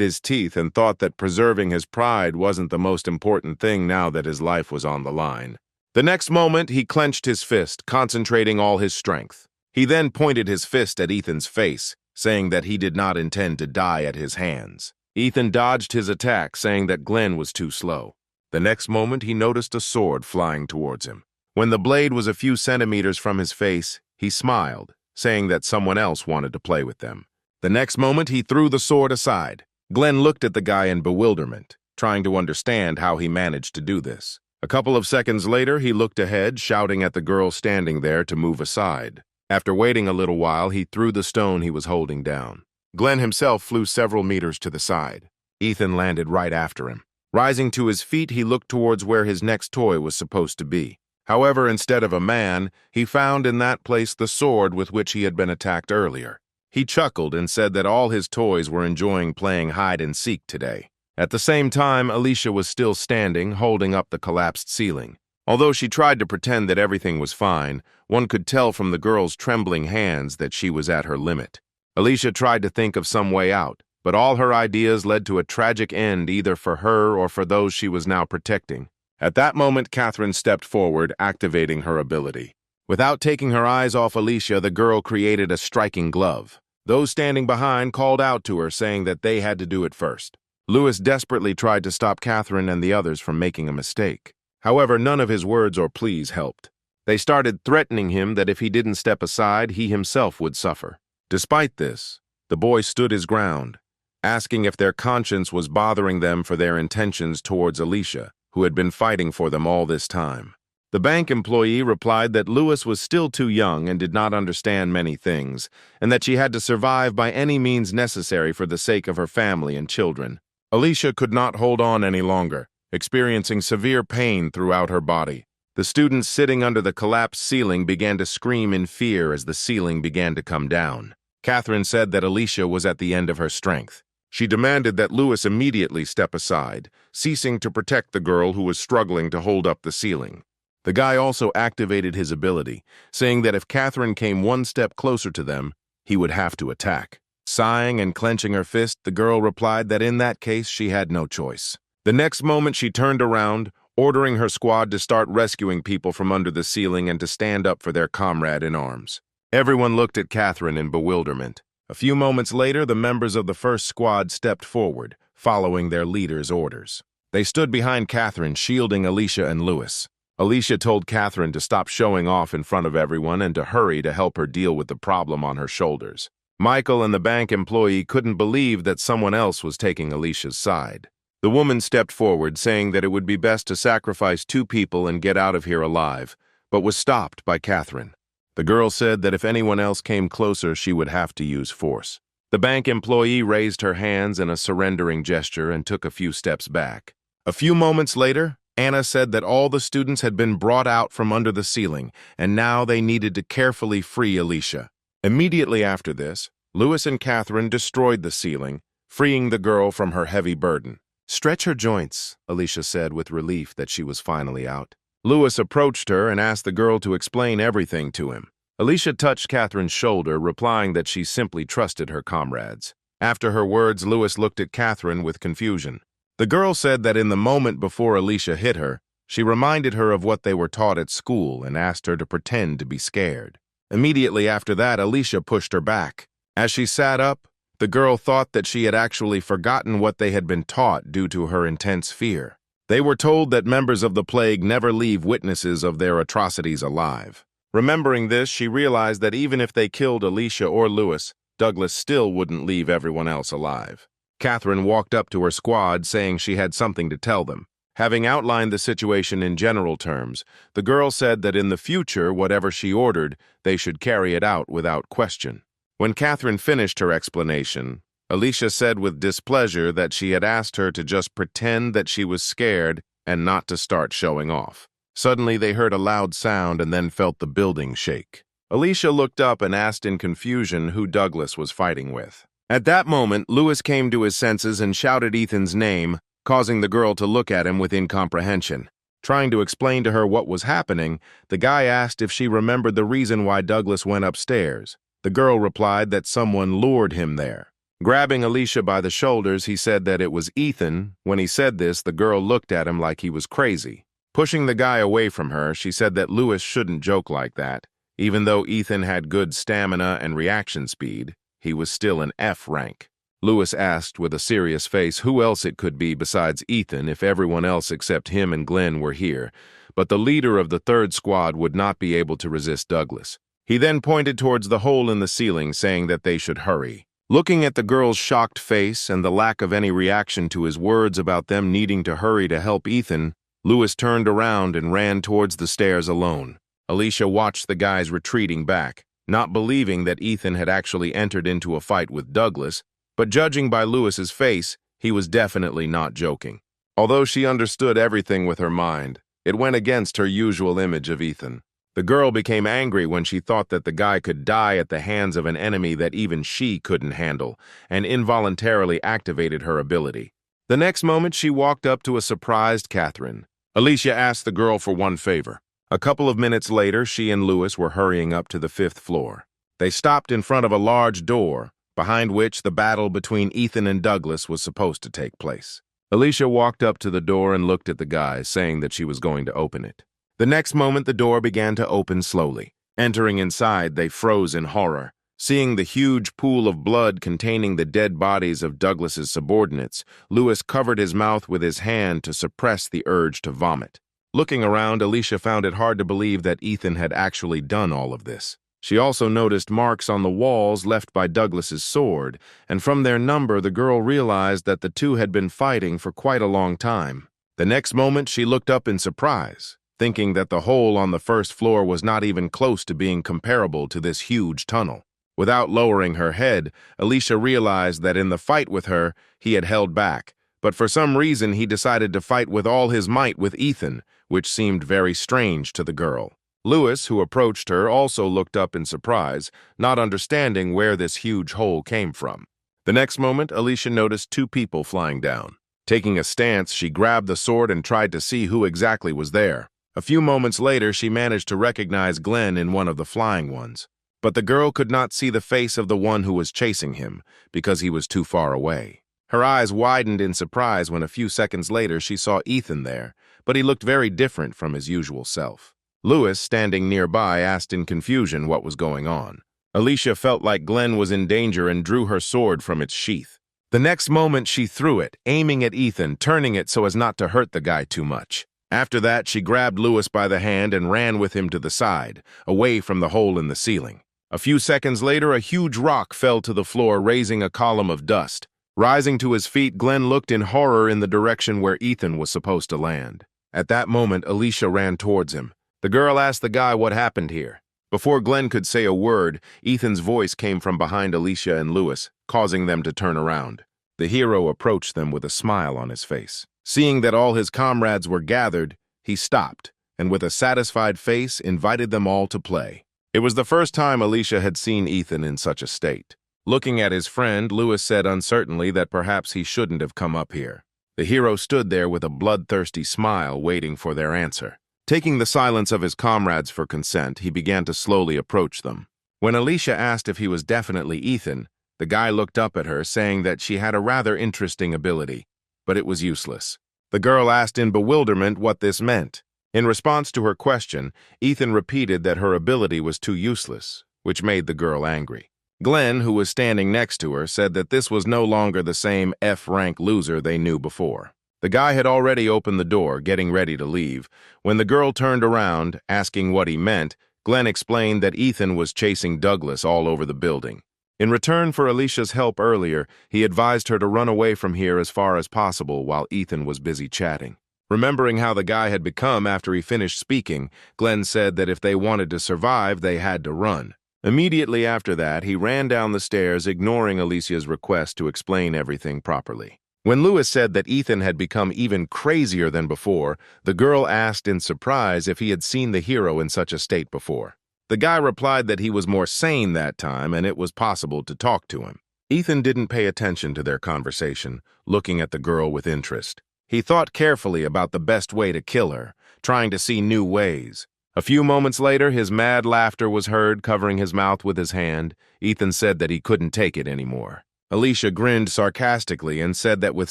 his teeth and thought that preserving his pride wasn't the most important thing now that his life was on the line. The next moment, he clenched his fist, concentrating all his strength. He then pointed his fist at Ethan's face, saying that he did not intend to die at his hands. Ethan dodged his attack, saying that Glenn was too slow. The next moment, he noticed a sword flying towards him. When the blade was a few centimeters from his face, he smiled, saying that someone else wanted to play with them. The next moment, he threw the sword aside. Glenn looked at the guy in bewilderment, trying to understand how he managed to do this. A couple of seconds later, he looked ahead, shouting at the girl standing there to move aside. After waiting a little while, he threw the stone he was holding down. Glenn himself flew several meters to the side. Ethan landed right after him. Rising to his feet, he looked towards where his next toy was supposed to be. However, instead of a man, he found in that place the sword with which he had been attacked earlier. He chuckled and said that all his toys were enjoying playing hide-and-seek today. At the same time, Alicia was still standing, holding up the collapsed ceiling. Although she tried to pretend that everything was fine, one could tell from the girl's trembling hands that she was at her limit. Alicia tried to think of some way out, but all her ideas led to a tragic end either for her or for those she was now protecting. At that moment, Catherine stepped forward, activating her ability. Without taking her eyes off Alicia, the girl created a striking glove. Those standing behind called out to her, saying that they had to do it first. Lewis desperately tried to stop Catherine and the others from making a mistake. However, none of his words or pleas helped. They started threatening him that if he didn't step aside, he himself would suffer. Despite this, the boy stood his ground, asking if their conscience was bothering them for their intentions towards Alicia, who had been fighting for them all this time. The bank employee replied that Lewis was still too young and did not understand many things, and that she had to survive by any means necessary for the sake of her family and children. Alicia could not hold on any longer, experiencing severe pain throughout her body. The students sitting under the collapsed ceiling began to scream in fear as the ceiling began to come down. Catherine said that Alicia was at the end of her strength. She demanded that Lewis immediately step aside, ceasing to protect the girl who was struggling to hold up the ceiling. The guy also activated his ability, saying that if Catherine came one step closer to them, he would have to attack. Sighing and clenching her fist, the girl replied that in that case she had no choice. The next moment she turned around, ordering her squad to start rescuing people from under the ceiling and to stand up for their comrade in arms. Everyone looked at Catherine in bewilderment. A few moments later, the members of the first squad stepped forward, following their leader's orders. They stood behind Catherine, shielding Alicia and Lewis. Alicia told Catherine to stop showing off in front of everyone and to hurry to help her deal with the problem on her shoulders. Michael and the bank employee couldn't believe that someone else was taking Alicia's side. The woman stepped forward, saying that it would be best to sacrifice 2 people and get out of here alive, but was stopped by Catherine. The girl said that if anyone else came closer, she would have to use force. The bank employee raised her hands in a surrendering gesture and took a few steps back. A few moments later, Anna said that all the students had been brought out from under the ceiling, and now they needed to carefully free Alicia. Immediately after this, Lewis and Catherine destroyed the ceiling, freeing the girl from her heavy burden. "Stretch her joints," Alicia said with relief that she was finally out. Lewis approached her and asked the girl to explain everything to him. Alicia touched Catherine's shoulder, replying that she simply trusted her comrades. After her words, Lewis looked at Catherine with confusion. The girl said that in the moment before Alicia hit her, she reminded her of what they were taught at school and asked her to pretend to be scared. Immediately after that, Alicia pushed her back. As she sat up, the girl thought that she had actually forgotten what they had been taught due to her intense fear. They were told that members of the plague never leave witnesses of their atrocities alive. Remembering this, she realized that even if they killed Alicia or Lewis, Douglas still wouldn't leave everyone else alive. Catherine walked up to her squad, saying she had something to tell them. Having outlined the situation in general terms, the girl said that in the future, whatever she ordered, they should carry it out without question. When Catherine finished her explanation, Alicia said with displeasure that she had asked her to just pretend that she was scared and not to start showing off. Suddenly, they heard a loud sound and then felt the building shake. Alicia looked up and asked in confusion who Douglas was fighting with. At that moment, Lewis came to his senses and shouted Ethan's name, causing the girl to look at him with incomprehension. Trying to explain to her what was happening, the guy asked if she remembered the reason why Douglas went upstairs. The girl replied that someone lured him there. Grabbing Alicia by the shoulders, he said that it was Ethan. When he said this, the girl looked at him like he was crazy. Pushing the guy away from her, she said that Lewis shouldn't joke like that. Even though Ethan had good stamina and reaction speed, he was still an F rank. Lewis asked with a serious face who else it could be besides Ethan if everyone else except him and Glenn were here, but the leader of the third squad would not be able to resist Douglas. He then pointed towards the hole in the ceiling, saying that they should hurry. Looking at the girl's shocked face and the lack of any reaction to his words about them needing to hurry to help Ethan, Lewis turned around and ran towards the stairs alone. Alicia watched the guys retreating back, not believing that Ethan had actually entered into a fight with Douglas, but judging by Lewis's face, he was definitely not joking. Although she understood everything with her mind, it went against her usual image of Ethan. The girl became angry when she thought that the guy could die at the hands of an enemy that even she couldn't handle, and involuntarily activated her ability. The next moment, she walked up to a surprised Catherine. Alicia asked the girl for one favor. A couple of minutes later, she and Lewis were hurrying up to the 5th floor. They stopped in front of a large door, behind which the battle between Ethan and Douglas was supposed to take place. Alicia walked up to the door and looked at the guys, saying that she was going to open it. The next moment, the door began to open slowly. Entering inside, they froze in horror. Seeing the huge pool of blood containing the dead bodies of Douglas's subordinates, Lewis covered his mouth with his hand to suppress the urge to vomit. Looking around, Alicia found it hard to believe that Ethan had actually done all of this. She also noticed marks on the walls left by Douglas's sword, and from their number the girl realized that the two had been fighting for quite a long time. The next moment she looked up in surprise, thinking that the hole on the first floor was not even close to being comparable to this huge tunnel. Without lowering her head, Alicia realized that in the fight with her, he had held back, but for some reason he decided to fight with all his might with Ethan, which seemed very strange to the girl. Lewis, who approached her, also looked up in surprise, not understanding where this huge hole came from. The next moment, Alicia noticed two people flying down. Taking a stance, she grabbed the sword and tried to see who exactly was there. A few moments later, she managed to recognize Glenn in one of the flying ones. But the girl could not see the face of the one who was chasing him, because he was too far away. Her eyes widened in surprise when a few seconds later she saw Ethan there, but he looked very different from his usual self. Lewis, standing nearby, asked in confusion what was going on. Alicia felt like Glenn was in danger and drew her sword from its sheath. The next moment she threw it, aiming at Ethan, turning it so as not to hurt the guy too much. After that, she grabbed Lewis by the hand and ran with him to the side, away from the hole in the ceiling. A few seconds later, a huge rock fell to the floor, raising a column of dust. Rising to his feet, Glenn looked in horror in the direction where Ethan was supposed to land. At that moment, Alicia ran towards him. The girl asked the guy what happened here. Before Glenn could say a word, Ethan's voice came from behind Alicia and Lewis, causing them to turn around. The hero approached them with a smile on his face. Seeing that all his comrades were gathered, he stopped, and with a satisfied face invited them all to play. It was the first time Alicia had seen Ethan in such a state. Looking at his friend, Lewis said uncertainly that perhaps he shouldn't have come up here. The hero stood there with a bloodthirsty smile, waiting for their answer. Taking the silence of his comrades for consent, he began to slowly approach them. When Alicia asked if he was definitely Ethan, the guy looked up at her, saying that she had a rather interesting ability, but it was useless. The girl asked in bewilderment what this meant. In response to her question, Ethan repeated that her ability was too useless, which made the girl angry. Glenn, who was standing next to her, said that this was no longer the same F-rank loser they knew before. The guy had already opened the door, getting ready to leave. When the girl turned around, asking what he meant, Glenn explained that Ethan was chasing Douglas all over the building. In return for Alicia's help earlier, he advised her to run away from here as far as possible while Ethan was busy chatting. Remembering how the guy had become after he finished speaking, Glenn said that if they wanted to survive, they had to run. Immediately after that, he ran down the stairs, ignoring Alicia's request to explain everything properly. When Lewis said that Ethan had become even crazier than before, the girl asked in surprise if he had seen the hero in such a state before. The guy replied that he was more sane that time and it was possible to talk to him. Ethan didn't pay attention to their conversation, looking at the girl with interest. He thought carefully about the best way to kill her, trying to see new ways. A few moments later, his mad laughter was heard, covering his mouth with his hand. Ethan said that he couldn't take it anymore. Alicia grinned sarcastically and said that with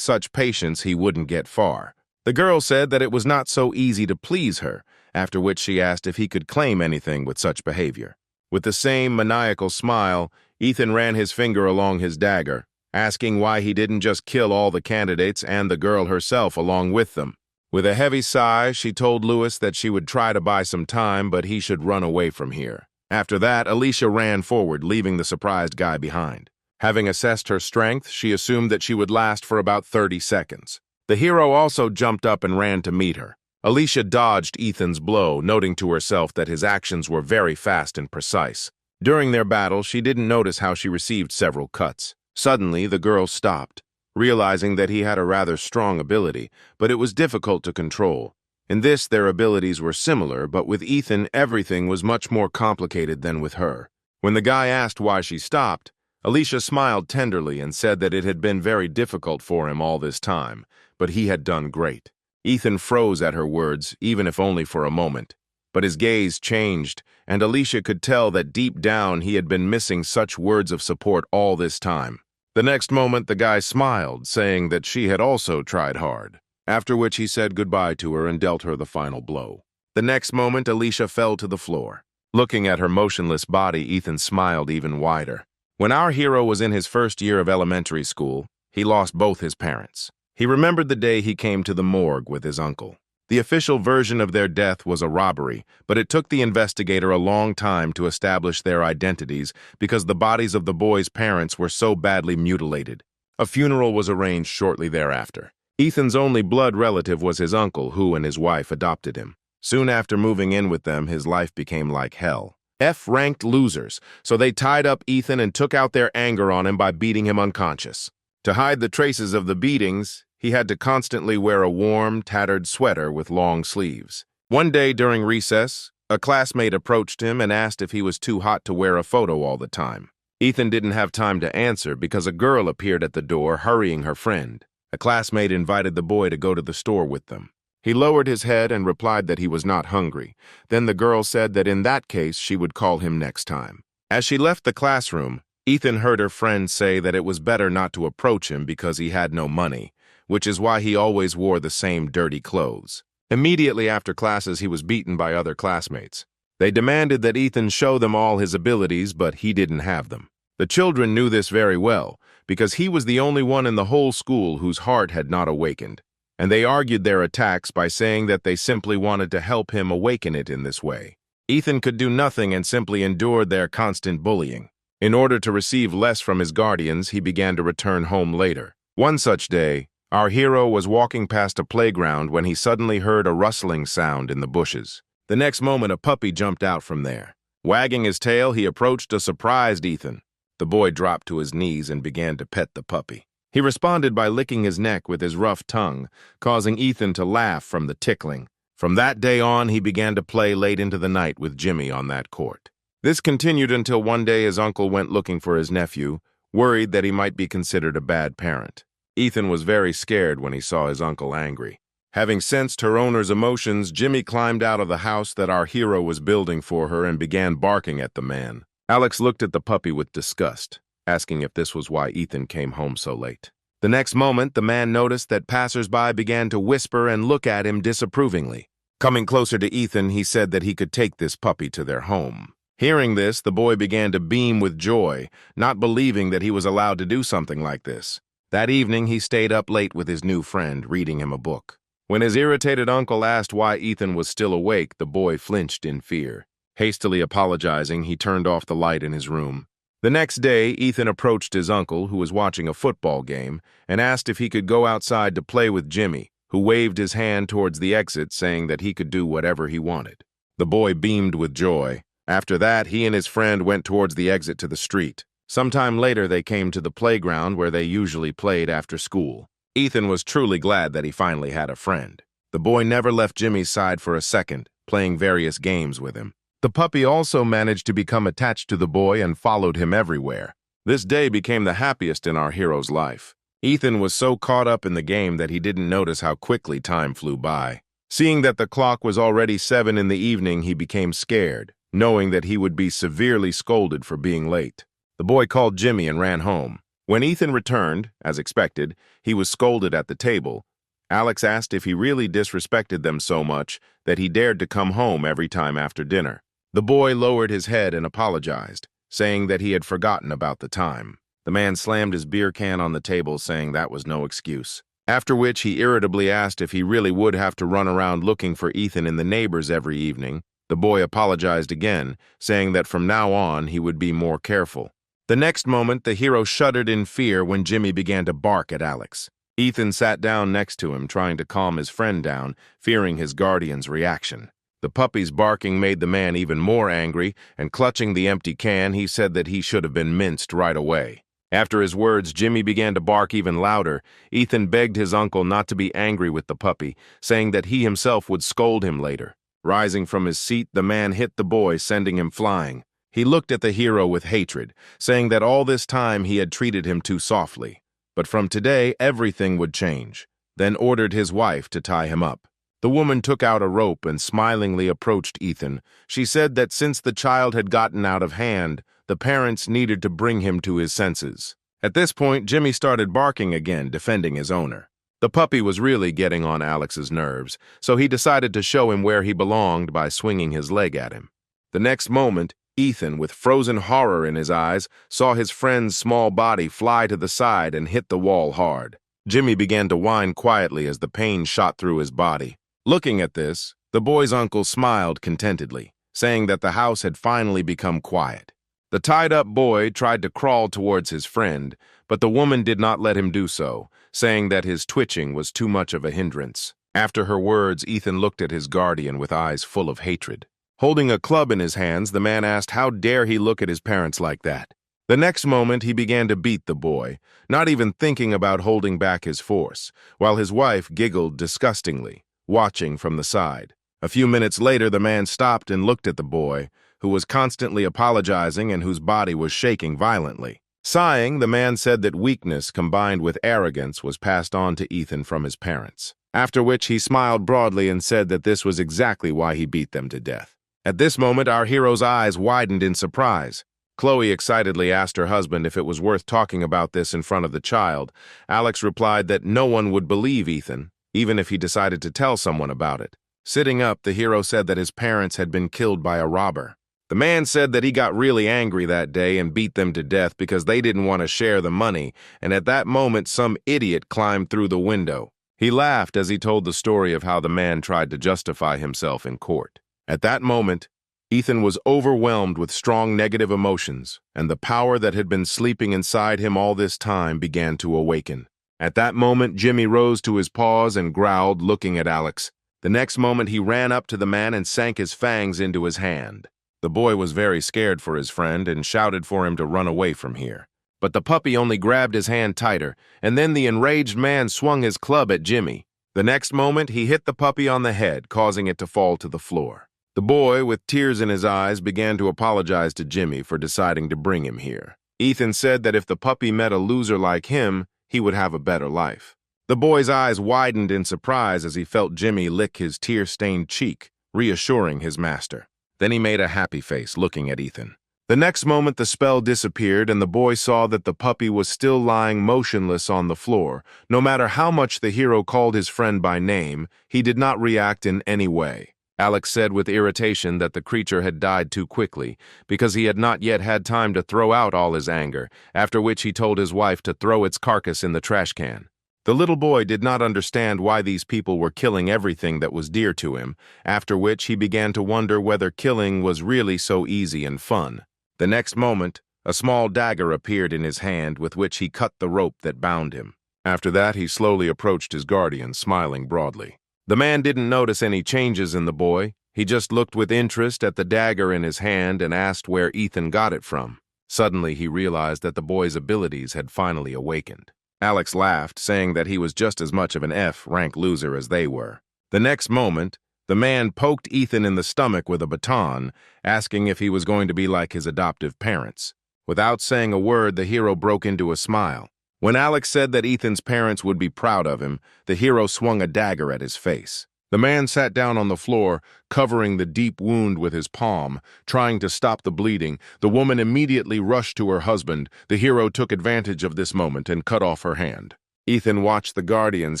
such patience he wouldn't get far. The girl said that it was not so easy to please her, after which she asked if he could claim anything with such behavior. With the same maniacal smile, Ethan ran his finger along his dagger, asking why he didn't just kill all the candidates and the girl herself along with them. With a heavy sigh, she told Lewis that she would try to buy some time, but he should run away from here. After that, Alicia ran forward, leaving the surprised guy behind. Having assessed her strength, she assumed that she would last for about 30 seconds. The hero also jumped up and ran to meet her. Alicia dodged Ethan's blow, noting to herself that his actions were very fast and precise. During their battle, she didn't notice how she received several cuts. Suddenly, the girl stopped, realizing that he had a rather strong ability, but it was difficult to control. In this, their abilities were similar, but with Ethan, everything was much more complicated than with her. When the guy asked why she stopped, Alicia smiled tenderly and said that it had been very difficult for him all this time, but he had done great. Ethan froze at her words, even if only for a moment. But his gaze changed, and Alicia could tell that deep down he had been missing such words of support all this time. The next moment, the guy smiled, saying that she had also tried hard, after which he said goodbye to her and dealt her the final blow. The next moment, Alicia fell to the floor. Looking at her motionless body, Ethan smiled even wider. When our hero was in his first year of elementary school, he lost both his parents. He remembered the day he came to the morgue with his uncle. The official version of their death was a robbery, but it took the investigator a long time to establish their identities because the bodies of the boys' parents were so badly mutilated. A funeral was arranged shortly thereafter. Ethan's only blood relative was his uncle, who and his wife adopted him. Soon after moving in with them, his life became like hell. F-ranked losers, so they tied up Ethan and took out their anger on him by beating him unconscious. To hide the traces of the beatings, he had to constantly wear a warm, tattered sweater with long sleeves. One day during recess, a classmate approached him and asked if he was too hot to wear a photo all the time. Ethan didn't have time to answer because a girl appeared at the door hurrying her friend. A classmate invited the boy to go to the store with them. He lowered his head and replied that he was not hungry. Then the girl said that in that case she would call him next time. As she left the classroom, Ethan heard her friend say that it was better not to approach him because he had no money, which is why he always wore the same dirty clothes. Immediately after classes, he was beaten by other classmates. They demanded that Ethan show them all his abilities, but he didn't have them. The children knew this very well, because he was the only one in the whole school whose heart had not awakened, and they argued their attacks by saying that they simply wanted to help him awaken it in this way. Ethan could do nothing and simply endured their constant bullying. In order to receive less from his guardians, he began to return home later. One such day, our hero was walking past a playground when he suddenly heard a rustling sound in the bushes. The next moment, a puppy jumped out from there. Wagging his tail, he approached a surprised Ethan. The boy dropped to his knees and began to pet the puppy. He responded by licking his neck with his rough tongue, causing Ethan to laugh from the tickling. From that day on, he began to play late into the night with Jimmy on that court. This continued until one day his uncle went looking for his nephew, worried that he might be considered a bad parent. Ethan was very scared when he saw his uncle angry. Having sensed her owner's emotions, Jimmy climbed out of the house that our hero was building for her and began barking at the man. Alex looked at the puppy with disgust, asking if this was why Ethan came home so late. The next moment, the man noticed that passers-by began to whisper and look at him disapprovingly. Coming closer to Ethan, he said that he could take this puppy to their home. Hearing this, the boy began to beam with joy, not believing that he was allowed to do something like this. That evening, he stayed up late with his new friend, reading him a book. When his irritated uncle asked why Ethan was still awake, the boy flinched in fear. Hastily apologizing, he turned off the light in his room. The next day, Ethan approached his uncle, who was watching a football game, and asked if he could go outside to play with Jimmy, who waved his hand towards the exit, saying that he could do whatever he wanted. The boy beamed with joy. After that, he and his friend went towards the exit to the street. Sometime later, they came to the playground where they usually played after school. Ethan was truly glad that he finally had a friend. The boy never left Jimmy's side for a second, playing various games with him. The puppy also managed to become attached to the boy and followed him everywhere. This day became the happiest in our hero's life. Ethan was so caught up in the game that he didn't notice how quickly time flew by. Seeing that the clock was already 7 in the evening, he became scared, knowing that he would be severely scolded for being late. The boy called Jimmy and ran home. When Ethan returned, as expected, he was scolded at the table. Alex asked if he really disrespected them so much that he dared to come home every time after dinner. The boy lowered his head and apologized, saying that he had forgotten about the time. The man slammed his beer can on the table, saying that was no excuse. After which he irritably asked if he really would have to run around looking for Ethan and the neighbors every evening. The boy apologized again, saying that from now on he would be more careful. The next moment, the hero shuddered in fear when Jimmy began to bark at Alex. Ethan sat down next to him, trying to calm his friend down, fearing his guardian's reaction. The puppy's barking made the man even more angry, and clutching the empty can, he said that he should have been minced right away. After his words, Jimmy began to bark even louder. Ethan begged his uncle not to be angry with the puppy, saying that he himself would scold him later. Rising from his seat, the man hit the boy, sending him flying. He looked at the hero with hatred, saying that all this time he had treated him too softly. But from today, everything would change, then ordered his wife to tie him up. The woman took out a rope and smilingly approached Ethan. She said that since the child had gotten out of hand, the parents needed to bring him to his senses. At this point, Jimmy started barking again, defending his owner. The puppy was really getting on Alex's nerves, so he decided to show him where he belonged by swinging his leg at him. The next moment, Ethan, with frozen horror in his eyes, saw his friend's small body fly to the side and hit the wall hard. Jimmy began to whine quietly as the pain shot through his body. Looking at this, the boy's uncle smiled contentedly, saying that the house had finally become quiet. The tied-up boy tried to crawl towards his friend, but the woman did not let him do so, saying that his twitching was too much of a hindrance. After her words, Ethan looked at his guardian with eyes full of hatred. Holding a club in his hands, the man asked how dare he look at his parents like that. The next moment, he began to beat the boy, not even thinking about holding back his force, while his wife giggled disgustingly, watching from the side. A few minutes later, the man stopped and looked at the boy, who was constantly apologizing and whose body was shaking violently. Sighing, the man said that weakness combined with arrogance was passed on to Ethan from his parents, after which he smiled broadly and said that this was exactly why he beat them to death. At this moment, our hero's eyes widened in surprise. Chloe excitedly asked her husband if it was worth talking about this in front of the child. Alex replied that no one would believe Ethan, even if he decided to tell someone about it. Sitting up, the hero said that his parents had been killed by a robber. The man said that he got really angry that day and beat them to death because they didn't want to share the money, and at that moment some idiot climbed through the window. He laughed as he told the story of how the man tried to justify himself in court. At that moment, Ethan was overwhelmed with strong negative emotions, and the power that had been sleeping inside him all this time began to awaken. At that moment, Jimmy rose to his paws and growled, looking at Alex. The next moment, he ran up to the man and sank his fangs into his hand. The boy was very scared for his friend and shouted for him to run away from here. But the puppy only grabbed his hand tighter, and then the enraged man swung his club at Jimmy. The next moment, he hit the puppy on the head, causing it to fall to the floor. The boy, with tears in his eyes, began to apologize to Jimmy for deciding to bring him here. Ethan said that if the puppy met a loser like him, he would have a better life. The boy's eyes widened in surprise as he felt Jimmy lick his tear-stained cheek, reassuring his master. Then he made a happy face, looking at Ethan. The next moment, the spell disappeared, and the boy saw that the puppy was still lying motionless on the floor. No matter how much the hero called his friend by name, he did not react in any way. Alex said with irritation that the creature had died too quickly, because he had not yet had time to throw out all his anger, after which he told his wife to throw its carcass in the trash can. The little boy did not understand why these people were killing everything that was dear to him, after which he began to wonder whether killing was really so easy and fun. The next moment, a small dagger appeared in his hand with which he cut the rope that bound him. After that, he slowly approached his guardian, smiling broadly. The man didn't notice any changes in the boy. He just looked with interest at the dagger in his hand and asked where Ethan got it from. Suddenly, he realized that the boy's abilities had finally awakened. Alex laughed, saying that he was just as much of an F-rank loser as they were. The next moment, the man poked Ethan in the stomach with a baton, asking if he was going to be like his adoptive parents. Without saying a word, the hero broke into a smile. When Alex said that Ethan's parents would be proud of him, the hero swung a dagger at his face. The man sat down on the floor, covering the deep wound with his palm, trying to stop the bleeding. The woman immediately rushed to her husband. The hero took advantage of this moment and cut off her hand. Ethan watched the guardians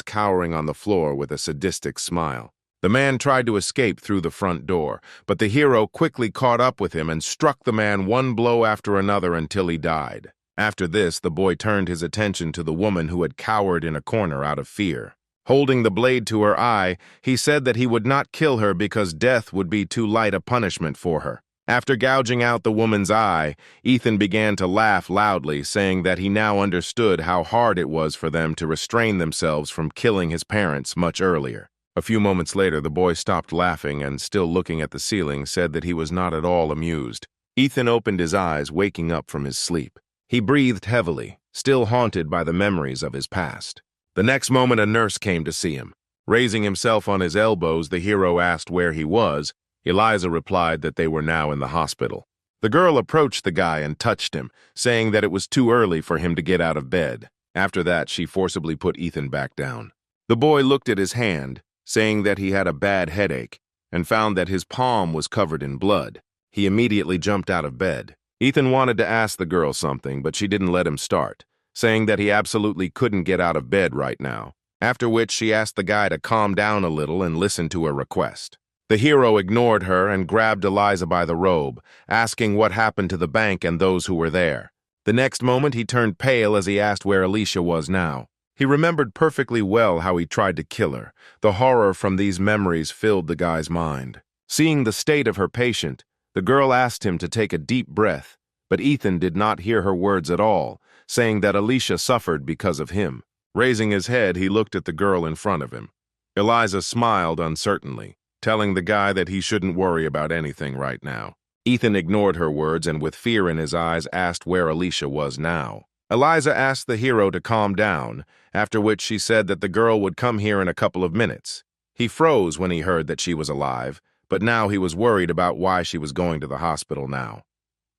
cowering on the floor with a sadistic smile. The man tried to escape through the front door, but the hero quickly caught up with him and struck the man one blow after another until he died. After this, the boy turned his attention to the woman who had cowered in a corner out of fear. Holding the blade to her eye, he said that he would not kill her because death would be too light a punishment for her. After gouging out the woman's eye, Ethan began to laugh loudly, saying that he now understood how hard it was for them to restrain themselves from killing his parents much earlier. A few moments later, the boy stopped laughing and, still looking at the ceiling, said that he was not at all amused. Ethan opened his eyes, waking up from his sleep. He breathed heavily, still haunted by the memories of his past. The next moment, a nurse came to see him. Raising himself on his elbows, the hero asked where he was. Eliza replied that they were now in the hospital. The girl approached the guy and touched him, saying that it was too early for him to get out of bed. After that, she forcibly put Ethan back down. The boy looked at his hand, saying that he had a bad headache, and found that his palm was covered in blood. He immediately jumped out of bed. Ethan wanted to ask the girl something, but she didn't let him start, saying that he absolutely couldn't get out of bed right now, after which she asked the guy to calm down a little and listen to her request. The hero ignored her and grabbed Eliza by the robe, asking what happened to the bank and those who were there. The next moment, he turned pale as he asked where Alicia was now. He remembered perfectly well how he tried to kill her. The horror from these memories filled the guy's mind. Seeing the state of her patient, the girl asked him to take a deep breath, but Ethan did not hear her words at all, saying that Alicia suffered because of him. Raising his head, he looked at the girl in front of him. Eliza smiled uncertainly, telling the guy that he shouldn't worry about anything right now. Ethan ignored her words and with fear in his eyes asked where Alicia was now. Eliza asked the hero to calm down, after which she said that the girl would come here in a couple of minutes. He froze when he heard that she was alive, but now he was worried about why she was going to the hospital now.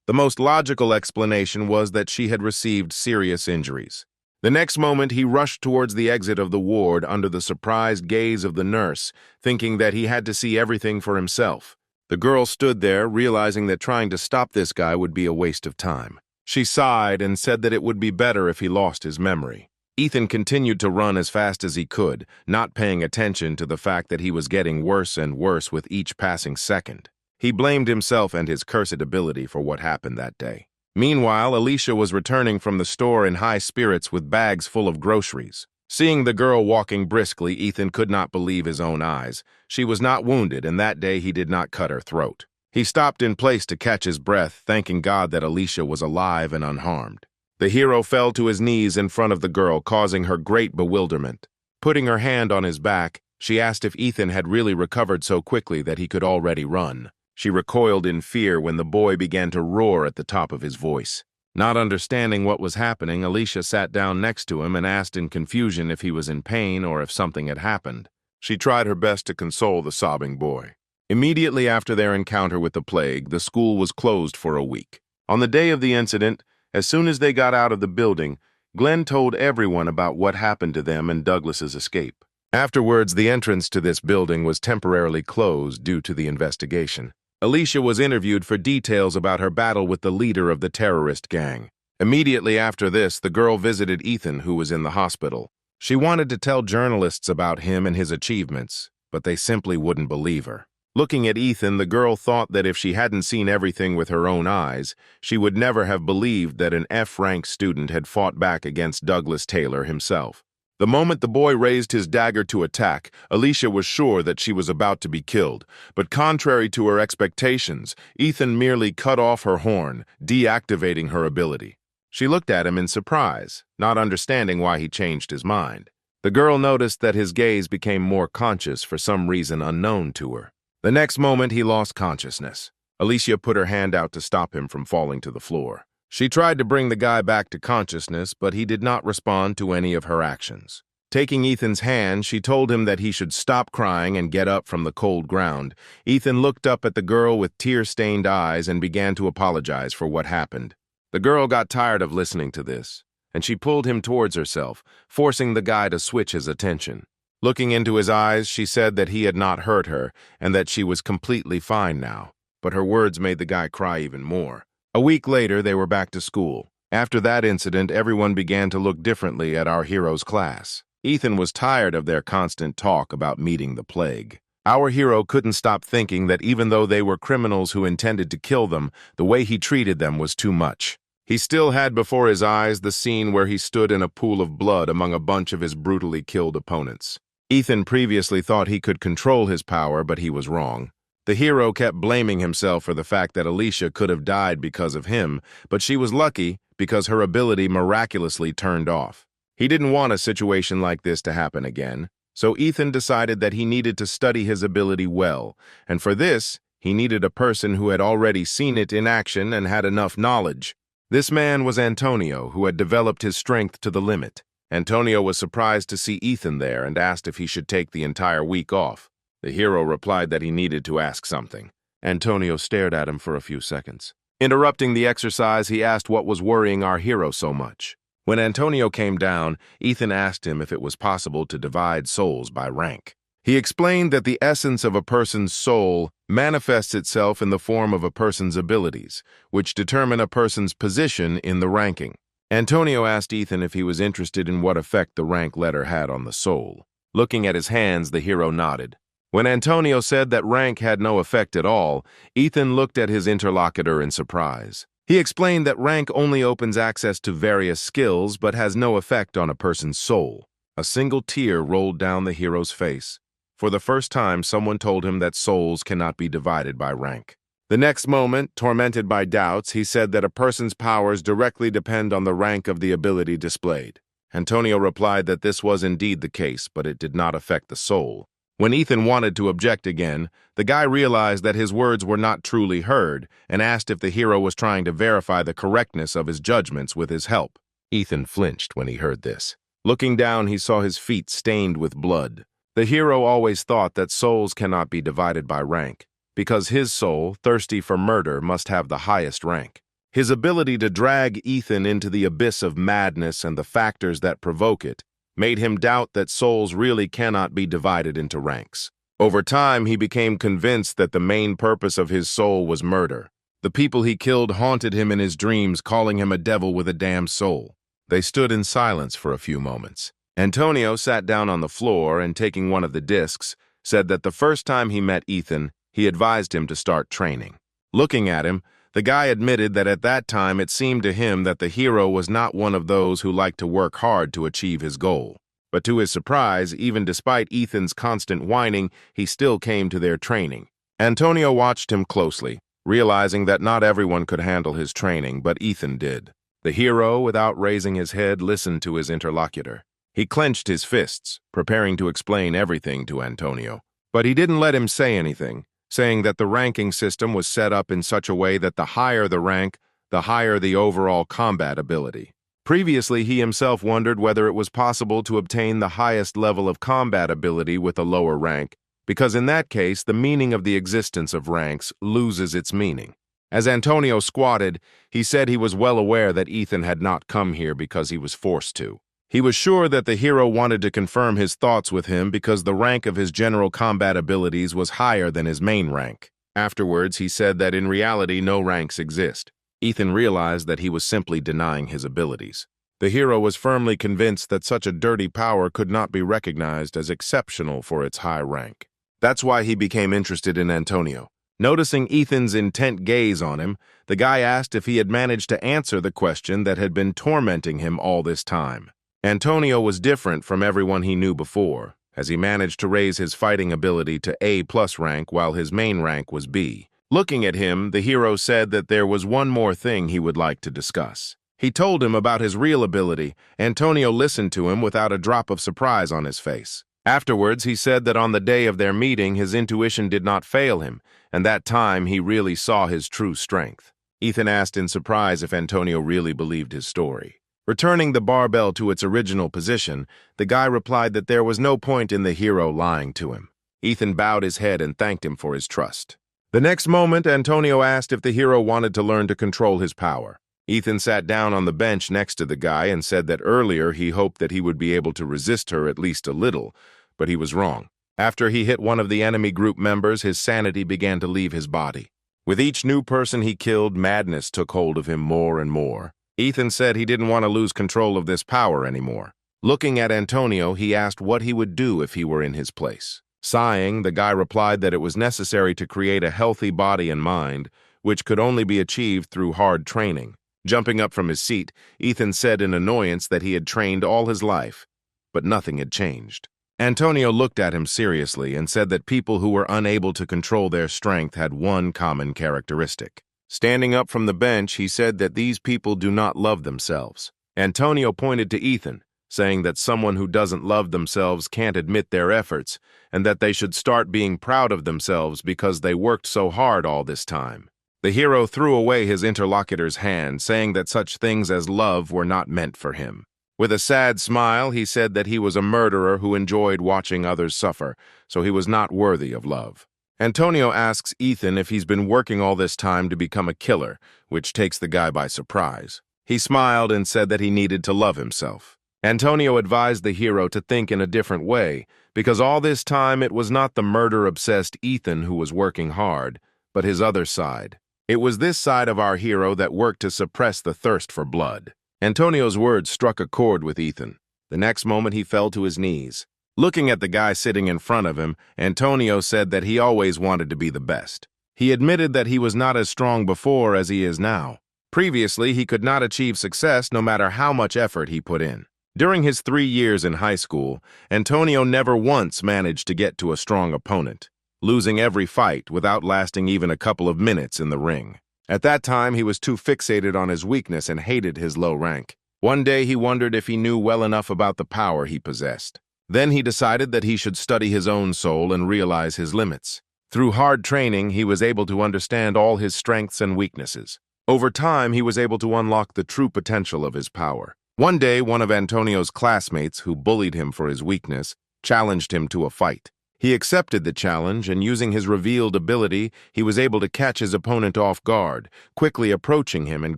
The most logical explanation was that she had received serious injuries. The next moment, he rushed towards the exit of the ward under the surprised gaze of the nurse, thinking that he had to see everything for himself. The girl stood there, realizing that trying to stop this guy would be a waste of time. She sighed and said that it would be better if he lost his memory. Ethan continued to run as fast as he could, not paying attention to the fact that he was getting worse and worse with each passing second. He blamed himself and his cursed ability for what happened that day. Meanwhile, Alicia was returning from the store in high spirits with bags full of groceries. Seeing the girl walking briskly, Ethan could not believe his own eyes. She was not wounded, and that day he did not cut her throat. He stopped in place to catch his breath, thanking God that Alicia was alive and unharmed. The hero fell to his knees in front of the girl, causing her great bewilderment. Putting her hand on his back, she asked if Ethan had really recovered so quickly that he could already run. She recoiled in fear when the boy began to roar at the top of his voice. Not understanding what was happening, Alicia sat down next to him and asked in confusion if he was in pain or if something had happened. She tried her best to console the sobbing boy. Immediately after their encounter with the plague, the school was closed for a week. On the day of the incident, as soon as they got out of the building, Glenn told everyone about what happened to them and Douglas's escape. Afterwards, the entrance to this building was temporarily closed due to the investigation. Alicia was interviewed for details about her battle with the leader of the terrorist gang. Immediately after this, the girl visited Ethan, who was in the hospital. She wanted to tell journalists about him and his achievements, but they simply wouldn't believe her. Looking at Ethan, the girl thought that if she hadn't seen everything with her own eyes, she would never have believed that an F-rank student had fought back against Douglas Taylor himself. The moment the boy raised his dagger to attack, Alicia was sure that she was about to be killed. But contrary to her expectations, Ethan merely cut off her horn, deactivating her ability. She looked at him in surprise, not understanding why he changed his mind. The girl noticed that his gaze became more conscious for some reason unknown to her. The next moment, he lost consciousness. Alicia put her hand out to stop him from falling to the floor. She tried to bring the guy back to consciousness, but he did not respond to any of her actions. Taking Ethan's hand, she told him that he should stop crying and get up from the cold ground. Ethan looked up at the girl with tear-stained eyes and began to apologize for what happened. The girl got tired of listening to this, and she pulled him towards herself, forcing the guy to switch his attention. Looking into his eyes, she said that he had not hurt her and that she was completely fine now, but her words made the guy cry even more. A week later, they were back to school. After that incident, everyone began to look differently at our hero's class. Ethan was tired of their constant talk about meeting the plague. Our hero couldn't stop thinking that even though they were criminals who intended to kill them, the way he treated them was too much. He still had before his eyes the scene where he stood in a pool of blood among a bunch of his brutally killed opponents. Ethan previously thought he could control his power, but he was wrong. The hero kept blaming himself for the fact that Alicia could have died because of him, but she was lucky because her ability miraculously turned off. He didn't want a situation like this to happen again, so Ethan decided that he needed to study his ability well, and for this, he needed a person who had already seen it in action and had enough knowledge. This man was Antonio, who had developed his strength to the limit. Antonio was surprised to see Ethan there and asked if he should take the entire week off. The hero replied that he needed to ask something. Antonio stared at him for a few seconds. Interrupting the exercise, he asked what was worrying our hero so much. When Antonio came down, Ethan asked him if it was possible to divide souls by rank. He explained that the essence of a person's soul manifests itself in the form of a person's abilities, which determine a person's position in the ranking. Antonio asked Ethan if he was interested in what effect the rank letter had on the soul. Looking at his hands, the hero nodded. When Antonio said that rank had no effect at all, Ethan looked at his interlocutor in surprise. He explained that rank only opens access to various skills but has no effect on a person's soul. A single tear rolled down the hero's face. For the first time, someone told him that souls cannot be divided by rank. The next moment, tormented by doubts, he said that a person's powers directly depend on the rank of the ability displayed. Antonio replied that this was indeed the case, but it did not affect the soul. When Ethan wanted to object again, the guy realized that his words were not truly heard and asked if the hero was trying to verify the correctness of his judgments with his help. Ethan flinched when he heard this. Looking down, he saw his feet stained with blood. The hero always thought that souls cannot be divided by rank, because his soul, thirsty for murder, must have the highest rank. His ability to drag Ethan into the abyss of madness and the factors that provoke it made him doubt that souls really cannot be divided into ranks. Over time, he became convinced that the main purpose of his soul was murder. The people he killed haunted him in his dreams, calling him a devil with a damned soul. They stood in silence for a few moments. Antonio sat down on the floor and, taking one of the discs, said that the first time he met Ethan, he advised him to start training. Looking at him, the guy admitted that at that time it seemed to him that the hero was not one of those who liked to work hard to achieve his goal. But to his surprise, even despite Ethan's constant whining, he still came to their training. Antonio watched him closely, realizing that not everyone could handle his training, but Ethan did. The hero, without raising his head, listened to his interlocutor. He clenched his fists, preparing to explain everything to Antonio. But he didn't let him say anything, saying that the ranking system was set up in such a way that the higher the rank, the higher the overall combat ability. Previously, he himself wondered whether it was possible to obtain the highest level of combat ability with a lower rank, because in that case, the meaning of the existence of ranks loses its meaning. As Antonio squatted, he said he was well aware that Ethan had not come here because he was forced to. He was sure that the hero wanted to confirm his thoughts with him because the rank of his general combat abilities was higher than his main rank. Afterwards, he said that in reality no ranks exist. Ethan realized that he was simply denying his abilities. The hero was firmly convinced that such a dirty power could not be recognized as exceptional for its high rank. That's why he became interested in Antonio. Noticing Ethan's intent gaze on him, the guy asked if he had managed to answer the question that had been tormenting him all this time. Antonio was different from everyone he knew before, as he managed to raise his fighting ability to A+ rank while his main rank was B. Looking at him, the hero said that there was one more thing he would like to discuss. He told him about his real ability. Antonio listened to him without a drop of surprise on his face. Afterwards, he said that on the day of their meeting, his intuition did not fail him, and that time he really saw his true strength. Ethan asked in surprise if Antonio really believed his story. Returning the barbell to its original position, the guy replied that there was no point in the hero lying to him. Ethan bowed his head and thanked him for his trust. The next moment, Antonio asked if the hero wanted to learn to control his power. Ethan sat down on the bench next to the guy and said that earlier he hoped that he would be able to resist her at least a little, but he was wrong. After he hit one of the enemy group members, his sanity began to leave his body. With each new person he killed, madness took hold of him more and more. Ethan said he didn't want to lose control of this power anymore. Looking at Antonio, he asked what he would do if he were in his place. Sighing, the guy replied that it was necessary to create a healthy body and mind, which could only be achieved through hard training. Jumping up from his seat, Ethan said in annoyance that he had trained all his life, but nothing had changed. Antonio looked at him seriously and said that people who were unable to control their strength had one common characteristic. Standing up from the bench, he said that these people do not love themselves. Antonio pointed to Ethan, saying that someone who doesn't love themselves can't admit their efforts, and that they should start being proud of themselves because they worked so hard all this time. The hero threw away his interlocutor's hand, saying that such things as love were not meant for him. With a sad smile, he said that he was a murderer who enjoyed watching others suffer, so he was not worthy of love. Antonio asks Ethan if he's been working all this time to become a killer, which takes the guy by surprise. He smiled and said that he needed to love himself. Antonio advised the hero to think in a different way, because all this time it was not the murder-obsessed Ethan who was working hard, but his other side. It was this side of our hero that worked to suppress the thirst for blood. Antonio's words struck a chord with Ethan. The next moment he fell to his knees. Looking at the guy sitting in front of him, Antonio said that he always wanted to be the best. He admitted that he was not as strong before as he is now. Previously, he could not achieve success no matter how much effort he put in. During his 3 years in high school, Antonio never once managed to get to a strong opponent, losing every fight without lasting even a couple of minutes in the ring. At that time, he was too fixated on his weakness and hated his low rank. One day, he wondered if he knew well enough about the power he possessed. Then he decided that he should study his own soul and realize his limits. Through hard training, he was able to understand all his strengths and weaknesses. Over time, he was able to unlock the true potential of his power. One day, one of Antonio's classmates, who bullied him for his weakness, challenged him to a fight. He accepted the challenge, and using his revealed ability, he was able to catch his opponent off guard, quickly approaching him and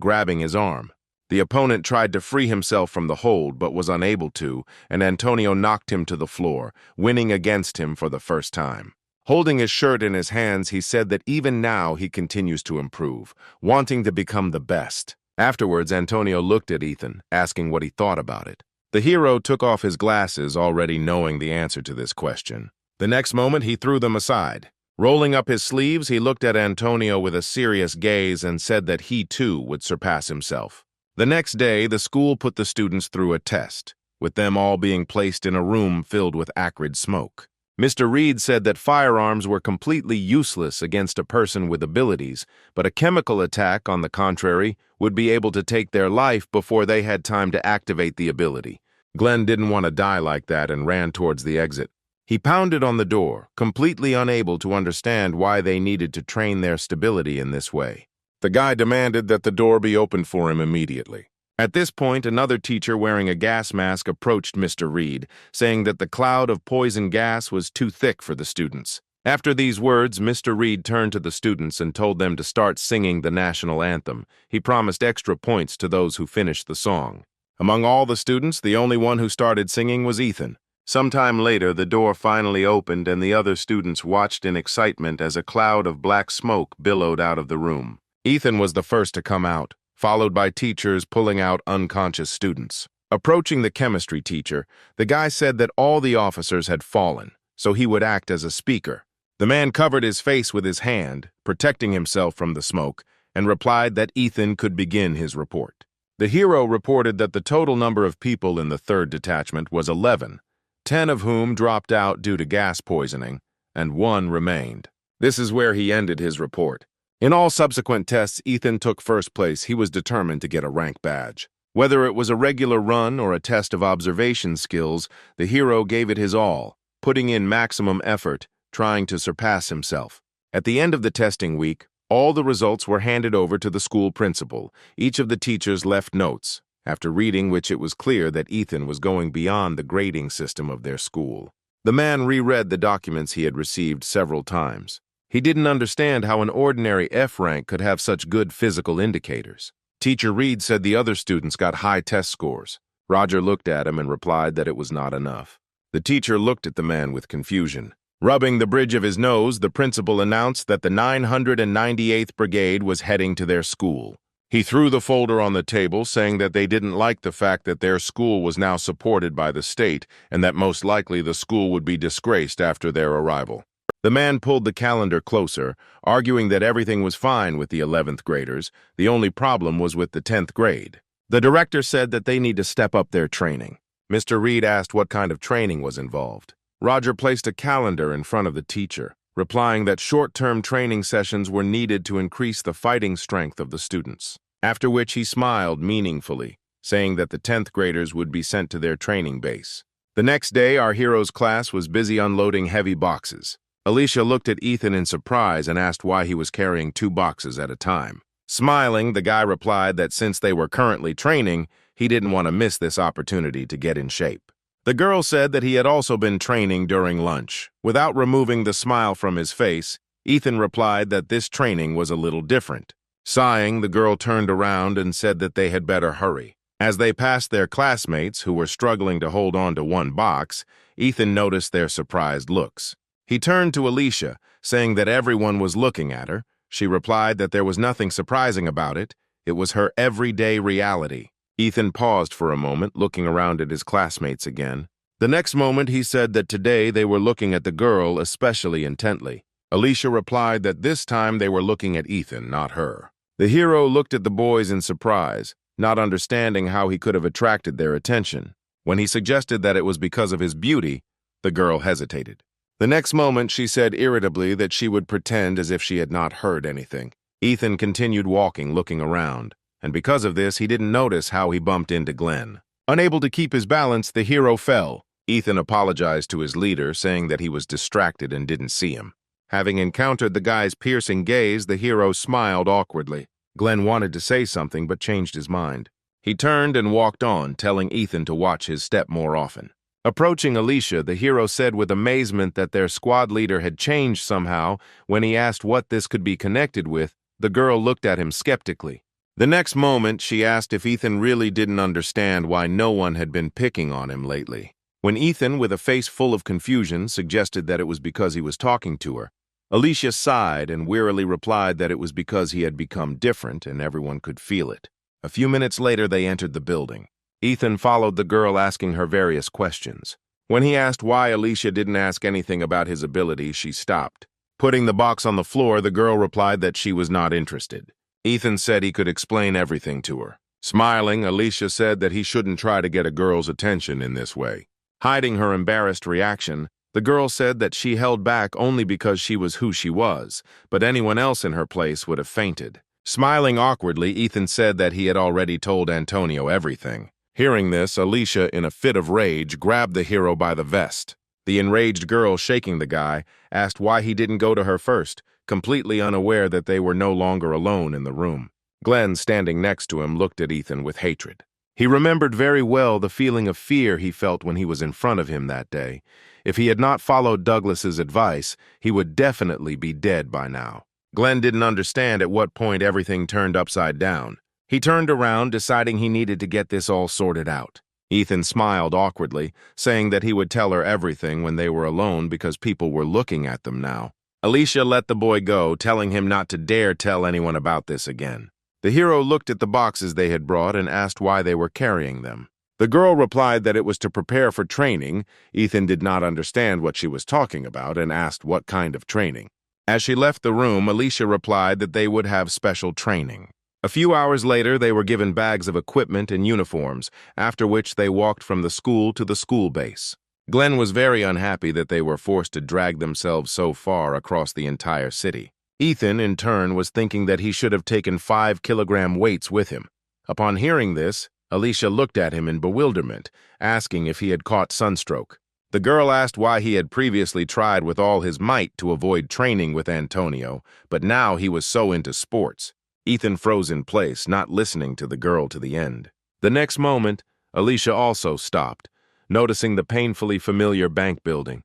grabbing his arm. The opponent tried to free himself from the hold but was unable to, and Antonio knocked him to the floor, winning against him for the first time. Holding his shirt in his hands, he said that even now he continues to improve, wanting to become the best. Afterwards, Antonio looked at Ethan, asking what he thought about it. The hero took off his glasses, already knowing the answer to this question. The next moment, he threw them aside. Rolling up his sleeves, he looked at Antonio with a serious gaze and said that he too would surpass himself. The next day, the school put the students through a test, with them all being placed in a room filled with acrid smoke. Mr. Reed said that firearms were completely useless against a person with abilities, but a chemical attack, on the contrary, would be able to take their life before they had time to activate the ability. Glenn didn't want to die like that and ran towards the exit. He pounded on the door, completely unable to understand why they needed to train their stability in this way. The guy demanded that the door be opened for him immediately. At this point, another teacher wearing a gas mask approached Mr. Reed, saying that the cloud of poison gas was too thick for the students. After these words, Mr. Reed turned to the students and told them to start singing the national anthem. He promised extra points to those who finished the song. Among all the students, the only one who started singing was Ethan. Sometime later, the door finally opened and the other students watched in excitement as a cloud of black smoke billowed out of the room. Ethan was the first to come out, followed by teachers pulling out unconscious students. Approaching the chemistry teacher, the guy said that all the officers had fallen, so he would act as a speaker. The man covered his face with his hand, protecting himself from the smoke, and replied that Ethan could begin his report. The hero reported that the total number of people in the 3rd detachment was 11, 10 of whom dropped out due to gas poisoning, and 1 remained. This is where he ended his report. In all subsequent tests, Ethan took first place. He was determined to get a rank badge. Whether it was a regular run or a test of observation skills, the hero gave it his all, putting in maximum effort, trying to surpass himself. At the end of the testing week, all the results were handed over to the school principal. Each of the teachers left notes, after reading which it was clear that Ethan was going beyond the grading system of their school. The man reread the documents he had received several times. He didn't understand how an ordinary F rank could have such good physical indicators. Teacher Reed said the other students got high test scores. Roger looked at him and replied that it was not enough. The teacher looked at the man with confusion. Rubbing the bridge of his nose, the principal announced that the 998th Brigade was heading to their school. He threw the folder on the table, saying that they didn't like the fact that their school was now supported by the state and that most likely the school would be disgraced after their arrival. The man pulled the calendar closer, arguing that everything was fine with the 11th graders. The only problem was with the 10th grade. The director said that they need to step up their training. Mr. Reed asked what kind of training was involved. Roger placed a calendar in front of the teacher, replying that short-term training sessions were needed to increase the fighting strength of the students. After which he smiled meaningfully, saying that the 10th graders would be sent to their training base. The next day, our hero's class was busy unloading heavy boxes. Alicia looked at Ethan in surprise and asked why he was carrying 2 boxes at a time. Smiling, the guy replied that since they were currently training, he didn't want to miss this opportunity to get in shape. The girl said that he had also been training during lunch. Without removing the smile from his face, Ethan replied that this training was a little different. Sighing, the girl turned around and said that they had better hurry. As they passed their classmates, who were struggling to hold on to 1 box, Ethan noticed their surprised looks. He turned to Alicia, saying that everyone was looking at her. She replied that there was nothing surprising about it. It was her everyday reality. Ethan paused for a moment, looking around at his classmates again. The next moment, he said that today they were looking at the girl especially intently. Alicia replied that this time they were looking at Ethan, not her. The hero looked at the boys in surprise, not understanding how he could have attracted their attention. When he suggested that it was because of his beauty, the girl hesitated. The next moment, she said irritably that she would pretend as if she had not heard anything. Ethan continued walking, looking around, and because of this, he didn't notice how he bumped into Glenn. Unable to keep his balance, the hero fell. Ethan apologized to his leader, saying that he was distracted and didn't see him. Having encountered the guy's piercing gaze, the hero smiled awkwardly. Glenn wanted to say something but changed his mind. He turned and walked on, telling Ethan to watch his step more often. Approaching Alicia, the hero said with amazement that their squad leader had changed somehow. When he asked what this could be connected with, the girl looked at him skeptically. The next moment, she asked if Ethan really didn't understand why no one had been picking on him lately. When Ethan, with a face full of confusion, suggested that it was because he was talking to her, Alicia sighed and wearily replied that it was because he had become different and everyone could feel it. A few minutes later, they entered the building. Ethan followed the girl, asking her various questions. When he asked why Alicia didn't ask anything about his ability, she stopped. Putting the box on the floor, the girl replied that she was not interested. Ethan said he could explain everything to her. Smiling, Alicia said that he shouldn't try to get a girl's attention in this way. Hiding her embarrassed reaction, the girl said that she held back only because she was who she was, but anyone else in her place would have fainted. Smiling awkwardly, Ethan said that he had already told Antonio everything. Hearing this, Alicia, in a fit of rage, grabbed the hero by the vest. The enraged girl, shaking the guy, asked why he didn't go to her first, completely unaware that they were no longer alone in the room. Glenn, standing next to him, looked at Ethan with hatred. He remembered very well the feeling of fear he felt when he was in front of him that day. If he had not followed Douglas's advice, he would definitely be dead by now. Glenn didn't understand at what point everything turned upside down. He turned around, deciding he needed to get this all sorted out. Ethan smiled awkwardly, saying that he would tell her everything when they were alone because people were looking at them now. Alicia let the boy go, telling him not to dare tell anyone about this again. The hero looked at the boxes they had brought and asked why they were carrying them. The girl replied that it was to prepare for training. Ethan did not understand what she was talking about and asked what kind of training. As she left the room, Alicia replied that they would have special training. A few hours later, they were given bags of equipment and uniforms, after which they walked from the school to the school base. Glenn was very unhappy that they were forced to drag themselves so far across the entire city. Ethan, in turn, was thinking that he should have taken 5-kilogram weights with him. Upon hearing this, Alicia looked at him in bewilderment, asking if he had caught sunstroke. The girl asked why he had previously tried with all his might to avoid training with Antonio, but now he was so into sports. Ethan froze in place, not listening to the girl to the end. The next moment, Alicia also stopped, noticing the painfully familiar bank building.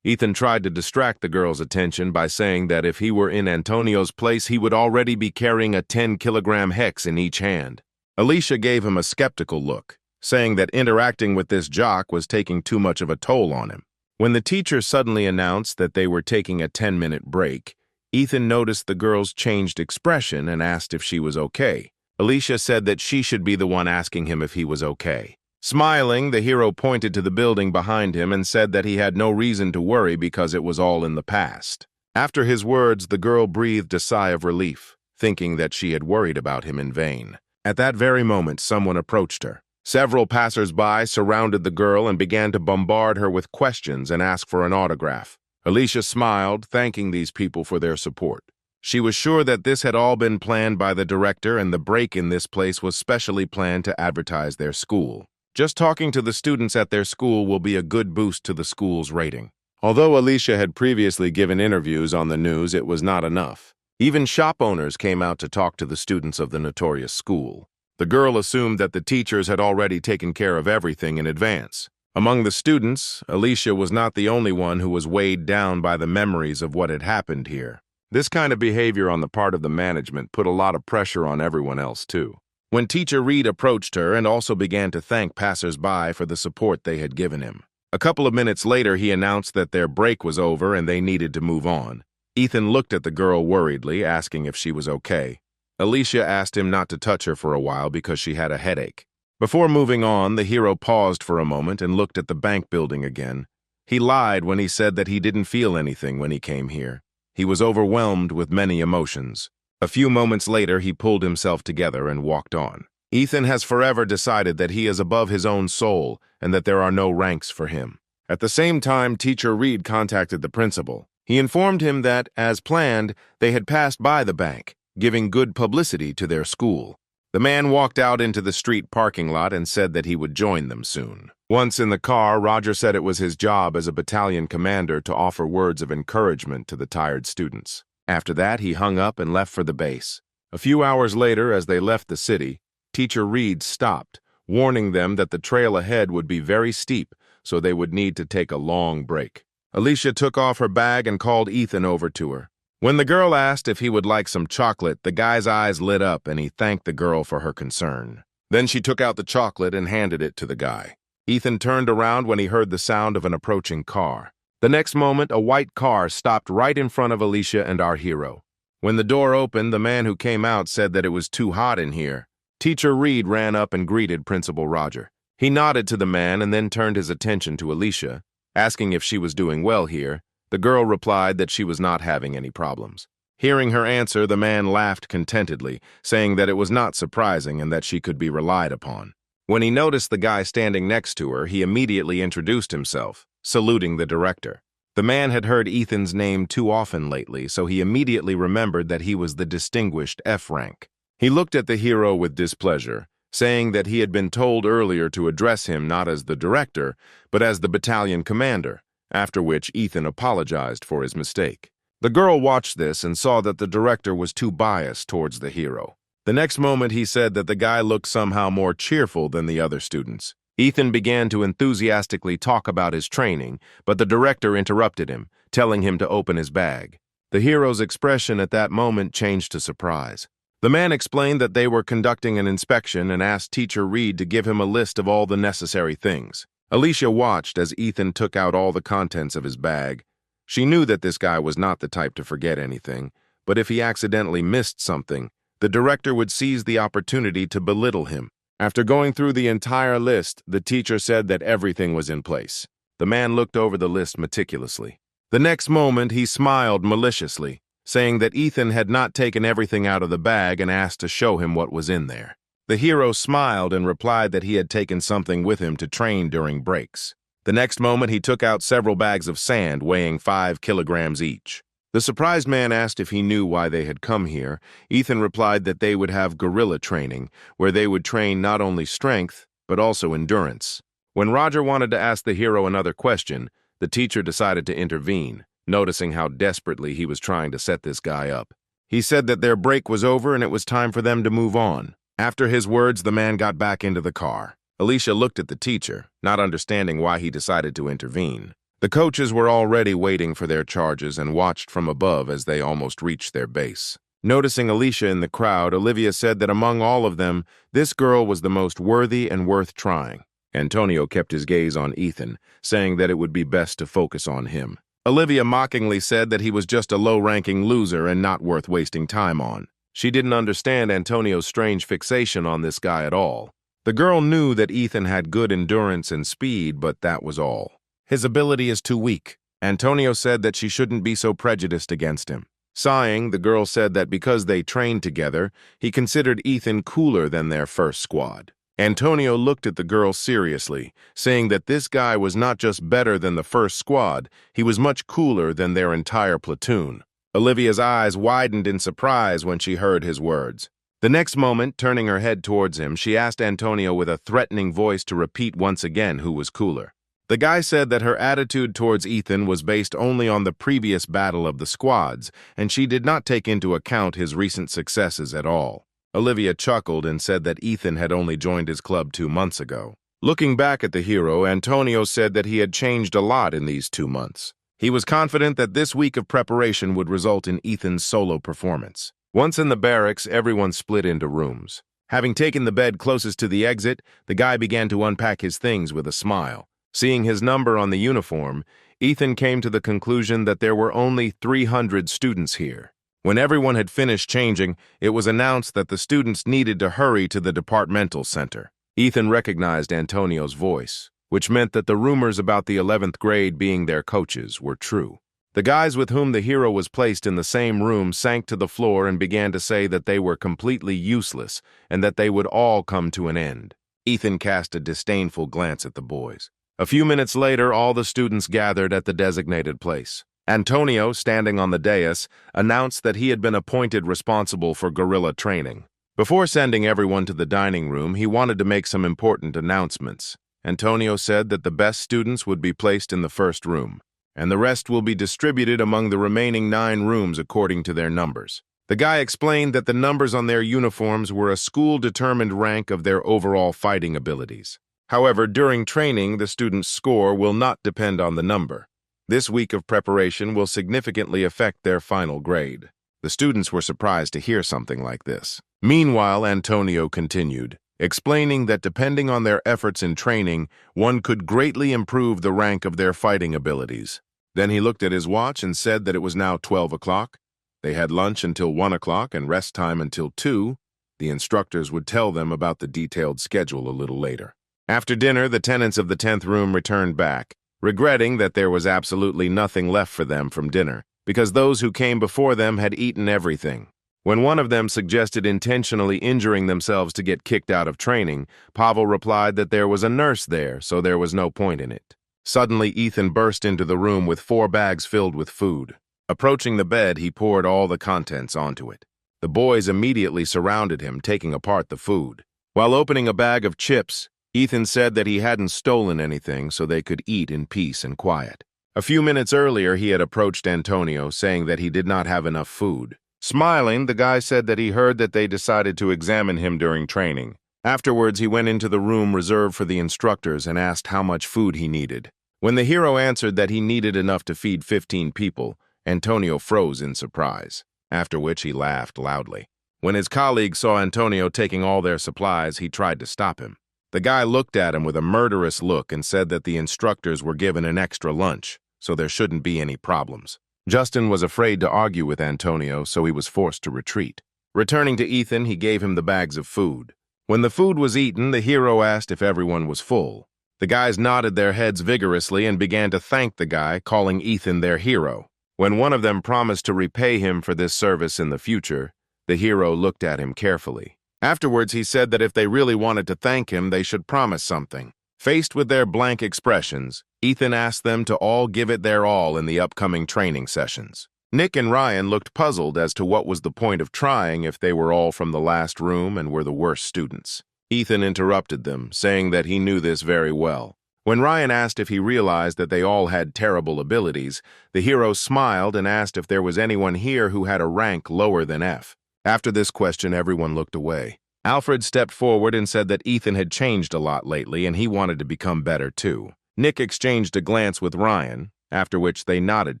Ethan tried to distract the girl's attention by saying that if he were in Antonio's place, he would already be carrying a 10-kilogram hex in each hand. Alicia gave him a skeptical look, saying that interacting with this jock was taking too much of a toll on him. When the teacher suddenly announced that they were taking a 10-minute break, Ethan noticed the girl's changed expression and asked if she was okay. Alicia said that she should be the one asking him if he was okay. Smiling, the hero pointed to the building behind him and said that he had no reason to worry because it was all in the past. After his words, the girl breathed a sigh of relief, thinking that she had worried about him in vain. At that very moment, someone approached her. Several passers-by surrounded the girl and began to bombard her with questions and ask for an autograph. Alicia smiled, thanking these people for their support. She was sure that this had all been planned by the director and the break in this place was specially planned to advertise their school. Just talking to the students at their school will be a good boost to the school's rating. Although Alicia had previously given interviews on the news, it was not enough. Even shop owners came out to talk to the students of the notorious school. The girl assumed that the teachers had already taken care of everything in advance. Among the students, Alicia was not the only one who was weighed down by the memories of what had happened here. This kind of behavior on the part of the management put a lot of pressure on everyone else, too. When Teacher Reed approached her and also began to thank passers-by for the support they had given him. A couple of minutes later, he announced that their break was over and they needed to move on. Ethan looked at the girl worriedly, asking if she was okay. Alicia asked him not to touch her for a while because she had a headache. Before moving on, the hero paused for a moment and looked at the bank building again. He lied when he said that he didn't feel anything when he came here. He was overwhelmed with many emotions. A few moments later, he pulled himself together and walked on. Ethan has forever decided that he is above his own soul and that there are no ranks for him. At the same time, Teacher Reed contacted the principal. He informed him that, as planned, they had passed by the bank, giving good publicity to their school. The man walked out into the street parking lot and said that he would join them soon. Once in the car, Roger said it was his job as a battalion commander to offer words of encouragement to the tired students. After that, he hung up and left for the base. A few hours later, as they left the city, Teacher Reed stopped, warning them that the trail ahead would be very steep, so they would need to take a long break. Alicia took off her bag and called Ethan over to her. When the girl asked if he would like some chocolate, the guy's eyes lit up and he thanked the girl for her concern. Then she took out the chocolate and handed it to the guy. Ethan turned around when he heard the sound of an approaching car. The next moment, a white car stopped right in front of Alicia and our hero. When the door opened, the man who came out said that it was too hot in here. Teacher Reed ran up and greeted Principal Roger. He nodded to the man and then turned his attention to Alicia, asking if she was doing well here. The girl replied that she was not having any problems. Hearing her answer, the man laughed contentedly, saying that it was not surprising and that she could be relied upon. When he noticed the guy standing next to her, he immediately introduced himself, saluting the director. The man had heard Ethan's name too often lately, so he immediately remembered that he was the distinguished F rank. He looked at the hero with displeasure, saying that he had been told earlier to address him not as the director, but as the battalion commander, after which Ethan apologized for his mistake. The girl watched this and saw that the director was too biased towards the hero. The next moment he said that the guy looked somehow more cheerful than the other students. Ethan began to enthusiastically talk about his training, but the director interrupted him, telling him to open his bag. The hero's expression at that moment changed to surprise. The man explained that they were conducting an inspection and asked Teacher Reed to give him a list of all the necessary things. Alicia watched as Ethan took out all the contents of his bag. She knew that this guy was not the type to forget anything, but if he accidentally missed something, the director would seize the opportunity to belittle him. After going through the entire list, the teacher said that everything was in place. The man looked over the list meticulously. The next moment, he smiled maliciously, saying that Ethan had not taken everything out of the bag and asked to show him what was in there. The hero smiled and replied that he had taken something with him to train during breaks. The next moment, he took out several bags of sand weighing 5 kilograms each. The surprised man asked if he knew why they had come here. Ethan replied that they would have guerrilla training, where they would train not only strength, but also endurance. When Roger wanted to ask the hero another question, the teacher decided to intervene, noticing how desperately he was trying to set this guy up. He said that their break was over and it was time for them to move on. After his words, the man got back into the car. Alicia looked at the teacher, not understanding why he decided to intervene. The coaches were already waiting for their charges and watched from above as they almost reached their base. Noticing Alicia in the crowd, Olivia said that among all of them, this girl was the most worthy and worth trying. Antonio kept his gaze on Ethan, saying that it would be best to focus on him. Olivia mockingly said that he was just a low-ranking loser and not worth wasting time on. She didn't understand Antonio's strange fixation on this guy at all. The girl knew that Ethan had good endurance and speed, but that was all. His ability is too weak. Antonio said that she shouldn't be so prejudiced against him. Sighing, the girl said that because they trained together, he considered Ethan cooler than their first squad. Antonio looked at the girl seriously, saying that this guy was not just better than the first squad, he was much cooler than their entire platoon. Olivia's eyes widened in surprise when she heard his words. The next moment, turning her head towards him, she asked Antonio with a threatening voice to repeat once again who was cooler. The guy said that her attitude towards Ethan was based only on the previous battle of the squads, and she did not take into account his recent successes at all. Olivia chuckled and said that Ethan had only joined his club 2 months ago. Looking back at the hero, Antonio said that he had changed a lot in these 2 months. He was confident that this week of preparation would result in Ethan's solo performance. Once in the barracks, everyone split into rooms. Having taken the bed closest to the exit, the guy began to unpack his things with a smile. Seeing his number on the uniform, Ethan came to the conclusion that there were only 300 students here. When everyone had finished changing, it was announced that the students needed to hurry to the departmental center. Ethan recognized Antonio's voice, which meant that the rumors about the 11th grade being their coaches were true. The guys with whom the hero was placed in the same room sank to the floor and began to say that they were completely useless and that they would all come to an end. Ethan cast a disdainful glance at the boys. A few minutes later, all the students gathered at the designated place. Antonio, standing on the dais, announced that he had been appointed responsible for guerrilla training. Before sending everyone to the dining room, he wanted to make some important announcements. Antonio said that the best students would be placed in the first room, and the rest will be distributed among the remaining 9 rooms according to their numbers. The guy explained that the numbers on their uniforms were a school-determined rank of their overall fighting abilities. However, during training, the student's score will not depend on the number. This week of preparation will significantly affect their final grade. The students were surprised to hear something like this. Meanwhile, Antonio continued, explaining that depending on their efforts in training, one could greatly improve the rank of their fighting abilities. Then he looked at his watch and said that it was now 12 o'clock. They had lunch until 1 o'clock and rest time until 2. The instructors would tell them about the detailed schedule a little later. After dinner, the tenants of the 10th room returned back, regretting that there was absolutely nothing left for them from dinner, because those who came before them had eaten everything. When one of them suggested intentionally injuring themselves to get kicked out of training, Pavel replied that there was a nurse there, so there was no point in it. Suddenly, Ethan burst into the room with 4 bags filled with food. Approaching the bed, he poured all the contents onto it. The boys immediately surrounded him, taking apart the food. While opening a bag of chips, Ethan said that he hadn't stolen anything so they could eat in peace and quiet. A few minutes earlier, he had approached Antonio, saying that he did not have enough food. Smiling, the guy said that he heard that they decided to examine him during training. Afterwards, he went into the room reserved for the instructors and asked how much food he needed. When the hero answered that he needed enough to feed 15 people, Antonio froze in surprise, after which he laughed loudly. When his colleague saw Antonio taking all their supplies, he tried to stop him. The guy looked at him with a murderous look and said that the instructors were given an extra lunch, so there shouldn't be any problems. Justin was afraid to argue with Antonio, so he was forced to retreat. Returning to Ethan, he gave him the bags of food. When the food was eaten, the hero asked if everyone was full. The guys nodded their heads vigorously and began to thank the guy, calling Ethan their hero. When one of them promised to repay him for this service in the future, the hero looked at him carefully. Afterwards, he said that if they really wanted to thank him, they should promise something. Faced with their blank expressions, Ethan asked them to all give it their all in the upcoming training sessions. Nick and Ryan looked puzzled as to what was the point of trying if they were all from the last room and were the worst students. Ethan interrupted them, saying that he knew this very well. When Ryan asked if he realized that they all had terrible abilities, the hero smiled and asked if there was anyone here who had a rank lower than F. After this question, everyone looked away. Alfred stepped forward and said that Ethan had changed a lot lately and he wanted to become better too. Nick exchanged a glance with Ryan, after which they nodded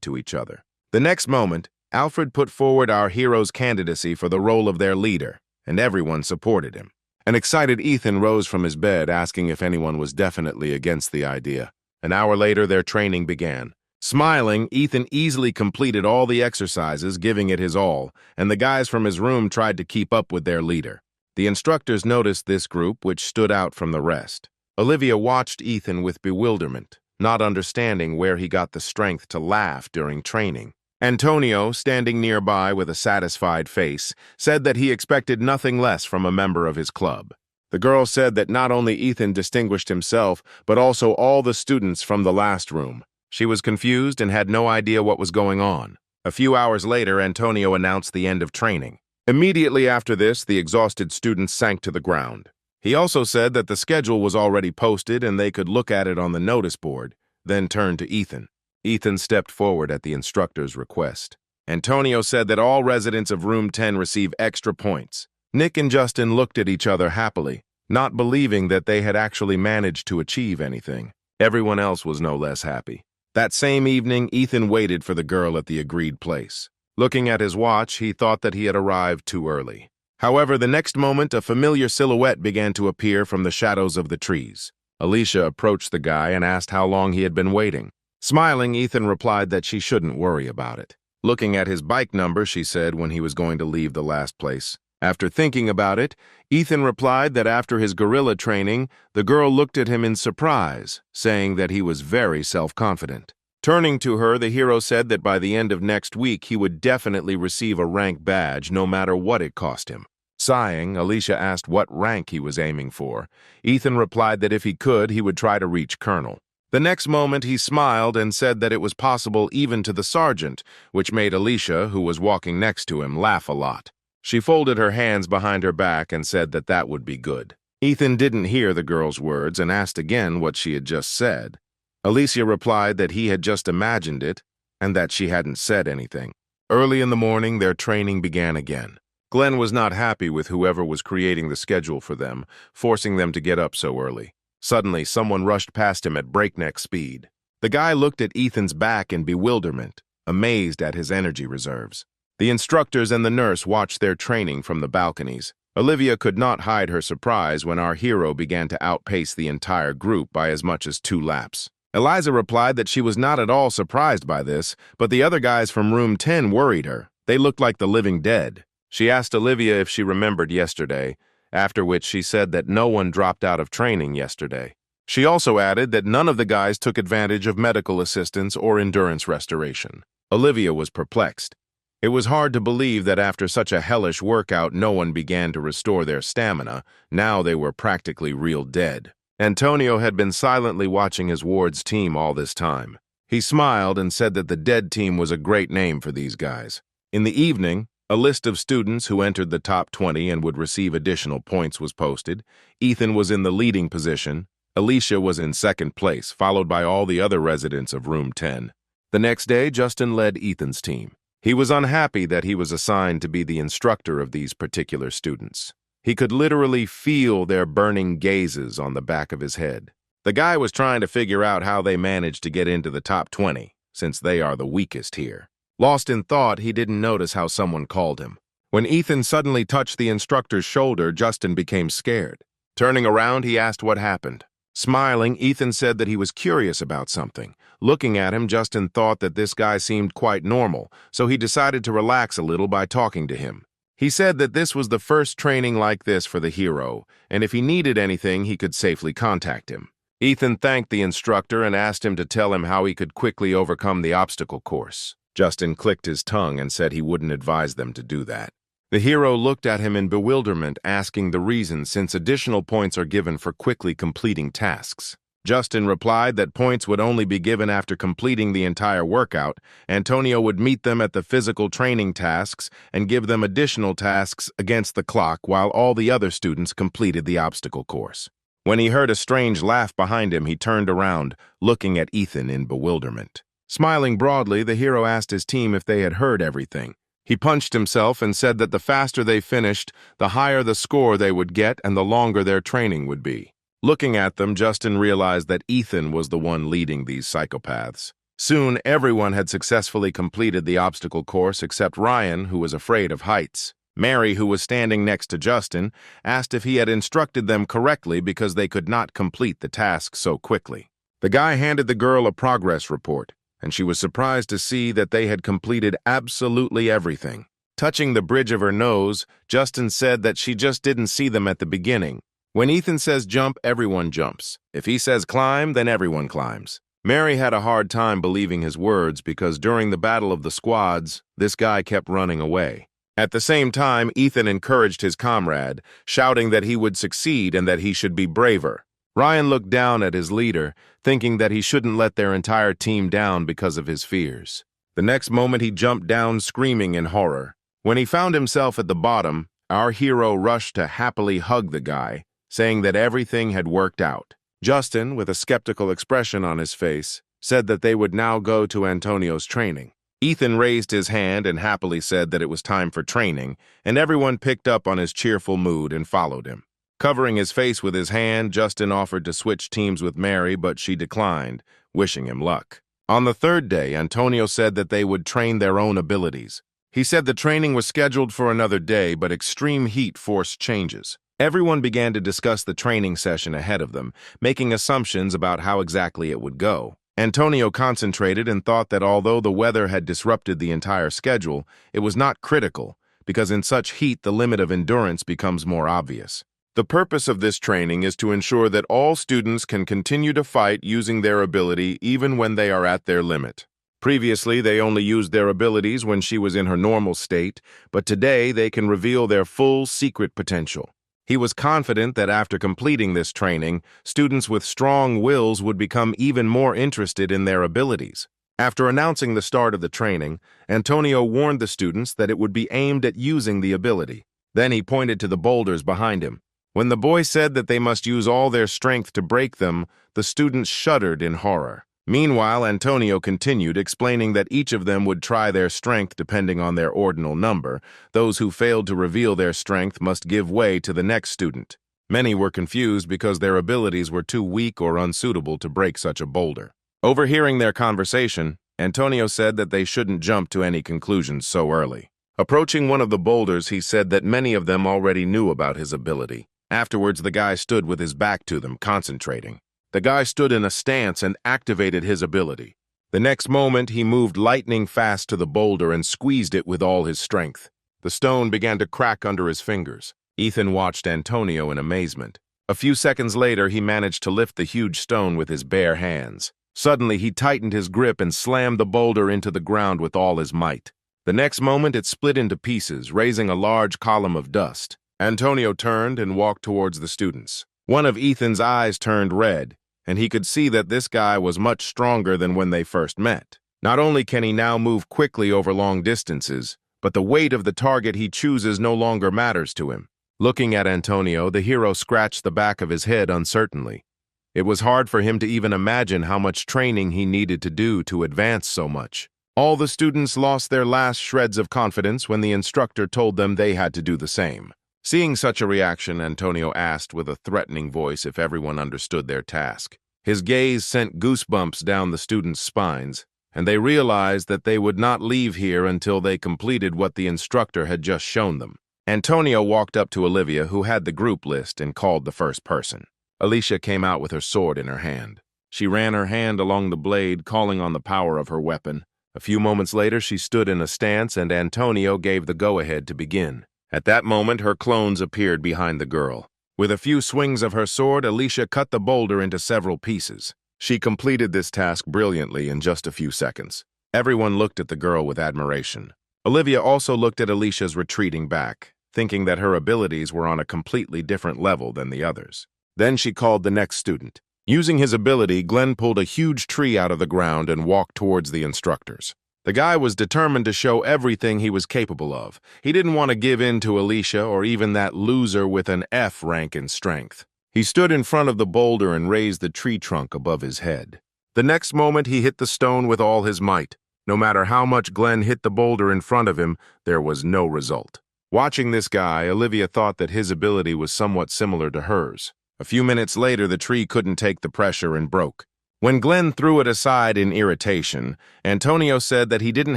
to each other. The next moment, Alfred put forward our hero's candidacy for the role of their leader, and everyone supported him. An excited Ethan rose from his bed, asking if anyone was definitely against the idea. An hour later, their training began. Smiling, Ethan easily completed all the exercises, giving it his all, and the guys from his room tried to keep up with their leader. The instructors noticed this group, which stood out from the rest. Olivia watched Ethan with bewilderment, not understanding where he got the strength to laugh during training. Antonio, standing nearby with a satisfied face, said that he expected nothing less from a member of his club. The girl said that not only Ethan distinguished himself, but also all the students from the last room. She was confused and had no idea what was going on. A few hours later, Antonio announced the end of training. Immediately after this, the exhausted students sank to the ground. He also said that the schedule was already posted and they could look at it on the notice board, then turned to Ethan. Ethan stepped forward at the instructor's request. Antonio said that all residents of room 10 receive extra points. Nick and Justin looked at each other happily, not believing that they had actually managed to achieve anything. Everyone else was no less happy. That same evening, Ethan waited for the girl at the agreed place. Looking at his watch, he thought that he had arrived too early. However, the next moment, a familiar silhouette began to appear from the shadows of the trees. Alicia approached the guy and asked how long he had been waiting. Smiling, Ethan replied that she shouldn't worry about it. Looking at his bike number, she said when he was going to leave the last place. After thinking about it, Ethan replied that after his guerrilla training, the girl looked at him in surprise, saying that he was very self-confident. Turning to her, the hero said that by the end of next week he would definitely receive a rank badge no matter what it cost him. Sighing, Alicia asked what rank he was aiming for. Ethan replied that if he could, he would try to reach colonel. The next moment he smiled and said that it was possible even to the sergeant, which made Alicia, who was walking next to him, laugh a lot. She folded her hands behind her back and said that that would be good. Ethan didn't hear the girl's words and asked again what she had just said. Alicia replied that he had just imagined it and that she hadn't said anything. Early in the morning, their training began again. Glenn was not happy with whoever was creating the schedule for them, forcing them to get up so early. Suddenly, someone rushed past him at breakneck speed. The guy looked at Ethan's back in bewilderment, amazed at his energy reserves. The instructors and the nurse watched their training from the balconies. Olivia could not hide her surprise when our hero began to outpace the entire group by as much as 2 laps. Eliza replied that she was not at all surprised by this, but the other guys from room 10 worried her. They looked like the living dead. She asked Olivia if she remembered yesterday, after which she said that no one dropped out of training yesterday. She also added that none of the guys took advantage of medical assistance or endurance restoration. Olivia was perplexed. It was hard to believe that after such a hellish workout no one began to restore their stamina. Now they were practically real dead. Antonio had been silently watching his ward's team all this time. He smiled and said that the dead team was a great name for these guys. In the evening, a list of students who entered the top 20 and would receive additional points was posted. Ethan was in the leading position. Alicia was in second place, followed by all the other residents of room 10. The next day, Justin led Ethan's team. He was unhappy that he was assigned to be the instructor of these particular students. He could literally feel their burning gazes on the back of his head. The guy was trying to figure out how they managed to get into the top 20, since they are the weakest here. Lost in thought, he didn't notice how someone called him. When Ethan suddenly touched the instructor's shoulder, Justin became scared. Turning around, he asked what happened. Smiling, Ethan said that he was curious about something. Looking at him, Justin thought that this guy seemed quite normal, so he decided to relax a little by talking to him. He said that this was the first training like this for the hero, and if he needed anything, he could safely contact him. Ethan thanked the instructor and asked him to tell him how he could quickly overcome the obstacle course. Justin clicked his tongue and said he wouldn't advise them to do that. The hero looked at him in bewilderment, asking the reason since additional points are given for quickly completing tasks. Justin replied that points would only be given after completing the entire workout. Antonio would meet them at the physical training tasks and give them additional tasks against the clock while all the other students completed the obstacle course. When he heard a strange laugh behind him, he turned around, looking at Ethan in bewilderment. Smiling broadly, the hero asked his team if they had heard everything. He punched himself and said that the faster they finished, the higher the score they would get and the longer their training would be. Looking at them, Justin realized that Ethan was the one leading these psychopaths. Soon, everyone had successfully completed the obstacle course except Ryan, who was afraid of heights. Mary, who was standing next to Justin, asked if he had instructed them correctly because they could not complete the task so quickly. The guy handed the girl a progress report, and she was surprised to see that they had completed absolutely everything. Touching the bridge of her nose, Justin said that she just didn't see them at the beginning. When Ethan says jump, everyone jumps. If he says climb, then everyone climbs. Mary had a hard time believing his words because during the battle of the squads, this guy kept running away. At the same time, Ethan encouraged his comrade, shouting that he would succeed and that he should be braver. Ryan looked down at his leader, thinking that he shouldn't let their entire team down because of his fears. The next moment, he jumped down screaming in horror. When he found himself at the bottom, our hero rushed to happily hug the guy, saying that everything had worked out. Justin, with a skeptical expression on his face, said that they would now go to Antonio's training. Ethan raised his hand and happily said that it was time for training, and everyone picked up on his cheerful mood and followed him. Covering his face with his hand, Justin offered to switch teams with Mary, but she declined, wishing him luck. On the third day, Antonio said that they would train their own abilities. He said the training was scheduled for another day, but extreme heat forced changes. Everyone began to discuss the training session ahead of them, making assumptions about how exactly it would go. Antonio concentrated and thought that although the weather had disrupted the entire schedule, it was not critical, because in such heat the limit of endurance becomes more obvious. The purpose of this training is to ensure that all students can continue to fight using their ability even when they are at their limit. Previously, they only used their abilities when she was in her normal state, but today they can reveal their full secret potential. He was confident that after completing this training, students with strong wills would become even more interested in their abilities. After announcing the start of the training, Antonio warned the students that it would be aimed at using the ability. Then he pointed to the boulders behind him. When the boy said that they must use all their strength to break them, the students shuddered in horror. Meanwhile, Antonio continued, explaining that each of them would try their strength depending on their ordinal number. Those who failed to reveal their strength must give way to the next student. Many were confused because their abilities were too weak or unsuitable to break such a boulder. Overhearing their conversation, Antonio said that they shouldn't jump to any conclusions so early. Approaching one of the boulders, he said that many of them already knew about his ability. Afterwards, the guy stood with his back to them, concentrating. The guy stood in a stance and activated his ability. The next moment, he moved lightning fast to the boulder and squeezed it with all his strength. The stone began to crack under his fingers. Ethan watched Antonio in amazement. A few seconds later, he managed to lift the huge stone with his bare hands. Suddenly, he tightened his grip and slammed the boulder into the ground with all his might. The next moment, it split into pieces, raising a large column of dust. Antonio turned and walked towards the students. One of Ethan's eyes turned red, and he could see that this guy was much stronger than when they first met. Not only can he now move quickly over long distances, but the weight of the target he chooses no longer matters to him. Looking at Antonio, the hero scratched the back of his head uncertainly. It was hard for him to even imagine how much training he needed to do to advance so much. All the students lost their last shreds of confidence when the instructor told them they had to do the same. Seeing such a reaction, Antonio asked with a threatening voice if everyone understood their task. His gaze sent goosebumps down the students' spines, and they realized that they would not leave here until they completed what the instructor had just shown them. Antonio walked up to Olivia, who had the group list, and called the first person. Alicia came out with her sword in her hand. She ran her hand along the blade, calling on the power of her weapon. A few moments later, she stood in a stance, and Antonio gave the go-ahead to begin. At that moment, her clones appeared behind the girl. With a few swings of her sword, Alicia cut the boulder into several pieces. She completed this task brilliantly in just a few seconds. Everyone looked at the girl with admiration. Olivia also looked at Alicia's retreating back, thinking that her abilities were on a completely different level than the others. Then she called the next student. Using his ability, Glenn pulled a huge tree out of the ground and walked towards the instructors. The guy was determined to show everything he was capable of. He didn't want to give in to Alicia or even that loser with an F rank in strength. He stood in front of the boulder and raised the tree trunk above his head. The next moment, he hit the stone with all his might. No matter how much Glenn hit the boulder in front of him, there was no result. Watching this guy, Olivia thought that his ability was somewhat similar to hers. A few minutes later, the tree couldn't take the pressure and broke. When Glenn threw it aside in irritation, Antonio said that he didn't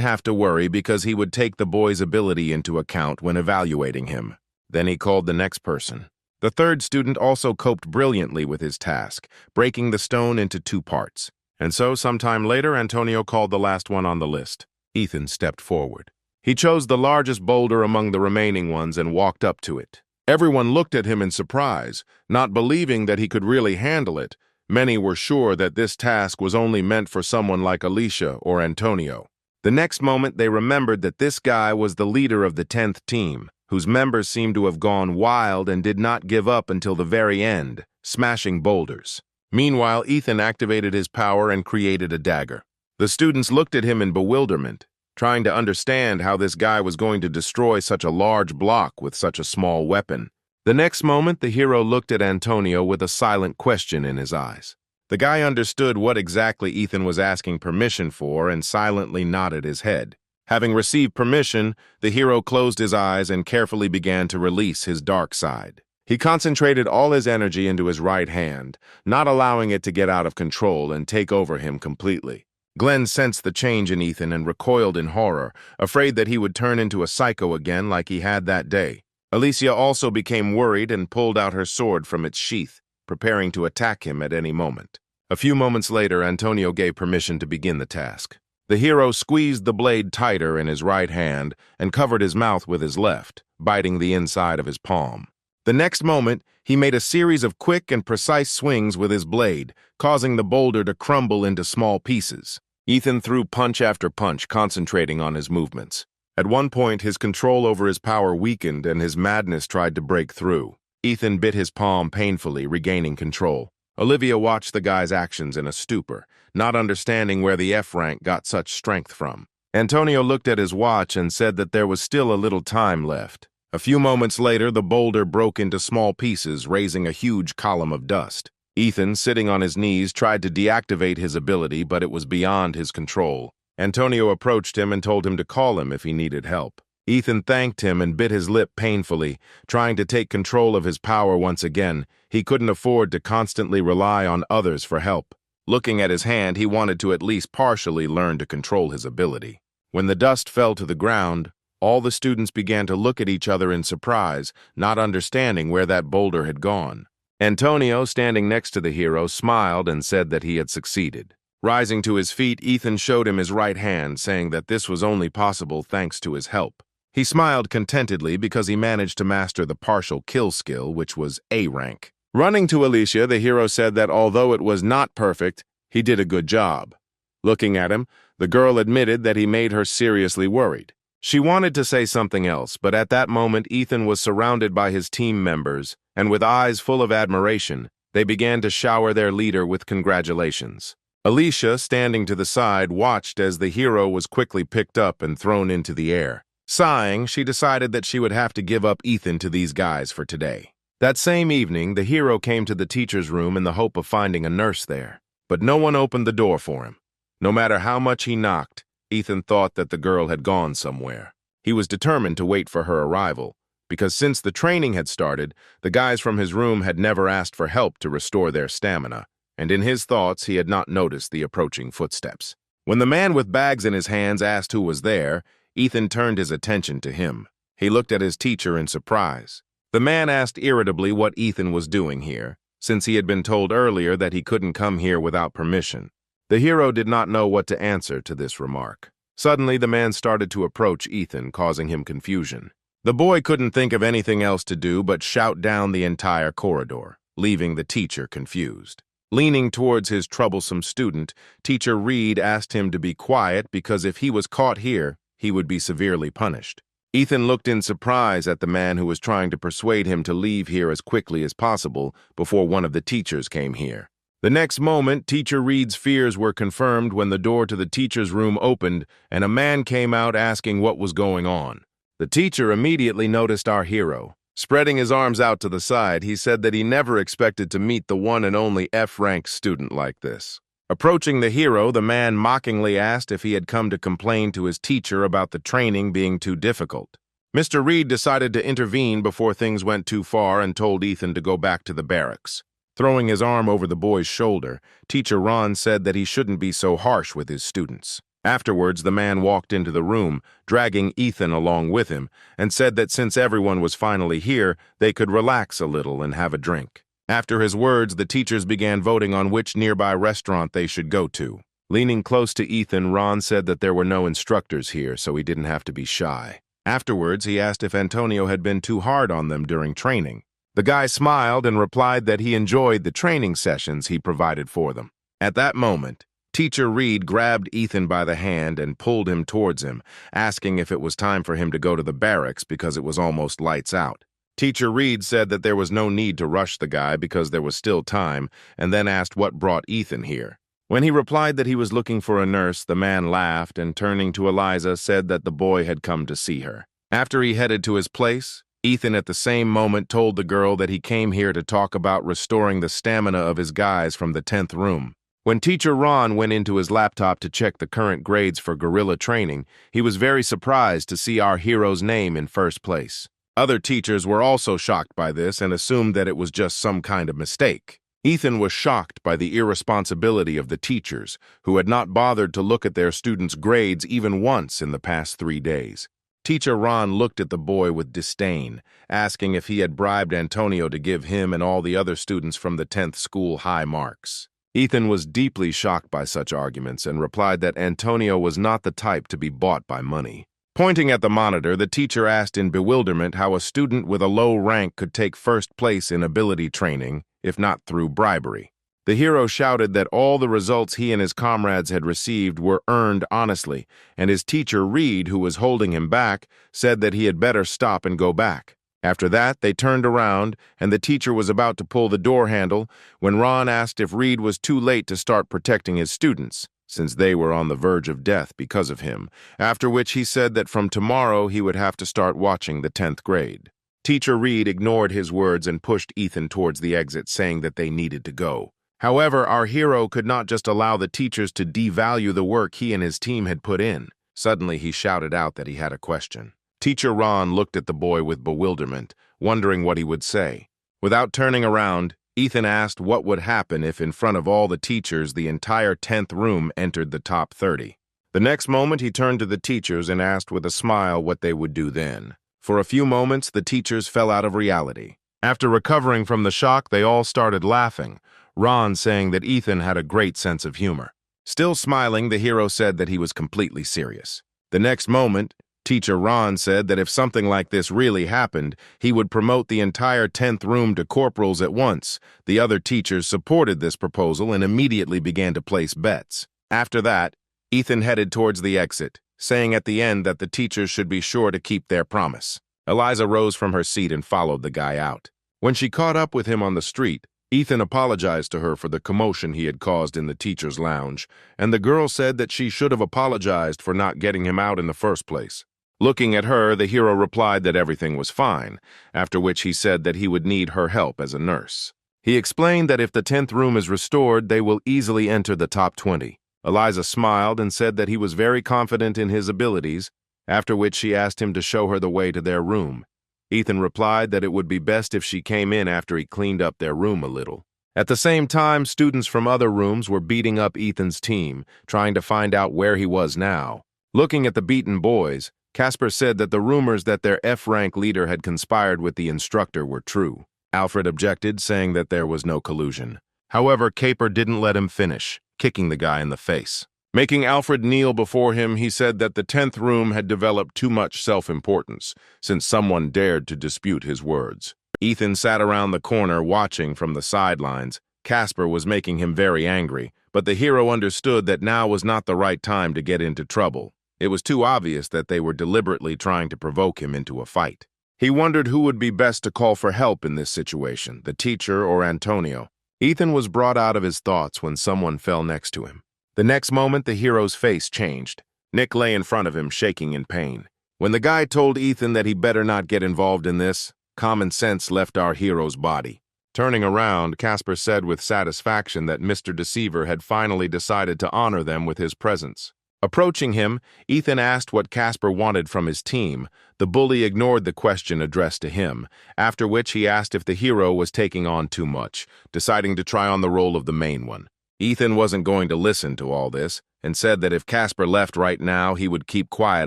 have to worry because he would take the boy's ability into account when evaluating him. Then he called the next person. The third student also coped brilliantly with his task, breaking the stone into 2 parts. And so, sometime later, Antonio called the last one on the list. Ethan stepped forward. He chose the largest boulder among the remaining ones and walked up to it. Everyone looked at him in surprise, not believing that he could really handle it. Many were sure that this task was only meant for someone like Alicia or Antonio. The next moment, they remembered that this guy was the leader of the 10th team, whose members seemed to have gone wild and did not give up until the very end, smashing boulders. Meanwhile, Ethan activated his power and created a dagger. The students looked at him in bewilderment, trying to understand how this guy was going to destroy such a large block with such a small weapon. The next moment, the hero looked at Antonio with a silent question in his eyes. The guy understood what exactly Ethan was asking permission for and silently nodded his head. Having received permission, the hero closed his eyes and carefully began to release his dark side. He concentrated all his energy into his right hand, not allowing it to get out of control and take over him completely. Glenn sensed the change in Ethan and recoiled in horror, afraid that he would turn into a psycho again like he had that day. Alicia also became worried and pulled out her sword from its sheath, preparing to attack him at any moment. A few moments later, Antonio gave permission to begin the task. The hero squeezed the blade tighter in his right hand and covered his mouth with his left, biting the inside of his palm. The next moment, he made a series of quick and precise swings with his blade, causing the boulder to crumble into small pieces. Ethan threw punch after punch, concentrating on his movements. At one point, his control over his power weakened and his madness tried to break through. Ethan bit his palm painfully, regaining control. Olivia watched the guy's actions in a stupor, not understanding where the F rank got such strength from. Antonio looked at his watch and said that there was still a little time left. A few moments later, the boulder broke into small pieces, raising a huge column of dust. Ethan, sitting on his knees, tried to deactivate his ability, but it was beyond his control. Antonio approached him and told him to call him if he needed help. Ethan thanked him and bit his lip painfully, trying to take control of his power once again. He couldn't afford to constantly rely on others for help. Looking at his hand, he wanted to at least partially learn to control his ability. When the dust fell to the ground, all the students began to look at each other in surprise, not understanding where that boulder had gone. Antonio, standing next to the hero, smiled and said that he had succeeded. Rising to his feet, Ethan showed him his right hand, saying that this was only possible thanks to his help. He smiled contentedly because he managed to master the partial kill skill, which was A rank. Running to Alicia, the hero said that although it was not perfect, he did a good job. Looking at him, the girl admitted that he made her seriously worried. She wanted to say something else, but at that moment Ethan was surrounded by his team members, and with eyes full of admiration, they began to shower their leader with congratulations. Alicia, standing to the side, watched as the hero was quickly picked up and thrown into the air. Sighing, she decided that she would have to give up Ethan to these guys for today. That same evening, the hero came to the teacher's room in the hope of finding a nurse there, but no one opened the door for him. No matter how much he knocked, Ethan thought that the girl had gone somewhere. He was determined to wait for her arrival, because since the training had started, the guys from his room had never asked for help to restore their stamina, and in his thoughts he had not noticed the approaching footsteps. When the man with bags in his hands asked who was there, Ethan turned his attention to him. He looked at his teacher in surprise. The man asked irritably what Ethan was doing here, since he had been told earlier that he couldn't come here without permission. The hero did not know what to answer to this remark. Suddenly, the man started to approach Ethan, causing him confusion. The boy couldn't think of anything else to do but shout down the entire corridor, leaving the teacher confused. Leaning towards his troublesome student, Teacher Reed asked him to be quiet because if he was caught here, he would be severely punished. Ethan looked in surprise at the man who was trying to persuade him to leave here as quickly as possible before one of the teachers came here. The next moment, Teacher Reed's fears were confirmed when the door to the teacher's room opened and a man came out asking what was going on. The teacher immediately noticed our hero. Spreading his arms out to the side, he said that he never expected to meet the one and only F-rank student like this. Approaching the hero, the man mockingly asked if he had come to complain to his teacher about the training being too difficult. Mr. Reed decided to intervene before things went too far and told Ethan to go back to the barracks. Throwing his arm over the boy's shoulder, Teacher Ron said that he shouldn't be so harsh with his students. Afterwards, the man walked into the room, dragging Ethan along with him, and said that since everyone was finally here, they could relax a little and have a drink. After his words, the teachers began voting on which nearby restaurant they should go to. Leaning close to Ethan, Ron said that there were no instructors here, so he didn't have to be shy. Afterwards, he asked if Antonio had been too hard on them during training. The guy smiled and replied that he enjoyed the training sessions he provided for them. At that moment, Teacher Reed grabbed Ethan by the hand and pulled him towards him, asking if it was time for him to go to the barracks because it was almost lights out. Teacher Reed said that there was no need to rush the guy because there was still time, and then asked what brought Ethan here. When he replied that he was looking for a nurse, the man laughed and, turning to Eliza, said that the boy had come to see her. After he headed to his place, Ethan at the same moment told the girl that he came here to talk about restoring the stamina of his guys from the 10th room. When Teacher Ron went into his laptop to check the current grades for guerrilla training, he was very surprised to see our hero's name in first place. Other teachers were also shocked by this and assumed that it was just some kind of mistake. Ethan was shocked by the irresponsibility of the teachers, who had not bothered to look at their students' grades even once in the past 3 days. Teacher Ron looked at the boy with disdain, asking if he had bribed Antonio to give him and all the other students from the 10th school high marks. Ethan was deeply shocked by such arguments and replied that Antonio was not the type to be bought by money. Pointing at the monitor, the teacher asked in bewilderment how a student with a low rank could take first place in ability training, if not through bribery. The hero shouted that all the results he and his comrades had received were earned honestly, and his teacher, Reed, who was holding him back, said that he had better stop and go back. After that, they turned around, and the teacher was about to pull the door handle when Ron asked if Reed was too late to start protecting his students, since they were on the verge of death because of him, after which he said that from tomorrow he would have to start watching the 10th grade. Teacher Reed ignored his words and pushed Ethan towards the exit, saying that they needed to go. However, our hero could not just allow the teachers to devalue the work he and his team had put in. Suddenly, he shouted out that he had a question. Teacher Ron looked at the boy with bewilderment, wondering what he would say. Without turning around, Ethan asked what would happen if in front of all the teachers the entire 10th room entered the top 30. The next moment, he turned to the teachers and asked with a smile what they would do then. For a few moments, the teachers fell out of reality. After recovering from the shock, they all started laughing, Ron saying that Ethan had a great sense of humor. Still smiling, the hero said that he was completely serious. The next moment, Teacher Ron said that if something like this really happened, he would promote the entire 10th room to corporals at once. The other teachers supported this proposal and immediately began to place bets. After that, Ethan headed towards the exit, saying at the end that the teachers should be sure to keep their promise. Eliza rose from her seat and followed the guy out. When she caught up with him on the street, Ethan apologized to her for the commotion he had caused in the teacher's lounge, and the girl said that she should have apologized for not getting him out in the first place. Looking at her, the hero replied that everything was fine, after which he said that he would need her help as a nurse. He explained that if the 10th room is restored, they will easily enter the top 20. Eliza smiled and said that he was very confident in his abilities, after which she asked him to show her the way to their room. Ethan replied that it would be best if she came in after he cleaned up their room a little. At the same time, students from other rooms were beating up Ethan's team, trying to find out where he was now. Looking at the beaten boys, Casper said that the rumors that their F-rank leader had conspired with the instructor were true. Alfred objected, saying that there was no collusion. However, Caper didn't let him finish, kicking the guy in the face. Making Alfred kneel before him, he said that the 10th room had developed too much self-importance, since someone dared to dispute his words. Ethan sat around the corner watching from the sidelines. Casper was making him very angry, but the hero understood that now was not the right time to get into trouble. It was too obvious that they were deliberately trying to provoke him into a fight. He wondered who would be best to call for help in this situation, the teacher or Antonio. Ethan was brought out of his thoughts when someone fell next to him. The next moment, the hero's face changed. Nick lay in front of him, shaking in pain. When the guy told Ethan that he better not get involved in this, common sense left our hero's body. Turning around, Casper said with satisfaction that Mr. Deceiver had finally decided to honor them with his presence. Approaching him, Ethan asked what Casper wanted from his team. The bully ignored the question addressed to him, after which he asked if the hero was taking on too much, deciding to try on the role of the main one. Ethan wasn't going to listen to all this, and said that if Casper left right now, he would keep quiet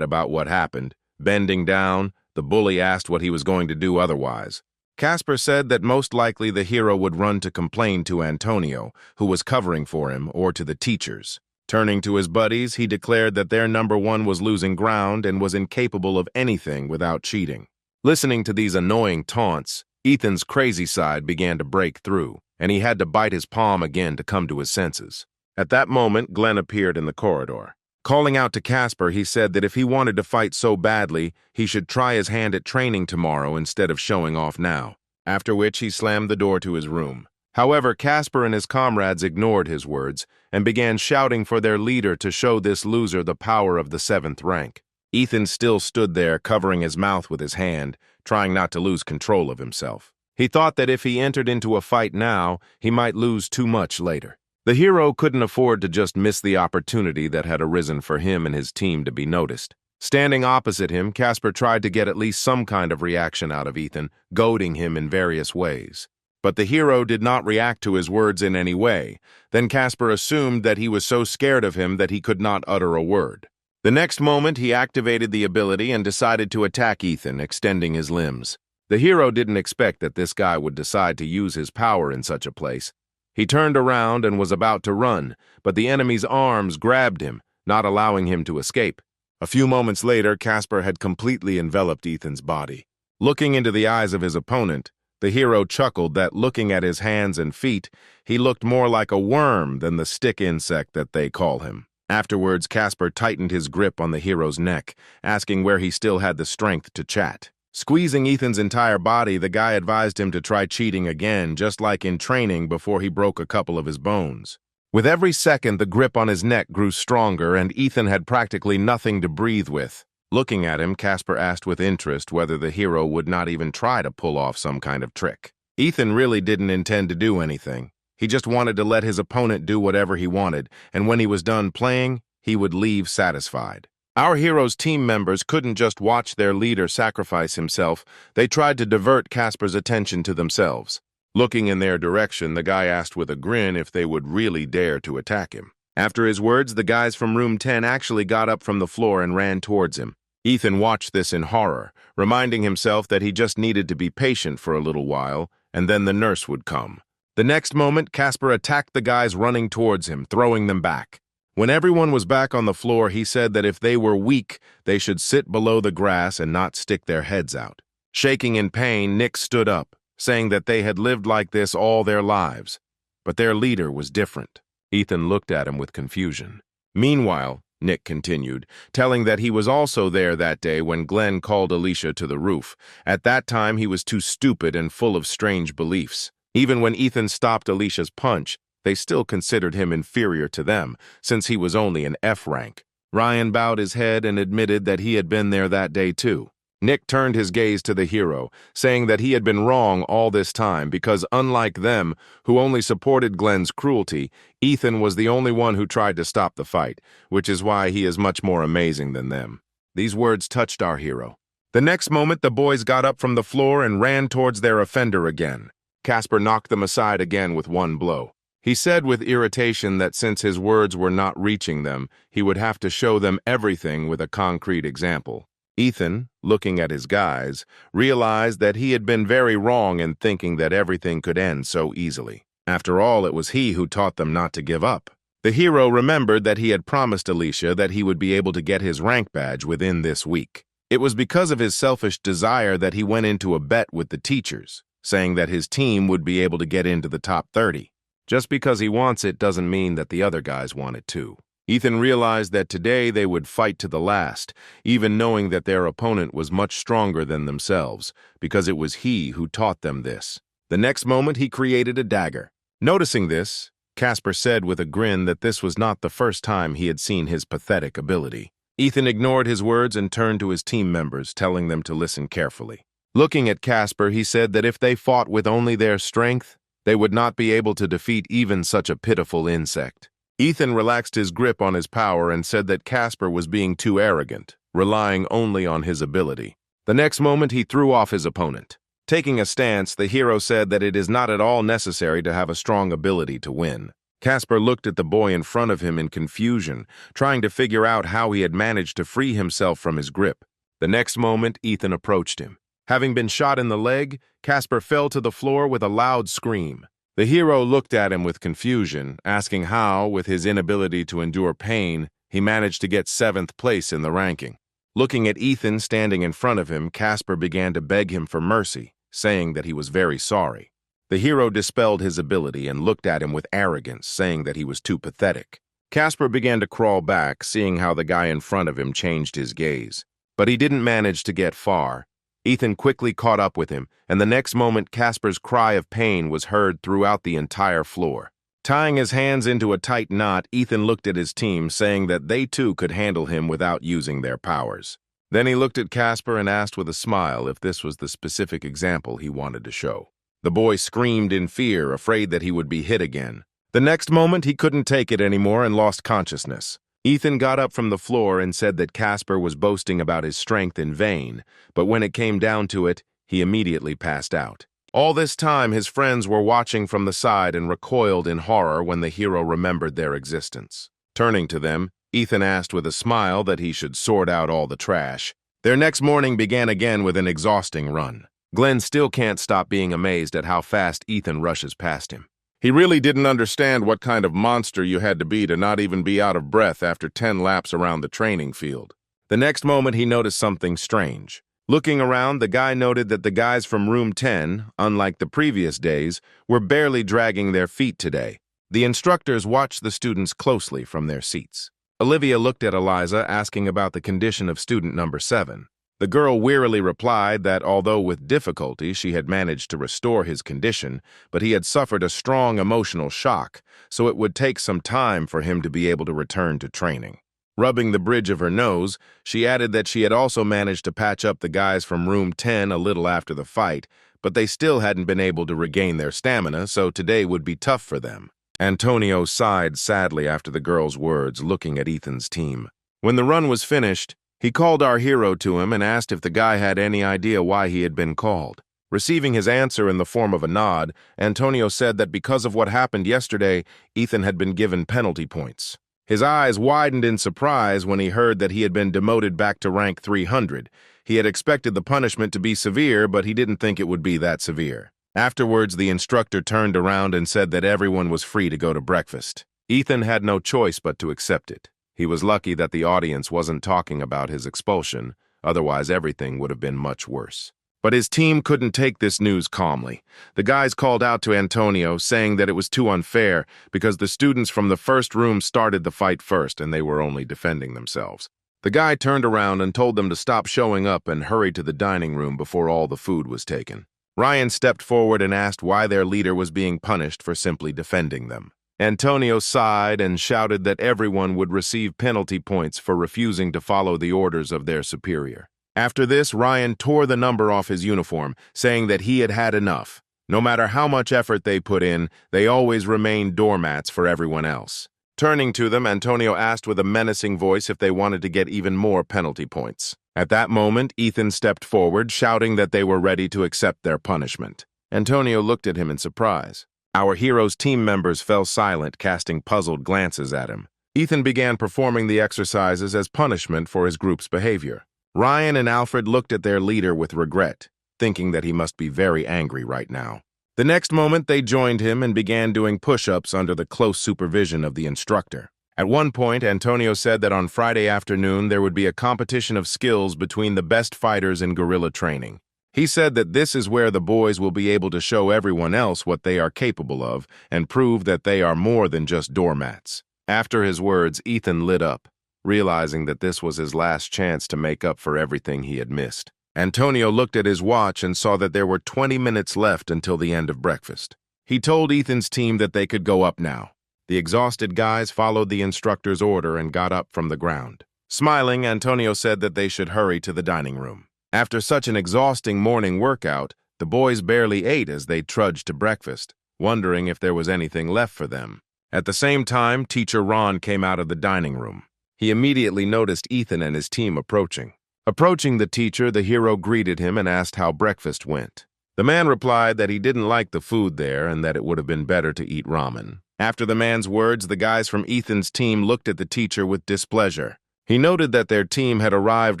about what happened. Bending down, the bully asked what he was going to do otherwise. Casper said that most likely the hero would run to complain to Antonio, who was covering for him, or to the teachers. Turning to his buddies, he declared that their number one was losing ground and was incapable of anything without cheating. Listening to these annoying taunts, Ethan's crazy side began to break through, and he had to bite his palm again to come to his senses. At that moment, Glenn appeared in the corridor. Calling out to Casper, he said that if he wanted to fight so badly, he should try his hand at training tomorrow instead of showing off now, after which he slammed the door to his room. However, Casper and his comrades ignored his words and began shouting for their leader to show this loser the power of the 7th rank. Ethan still stood there, covering his mouth with his hand, trying not to lose control of himself. He thought that if he entered into a fight now, he might lose too much later. The hero couldn't afford to just miss the opportunity that had arisen for him and his team to be noticed. Standing opposite him, Casper tried to get at least some kind of reaction out of Ethan, goading him in various ways. But the hero did not react to his words in any way. Then Casper assumed that he was so scared of him that he could not utter a word. The next moment, he activated the ability and decided to attack Ethan, extending his limbs. The hero didn't expect that this guy would decide to use his power in such a place. He turned around and was about to run, but the enemy's arms grabbed him, not allowing him to escape. A few moments later, Casper had completely enveloped Ethan's body. Looking into the eyes of his opponent, the hero chuckled that looking at his hands and feet, he looked more like a worm than the stick insect that they call him. Afterwards, Casper tightened his grip on the hero's neck, asking where he still had the strength to chat. Squeezing Ethan's entire body, the guy advised him to try cheating again, just like in training before he broke a couple of his bones. With every second, the grip on his neck grew stronger, and Ethan had practically nothing to breathe with. Looking at him, Casper asked with interest whether the hero would not even try to pull off some kind of trick. Ethan really didn't intend to do anything. He just wanted to let his opponent do whatever he wanted, and when he was done playing, he would leave satisfied. Our hero's team members couldn't just watch their leader sacrifice himself. They tried to divert Casper's attention to themselves. Looking in their direction, the guy asked with a grin if they would really dare to attack him. After his words, the guys from room 10 actually got up from the floor and ran towards him. Ethan watched this in horror, reminding himself that he just needed to be patient for a little while, and then the nurse would come. The next moment, Casper attacked the guys running towards him, throwing them back. When everyone was back on the floor, he said that if they were weak, they should sit below the grass and not stick their heads out. Shaking in pain, Nick stood up, saying that they had lived like this all their lives. But their leader was different. Ethan looked at him with confusion. Meanwhile, Nick continued, telling that he was also there that day when Glenn called Alicia to the roof. At that time, he was too stupid and full of strange beliefs. Even when Ethan stopped Alicia's punch, they still considered him inferior to them, since he was only an F rank. Ryan bowed his head and admitted that he had been there that day too. Nick turned his gaze to the hero, saying that he had been wrong all this time because unlike them, who only supported Glenn's cruelty, Ethan was the only one who tried to stop the fight, which is why he is much more amazing than them. These words touched our hero. The next moment, the boys got up from the floor and ran towards their offender again. Casper knocked them aside again with one blow. He said with irritation that since his words were not reaching them, he would have to show them everything with a concrete example. Ethan, looking at his guys, realized that he had been very wrong in thinking that everything could end so easily. After all, it was he who taught them not to give up. The hero remembered that he had promised Alicia that he would be able to get his rank badge within this week. It was because of his selfish desire that he went into a bet with the teachers, saying that his team would be able to get into the top 30. Just because he wants it doesn't mean that the other guys want it too. Ethan realized that today they would fight to the last, even knowing that their opponent was much stronger than themselves, because it was he who taught them this. The next moment, he created a dagger. Noticing this, Casper said with a grin that this was not the first time he had seen his pathetic ability. Ethan ignored his words and turned to his team members, telling them to listen carefully. Looking at Casper, he said that if they fought with only their strength, they would not be able to defeat even such a pitiful insect. Ethan relaxed his grip on his power and said that Casper was being too arrogant, relying only on his ability. The next moment, he threw off his opponent. Taking a stance, the hero said that it is not at all necessary to have a strong ability to win. Casper looked at the boy in front of him in confusion, trying to figure out how he had managed to free himself from his grip. The next moment, Ethan approached him. Having been shot in the leg, Casper fell to the floor with a loud scream. The hero looked at him with confusion, asking how, with his inability to endure pain, he managed to get 7th place in the ranking. Looking at Ethan standing in front of him, Casper began to beg him for mercy, saying that he was very sorry. The hero dispelled his ability and looked at him with arrogance, saying that he was too pathetic. Casper began to crawl back, seeing how the guy in front of him changed his gaze. But he didn't manage to get far. Ethan quickly caught up with him, and the next moment Casper's cry of pain was heard throughout the entire floor. Tying his hands into a tight knot, Ethan looked at his team, saying that they too could handle him without using their powers. Then he looked at Casper and asked with a smile if this was the specific example he wanted to show. The boy screamed in fear, afraid that he would be hit again. The next moment, he couldn't take it anymore and lost consciousness. Ethan got up from the floor and said that Casper was boasting about his strength in vain, but when it came down to it, he immediately passed out. All this time, his friends were watching from the side and recoiled in horror when the hero remembered their existence. Turning to them, Ethan asked with a smile that he should sort out all the trash. Their next morning began again with an exhausting run. Glenn still can't stop being amazed at how fast Ethan rushes past him. He really didn't understand what kind of monster you had to be not even be out of breath after 10 laps around the training field. The next moment, he noticed something strange. Looking around, the guy noted that the guys from room 10, unlike the previous days, were barely dragging their feet today. The instructors watched the students closely from their seats. Olivia looked at Eliza, asking about the condition of student number 7. The girl wearily replied that although with difficulty she had managed to restore his condition, but he had suffered a strong emotional shock, so it would take some time for him to be able to return to training. Rubbing the bridge of her nose, she added that she had also managed to patch up the guys from room 10 a little after the fight, but they still hadn't been able to regain their stamina, so today would be tough for them. Antonio sighed sadly after the girl's words, looking at Ethan's team. When the run was finished, he called our hero to him and asked if the guy had any idea why he had been called. Receiving his answer in the form of a nod, Antonio said that because of what happened yesterday, Ethan had been given penalty points. His eyes widened in surprise when he heard that he had been demoted back to rank 300. He had expected the punishment to be severe, but he didn't think it would be that severe. Afterwards, the instructor turned around and said that everyone was free to go to breakfast. Ethan had no choice but to accept it. He was lucky that the audience wasn't talking about his expulsion, otherwise everything would have been much worse. But his team couldn't take this news calmly. The guys called out to Antonio, saying that it was too unfair because the students from the first room started the fight first and they were only defending themselves. The guy turned around and told them to stop showing up and hurry to the dining room before all the food was taken. Ryan stepped forward and asked why their leader was being punished for simply defending them. Antonio sighed and shouted that everyone would receive penalty points for refusing to follow the orders of their superior. After this, Ryan tore the number off his uniform, saying that he had had enough. No matter how much effort they put in, they always remained doormats for everyone else. Turning to them, Antonio asked with a menacing voice if they wanted to get even more penalty points. At that moment, Ethan stepped forward, shouting that they were ready to accept their punishment. Antonio looked at him in surprise. Our hero's team members fell silent, casting puzzled glances at him. Ethan began performing the exercises as punishment for his group's behavior. Ryan and Alfred looked at their leader with regret, thinking that he must be very angry right now. The next moment, they joined him and began doing push-ups under the close supervision of the instructor. At one point, Antonio said that on Friday afternoon there would be a competition of skills between the best fighters in guerrilla training. He said that this is where the boys will be able to show everyone else what they are capable of and prove that they are more than just doormats. After his words, Ethan lit up, realizing that this was his last chance to make up for everything he had missed. Antonio looked at his watch and saw that there were 20 minutes left until the end of breakfast. He told Ethan's team that they could go up now. The exhausted guys followed the instructor's order and got up from the ground. Smiling, Antonio said that they should hurry to the dining room. After such an exhausting morning workout, the boys barely ate as they trudged to breakfast, wondering if there was anything left for them. At the same time, Teacher Ron came out of the dining room. He immediately noticed Ethan and his team approaching. Approaching the teacher, the hero greeted him and asked how breakfast went. The man replied that he didn't like the food there and that it would have been better to eat ramen. After the man's words, the guys from Ethan's team looked at the teacher with displeasure. He noted that their team had arrived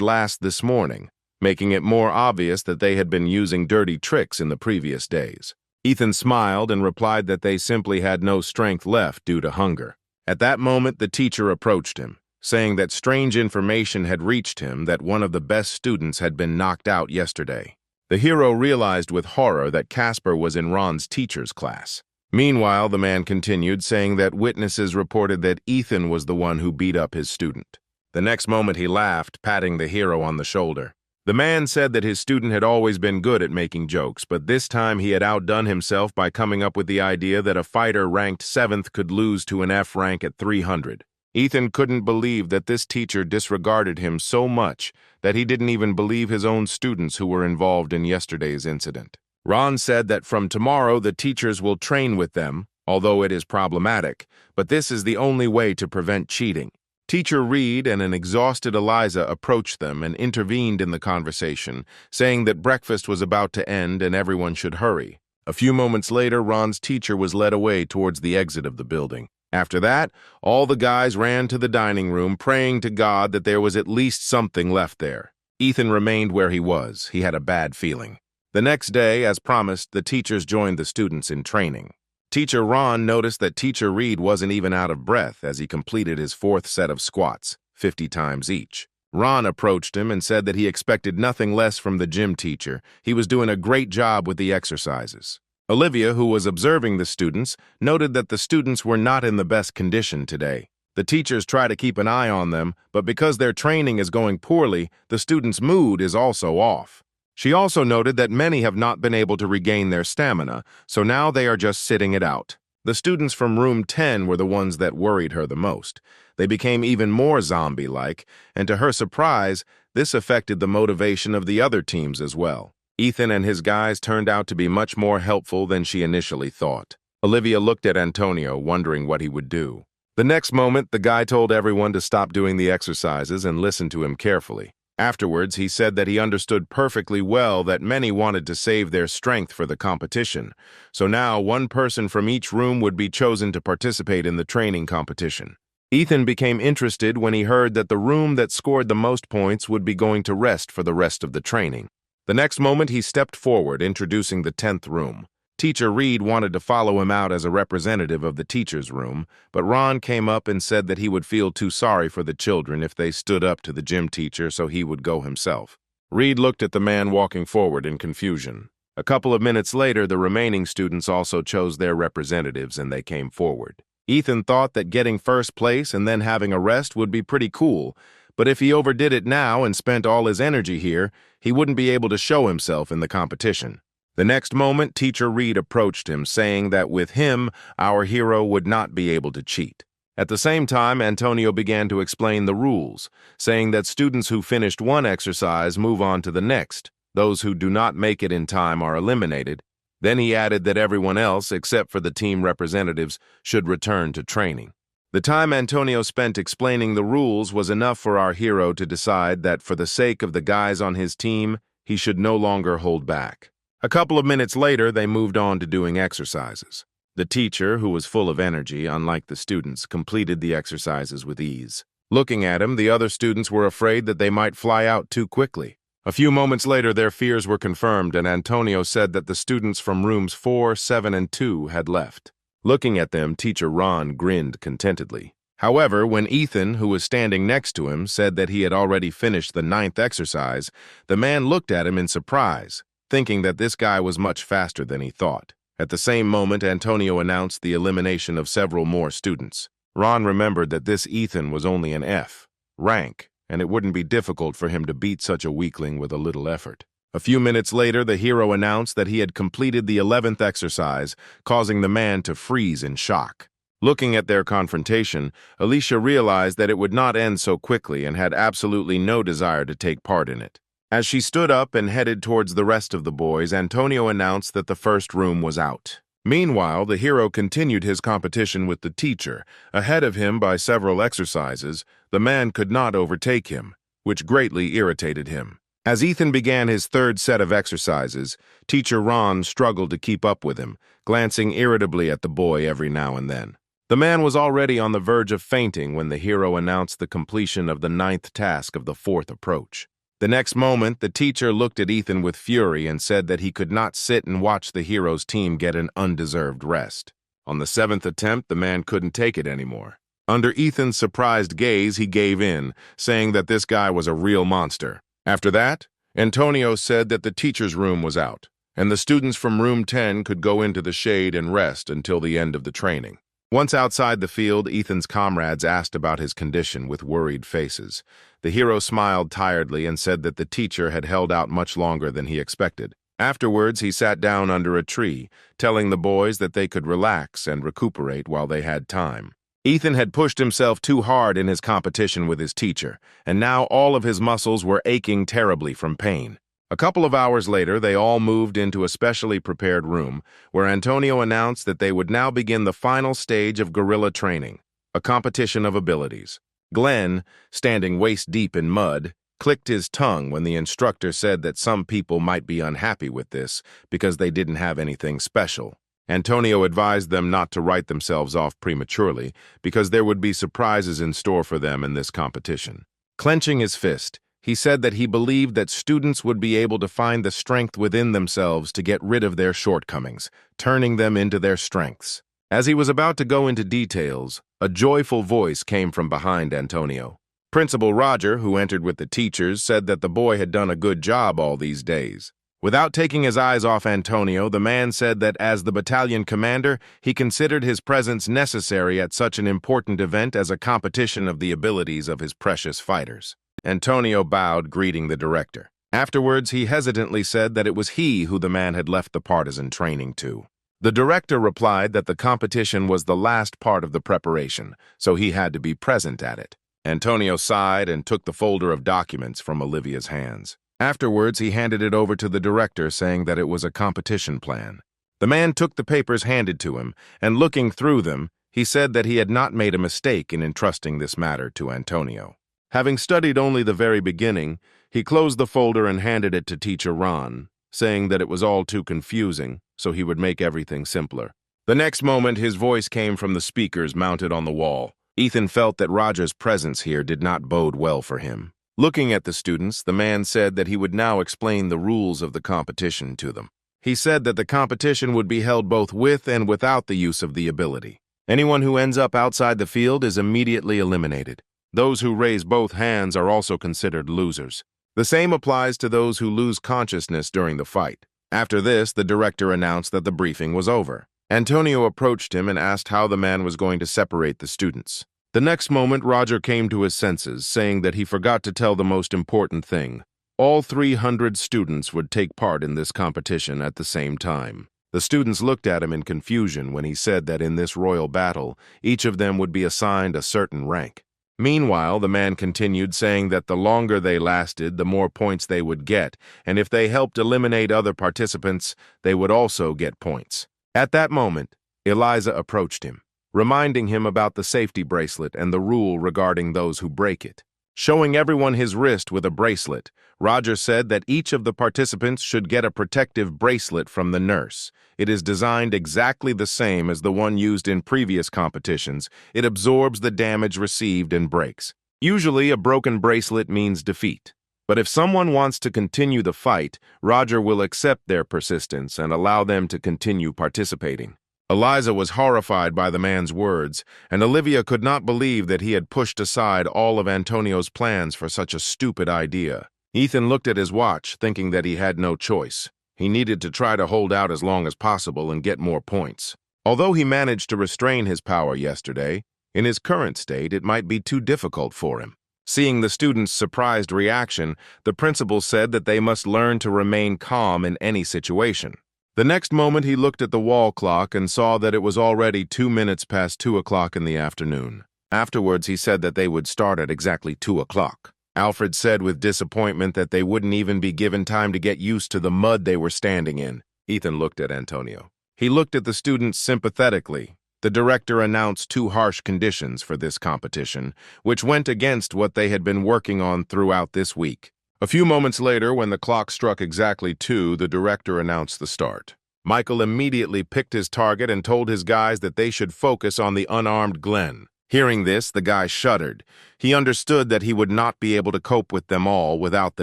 last this morning, making it more obvious that they had been using dirty tricks in the previous days. Ethan smiled and replied that they simply had no strength left due to hunger. At that moment, the teacher approached him, saying that strange information had reached him that one of the best students had been knocked out yesterday. The hero realized with horror that Casper was in Ron's teacher's class. Meanwhile, the man continued, saying that witnesses reported that Ethan was the one who beat up his student. The next moment, he laughed, patting the hero on the shoulder. The man said that his student had always been good at making jokes, but this time he had outdone himself by coming up with the idea that a fighter ranked 7th could lose to an F rank at 300. Ethan couldn't believe that this teacher disregarded him so much that he didn't even believe his own students who were involved in yesterday's incident. Ron said that from tomorrow the teachers will train with them, although it is problematic, but this is the only way to prevent cheating. Teacher Reed and an exhausted Eliza approached them and intervened in the conversation, saying that breakfast was about to end and everyone should hurry. A few moments later, Ron's teacher was led away towards the exit of the building. After that, all the guys ran to the dining room, praying to God that there was at least something left there. Ethan remained where he was. He had a bad feeling. The next day, as promised, the teachers joined the students in training. Teacher Ron noticed that Teacher Reed wasn't even out of breath as he completed his 4th set of squats, 50 times each. Ron approached him and said that he expected nothing less from the gym teacher. He was doing a great job with the exercises. Olivia, who was observing the students, noted that the students were not in the best condition today. The teachers try to keep an eye on them, but because their training is going poorly, the students' mood is also off. She also noted that many have not been able to regain their stamina, so now they are just sitting it out. The students from room 10 were the ones that worried her the most. They became even more zombie-like, and to her surprise, this affected the motivation of the other teams as well. Ethan and his guys turned out to be much more helpful than she initially thought. Olivia looked at Antonio, wondering what he would do. The next moment, the guy told everyone to stop doing the exercises and listen to him carefully. Afterwards, he said that he understood perfectly well that many wanted to save their strength for the competition. So now, one person from each room would be chosen to participate in the training competition. Ethan became interested when he heard that the room that scored the most points would be going to rest for the rest of the training. The next moment, he stepped forward, introducing the 10th room. Teacher Reed wanted to follow him out as a representative of the teacher's room, but Ron came up and said that he would feel too sorry for the children if they stood up to the gym teacher, so he would go himself. Reed looked at the man walking forward in confusion. A couple of minutes later, the remaining students also chose their representatives and they came forward. Ethan thought that getting first place and then having a rest would be pretty cool, but if he overdid it now and spent all his energy here, he wouldn't be able to show himself in the competition. The next moment, Teacher Reed approached him, saying that with him, our hero would not be able to cheat. At the same time, Antonio began to explain the rules, saying that students who finished one exercise move on to the next. Those who do not make it in time are eliminated. Then he added that everyone else, except for the team representatives, should return to training. The time Antonio spent explaining the rules was enough for our hero to decide that for the sake of the guys on his team, he should no longer hold back. A couple of minutes later, they moved on to doing exercises. The teacher, who was full of energy, unlike the students, completed the exercises with ease. Looking at him, the other students were afraid that they might fly out too quickly. A few moments later, their fears were confirmed, and Antonio said that the students from rooms 4, 7, and 2 had left. Looking at them, Teacher Ron grinned contentedly. However, when Ethan, who was standing next to him, said that he had already finished the 9th exercise, the man looked at him in surprise, thinking that this guy was much faster than he thought. At the same moment, Antonio announced the elimination of several more students. Ron remembered that this Ethan was only an F rank, and it wouldn't be difficult for him to beat such a weakling with a little effort. A few minutes later, the hero announced that he had completed the 11th exercise, causing the man to freeze in shock. Looking at their confrontation, Alicia realized that it would not end so quickly and had absolutely no desire to take part in it. As she stood up and headed towards the rest of the boys, Antonio announced that the first room was out. Meanwhile, the hero continued his competition with the teacher. Ahead of him by several exercises, the man could not overtake him, which greatly irritated him. As Ethan began his 3rd set of exercises, Teacher Ron struggled to keep up with him, glancing irritably at the boy every now and then. The man was already on the verge of fainting when the hero announced the completion of the 9th task of the 4th approach. The next moment, the teacher looked at Ethan with fury and said that he could not sit and watch the hero's team get an undeserved rest. On the 7th attempt, the man couldn't take it anymore. Under Ethan's surprised gaze, he gave in, saying that this guy was a real monster. After that, Antonio said that the teacher's room was out, and the students from room 10 could go into the shade and rest until the end of the training. Once outside the field, Ethan's comrades asked about his condition with worried faces. The hero smiled tiredly and said that the teacher had held out much longer than he expected. Afterwards, he sat down under a tree, telling the boys that they could relax and recuperate while they had time. Ethan had pushed himself too hard in his competition with his teacher, and now all of his muscles were aching terribly from pain. A couple of hours later, they all moved into a specially prepared room, where Antonio announced that they would now begin the final stage of guerrilla training, a competition of abilities. Glenn, standing waist-deep in mud, clicked his tongue when the instructor said that some people might be unhappy with this because they didn't have anything special. Antonio advised them not to write themselves off prematurely because there would be surprises in store for them in this competition. Clenching his fist, he said that he believed that students would be able to find the strength within themselves to get rid of their shortcomings, turning them into their strengths. As he was about to go into details, a joyful voice came from behind Antonio. Principal Roger, who entered with the teachers, said that the boy had done a good job all these days. Without taking his eyes off Antonio, the man said that as the battalion commander, he considered his presence necessary at such an important event as a competition of the abilities of his precious fighters. Antonio bowed, greeting the director. Afterwards, he hesitantly said that it was he who the man had left the partisan training to. The director replied that the competition was the last part of the preparation, so he had to be present at it. Antonio sighed and took the folder of documents from Olivia's hands. Afterwards, he handed it over to the director, saying that it was a competition plan. The man took the papers handed to him, and looking through them, he said that he had not made a mistake in entrusting this matter to Antonio. Having studied only the very beginning, he closed the folder and handed it to teacher Ron, saying that it was all too confusing, so he would make everything simpler. The next moment, his voice came from the speakers mounted on the wall. Ethan felt that Roger's presence here did not bode well for him. Looking at the students, the man said that he would now explain the rules of the competition to them. He said that the competition would be held both with and without the use of the ability. Anyone who ends up outside the field is immediately eliminated. Those who raise both hands are also considered losers. The same applies to those who lose consciousness during the fight. After this, the director announced that the briefing was over. Antonio approached him and asked how the man was going to separate the students. The next moment, Roger came to his senses, saying that he forgot to tell the most important thing. All 300 students would take part in this competition at the same time. The students looked at him in confusion when he said that in this royal battle, each of them would be assigned a certain rank. Meanwhile, the man continued, saying that the longer they lasted, the more points they would get, and if they helped eliminate other participants, they would also get points. At that moment, Eliza approached him, reminding him about the safety bracelet and the rule regarding those who break it. Showing everyone his wrist with a bracelet, Roger said that each of the participants should get a protective bracelet from the nurse. It is designed exactly the same as the one used in previous competitions. It absorbs the damage received and breaks. Usually, a broken bracelet means defeat. But if someone wants to continue the fight, Roger will accept their persistence and allow them to continue participating. Eliza was horrified by the man's words, and Olivia could not believe that he had pushed aside all of Antonio's plans for such a stupid idea. Ethan looked at his watch, thinking that he had no choice. He needed to try to hold out as long as possible and get more points. Although he managed to restrain his power yesterday, in his current state it might be too difficult for him. Seeing the students' surprised reaction, the principal said that they must learn to remain calm in any situation. The next moment he looked at the wall clock and saw that it was already 2 minutes past 2 o'clock in the afternoon. Afterwards, he said that they would start at exactly 2 o'clock. Alfred said with disappointment that they wouldn't even be given time to get used to the mud they were standing in. Ethan looked at Antonio. He looked at the students sympathetically. The director announced 2 harsh conditions for this competition, which went against what they had been working on throughout this week. A few moments later, when the clock struck exactly 2, the director announced the start. Michael immediately picked his target and told his guys that they should focus on the unarmed Glenn. Hearing this, the guy shuddered. He understood that he would not be able to cope with them all without the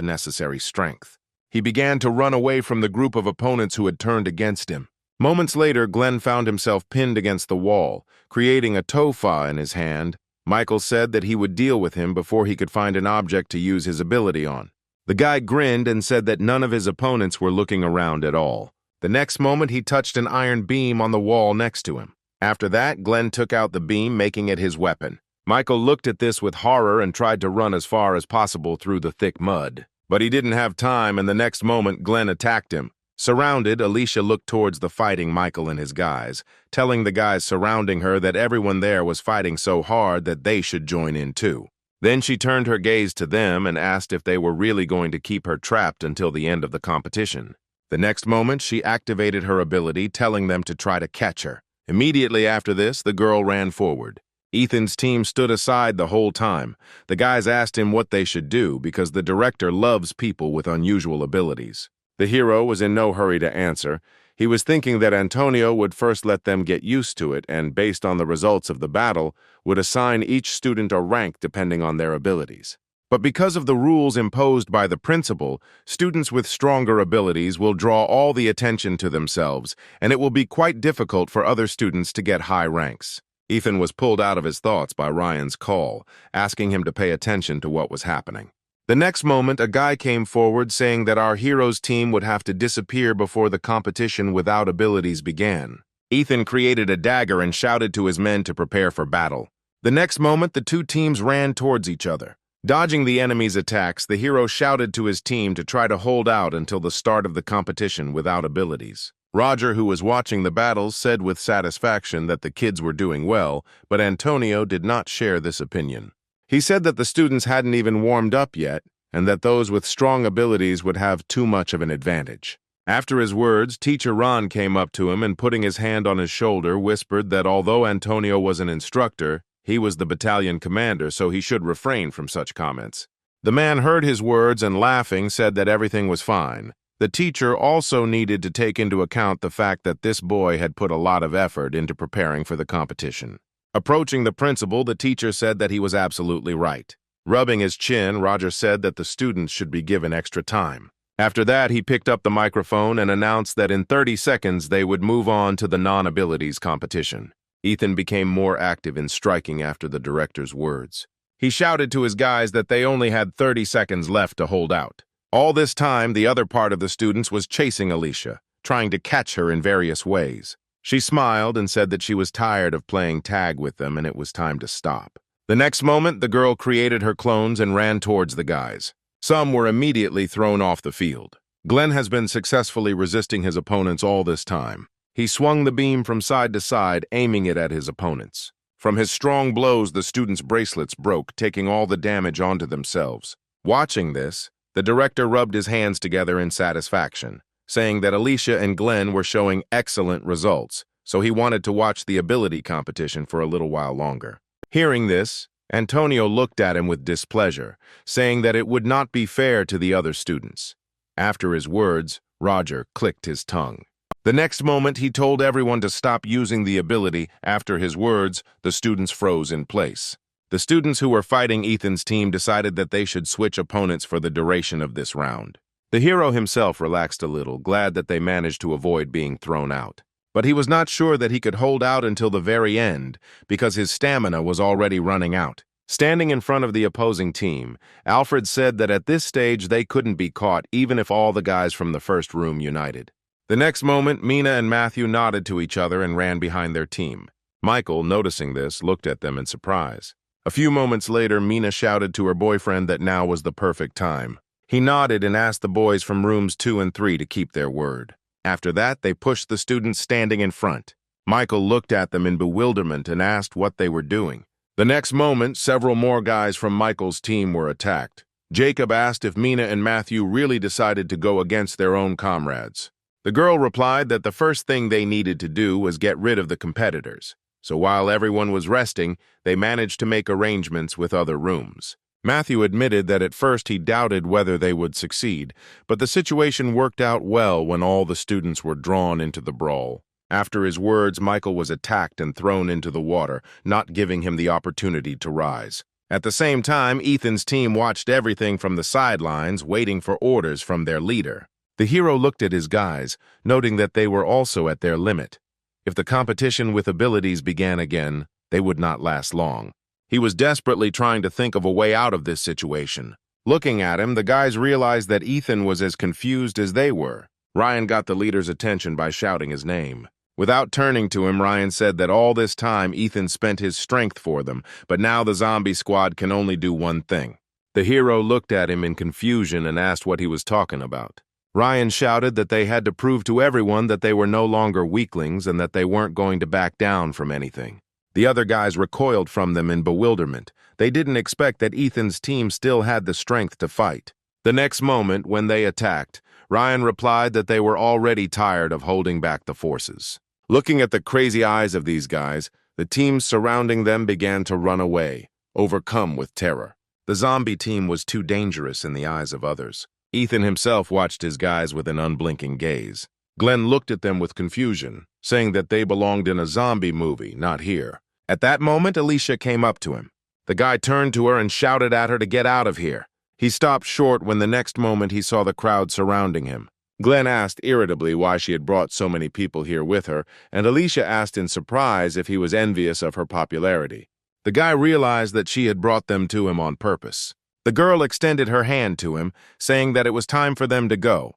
necessary strength. He began to run away from the group of opponents who had turned against him. Moments later, Glenn found himself pinned against the wall, creating a tofa in his hand. Michael said that he would deal with him before he could find an object to use his ability on. The guy grinned and said that none of his opponents were looking around at all. The next moment, he touched an iron beam on the wall next to him. After that, Glenn took out the beam, making it his weapon. Michael looked at this with horror and tried to run as far as possible through the thick mud. But he didn't have time, and the next moment, Glenn attacked him. Surrounded, Alicia looked towards the fighting Michael and his guys, telling the guys surrounding her that everyone there was fighting so hard that they should join in too. Then she turned her gaze to them and asked if they were really going to keep her trapped until the end of the competition. The next moment, she activated her ability, telling them to try to catch her. Immediately after this, the girl ran forward. Ethan's team stood aside the whole time. The guys asked him what they should do because the director loves people with unusual abilities. The hero was in no hurry to answer. He was thinking that Antonio would first let them get used to it and, based on the results of the battle, would assign each student a rank depending on their abilities. But because of the rules imposed by the principal, students with stronger abilities will draw all the attention to themselves, and it will be quite difficult for other students to get high ranks. Ethan was pulled out of his thoughts by Ryan's call, asking him to pay attention to what was happening. The next moment, a guy came forward saying that our hero's team would have to disappear before the competition without abilities began. Ethan created a dagger and shouted to his men to prepare for battle. The next moment, the two teams ran towards each other. Dodging the enemy's attacks, the hero shouted to his team to try to hold out until the start of the competition without abilities. Roger, who was watching the battles, said with satisfaction that the kids were doing well, but Antonio did not share this opinion. He said that the students hadn't even warmed up yet, and that those with strong abilities would have too much of an advantage. After his words, Teacher Ron came up to him and, putting his hand on his shoulder, whispered that although Antonio was an instructor, he was the battalion commander, so he should refrain from such comments. The man heard his words and, laughing, said that everything was fine. The teacher also needed to take into account the fact that this boy had put a lot of effort into preparing for the competition. Approaching the principal, the teacher said that he was absolutely right. Rubbing his chin, Roger said that the students should be given extra time. After that, he picked up the microphone and announced that in 30 seconds they would move on to the non-abilities competition. Ethan became more active in striking after the director's words. He shouted to his guys that they only had 30 seconds left to hold out. All this time, the other part of the students was chasing Alicia, trying to catch her in various ways. She smiled and said that she was tired of playing tag with them and it was time to stop. The next moment, the girl created her clones and ran towards the guys. Some were immediately thrown off the field. Glenn has been successfully resisting his opponents all this time. He swung the beam from side to side, aiming it at his opponents. From his strong blows, the students' bracelets broke, taking all the damage onto themselves. Watching this, the director rubbed his hands together in satisfaction, saying that Alicia and Glenn were showing excellent results, so he wanted to watch the ability competition for a little while longer. Hearing this, Antonio looked at him with displeasure, saying that it would not be fair to the other students. After his words, Roger clicked his tongue. The next moment, he told everyone to stop using the ability. After his words, the students froze in place. The students who were fighting Ethan's team decided that they should switch opponents for the duration of this round. The hero himself relaxed a little, glad that they managed to avoid being thrown out. But he was not sure that he could hold out until the very end, because his stamina was already running out. Standing in front of the opposing team, Alfred said that at this stage they couldn't be caught even if all the guys from the first room united. The next moment, Mina and Matthew nodded to each other and ran behind their team. Michael, noticing this, looked at them in surprise. A few moments later, Mina shouted to her boyfriend that now was the perfect time. He nodded and asked the boys from rooms 2 and 3 to keep their word. After that, they pushed the students standing in front. Michael looked at them in bewilderment and asked what they were doing. The next moment, several more guys from Michael's team were attacked. Jacob asked if Mina and Matthew really decided to go against their own comrades. The girl replied that the first thing they needed to do was get rid of the competitors. So while everyone was resting, they managed to make arrangements with other rooms. Matthew admitted that at first he doubted whether they would succeed, but the situation worked out well when all the students were drawn into the brawl. After his words, Michael was attacked and thrown into the water, not giving him the opportunity to rise. At the same time, Ethan's team watched everything from the sidelines, waiting for orders from their leader. The hero looked at his guys, noting that they were also at their limit. If the competition with abilities began again, they would not last long. He was desperately trying to think of a way out of this situation. Looking at him, the guys realized that Ethan was as confused as they were. Ryan got the leader's attention by shouting his name. Without turning to him, Ryan said that all this time Ethan spent his strength for them, but now the zombie squad can only do one thing. The hero looked at him in confusion and asked what he was talking about. Ryan shouted that they had to prove to everyone that they were no longer weaklings and that they weren't going to back down from anything. The other guys recoiled from them in bewilderment. They didn't expect that Ethan's team still had the strength to fight. The next moment, when they attacked, Ryan replied that they were already tired of holding back the forces. Looking at the crazy eyes of these guys, the teams surrounding them began to run away, overcome with terror. The zombie team was too dangerous in the eyes of others. Ethan himself watched his guys with an unblinking gaze. Glenn looked at them with confusion, saying that they belonged in a zombie movie, not here. At that moment, Alicia came up to him. The guy turned to her and shouted at her to get out of here. He stopped short when the next moment he saw the crowd surrounding him. Glenn asked irritably why she had brought so many people here with her, and Alicia asked in surprise if he was envious of her popularity. The guy realized that she had brought them to him on purpose. The girl extended her hand to him, saying that it was time for them to go.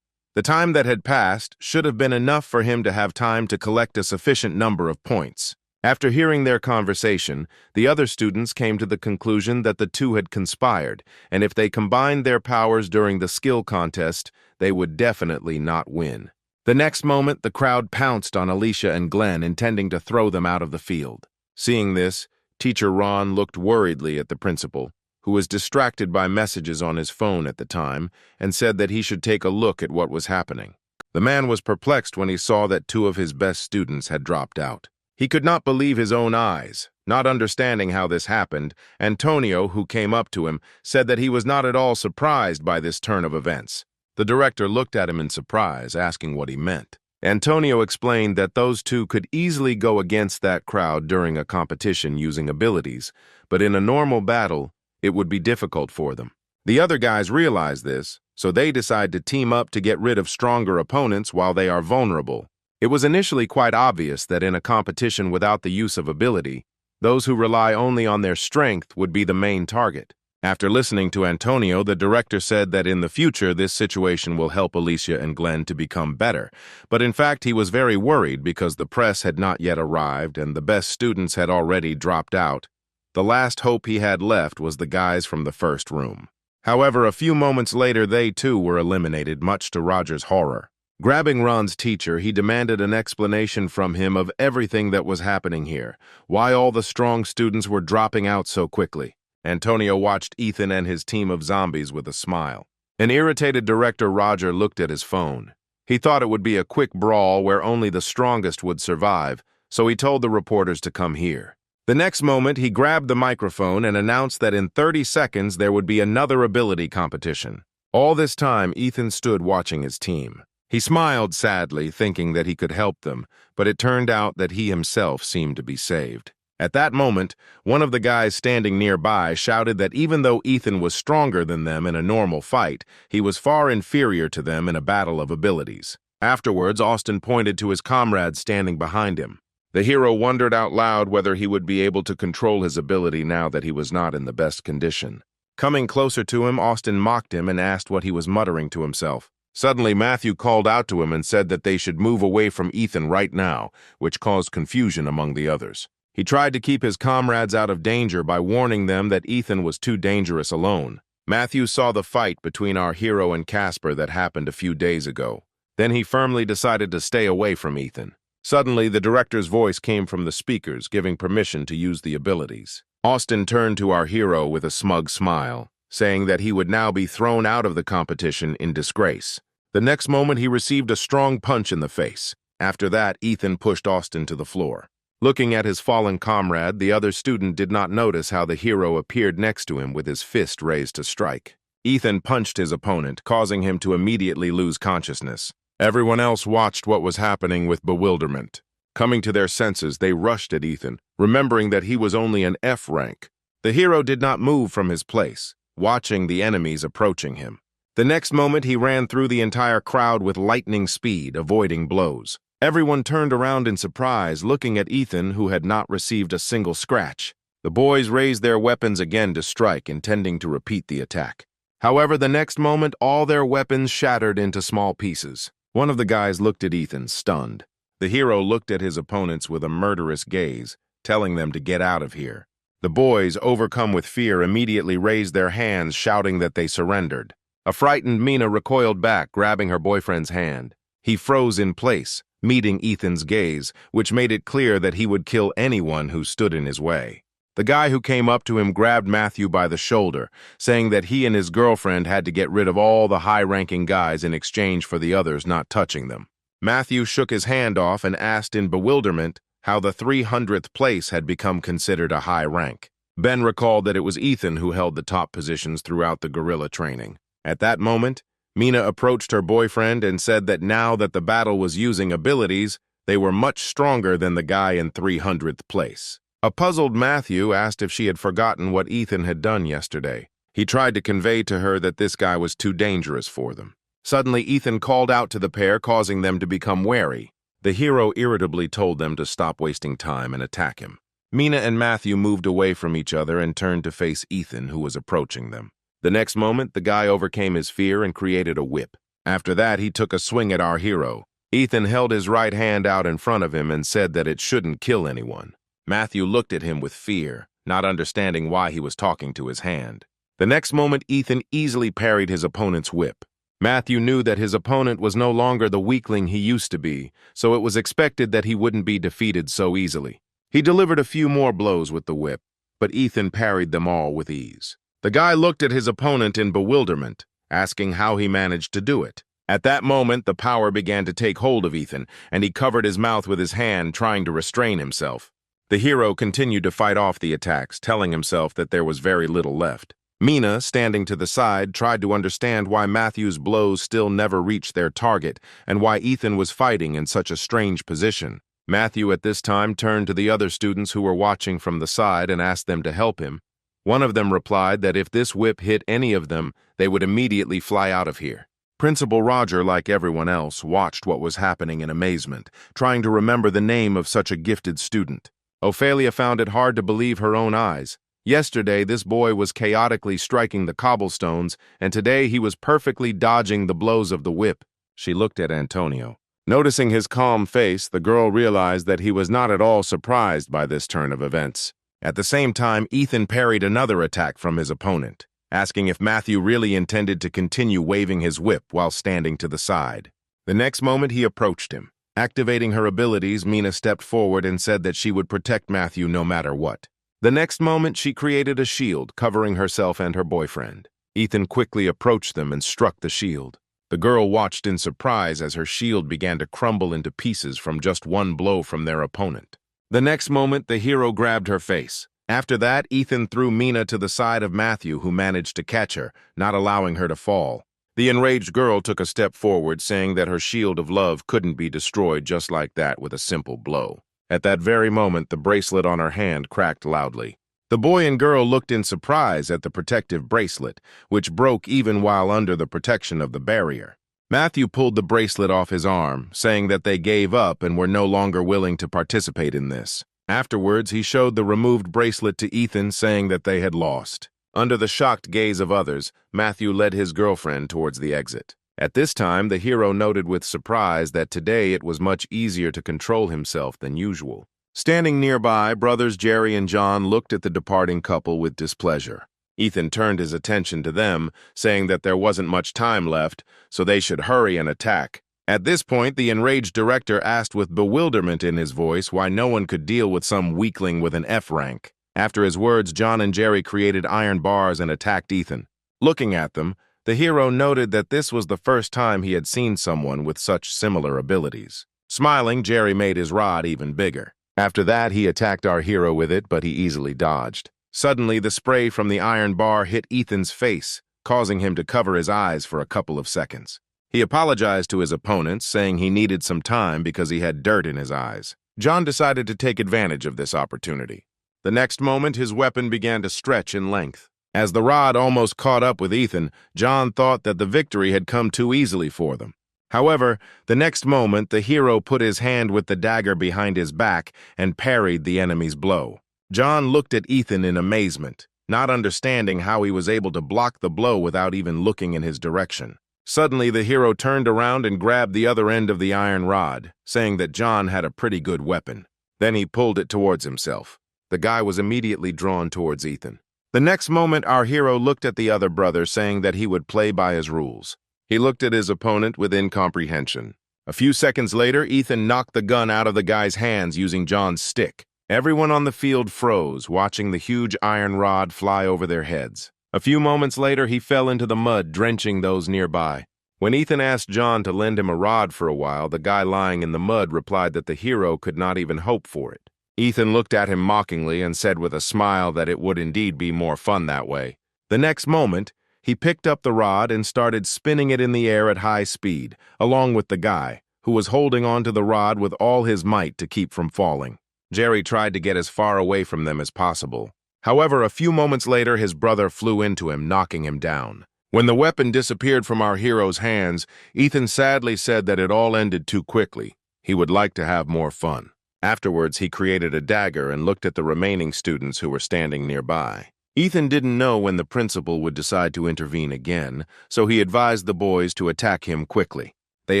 The time that had passed should have been enough for him to have time to collect a sufficient number of points. After hearing their conversation, the other students came to the conclusion that the two had conspired, and if they combined their powers during the skill contest, they would definitely not win. The next moment, the crowd pounced on Alicia and Glenn, intending to throw them out of the field. Seeing this, Teacher Ron looked worriedly at the principal, who was distracted by messages on his phone at the time, and said that he should take a look at what was happening. The man was perplexed when he saw that two of his best students had dropped out. He could not believe his own eyes. Not understanding how this happened, Antonio, who came up to him, said that he was not at all surprised by this turn of events. The director looked at him in surprise, asking what he meant. Antonio explained that those two could easily go against that crowd during a competition using abilities, but in a normal battle, it would be difficult for them. The other guys realized this, so they decide to team up to get rid of stronger opponents while they are vulnerable. It was initially quite obvious that in a competition without the use of ability, those who rely only on their strength would be the main target. After listening to Antonio, the director said that in the future this situation will help Alicia and Glenn to become better, but in fact he was very worried because the press had not yet arrived and the best students had already dropped out. The last hope he had left was the guys from the first room. However, a few moments later they too were eliminated, much to Roger's horror. Grabbing Ron's teacher, he demanded an explanation from him of everything that was happening here, why all the strong students were dropping out so quickly. Antonio watched Ethan and his team of zombies with a smile. An irritated director Roger looked at his phone. He thought it would be a quick brawl where only the strongest would survive, so he told the reporters to come here. The next moment, he grabbed the microphone and announced that in 30 seconds there would be another ability competition. All this time, Ethan stood watching his team. He smiled sadly, thinking that he could help them, but it turned out that he himself seemed to be saved. At that moment, one of the guys standing nearby shouted that even though Ethan was stronger than them in a normal fight, he was far inferior to them in a battle of abilities. Afterwards, Austin pointed to his comrades standing behind him. The hero wondered out loud whether he would be able to control his ability now that he was not in the best condition. Coming closer to him, Austin mocked him and asked what he was muttering to himself. Suddenly, Matthew called out to him and said that they should move away from Ethan right now, which caused confusion among the others. He tried to keep his comrades out of danger by warning them that Ethan was too dangerous alone. Matthew saw the fight between our hero and Casper that happened a few days ago. Then he firmly decided to stay away from Ethan. Suddenly, the director's voice came from the speakers, giving permission to use the abilities. Austin turned to our hero with a smug smile, saying that he would now be thrown out of the competition in disgrace. The next moment, he received a strong punch in the face. After that, Ethan pushed Austin to the floor. Looking at his fallen comrade, the other student did not notice how the hero appeared next to him with his fist raised to strike. Ethan punched his opponent, causing him to immediately lose consciousness. Everyone else watched what was happening with bewilderment. Coming to their senses, they rushed at Ethan, remembering that he was only an F rank. The hero did not move from his place, watching the enemies approaching him. The next moment, he ran through the entire crowd with lightning speed, avoiding blows. Everyone turned around in surprise, looking at Ethan, who had not received a single scratch. The boys raised their weapons again to strike, intending to repeat the attack. However, the next moment, all their weapons shattered into small pieces. One of the guys looked at Ethan, stunned. The hero looked at his opponents with a murderous gaze, telling them to get out of here. The boys, overcome with fear, immediately raised their hands, shouting that they surrendered. A frightened Mina recoiled back, grabbing her boyfriend's hand. He froze in place, meeting Ethan's gaze, which made it clear that he would kill anyone who stood in his way. The guy who came up to him grabbed Matthew by the shoulder, saying that he and his girlfriend had to get rid of all the high-ranking guys in exchange for the others not touching them. Matthew shook his hand off and asked in bewilderment how the 300th place had become considered a high rank. Ben recalled that it was Ethan who held the top positions throughout the guerrilla training. At that moment, Mina approached her boyfriend and said that now that the battle was using abilities, they were much stronger than the guy in 300th place. A puzzled Matthew asked if she had forgotten what Ethan had done yesterday. He tried to convey to her that this guy was too dangerous for them. Suddenly, Ethan called out to the pair, causing them to become wary. The hero irritably told them to stop wasting time and attack him. Mina and Matthew moved away from each other and turned to face Ethan, who was approaching them. The next moment, the guy overcame his fear and created a whip. After that, he took a swing at our hero. Ethan held his right hand out in front of him and said that it shouldn't kill anyone. Matthew looked at him with fear, not understanding why he was talking to his hand. The next moment, Ethan easily parried his opponent's whip. Matthew knew that his opponent was no longer the weakling he used to be, so it was expected that he wouldn't be defeated so easily. He delivered a few more blows with the whip, but Ethan parried them all with ease. The guy looked at his opponent in bewilderment, asking how he managed to do it. At that moment, the power began to take hold of Ethan, and he covered his mouth with his hand, trying to restrain himself. The hero continued to fight off the attacks, telling himself that there was very little left. Mina, standing to the side, tried to understand why Matthew's blows still never reached their target and why Ethan was fighting in such a strange position. Matthew at this time turned to the other students who were watching from the side and asked them to help him. One of them replied that if this whip hit any of them, they would immediately fly out of here. Principal Roger, like everyone else, watched what was happening in amazement, trying to remember the name of such a gifted student. Ophelia found it hard to believe her own eyes. Yesterday, this boy was chaotically striking the cobblestones, and today he was perfectly dodging the blows of the whip. She looked at Antonio. Noticing his calm face, the girl realized that he was not at all surprised by this turn of events. At the same time, Ethan parried another attack from his opponent, asking if Matthew really intended to continue waving his whip while standing to the side. The next moment, he approached him. Activating her abilities, Mina stepped forward and said that she would protect Matthew no matter what. The next moment, she created a shield, covering herself and her boyfriend. Ethan quickly approached them and struck the shield. The girl watched in surprise as her shield began to crumble into pieces from just one blow from their opponent. The next moment, the hero grabbed her face. After that, Ethan threw Mina to the side of Matthew, who managed to catch her, not allowing her to fall. The enraged girl took a step forward, saying that her shield of love couldn't be destroyed just like that with a simple blow. At that very moment, the bracelet on her hand cracked loudly. The boy and girl looked in surprise at the protective bracelet, which broke even while under the protection of the barrier. Matthew pulled the bracelet off his arm, saying that they gave up and were no longer willing to participate in this. Afterwards, he showed the removed bracelet to Ethan, saying that they had lost. Under the shocked gaze of others, Matthew led his girlfriend towards the exit. At this time, the hero noted with surprise that today it was much easier to control himself than usual. Standing nearby, brothers Jerry and John looked at the departing couple with displeasure. Ethan turned his attention to them, saying that there wasn't much time left, so they should hurry and attack. At this point, the enraged director asked with bewilderment in his voice why no one could deal with some weakling with an F rank. After his words, John and Jerry created iron bars and attacked Ethan. Looking at them, the hero noted that this was the first time he had seen someone with such similar abilities. Smiling, Jerry made his rod even bigger. After that, he attacked our hero with it, but he easily dodged. Suddenly, the spray from the iron bar hit Ethan's face, causing him to cover his eyes for a couple of seconds. He apologized to his opponents, saying he needed some time because he had dirt in his eyes. John decided to take advantage of this opportunity. The next moment, his weapon began to stretch in length. As the rod almost caught up with Ethan, John thought that the victory had come too easily for them. However, the next moment, the hero put his hand with the dagger behind his back and parried the enemy's blow. John looked at Ethan in amazement, not understanding how he was able to block the blow without even looking in his direction. Suddenly, the hero turned around and grabbed the other end of the iron rod, saying that John had a pretty good weapon. Then he pulled it towards himself. The guy was immediately drawn towards Ethan. The next moment, our hero looked at the other brother, saying that he would play by his rules. He looked at his opponent with incomprehension. A few seconds later, Ethan knocked the gun out of the guy's hands using John's stick. Everyone on the field froze, watching the huge iron rod fly over their heads. A few moments later, he fell into the mud, drenching those nearby. When Ethan asked John to lend him a rod for a while, the guy lying in the mud replied that the hero could not even hope for it. Ethan looked at him mockingly and said with a smile that it would indeed be more fun that way. The next moment, he picked up the rod and started spinning it in the air at high speed, along with the guy, who was holding onto the rod with all his might to keep from falling. Jerry tried to get as far away from them as possible. However, a few moments later, his brother flew into him, knocking him down. When the weapon disappeared from our hero's hands, Ethan sadly said that it all ended too quickly. He would like to have more fun. Afterwards, he created a dagger and looked at the remaining students who were standing nearby. Ethan didn't know when the principal would decide to intervene again, so he advised the boys to attack him quickly. They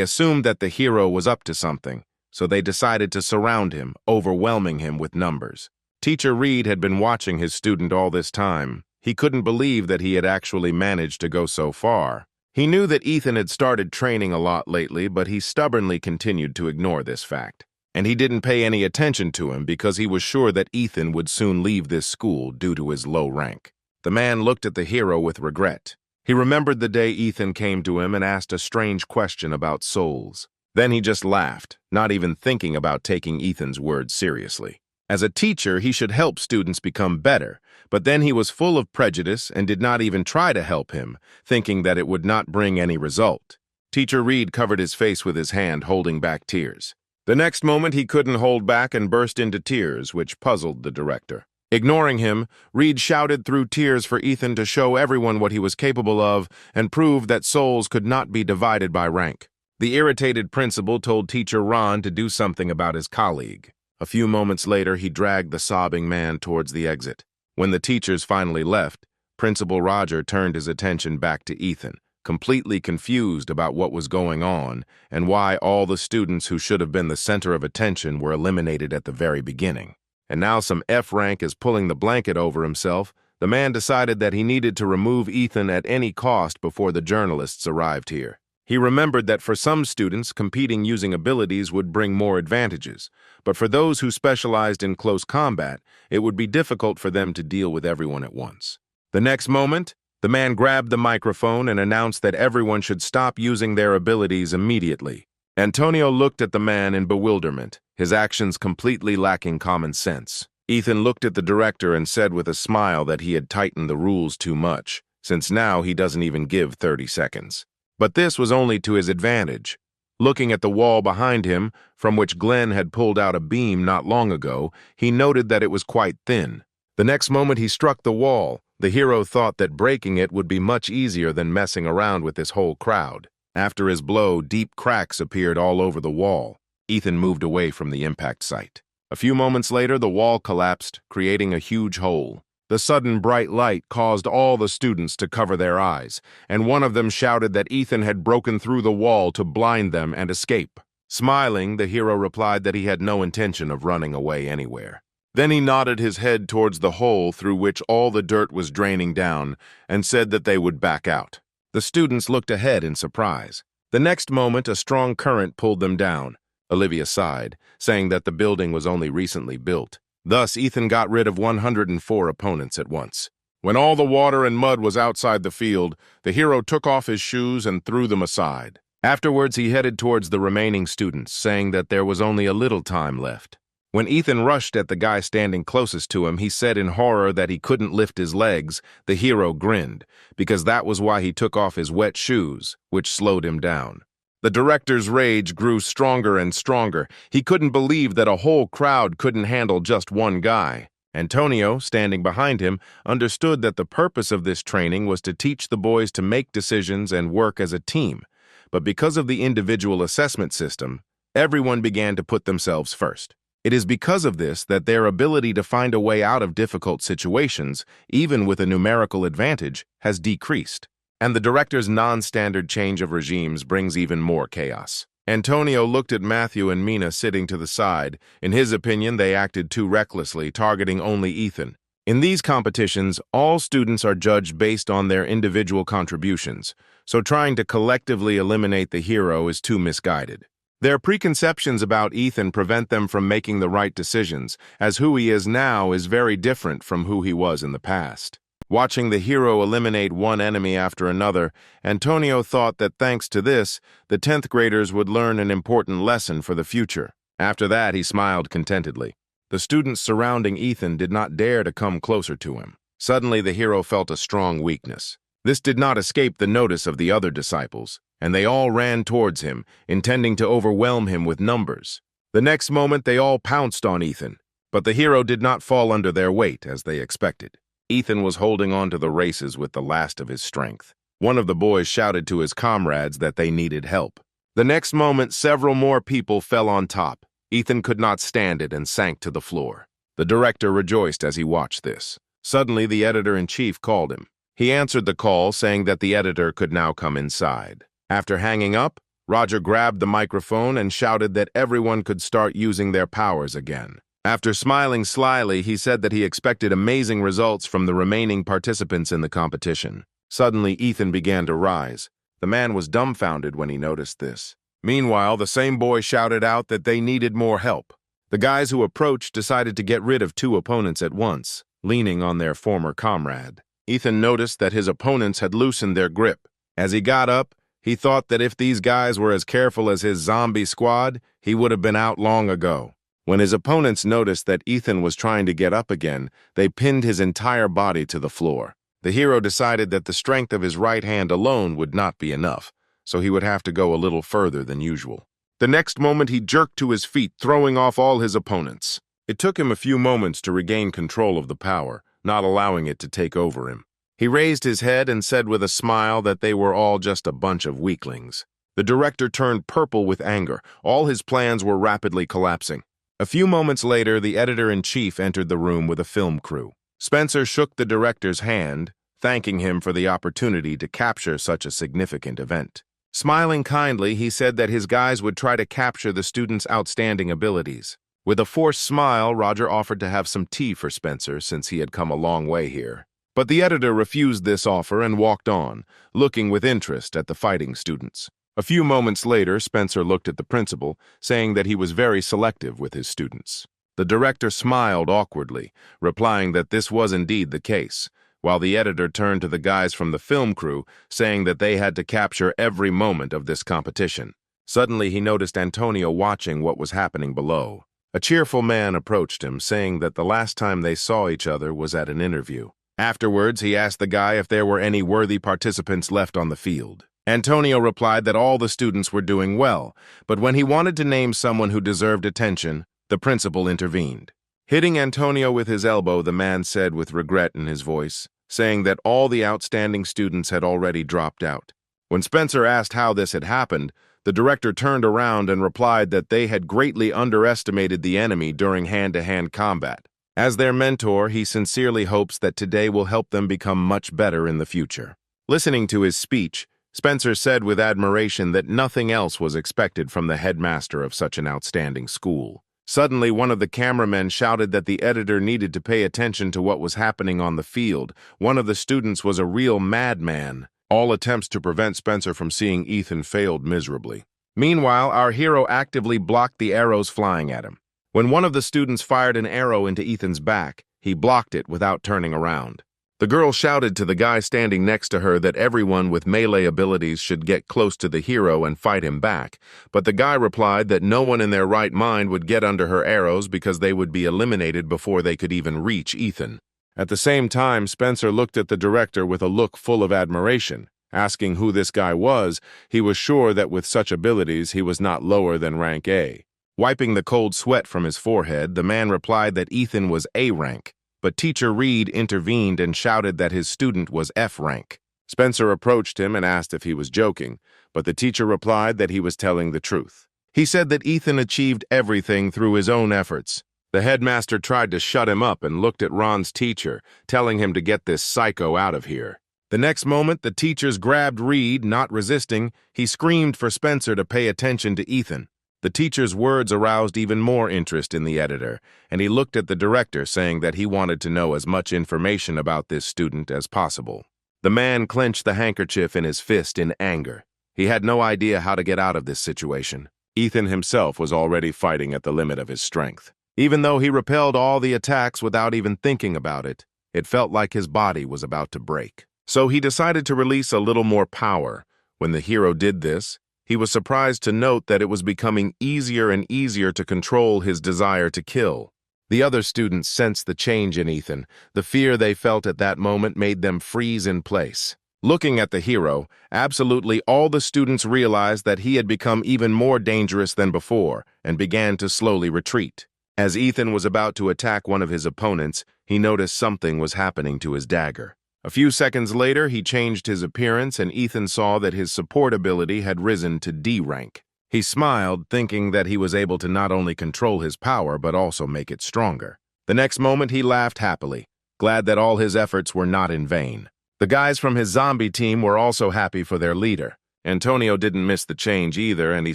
assumed that the hero was up to something, so they decided to surround him, overwhelming him with numbers. Teacher Reed had been watching his student all this time. He couldn't believe that he had actually managed to go so far. He knew that Ethan had started training a lot lately, but he stubbornly continued to ignore this fact. And he didn't pay any attention to him because he was sure that Ethan would soon leave this school due to his low rank. The man looked at the hero with regret. He remembered the day Ethan came to him and asked a strange question about souls. Then he just laughed, not even thinking about taking Ethan's words seriously. As a teacher, he should help students become better, but then he was full of prejudice and did not even try to help him, thinking that it would not bring any result. Teacher Reed covered his face with his hand, holding back tears. The next moment, he couldn't hold back and burst into tears, which puzzled the director. Ignoring him, Reed shouted through tears for Ethan to show everyone what he was capable of and prove that souls could not be divided by rank. The irritated principal told Teacher Ron to do something about his colleague. A few moments later, he dragged the sobbing man towards the exit. When the teachers finally left, Principal Roger turned his attention back to Ethan, completely confused about what was going on and why all the students who should have been the center of attention were eliminated at the very beginning. And now some F-rank is pulling the blanket over himself. The man decided that he needed to remove Ethan at any cost before the journalists arrived here. He remembered that for some students, competing using abilities would bring more advantages, but for those who specialized in close combat, it would be difficult for them to deal with everyone at once. The next moment, the man grabbed the microphone and announced that everyone should stop using their abilities immediately. Antonio looked at the man in bewilderment, his actions completely lacking common sense. Ethan looked at the director and said with a smile that he had tightened the rules too much, since now he doesn't even give 30 seconds. But this was only to his advantage. Looking at the wall behind him, from which Glenn had pulled out a beam not long ago, he noted that it was quite thin. The next moment he struck the wall, the hero thought that breaking it would be much easier than messing around with this whole crowd. After his blow, deep cracks appeared all over the wall. Ethan moved away from the impact site. A few moments later, the wall collapsed, creating a huge hole. The sudden bright light caused all the students to cover their eyes, and one of them shouted that Ethan had broken through the wall to blind them and escape. Smiling, the hero replied that he had no intention of running away anywhere. Then he nodded his head towards the hole through which all the dirt was draining down and said that they would back out. The students looked ahead in surprise. The next moment, a strong current pulled them down. Olivia sighed, saying that the building was only recently built. Thus, Ethan got rid of 104 opponents at once. When all the water and mud was outside the field, the hero took off his shoes and threw them aside. Afterwards, he headed towards the remaining students, saying that there was only a little time left. When Ethan rushed at the guy standing closest to him, he said in horror that he couldn't lift his legs. The hero grinned, because that was why he took off his wet shoes, which slowed him down. The director's rage grew stronger and stronger. He couldn't believe that a whole crowd couldn't handle just one guy. Antonio, standing behind him, understood that the purpose of this training was to teach the boys to make decisions and work as a team. But because of the individual assessment system, everyone began to put themselves first. It is because of this that their ability to find a way out of difficult situations, even with a numerical advantage, has decreased. And the director's non-standard change of regimes brings even more chaos. Antonio looked at Matthew and Mina sitting to the side. In his opinion, they acted too recklessly, targeting only Ethan. In these competitions, all students are judged based on their individual contributions, so trying to collectively eliminate the hero is too misguided. Their preconceptions about Ethan prevent them from making the right decisions, as who he is now is very different from who he was in the past. Watching the hero eliminate one enemy after another, Antonio thought that thanks to this, the 10th graders would learn an important lesson for the future. After that, he smiled contentedly. The students surrounding Ethan did not dare to come closer to him. Suddenly, the hero felt a strong weakness. This did not escape the notice of the other disciples, and they all ran towards him, intending to overwhelm him with numbers. The next moment, they all pounced on Ethan, but the hero did not fall under their weight as they expected. Ethan was holding on to the races with the last of his strength. One of the boys shouted to his comrades that they needed help. The next moment, several more people fell on top. Ethan could not stand it and sank to the floor. The director rejoiced as he watched this. Suddenly, the editor-in-chief called him. He answered the call, saying that the editor could now come inside. After hanging up, Roger grabbed the microphone and shouted that everyone could start using their powers again. After smiling slyly, he said that he expected amazing results from the remaining participants in the competition. Suddenly, Ethan began to rise. The man was dumbfounded when he noticed this. Meanwhile, the same boy shouted out that they needed more help. The guys who approached decided to get rid of two opponents at once, leaning on their former comrade. Ethan noticed that his opponents had loosened their grip. As he got up, he thought that if these guys were as careful as his zombie squad, he would have been out long ago. When his opponents noticed that Ethan was trying to get up again, they pinned his entire body to the floor. The hero decided that the strength of his right hand alone would not be enough, so he would have to go a little further than usual. The next moment, he jerked to his feet, throwing off all his opponents. It took him a few moments to regain control of the power, not allowing it to take over him. He raised his head and said with a smile that they were all just a bunch of weaklings. The director turned purple with anger. All his plans were rapidly collapsing. A few moments later, the editor-in-chief entered the room with a film crew. Spencer shook the director's hand, thanking him for the opportunity to capture such a significant event. Smiling kindly, he said that his guys would try to capture the students' outstanding abilities. With a forced smile, Roger offered to have some tea for Spencer since he had come a long way here. But the editor refused this offer and walked on, looking with interest at the fighting students. A few moments later, Spencer looked at the principal, saying that he was very selective with his students. The director smiled awkwardly, replying that this was indeed the case, while the editor turned to the guys from the film crew, saying that they had to capture every moment of this competition. Suddenly, he noticed Antonio watching what was happening below. A cheerful man approached him, saying that the last time they saw each other was at an interview. Afterwards, he asked the guy if there were any worthy participants left on the field. Antonio replied that all the students were doing well, but when he wanted to name someone who deserved attention, the principal intervened. Hitting Antonio with his elbow, the man said with regret in his voice, saying that all the outstanding students had already dropped out. When Spencer asked how this had happened, the director turned around and replied that they had greatly underestimated the enemy during hand-to-hand combat. As their mentor, he sincerely hopes that today will help them become much better in the future. Listening to his speech, Spencer said with admiration that nothing else was expected from the headmaster of such an outstanding school. Suddenly, one of the cameramen shouted that the editor needed to pay attention to what was happening on the field. One of the students was a real madman. All attempts to prevent Spencer from seeing Ethan failed miserably. Meanwhile, our hero actively blocked the arrows flying at him. When one of the students fired an arrow into Ethan's back, he blocked it without turning around. The girl shouted to the guy standing next to her that everyone with melee abilities should get close to the hero and fight him back, but the guy replied that no one in their right mind would get under her arrows because they would be eliminated before they could even reach Ethan. At the same time, Spencer looked at the director with a look full of admiration. Asking who this guy was, he was sure that with such abilities he was not lower than rank A. Wiping the cold sweat from his forehead, the man replied that Ethan was A rank, but Teacher Reed intervened and shouted that his student was F rank. Spencer approached him and asked if he was joking, but the teacher replied that he was telling the truth. He said that Ethan achieved everything through his own efforts. The headmaster tried to shut him up and looked at Ron's teacher, telling him to get this psycho out of here. The next moment, the teachers grabbed Reed, not resisting. He screamed for Spencer to pay attention to Ethan. The teacher's words aroused even more interest in the editor, and he looked at the director, saying that he wanted to know as much information about this student as possible. The man clenched the handkerchief in his fist in anger. He had no idea how to get out of this situation. Ethan himself was already fighting at the limit of his strength. Even though he repelled all the attacks without even thinking about it, it felt like his body was about to break. So he decided to release a little more power. When the hero did this, he was surprised to note that it was becoming easier and easier to control his desire to kill. The other students sensed the change in Ethan. The fear they felt at that moment made them freeze in place. Looking at the hero, absolutely all the students realized that he had become even more dangerous than before and began to slowly retreat. As Ethan was about to attack one of his opponents, he noticed something was happening to his dagger. A few seconds later, he changed his appearance and Ethan saw that his support ability had risen to D rank. He smiled, thinking that he was able to not only control his power but also make it stronger. The next moment, he laughed happily, glad that all his efforts were not in vain. The guys from his zombie team were also happy for their leader. Antonio didn't miss the change either, and he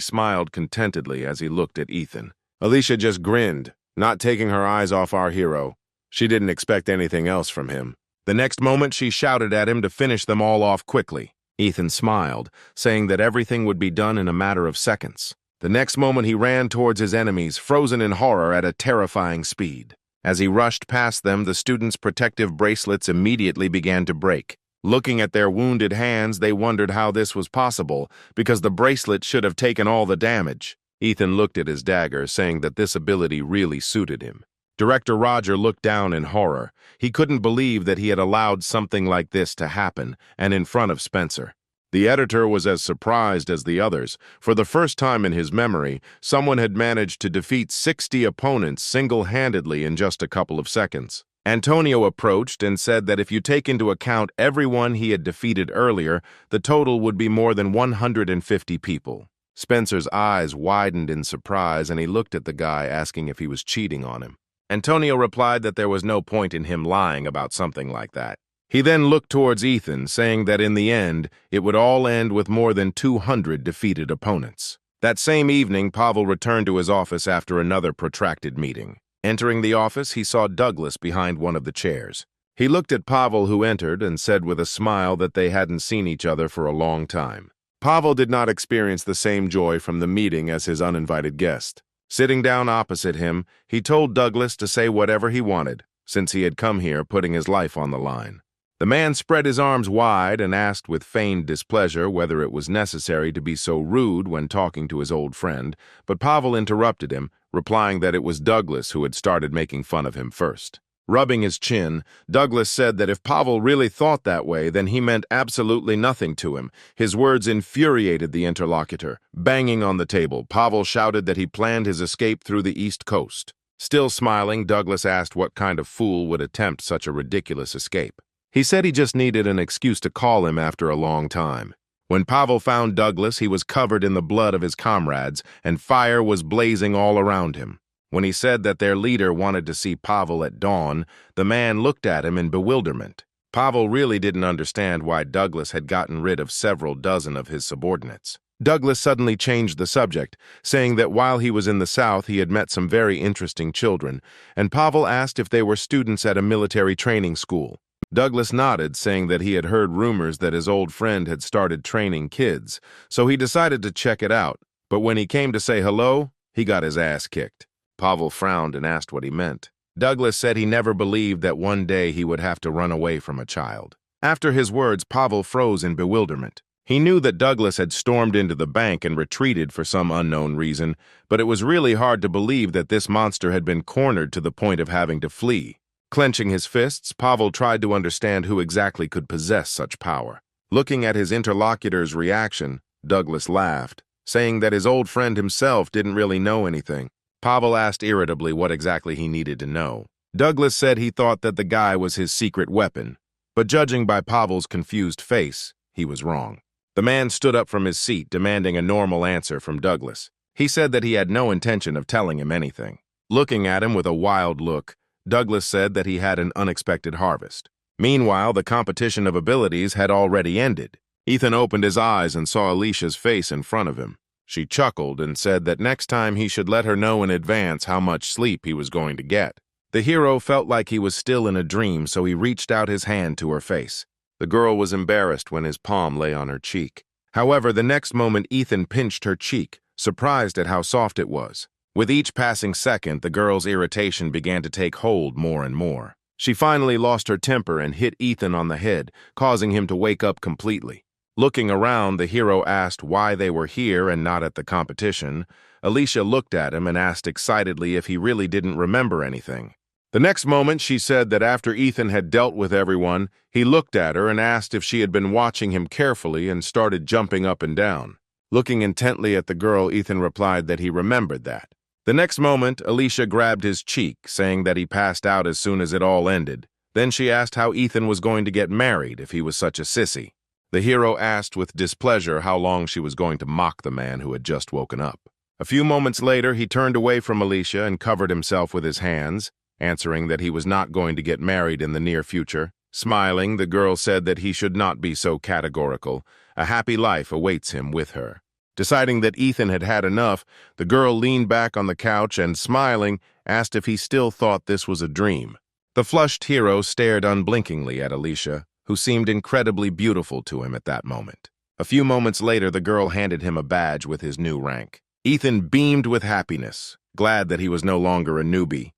smiled contentedly as he looked at Ethan. Alicia just grinned, not taking her eyes off our hero. She didn't expect anything else from him. The next moment, she shouted at him to finish them all off quickly. Ethan smiled, saying that everything would be done in a matter of seconds. The next moment, he ran towards his enemies, frozen in horror at a terrifying speed. As he rushed past them, the students' protective bracelets immediately began to break. Looking at their wounded hands, they wondered how this was possible, because the bracelet should have taken all the damage. Ethan looked at his dagger, saying that this ability really suited him. Director Roger looked down in horror. He couldn't believe that he had allowed something like this to happen, and in front of Spencer. The editor was as surprised as the others. For the first time in his memory, someone had managed to defeat 60 opponents single-handedly in just a couple of seconds. Antonio approached and said that if you take into account everyone he had defeated earlier, the total would be more than 150 people. Spencer's eyes widened in surprise, and he looked at the guy, asking if he was cheating on him. Antonio replied that there was no point in him lying about something like that. He then looked towards Ethan, saying that in the end, it would all end with more than 200 defeated opponents. That same evening, Pavel returned to his office after another protracted meeting. Entering the office, he saw Douglas behind one of the chairs. He looked at Pavel, who entered, and said with a smile that they hadn't seen each other for a long time. Pavel did not experience the same joy from the meeting as his uninvited guest. Sitting down opposite him, he told Douglas to say whatever he wanted, since he had come here putting his life on the line. The man spread his arms wide and asked with feigned displeasure whether it was necessary to be so rude when talking to his old friend, but Pavel interrupted him, replying that it was Douglas who had started making fun of him first. Rubbing his chin, Douglas said that if Pavel really thought that way, then he meant absolutely nothing to him. His words infuriated the interlocutor. Banging on the table, Pavel shouted that he planned his escape through the East Coast. Still smiling, Douglas asked what kind of fool would attempt such a ridiculous escape. He said he just needed an excuse to call him after a long time. When Pavel found Douglas, he was covered in the blood of his comrades, and fire was blazing all around him. When he said that their leader wanted to see Pavel at dawn, the man looked at him in bewilderment. Pavel really didn't understand why Douglas had gotten rid of several dozen of his subordinates. Douglas suddenly changed the subject, saying that while he was in the South, he had met some very interesting children, and Pavel asked if they were students at a military training school. Douglas nodded, saying that he had heard rumors that his old friend had started training kids, so he decided to check it out. But when he came to say hello, he got his ass kicked. Pavel frowned and asked what he meant. Douglas said he never believed that one day he would have to run away from a child. After his words, Pavel froze in bewilderment. He knew that Douglas had stormed into the bank and retreated for some unknown reason, but it was really hard to believe that this monster had been cornered to the point of having to flee. Clenching his fists, Pavel tried to understand who exactly could possess such power. Looking at his interlocutor's reaction, Douglas laughed, saying that his old friend himself didn't really know anything. Pavel asked irritably what exactly he needed to know. Douglas said he thought that the guy was his secret weapon, but judging by Pavel's confused face, he was wrong. The man stood up from his seat, demanding a normal answer from Douglas. He said that he had no intention of telling him anything. Looking at him with a wild look, Douglas said that he had an unexpected harvest. Meanwhile, the competition of abilities had already ended. Ethan opened his eyes and saw Alicia's face in front of him. She chuckled and said that next time he should let her know in advance how much sleep he was going to get. The hero felt like he was still in a dream, so he reached out his hand to her face. The girl was embarrassed when his palm lay on her cheek. However, the next moment Ethan pinched her cheek, surprised at how soft it was. With each passing second, the girl's irritation began to take hold more and more. She finally lost her temper and hit Ethan on the head, causing him to wake up completely. Looking around, the hero asked why they were here and not at the competition. Alicia looked at him and asked excitedly if he really didn't remember anything. The next moment, she said that after Ethan had dealt with everyone, he looked at her and asked if she had been watching him carefully and started jumping up and down. Looking intently at the girl, Ethan replied that he remembered that. The next moment, Alicia grabbed his cheek, saying that he passed out as soon as it all ended. Then she asked how Ethan was going to get married if he was such a sissy. The hero asked with displeasure how long she was going to mock the man who had just woken up. A few moments later, he turned away from Alicia and covered himself with his hands, answering that he was not going to get married in the near future. Smiling, the girl said that he should not be so categorical. A happy life awaits him with her. Deciding that Ethan had had enough, the girl leaned back on the couch and, smiling, asked if he still thought this was a dream. The flushed hero stared unblinkingly at Alicia, who seemed incredibly beautiful to him at that moment. A few moments later, the girl handed him a badge with his new rank. Ethan beamed with happiness, glad that he was no longer a newbie.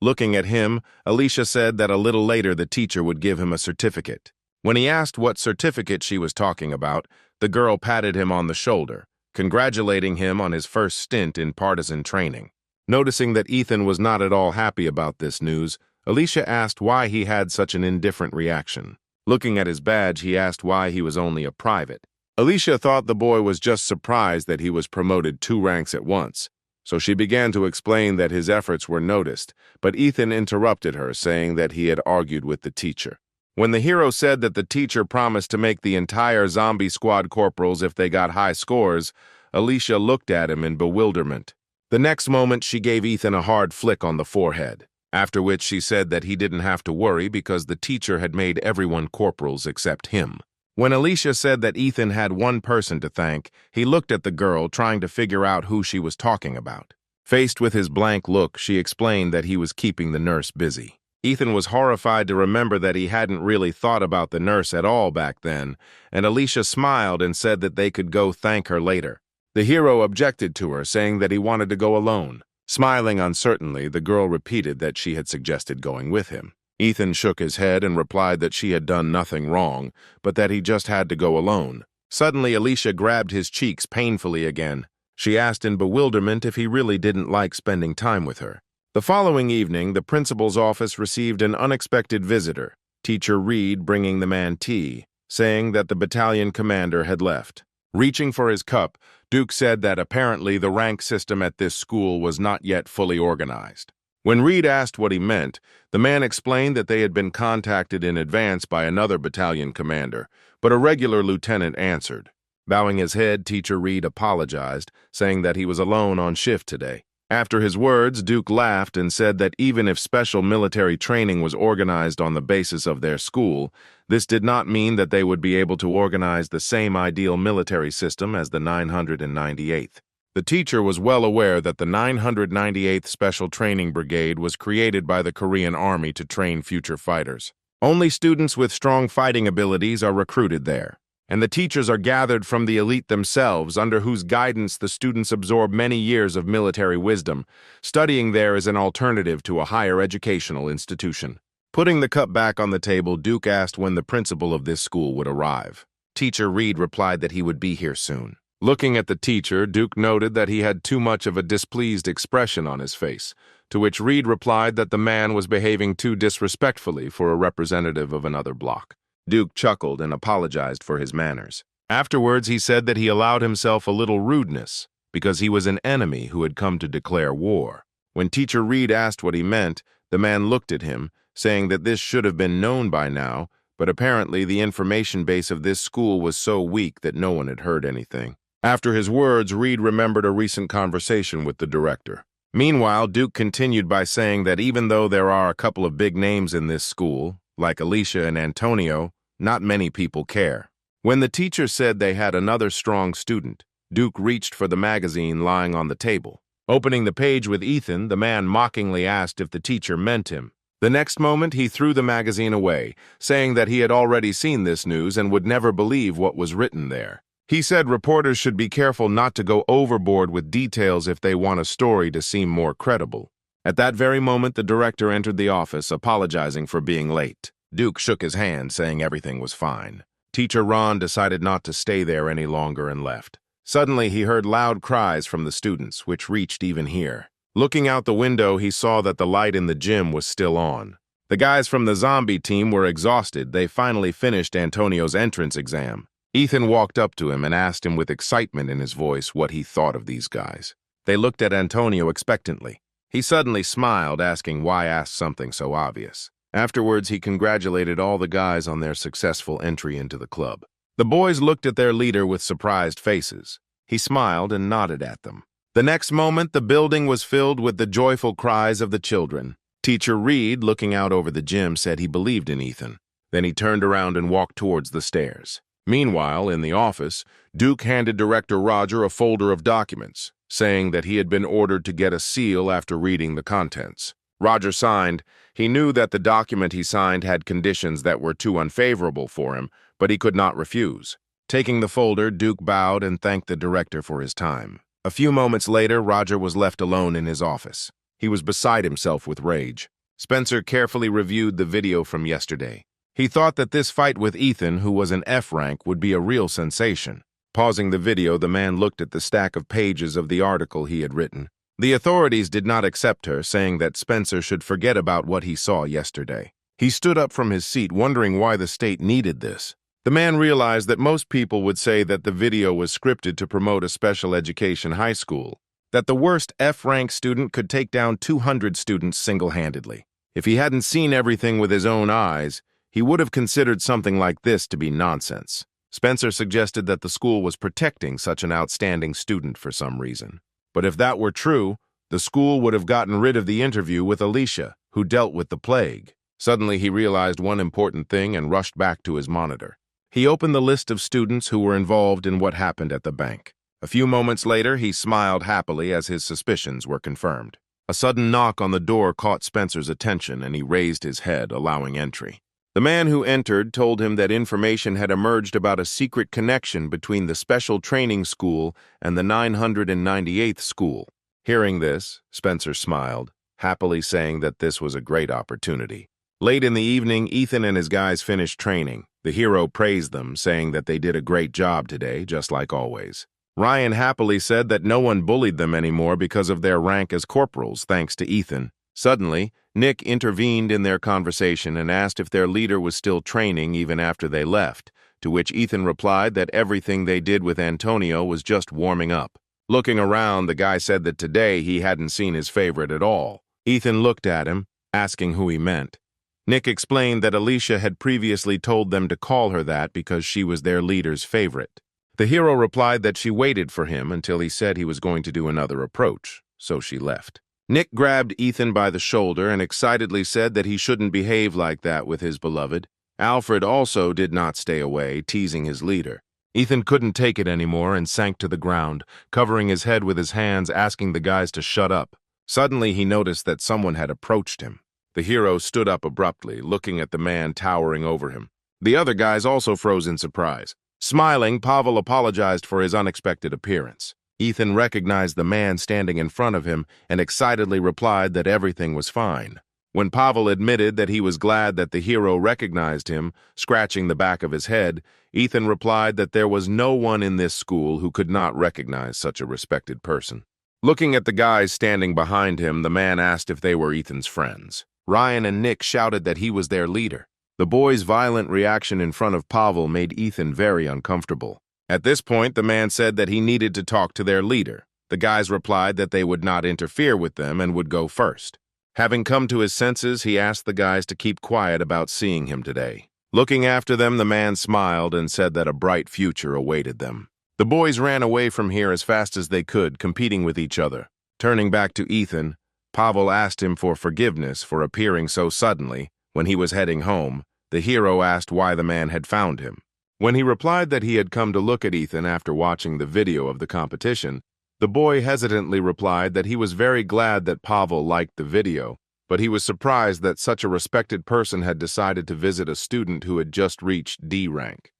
Looking at him, Alicia said that a little later the teacher would give him a certificate. When he asked what certificate she was talking about, the girl patted him on the shoulder, congratulating him on his first stint in partisan training. Noticing that Ethan was not at all happy about this news, Alicia asked why he had such an indifferent reaction. Looking at his badge, he asked why he was only a private. Alicia thought the boy was just surprised that he was promoted 2 ranks at once, so she began to explain that his efforts were noticed, but Ethan interrupted her, saying that he had argued with the teacher. When the hero said that the teacher promised to make the entire zombie squad corporals if they got high scores, Alicia looked at him in bewilderment. The next moment, she gave Ethan a hard flick on the forehead, after which she said that he didn't have to worry because the teacher had made everyone corporals except him. When Alicia said that Ethan had one person to thank, he looked at the girl, trying to figure out who she was talking about. Faced with his blank look, she explained that he was keeping the nurse busy. Ethan was horrified to remember that he hadn't really thought about the nurse at all back then, and Alicia smiled and said that they could go thank her later. The hero objected to her, saying that he wanted to go alone. Smiling uncertainly, the girl repeated that she had suggested going with him. Ethan shook his head and replied that she had done nothing wrong, but that he just had to go alone. Suddenly, Alicia grabbed his cheeks painfully again. She asked in bewilderment if he really didn't like spending time with her. The following evening, the principal's office received an unexpected visitor, Teacher Reed, bringing the man tea, saying that the battalion commander had left. Reaching for his cup, Duke said that apparently the rank system at this school was not yet fully organized. When Reed asked what he meant, the man explained that they had been contacted in advance by another battalion commander, but a regular lieutenant answered. Bowing his head, Teacher Reed apologized, saying that he was alone on shift today. After his words, Duke laughed and said that even if special military training was organized on the basis of their school, this did not mean that they would be able to organize the same ideal military system as the 998th. The teacher was well aware that the 998th Special Training Brigade was created by the Korean Army to train future fighters. Only students with strong fighting abilities are recruited there, and the teachers are gathered from the elite themselves, under whose guidance the students absorb many years of military wisdom. Studying there is an alternative to a higher educational institution. Putting the cup back on the table, Duke asked when the principal of this school would arrive. Teacher Reed replied that he would be here soon. Looking at the teacher, Duke noted that he had too much of a displeased expression on his face, to which Reed replied that the man was behaving too disrespectfully for a representative of another bloc. Duke chuckled and apologized for his manners. Afterwards, he said that he allowed himself a little rudeness because he was an enemy who had come to declare war. When Teacher Reed asked what he meant, the man looked at him, saying that this should have been known by now, but apparently the information base of this school was so weak that no one had heard anything. After his words, Reed remembered a recent conversation with the director. Meanwhile, Duke continued by saying that even though there are a couple of big names in this school, like Alicia and Antonio, not many people care. When the teacher said they had another strong student, Duke reached for the magazine lying on the table. Opening the page with Ethan, the man mockingly asked if the teacher meant him. The next moment, he threw the magazine away, saying that he had already seen this news and would never believe what was written there. He said reporters should be careful not to go overboard with details if they want a story to seem more credible. At that very moment, the director entered the office, apologizing for being late. Duke shook his hand, saying everything was fine. Teacher Ron decided not to stay there any longer and left. Suddenly, he heard loud cries from the students, which reached even here. Looking out the window, he saw that the light in the gym was still on. The guys from the zombie team were exhausted. They finally finished Antonio's entrance exam. Ethan walked up to him and asked him with excitement in his voice what he thought of these guys. They looked at Antonio expectantly. He suddenly smiled, asking why ask something so obvious. Afterwards, he congratulated all the guys on their successful entry into the club. The boys looked at their leader with surprised faces. He smiled and nodded at them. The next moment, the building was filled with the joyful cries of the children. Teacher Reed, looking out over the gym, said he believed in Ethan. Then he turned around and walked towards the stairs. Meanwhile, in the office, Duke handed Director Roger a folder of documents, saying that he had been ordered to get a seal after reading the contents. Roger signed. He knew that the document he signed had conditions that were too unfavorable for him, but he could not refuse. Taking the folder, Duke bowed and thanked the director for his time. A few moments later, Roger was left alone in his office. He was beside himself with rage. Spencer carefully reviewed the video from yesterday. He thought that this fight with Ethan, who was an F rank, would be a real sensation. Pausing the video, the man looked at the stack of pages of the article he had written. The authorities did not accept her, saying that Spencer should forget about what he saw yesterday. He stood up from his seat, wondering why the state needed this. The man realized that most people would say that the video was scripted to promote a special education high school, that the worst F-rank student could take down 200 students single-handedly. If he hadn't seen everything with his own eyes, he would have considered something like this to be nonsense. Spencer suggested that the school was protecting such an outstanding student for some reason. But if that were true, the school would have gotten rid of the interview with Alicia, who dealt with the plague. Suddenly, he realized one important thing and rushed back to his monitor. He opened the list of students who were involved in what happened at the bank. A few moments later, he smiled happily as his suspicions were confirmed. A sudden knock on the door caught Spencer's attention, and he raised his head, allowing entry. The man who entered told him that information had emerged about a secret connection between the special training school and the 998th school. Hearing this, Spencer smiled, happily saying that this was a great opportunity. Late in the evening, Ethan and his guys finished training. The hero praised them, saying that they did a great job today, just like always. Ryan happily said that no one bullied them anymore because of their rank as corporals, thanks to Ethan. Suddenly, Nick intervened in their conversation and asked if their leader was still training even after they left, to which Ethan replied that everything they did with Antonio was just warming up. Looking around, the guy said that today he hadn't seen his favorite at all. Ethan looked at him, asking who he meant. Nick explained that Alicia had previously told them to call her that because she was their leader's favorite. The hero replied that she waited for him until he said he was going to do another approach, so she left. Nick grabbed Ethan by the shoulder and excitedly said that he shouldn't behave like that with his beloved. Alfred also did not stay away, teasing his leader. Ethan couldn't take it anymore and sank to the ground, covering his head with his hands, asking the guys to shut up. Suddenly, he noticed that someone had approached him. The hero stood up abruptly, looking at the man towering over him. The other guys also froze in surprise. Smiling, Pavel apologized for his unexpected appearance. Ethan recognized the man standing in front of him and excitedly replied that everything was fine. When Pavel admitted that he was glad that the hero recognized him, scratching the back of his head, Ethan replied that there was no one in this school who could not recognize such a respected person. Looking at the guys standing behind him, the man asked if they were Ethan's friends. Ryan and Nick shouted that he was their leader. The boys' violent reaction in front of Pavel made Ethan very uncomfortable. At this point, the man said that he needed to talk to their leader. The guys replied that they would not interfere with them and would go first. Having come to his senses, he asked the guys to keep quiet about seeing him today. Looking after them, the man smiled and said that a bright future awaited them. The boys ran away from here as fast as they could, competing with each other. Turning back to Ethan, Pavel asked him for forgiveness for appearing so suddenly. When he was heading home, the hero asked why the man had found him. When he replied that he had come to look at Ethan after watching the video of the competition, the boy hesitantly replied that he was very glad that Pavel liked the video, but he was surprised that such a respected person had decided to visit a student who had just reached D rank.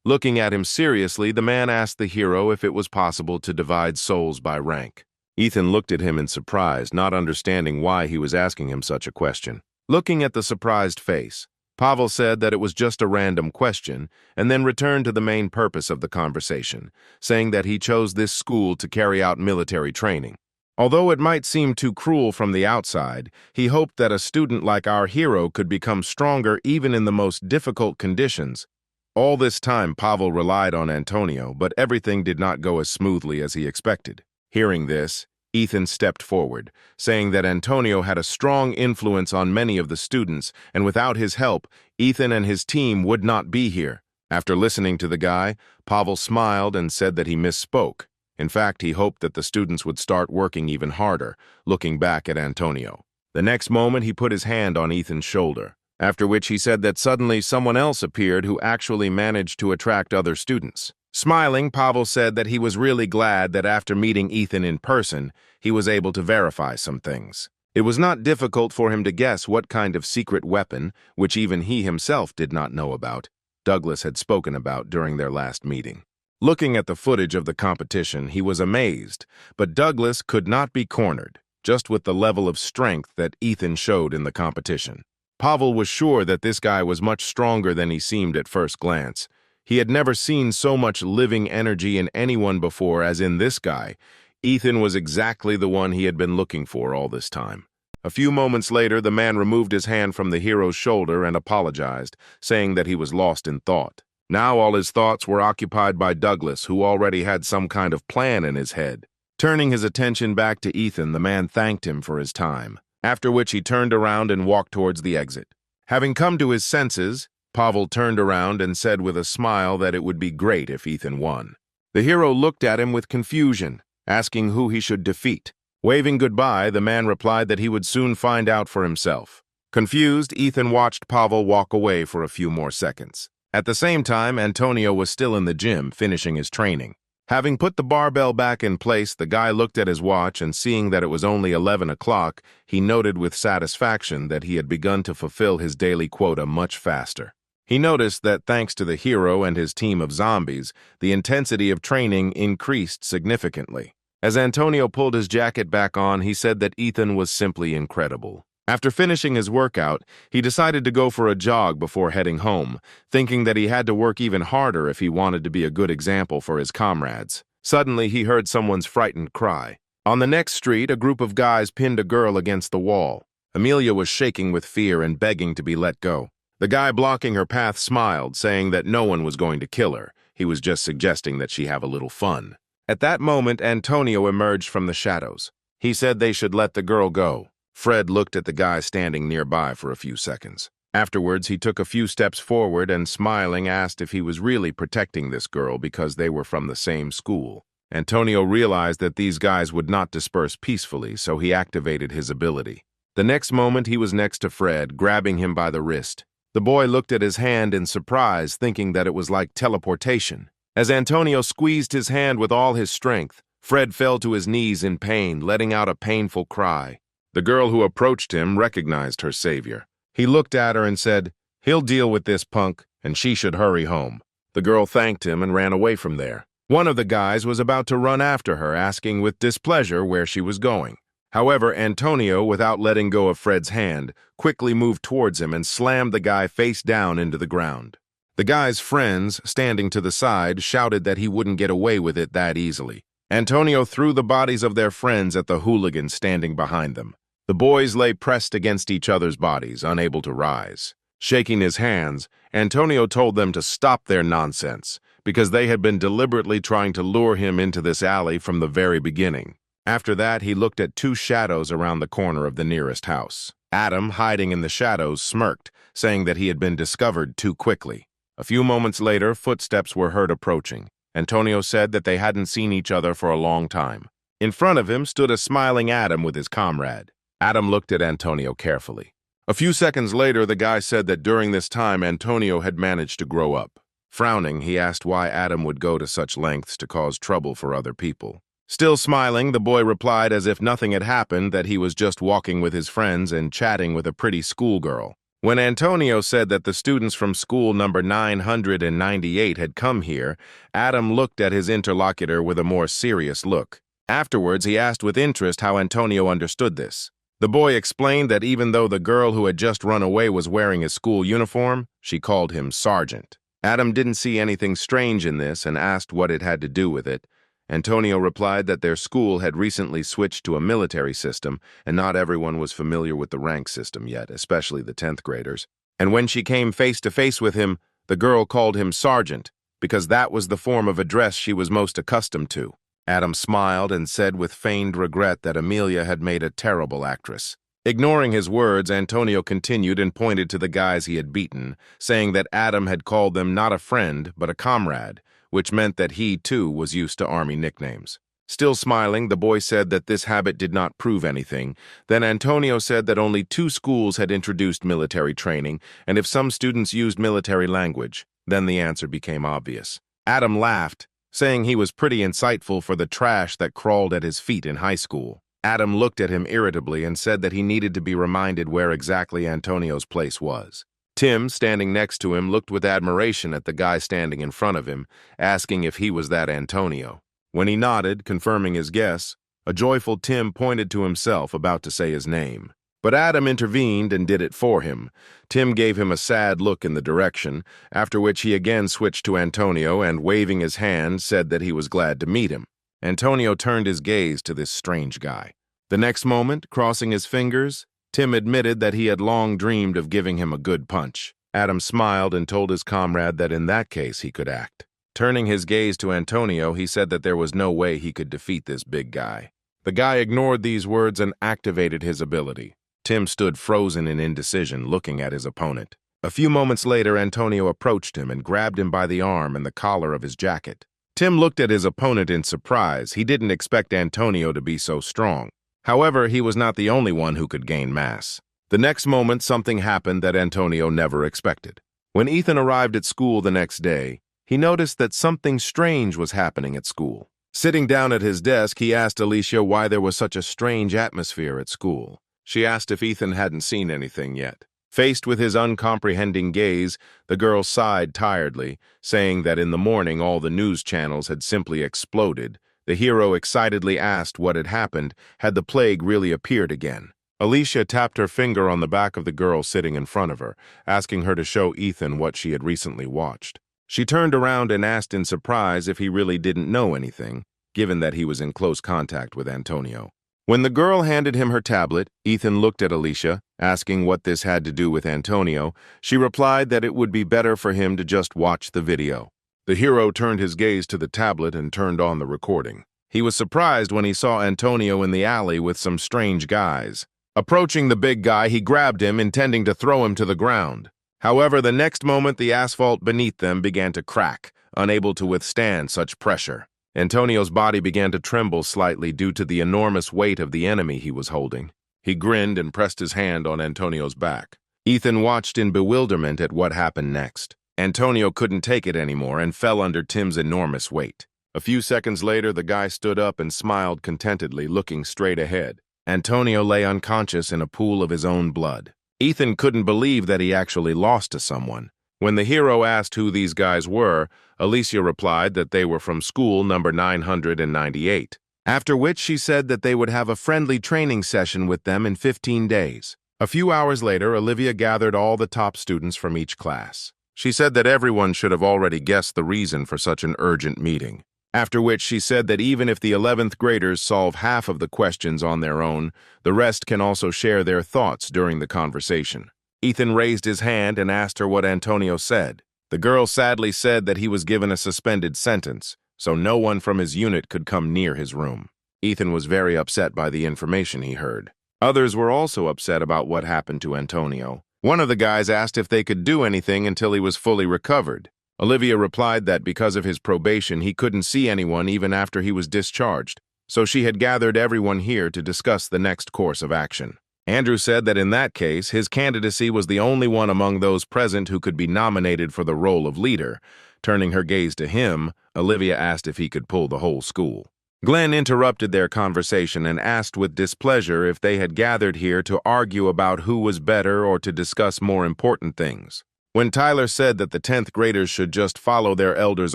Looking at him seriously, the man asked the hero if it was possible to divide souls by rank. Ethan looked at him in surprise, not understanding why he was asking him such a question. Looking at the surprised face, Pavel said that it was just a random question and then returned to the main purpose of the conversation, saying that he chose this school to carry out military training. Although it might seem too cruel from the outside, he hoped that a student like our hero could become stronger even in the most difficult conditions. All this time, Pavel relied on Antonio, but everything did not go as smoothly as he expected. Hearing this, Ethan stepped forward, saying that Antonio had a strong influence on many of the students, and without his help, Ethan and his team would not be here. After listening to the guy, Pavel smiled and said that he misspoke. In fact, he hoped that the students would start working even harder, looking back at Antonio. The next moment, he put his hand on Ethan's shoulder, after which he said that suddenly someone else appeared who actually managed to attract other students. Smiling, Pavel said that he was really glad that after meeting Ethan in person, he was able to verify some things. It was not difficult for him to guess what kind of secret weapon, which even he himself did not know about, Douglas had spoken about during their last meeting. Looking at the footage of the competition, he was amazed, but Douglas could not be cornered, just with the level of strength that Ethan showed in the competition. Pavel was sure that this guy was much stronger than he seemed at first glance. He had never seen so much living energy in anyone before as in this guy. Ethan was exactly the one he had been looking for all this time. A few moments later, the man removed his hand from the hero's shoulder and apologized, saying that he was lost in thought. Now all his thoughts were occupied by Douglas, who already had some kind of plan in his head. Turning his attention back to Ethan, the man thanked him for his time, after which he turned around and walked towards the exit. Having come to his senses, Pavel turned around and said with a smile that it would be great if Ethan won. The hero looked at him with confusion, asking who he should defeat. Waving goodbye, the man replied that he would soon find out for himself. Confused, Ethan watched Pavel walk away for a few more seconds. At the same time, Antonio was still in the gym, finishing his training. Having put the barbell back in place, the guy looked at his watch and seeing that it was only 11 o'clock, he noted with satisfaction that he had begun to fulfill his daily quota much faster. He noticed that thanks to the hero and his team of zombies, the intensity of training increased significantly. As Antonio pulled his jacket back on, he said that Ethan was simply incredible. After finishing his workout, he decided to go for a jog before heading home, thinking that he had to work even harder if he wanted to be a good example for his comrades. Suddenly, he heard someone's frightened cry. On the next street, a group of guys pinned a girl against the wall. Amelia was shaking with fear and begging to be let go. The guy blocking her path smiled, saying that no one was going to kill her. He was just suggesting that she have a little fun. At that moment, Antonio emerged from the shadows. He said they should let the girl go. Fred looked at the guy standing nearby for a few seconds. Afterwards, he took a few steps forward and, smiling, asked if he was really protecting this girl because they were from the same school. Antonio realized that these guys would not disperse peacefully, so he activated his ability. The next moment, he was next to Fred, grabbing him by the wrist. The boy looked at his hand in surprise, thinking that it was like teleportation. As Antonio squeezed his hand with all his strength, Fred fell to his knees in pain, letting out a painful cry. The girl who approached him recognized her savior. He looked at her and said, "He'll deal with this punk, and she should hurry home." The girl thanked him and ran away from there. One of the guys was about to run after her, asking with displeasure where she was going. However, Antonio, without letting go of Fred's hand, quickly moved towards him and slammed the guy face down into the ground. The guy's friends, standing to the side, shouted that he wouldn't get away with it that easily. Antonio threw the bodies of their friends at the hooligans standing behind them. The boys lay pressed against each other's bodies, unable to rise. Shaking his hands, Antonio told them to stop their nonsense, because they had been deliberately trying to lure him into this alley from the very beginning. After that, he looked at two shadows around the corner of the nearest house. Adam, hiding in the shadows, smirked, saying that he had been discovered too quickly. A few moments later, footsteps were heard approaching. Antonio said that they hadn't seen each other for a long time. In front of him stood a smiling Adam with his comrade. Adam looked at Antonio carefully. A few seconds later, the guy said that during this time, Antonio had managed to grow up. Frowning, he asked why Adam would go to such lengths to cause trouble for other people. Still smiling, the boy replied as if nothing had happened, that he was just walking with his friends and chatting with a pretty schoolgirl. When Antonio said that the students from school number 998 had come here, Adam looked at his interlocutor with a more serious look. Afterwards, he asked with interest how Antonio understood this. The boy explained that even though the girl who had just run away was wearing his school uniform, she called him Sergeant. Adam didn't see anything strange in this and asked what it had to do with it. Antonio replied that their school had recently switched to a military system, and not everyone was familiar with the rank system yet, especially the 10th graders. And when she came face to face with him, the girl called him Sergeant, because that was the form of address she was most accustomed to. Adam smiled and said with feigned regret that Amelia had made a terrible actress. Ignoring his words, Antonio continued and pointed to the guys he had beaten, saying that Adam had called them not a friend, but a comrade, which meant that he, too, was used to army nicknames. Still smiling, the boy said that this habit did not prove anything. Then Antonio said that only 2 schools had introduced military training, and if some students used military language, then the answer became obvious. Adam laughed, saying he was pretty insightful for the trash that crawled at his feet in high school. Adam looked at him irritably and said that he needed to be reminded where exactly Antonio's place was. Tim, standing next to him, looked with admiration at the guy standing in front of him, asking if he was that Antonio. When he nodded, confirming his guess, a joyful Tim pointed to himself, about to say his name. But Adam intervened and did it for him. Tim gave him a sad look in the direction, after which he again switched to Antonio and, waving his hand, said that he was glad to meet him. Antonio turned his gaze to this strange guy. The next moment, crossing his fingers, Tim admitted that he had long dreamed of giving him a good punch. Adam smiled and told his comrade that in that case he could act. Turning his gaze to Antonio, he said that there was no way he could defeat this big guy. The guy ignored these words and activated his ability. Tim stood frozen in indecision, looking at his opponent. A few moments later, Antonio approached him and grabbed him by the arm and the collar of his jacket. Tim looked at his opponent in surprise. He didn't expect Antonio to be so strong. However, he was not the only one who could gain mass. The next moment, something happened that Antonio never expected. When Ethan arrived at school the next day, he noticed that something strange was happening at school. Sitting down at his desk, he asked Alicia why there was such a strange atmosphere at school. She asked if Ethan hadn't seen anything yet. Faced with his uncomprehending gaze, the girl sighed tiredly, saying that in the morning all the news channels had simply exploded. The hero excitedly asked what had happened. Had the plague really appeared again? Alicia tapped her finger on the back of the girl sitting in front of her, asking her to show Ethan what she had recently watched. She turned around and asked in surprise if he really didn't know anything, given that he was in close contact with Antonio. When the girl handed him her tablet, Ethan looked at Alicia, asking what this had to do with Antonio. She replied that it would be better for him to just watch the video. The hero turned his gaze to the tablet and turned on the recording. He was surprised when he saw Antonio in the alley with some strange guys. Approaching the big guy, he grabbed him, intending to throw him to the ground. However, the next moment the asphalt beneath them began to crack, unable to withstand such pressure. Antonio's body began to tremble slightly due to the enormous weight of the enemy he was holding. He grinned and pressed his hand on Antonio's back. Ethan watched in bewilderment at what happened next. Antonio couldn't take it anymore and fell under Tim's enormous weight. A few seconds later, the guy stood up and smiled contentedly, looking straight ahead. Antonio lay unconscious in a pool of his own blood. Ethan couldn't believe that he actually lost to someone. When the hero asked who these guys were, Alicia replied that they were from school number 998, after which she said that they would have a friendly training session with them in 15 days. A few hours later, Olivia gathered all the top students from each class. She said that everyone should have already guessed the reason for such an urgent meeting, after which she said that even if the 11th graders solve half of the questions on their own, the rest can also share their thoughts during the conversation. Ethan raised his hand and asked her what Antonio said. The girl sadly said that he was given a suspended sentence, so no one from his unit could come near his room. Ethan was very upset by the information he heard. Others were also upset about what happened to Antonio. One of the guys asked if they could do anything until he was fully recovered. Olivia replied that because of his probation, he couldn't see anyone even after he was discharged, so she had gathered everyone here to discuss the next course of action. Andrew said that in that case, his candidacy was the only one among those present who could be nominated for the role of leader. Turning her gaze to him, Olivia asked if he could pull the whole school. Glenn interrupted their conversation and asked with displeasure if they had gathered here to argue about who was better or to discuss more important things. When Tyler said that the 10th graders should just follow their elders'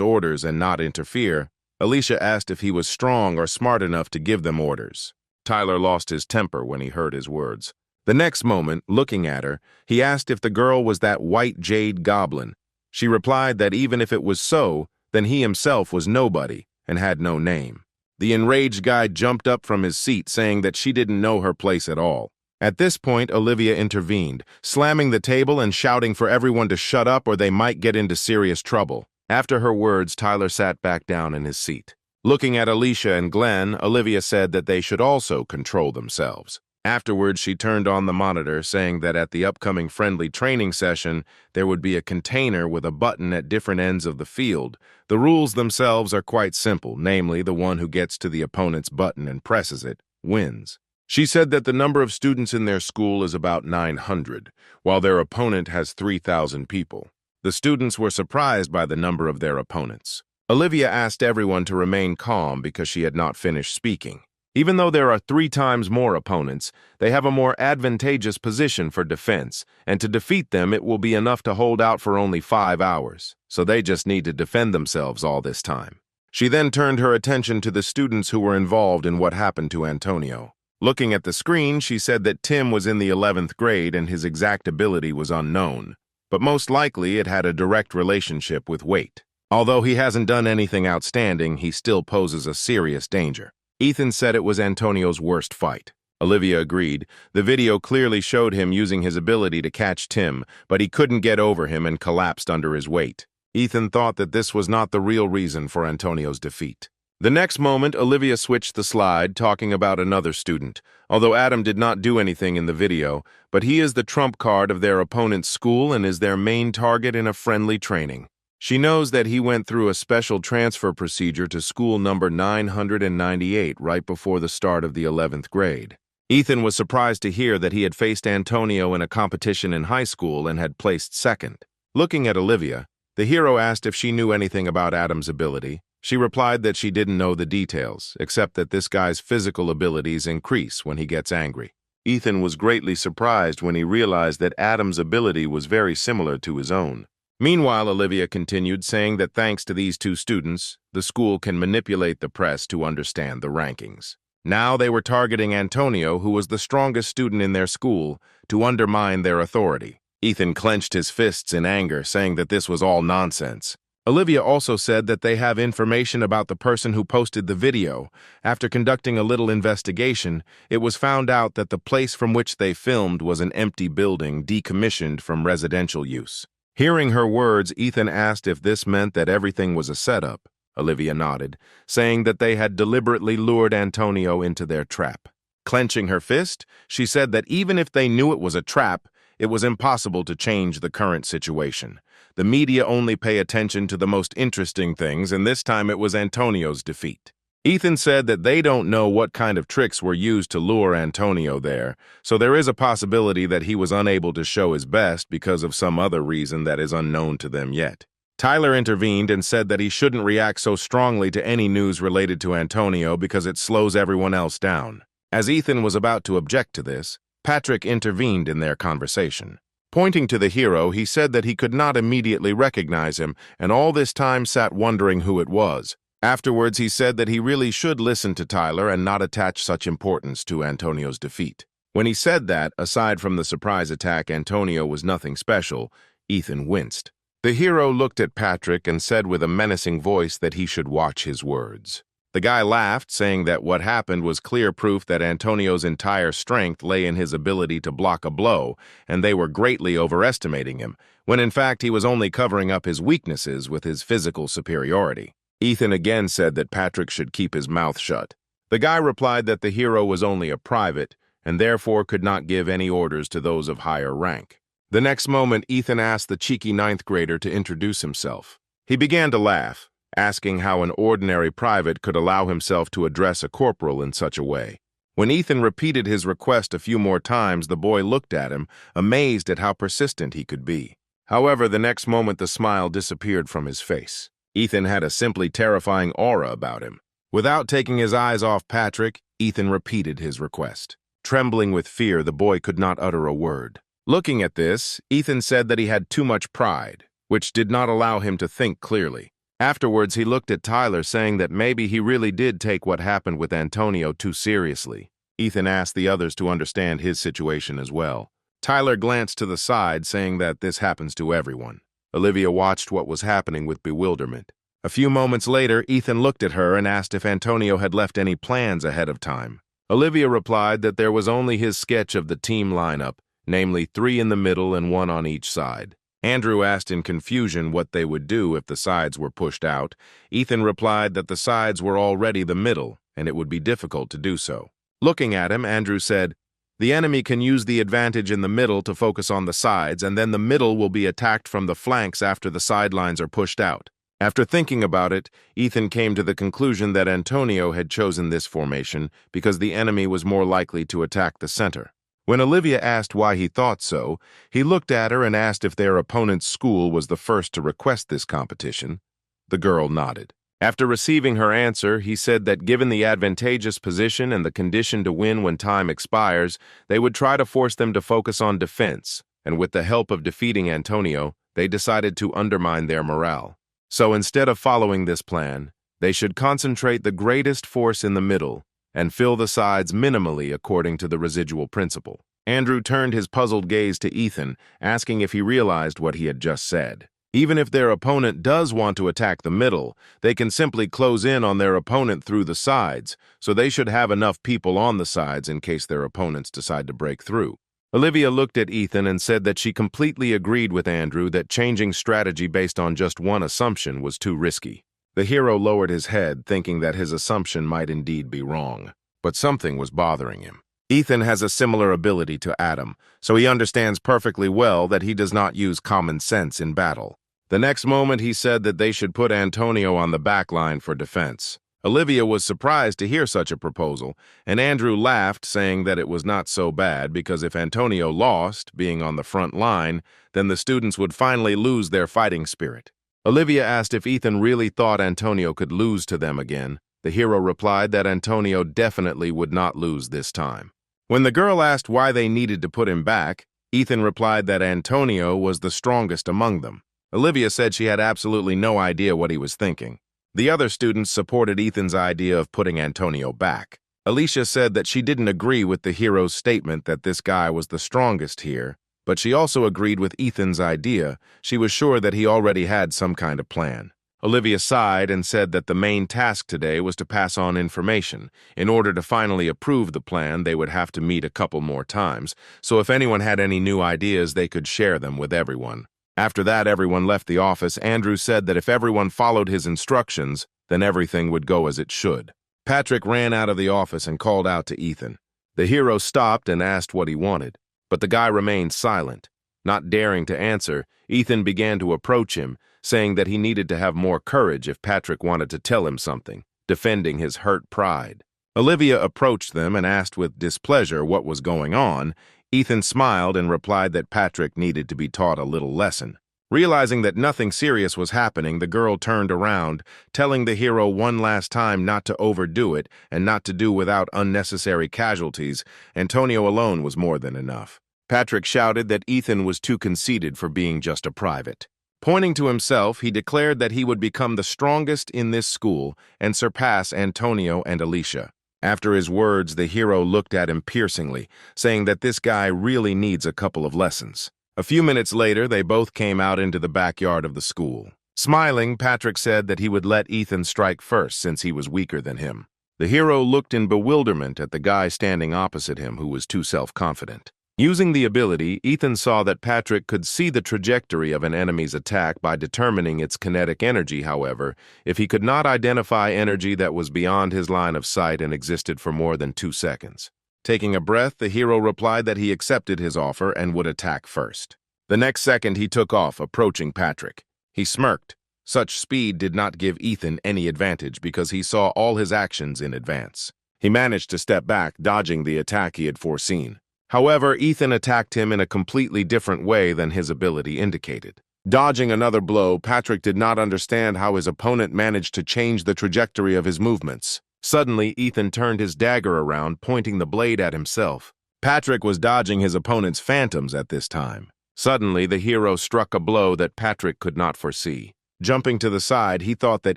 orders and not interfere, Alicia asked if he was strong or smart enough to give them orders. Tyler lost his temper when he heard his words. The next moment, looking at her, he asked if the girl was that white jade goblin. She replied that even if it was so, then he himself was nobody and had no name. The enraged guy jumped up from his seat, saying that she didn't know her place at all. At this point, Olivia intervened, slamming the table and shouting for everyone to shut up or they might get into serious trouble. After her words, Tyler sat back down in his seat. Looking at Alicia and Glenn, Olivia said that they should also control themselves. Afterwards, she turned on the monitor, saying that at the upcoming friendly training session, there would be a container with a button at different ends of the field. The rules themselves are quite simple, namely, the one who gets to the opponent's button and presses it wins. She said that the number of students in their school is about 900, while their opponent has 3,000 people. The students were surprised by the number of their opponents. Olivia asked everyone to remain calm because she had not finished speaking. Even though there are 3 times more opponents, they have a more advantageous position for defense, and to defeat them it will be enough to hold out for only 5 hours, so they just need to defend themselves all this time. She then turned her attention to the students who were involved in what happened to Antonio. Looking at the screen, she said that Tim was in the 11th grade and his exact ability was unknown, but most likely it had a direct relationship with weight. Although he hasn't done anything outstanding, he still poses a serious danger. Ethan said it was Antonio's worst fight. Olivia agreed. The video clearly showed him using his ability to catch Tim, but he couldn't get over him and collapsed under his weight. Ethan thought that this was not the real reason for Antonio's defeat. The next moment, Olivia switched the slide, talking about another student. Although Adam did not do anything in the video, but he is the trump card of their opponent's school and is their main target in a friendly training. She knows that he went through a special transfer procedure to school number 998 right before the start of the 11th grade. Ethan was surprised to hear that he had faced Antonio in a competition in high school and had placed second. Looking at Olivia, the hero asked if she knew anything about Adam's ability. She replied that she didn't know the details, except that this guy's physical abilities increase when he gets angry. Ethan was greatly surprised when he realized that Adam's ability was very similar to his own. Meanwhile, Olivia continued, saying that thanks to these 2 students, the school can manipulate the press to understand the rankings. Now they were targeting Antonio, who was the strongest student in their school, to undermine their authority. Ethan clenched his fists in anger, saying that this was all nonsense. Olivia also said that they have information about the person who posted the video. After conducting a little investigation, it was found out that the place from which they filmed was an empty building decommissioned from residential use. Hearing her words, Ethan asked if this meant that everything was a setup. Olivia nodded, saying that they had deliberately lured Antonio into their trap. Clenching her fist, she said that even if they knew it was a trap, it was impossible to change the current situation. The media only pay attention to the most interesting things, and this time it was Antonio's defeat. Ethan said that they don't know what kind of tricks were used to lure Antonio there, so there is a possibility that he was unable to show his best because of some other reason that is unknown to them yet. Tyler intervened and said that he shouldn't react so strongly to any news related to Antonio because it slows everyone else down. As Ethan was about to object to this, Patrick intervened in their conversation. Pointing to the hero, he said that he could not immediately recognize him, and all this time sat wondering who it was. Afterwards, he said that he really should listen to Tyler and not attach such importance to Antonio's defeat. When he said that, aside from the surprise attack, Antonio was nothing special, Ethan winced. The hero looked at Patrick and said with a menacing voice that he should watch his words. The guy laughed, saying that what happened was clear proof that Antonio's entire strength lay in his ability to block a blow, and they were greatly overestimating him, when in fact he was only covering up his weaknesses with his physical superiority. Ethan again said that Patrick should keep his mouth shut. The guy replied that the hero was only a private, and therefore could not give any orders to those of higher rank. The next moment, Ethan asked the cheeky 9th grader to introduce himself. He began to laugh, asking how an ordinary private could allow himself to address a corporal in such a way. When Ethan repeated his request a few more times, the boy looked at him, amazed at how persistent he could be. However, the next moment the smile disappeared from his face. Ethan had a simply terrifying aura about him. Without taking his eyes off Patrick, Ethan repeated his request. Trembling with fear, the boy could not utter a word. Looking at this, Ethan said that he had too much pride, which did not allow him to think clearly. Afterwards, he looked at Tyler, saying that maybe he really did take what happened with Antonio too seriously. Ethan asked the others to understand his situation as well. Tyler glanced to the side, saying that this happens to everyone. Olivia watched what was happening with bewilderment. A few moments later, Ethan looked at her and asked if Antonio had left any plans ahead of time. Olivia replied that there was only his sketch of the team lineup, namely 3 in the middle and 1 on each side. Andrew asked in confusion what they would do if the sides were pushed out. Ethan replied that the sides were already the middle, and it would be difficult to do so. Looking at him, Andrew said, "The enemy can use the advantage in the middle to focus on the sides, and then the middle will be attacked from the flanks after the sidelines are pushed out." After thinking about it, Ethan came to the conclusion that Antonio had chosen this formation because the enemy was more likely to attack the center. When Olivia asked why he thought so, he looked at her and asked if their opponent's school was the first to request this competition. The girl nodded. After receiving her answer, he said that given the advantageous position and the condition to win when time expires, they would try to force them to focus on defense, and with the help of defeating Antonio, they decided to undermine their morale. So instead of following this plan, they should concentrate the greatest force in the middle and fill the sides minimally according to the residual principle. Andrew turned his puzzled gaze to Ethan, asking if he realized what he had just said. Even if their opponent does want to attack the middle, they can simply close in on their opponent through the sides, so they should have enough people on the sides in case their opponents decide to break through. Olivia looked at Ethan and said that she completely agreed with Andrew that changing strategy based on just one assumption was too risky. The hero lowered his head, thinking that his assumption might indeed be wrong, but something was bothering him. Ethan has a similar ability to Adam, so he understands perfectly well that he does not use common sense in battle. The next moment he said that they should put Antonio on the back line for defense. Olivia was surprised to hear such a proposal, and Andrew laughed, saying that it was not so bad because if Antonio lost, being on the front line, then the students would finally lose their fighting spirit. Olivia asked if Ethan really thought Antonio could lose to them again. The hero replied that Antonio definitely would not lose this time. When the girl asked why they needed to put him back, Ethan replied that Antonio was the strongest among them. Olivia said she had absolutely no idea what he was thinking. The other students supported Ethan's idea of putting Antonio back. Alicia said that she didn't agree with the hero's statement that this guy was the strongest here, but she also agreed with Ethan's idea. She was sure that he already had some kind of plan. Olivia sighed and said that the main task today was to pass on information. In order to finally approve the plan, they would have to meet a couple more times, so if anyone had any new ideas, they could share them with everyone. After that, everyone left the office. Andrew said that if everyone followed his instructions, then everything would go as it should. Patrick ran out of the office and called out to Ethan. The hero stopped and asked what he wanted, but the guy remained silent. Not daring to answer, Ethan began to approach him, saying that he needed to have more courage if Patrick wanted to tell him something, defending his hurt pride. Olivia approached them and asked with displeasure what was going on. Ethan smiled and replied that Patrick needed to be taught a little lesson. Realizing that nothing serious was happening, the girl turned around, telling the hero one last time not to overdo it and not to do without unnecessary casualties. Antonio alone was more than enough. Patrick shouted that Ethan was too conceited for being just a private. Pointing to himself, he declared that he would become the strongest in this school and surpass Antonio and Alicia. After his words, the hero looked at him piercingly, saying that this guy really needs a couple of lessons. A few minutes later, they both came out into the backyard of the school. Smiling, Patrick said that he would let Ethan strike first since he was weaker than him. The hero looked in bewilderment at the guy standing opposite him who was too self-confident. Using the ability, Ethan saw that Patrick could see the trajectory of an enemy's attack by determining its kinetic energy. However, if he could not identify energy that was beyond his line of sight and existed for more than 2 seconds. Taking a breath, the hero replied that he accepted his offer and would attack first. The next second, he took off, approaching Patrick. He smirked. Such speed did not give Ethan any advantage because he saw all his actions in advance. He managed to step back, dodging the attack he had foreseen. However, Ethan attacked him in a completely different way than his ability indicated. Dodging another blow, Patrick did not understand how his opponent managed to change the trajectory of his movements. Suddenly, Ethan turned his dagger around, pointing the blade at himself. Patrick was dodging his opponent's phantoms at this time. Suddenly, the hero struck a blow that Patrick could not foresee. Jumping to the side, he thought that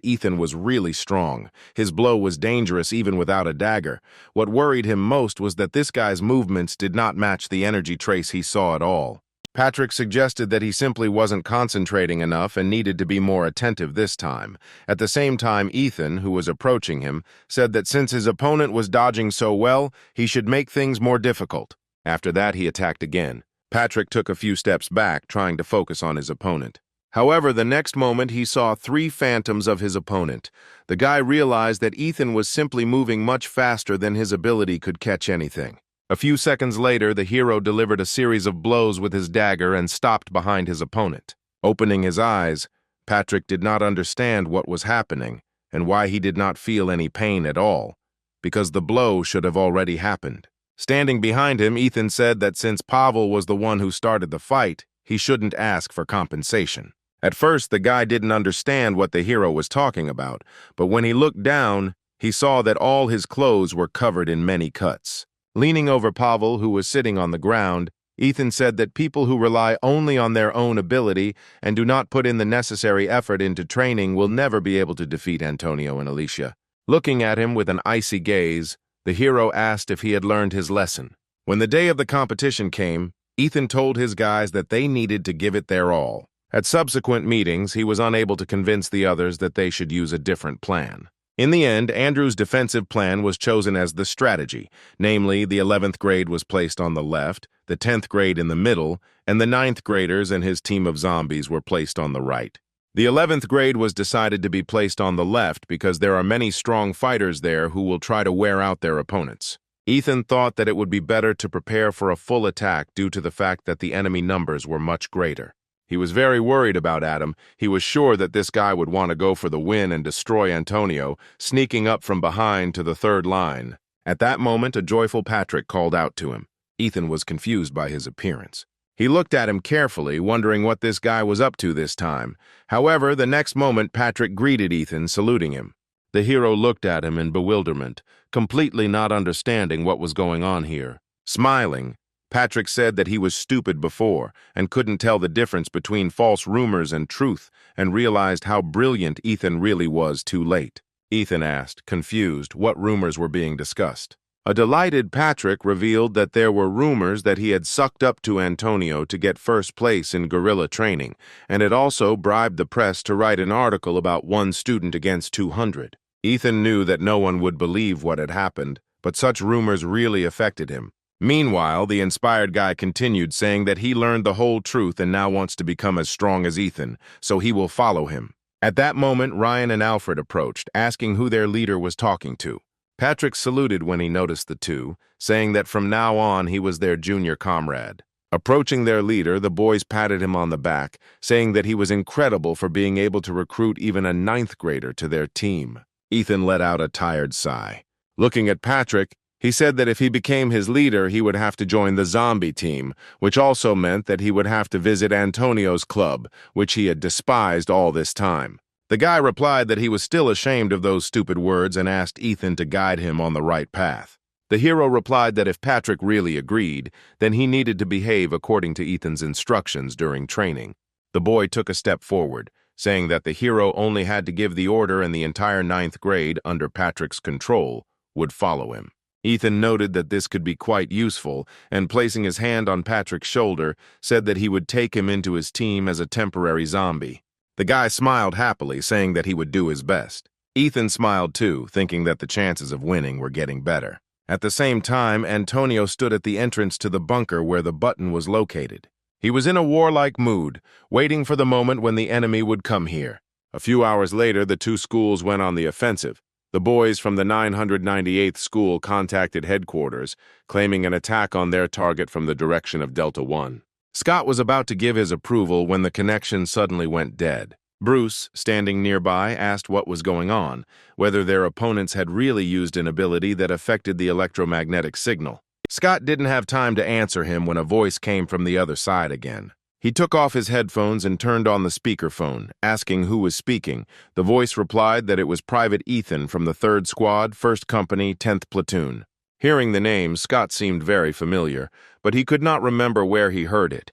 Ethan was really strong. His blow was dangerous even without a dagger. What worried him most was that this guy's movements did not match the energy trace he saw at all. Patrick suggested that he simply wasn't concentrating enough and needed to be more attentive this time. At the same time, Ethan, who was approaching him, said that since his opponent was dodging so well, he should make things more difficult. After that, he attacked again. Patrick took a few steps back, trying to focus on his opponent. However, the next moment he saw 3 phantoms of his opponent. The guy realized that Ethan was simply moving much faster than his ability could catch anything. A few seconds later, the hero delivered a series of blows with his dagger and stopped behind his opponent. Opening his eyes, Patrick did not understand what was happening and why he did not feel any pain at all, because the blow should have already happened. Standing behind him, Ethan said that since Pavel was the one who started the fight, he shouldn't ask for compensation. At first, the guy didn't understand what the hero was talking about, but when he looked down, he saw that all his clothes were covered in many cuts. Leaning over Pavel, who was sitting on the ground, Ethan said that people who rely only on their own ability and do not put in the necessary effort into training will never be able to defeat Antonio and Alicia. Looking at him with an icy gaze, the hero asked if he had learned his lesson. When the day of the competition came, Ethan told his guys that they needed to give it their all. At subsequent meetings, he was unable to convince the others that they should use a different plan. In the end, Andrew's defensive plan was chosen as the strategy, namely, the 11th grade was placed on the left, the 10th grade in the middle, and the 9th graders and his team of zombies were placed on the right. The 11th grade was decided to be placed on the left because there are many strong fighters there who will try to wear out their opponents. Ethan thought that it would be better to prepare for a full attack due to the fact that the enemy numbers were much greater. He was very worried about Adam. He was sure that this guy would want to go for the win and destroy Antonio, sneaking up from behind to the 3rd line. At that moment, a joyful Patrick called out to him. Ethan was confused by his appearance. He looked at him carefully, wondering what this guy was up to this time. However, the next moment, Patrick greeted Ethan, saluting him. The hero looked at him in bewilderment, completely not understanding what was going on here. Smiling, Patrick said that he was stupid before and couldn't tell the difference between false rumors and truth, and realized how brilliant Ethan really was too late. Ethan asked, confused, what rumors were being discussed. A delighted Patrick revealed that there were rumors that he had sucked up to Antonio to get first place in guerrilla training, and had also bribed the press to write an article about 1 student against 200. Ethan knew that no one would believe what had happened, but such rumors really affected him. Meanwhile, the inspired guy continued, saying that he learned the whole truth and now wants to become as strong as Ethan, so he will follow him. At that moment, Ryan and Alfred approached, asking who their leader was talking to. Patrick saluted when he noticed the two, saying that from now on he was their junior comrade. Approaching their leader, the boys patted him on the back, saying that he was incredible for being able to recruit even a 9th grader to their team. Ethan let out a tired sigh. Looking at Patrick, he said that if he became his leader, he would have to join the zombie team, which also meant that he would have to visit Antonio's club, which he had despised all this time. The guy replied that he was still ashamed of those stupid words and asked Ethan to guide him on the right path. The hero replied that if Patrick really agreed, then he needed to behave according to Ethan's instructions during training. The boy took a step forward, saying that the hero only had to give the order and the entire 9th grade, under Patrick's control, would follow him. Ethan noted that this could be quite useful, and placing his hand on Patrick's shoulder, said that he would take him into his team as a temporary zombie. The guy smiled happily, saying that he would do his best. Ethan smiled too, thinking that the chances of winning were getting better. At the same time, Antonio stood at the entrance to the bunker where the button was located. He was in a warlike mood, waiting for the moment when the enemy would come here. A few hours later, the 2 schools went on the offensive. The boys from the 998th school contacted headquarters, claiming an attack on their target from the direction of Delta 1. Scott was about to give his approval when the connection suddenly went dead. Bruce, standing nearby, asked what was going on, whether their opponents had really used an ability that affected the electromagnetic signal. Scott didn't have time to answer him when a voice came from the other side again. He took off his headphones and turned on the speakerphone, asking who was speaking. The voice replied that it was Private Ethan from the 3rd Squad, 1st Company, 10th Platoon. Hearing the name, Scott seemed very familiar, but he could not remember where he heard it.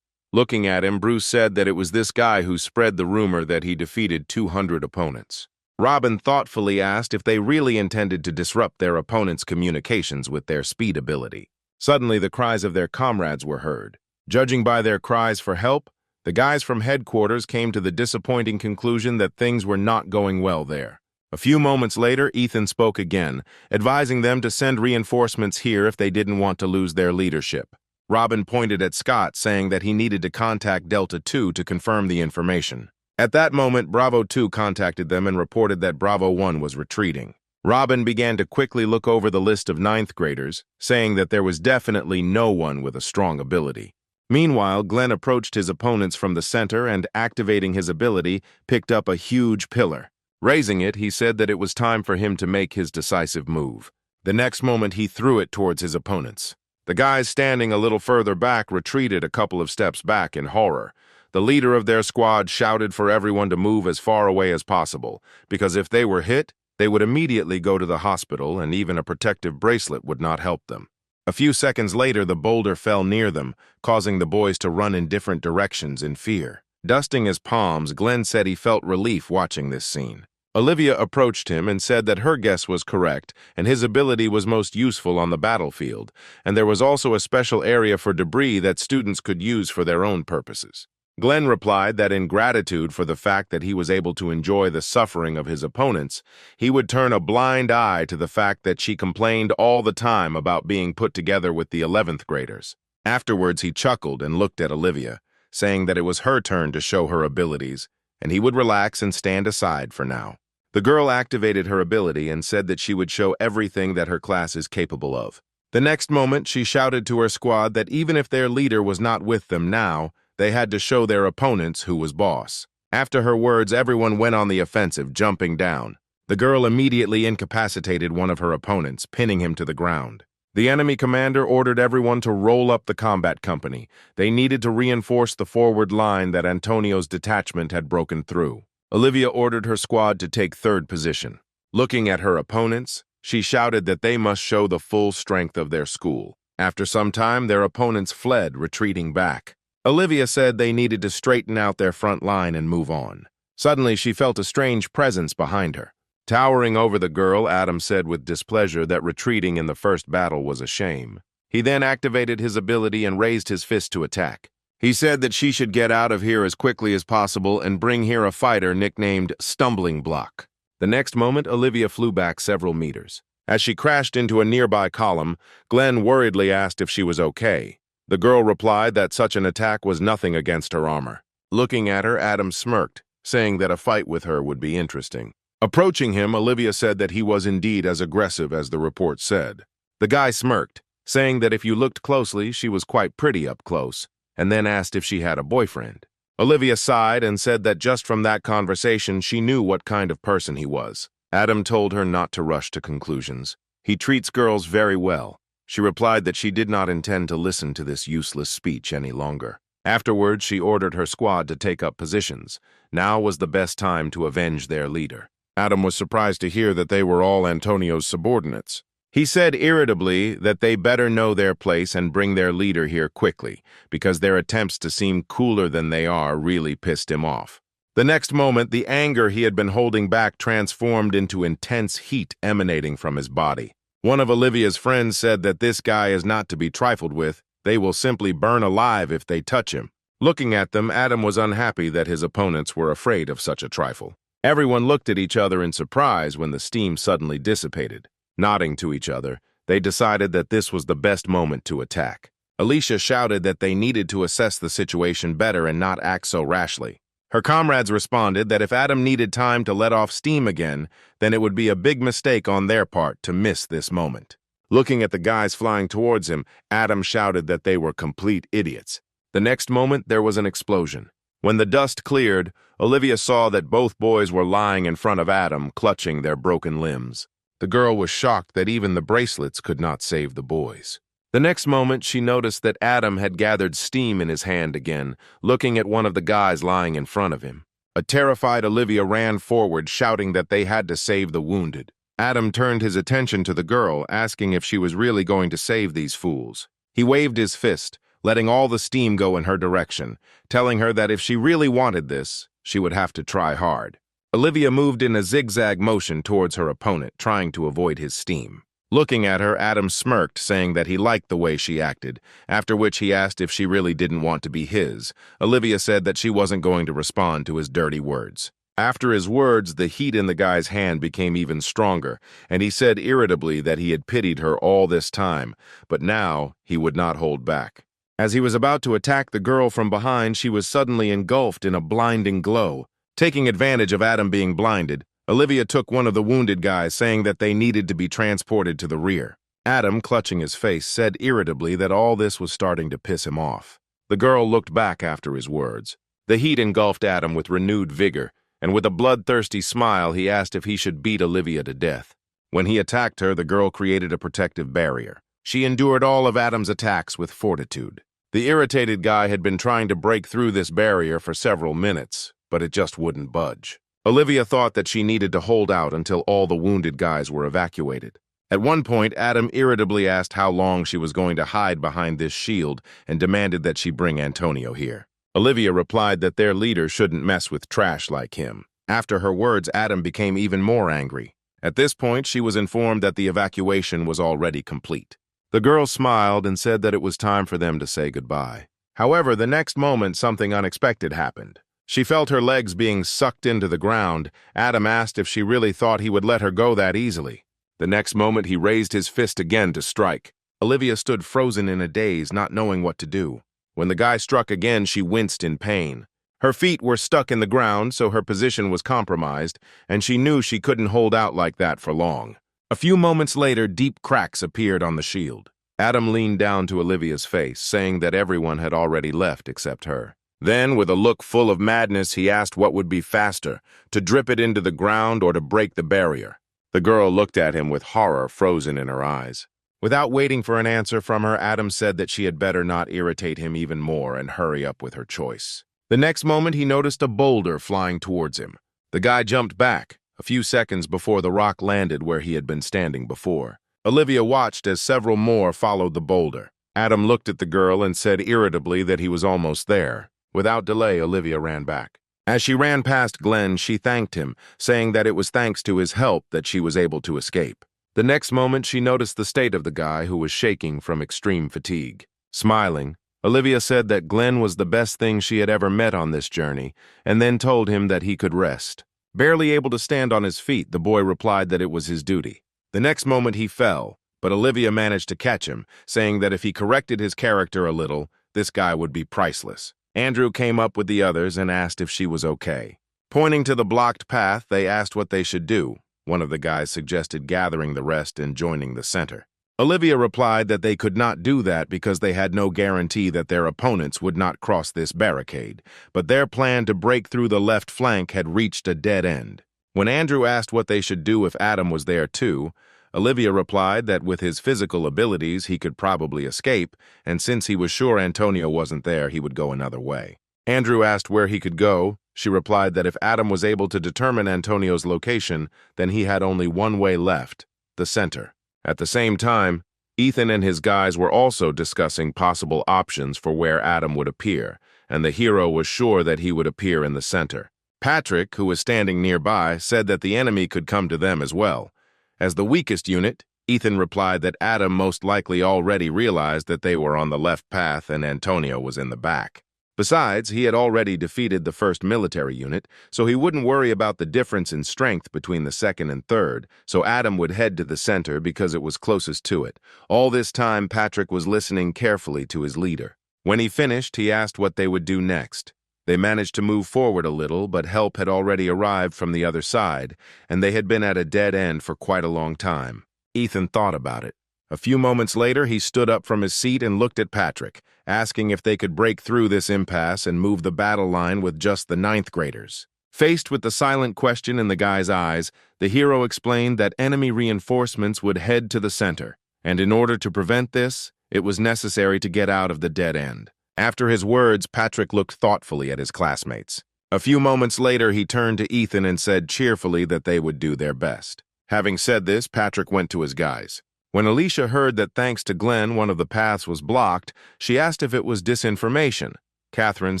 Looking at him, Bruce said that it was this guy who spread the rumor that he defeated 200 opponents. Robin thoughtfully asked if they really intended to disrupt their opponents' communications with their speed ability. Suddenly, the cries of their comrades were heard. Judging by their cries for help, the guys from headquarters came to the disappointing conclusion that things were not going well there. A few moments later, Ethan spoke again, advising them to send reinforcements here if they didn't want to lose their leadership. Robin pointed at Scott, saying that he needed to contact Delta 2 to confirm the information. At that moment, Bravo 2 contacted them and reported that Bravo 1 was retreating. Robin began to quickly look over the list of 9th graders, saying that there was definitely no one with a strong ability. Meanwhile, Glenn approached his opponents from the center and, activating his ability, picked up a huge pillar. Raising it, he said that it was time for him to make his decisive move. The next moment, he threw it towards his opponents. The guys standing a little further back retreated a couple of steps back in horror. The leader of their squad shouted for everyone to move as far away as possible, because if they were hit, they would immediately go to the hospital, and even a protective bracelet would not help them. A few seconds later, the boulder fell near them, causing the boys to run in different directions in fear. Dusting his palms, Glenn said he felt relief watching this scene. Olivia approached him and said that her guess was correct, and his ability was most useful on the battlefield, and there was also a special area for debris that students could use for their own purposes. Glenn replied that in gratitude for the fact that he was able to enjoy the suffering of his opponents, he would turn a blind eye to the fact that she complained all the time about being put together with the 11th graders. Afterwards, he chuckled and looked at Olivia, saying that it was her turn to show her abilities, and he would relax and stand aside for now. The girl activated her ability and said that she would show everything that her class is capable of. The next moment, she shouted to her squad that even if their leader was not with them now, they had to show their opponents who was boss. After her words, everyone went on the offensive, jumping down. The girl immediately incapacitated one of her opponents, pinning him to the ground. The enemy commander ordered everyone to roll up the combat company. They needed to reinforce the forward line that Antonio's detachment had broken through. Olivia ordered her squad to take 3rd position. Looking at her opponents, she shouted that they must show the full strength of their school. After some time, their opponents fled, retreating back. Olivia said they needed to straighten out their front line and move on. Suddenly, she felt a strange presence behind her. Towering over the girl, Adam said with displeasure that retreating in the first battle was a shame. He then activated his ability and raised his fist to attack. He said that she should get out of here as quickly as possible and bring here a fighter nicknamed Stumbling Block. The next moment, Olivia flew back several meters. As she crashed into a nearby column, Glenn worriedly asked if she was okay. The girl replied that such an attack was nothing against her armor. Looking at her, Adam smirked, saying that a fight with her would be interesting. Approaching him, Olivia said that he was indeed as aggressive as the report said. The guy smirked, saying that if you looked closely, she was quite pretty up close, and then asked if she had a boyfriend. Olivia sighed and said that just from that conversation, she knew what kind of person he was. Adam told her not to rush to conclusions. He treats girls very well. She replied that she did not intend to listen to this useless speech any longer. Afterwards, she ordered her squad to take up positions. Now was the best time to avenge their leader. Adam was surprised to hear that they were all Antonio's subordinates. He said irritably that they better know their place and bring their leader here quickly, because their attempts to seem cooler than they are really pissed him off. The next moment, the anger he had been holding back transformed into intense heat emanating from his body. One of Olivia's friends said that this guy is not to be trifled with. They will simply burn alive if they touch him. Looking at them, Adam was unhappy that his opponents were afraid of such a trifle. Everyone looked at each other in surprise when the steam suddenly dissipated. Nodding to each other, they decided that this was the best moment to attack. Alicia shouted that they needed to assess the situation better and not act so rashly. Her comrades responded that if Adam needed time to let off steam again, then it would be a big mistake on their part to miss this moment. Looking at the guys flying towards him, Adam shouted that they were complete idiots. The next moment, there was an explosion. When the dust cleared, Olivia saw that both boys were lying in front of Adam, clutching their broken limbs. The girl was shocked that even the bracelets could not save the boys. The next moment, she noticed that Adam had gathered steam in his hand again, looking at one of the guys lying in front of him. A terrified Olivia ran forward, shouting that they had to save the wounded. Adam turned his attention to the girl, asking if she was really going to save these fools. He waved his fist, letting all the steam go in her direction, telling her that if she really wanted this, she would have to try hard. Olivia moved in a zigzag motion towards her opponent, trying to avoid his steam. Looking at her, Adam smirked, saying that he liked the way she acted, after which he asked if she really didn't want to be his. Olivia said that she wasn't going to respond to his dirty words. After his words, the heat in the guy's hand became even stronger, and he said irritably that he had pitied her all this time, but now he would not hold back. As he was about to attack the girl from behind, she was suddenly engulfed in a blinding glow. Taking advantage of Adam being blinded, Olivia took one of the wounded guys, saying that they needed to be transported to the rear. Adam, clutching his face, said irritably that all this was starting to piss him off. The girl looked back after his words. The heat engulfed Adam with renewed vigor, and with a bloodthirsty smile, he asked if he should beat Olivia to death. When he attacked her, the girl created a protective barrier. She endured all of Adam's attacks with fortitude. The irritated guy had been trying to break through this barrier for several minutes, but it just wouldn't budge. Olivia thought that she needed to hold out until all the wounded guys were evacuated. At one point, Adam irritably asked how long she was going to hide behind this shield and demanded that she bring Antonio here. Olivia replied that their leader shouldn't mess with trash like him. After her words, Adam became even more angry. At this point, she was informed that the evacuation was already complete. The girl smiled and said that it was time for them to say goodbye. However, the next moment, something unexpected happened. She felt her legs being sucked into the ground. Adam asked if she really thought he would let her go that easily. The next moment, he raised his fist again to strike. Olivia stood frozen in a daze, not knowing what to do. When the guy struck again, she winced in pain. Her feet were stuck in the ground, so her position was compromised, and she knew she couldn't hold out like that for long. A few moments later, deep cracks appeared on the shield. Adam leaned down to Olivia's face, saying that everyone had already left except her. Then, with a look full of madness, he asked what would be faster, to drip it into the ground or to break the barrier. The girl looked at him with horror frozen in her eyes. Without waiting for an answer from her, Adam said that she had better not irritate him even more and hurry up with her choice. The next moment, he noticed a boulder flying towards him. The guy jumped back, a few seconds before the rock landed where he had been standing before. Olivia watched as several more followed the boulder. Adam looked at the girl and said irritably that he was almost there. Without delay, Olivia ran back. As she ran past Glenn, she thanked him, saying that it was thanks to his help that she was able to escape. The next moment, she noticed the state of the guy, who was shaking from extreme fatigue. Smiling, Olivia said that Glenn was the best thing she had ever met on this journey, and then told him that he could rest. Barely able to stand on his feet, the boy replied that it was his duty. The next moment he fell, but Olivia managed to catch him, saying that if he corrected his character a little, this guy would be priceless. Andrew came up with the others and asked if she was okay. Pointing to the blocked path, they asked what they should do. One of the guys suggested gathering the rest and joining the center. Olivia replied that they could not do that because they had no guarantee that their opponents would not cross this barricade, but their plan to break through the left flank had reached a dead end. When Andrew asked what they should do if Adam was there too, Olivia replied that with his physical abilities he could probably escape, and since he was sure Antonio wasn't there, he would go another way. Andrew asked where he could go. She replied that if Adam was able to determine Antonio's location, then he had only one way left, the center. At the same time, Ethan and his guys were also discussing possible options for where Adam would appear, and the hero was sure that he would appear in the center. Patrick, who was standing nearby, said that the enemy could come to them as well. As the weakest unit, Ethan replied that Adam most likely already realized that they were on the left path and Antonio was in the back. Besides, he had already defeated the first military unit, so he wouldn't worry about the difference in strength between the second and third, so Adam would head to the center because it was closest to it. All this time, Patrick was listening carefully to his leader. When he finished, he asked what they would do next. They managed to move forward a little, but help had already arrived from the other side, and they had been at a dead end for quite a long time. Ethan thought about it. A few moments later, he stood up from his seat and looked at Patrick, asking if they could break through this impasse and move the battle line with just the ninth graders. Faced with the silent question in the guy's eyes, the hero explained that enemy reinforcements would head to the center, and in order to prevent this, it was necessary to get out of the dead end. After his words, Patrick looked thoughtfully at his classmates. A few moments later, he turned to Ethan and said cheerfully that they would do their best. Having said this, Patrick went to his guys. When Alicia heard that thanks to Glenn, one of the paths was blocked, she asked if it was disinformation. Catherine,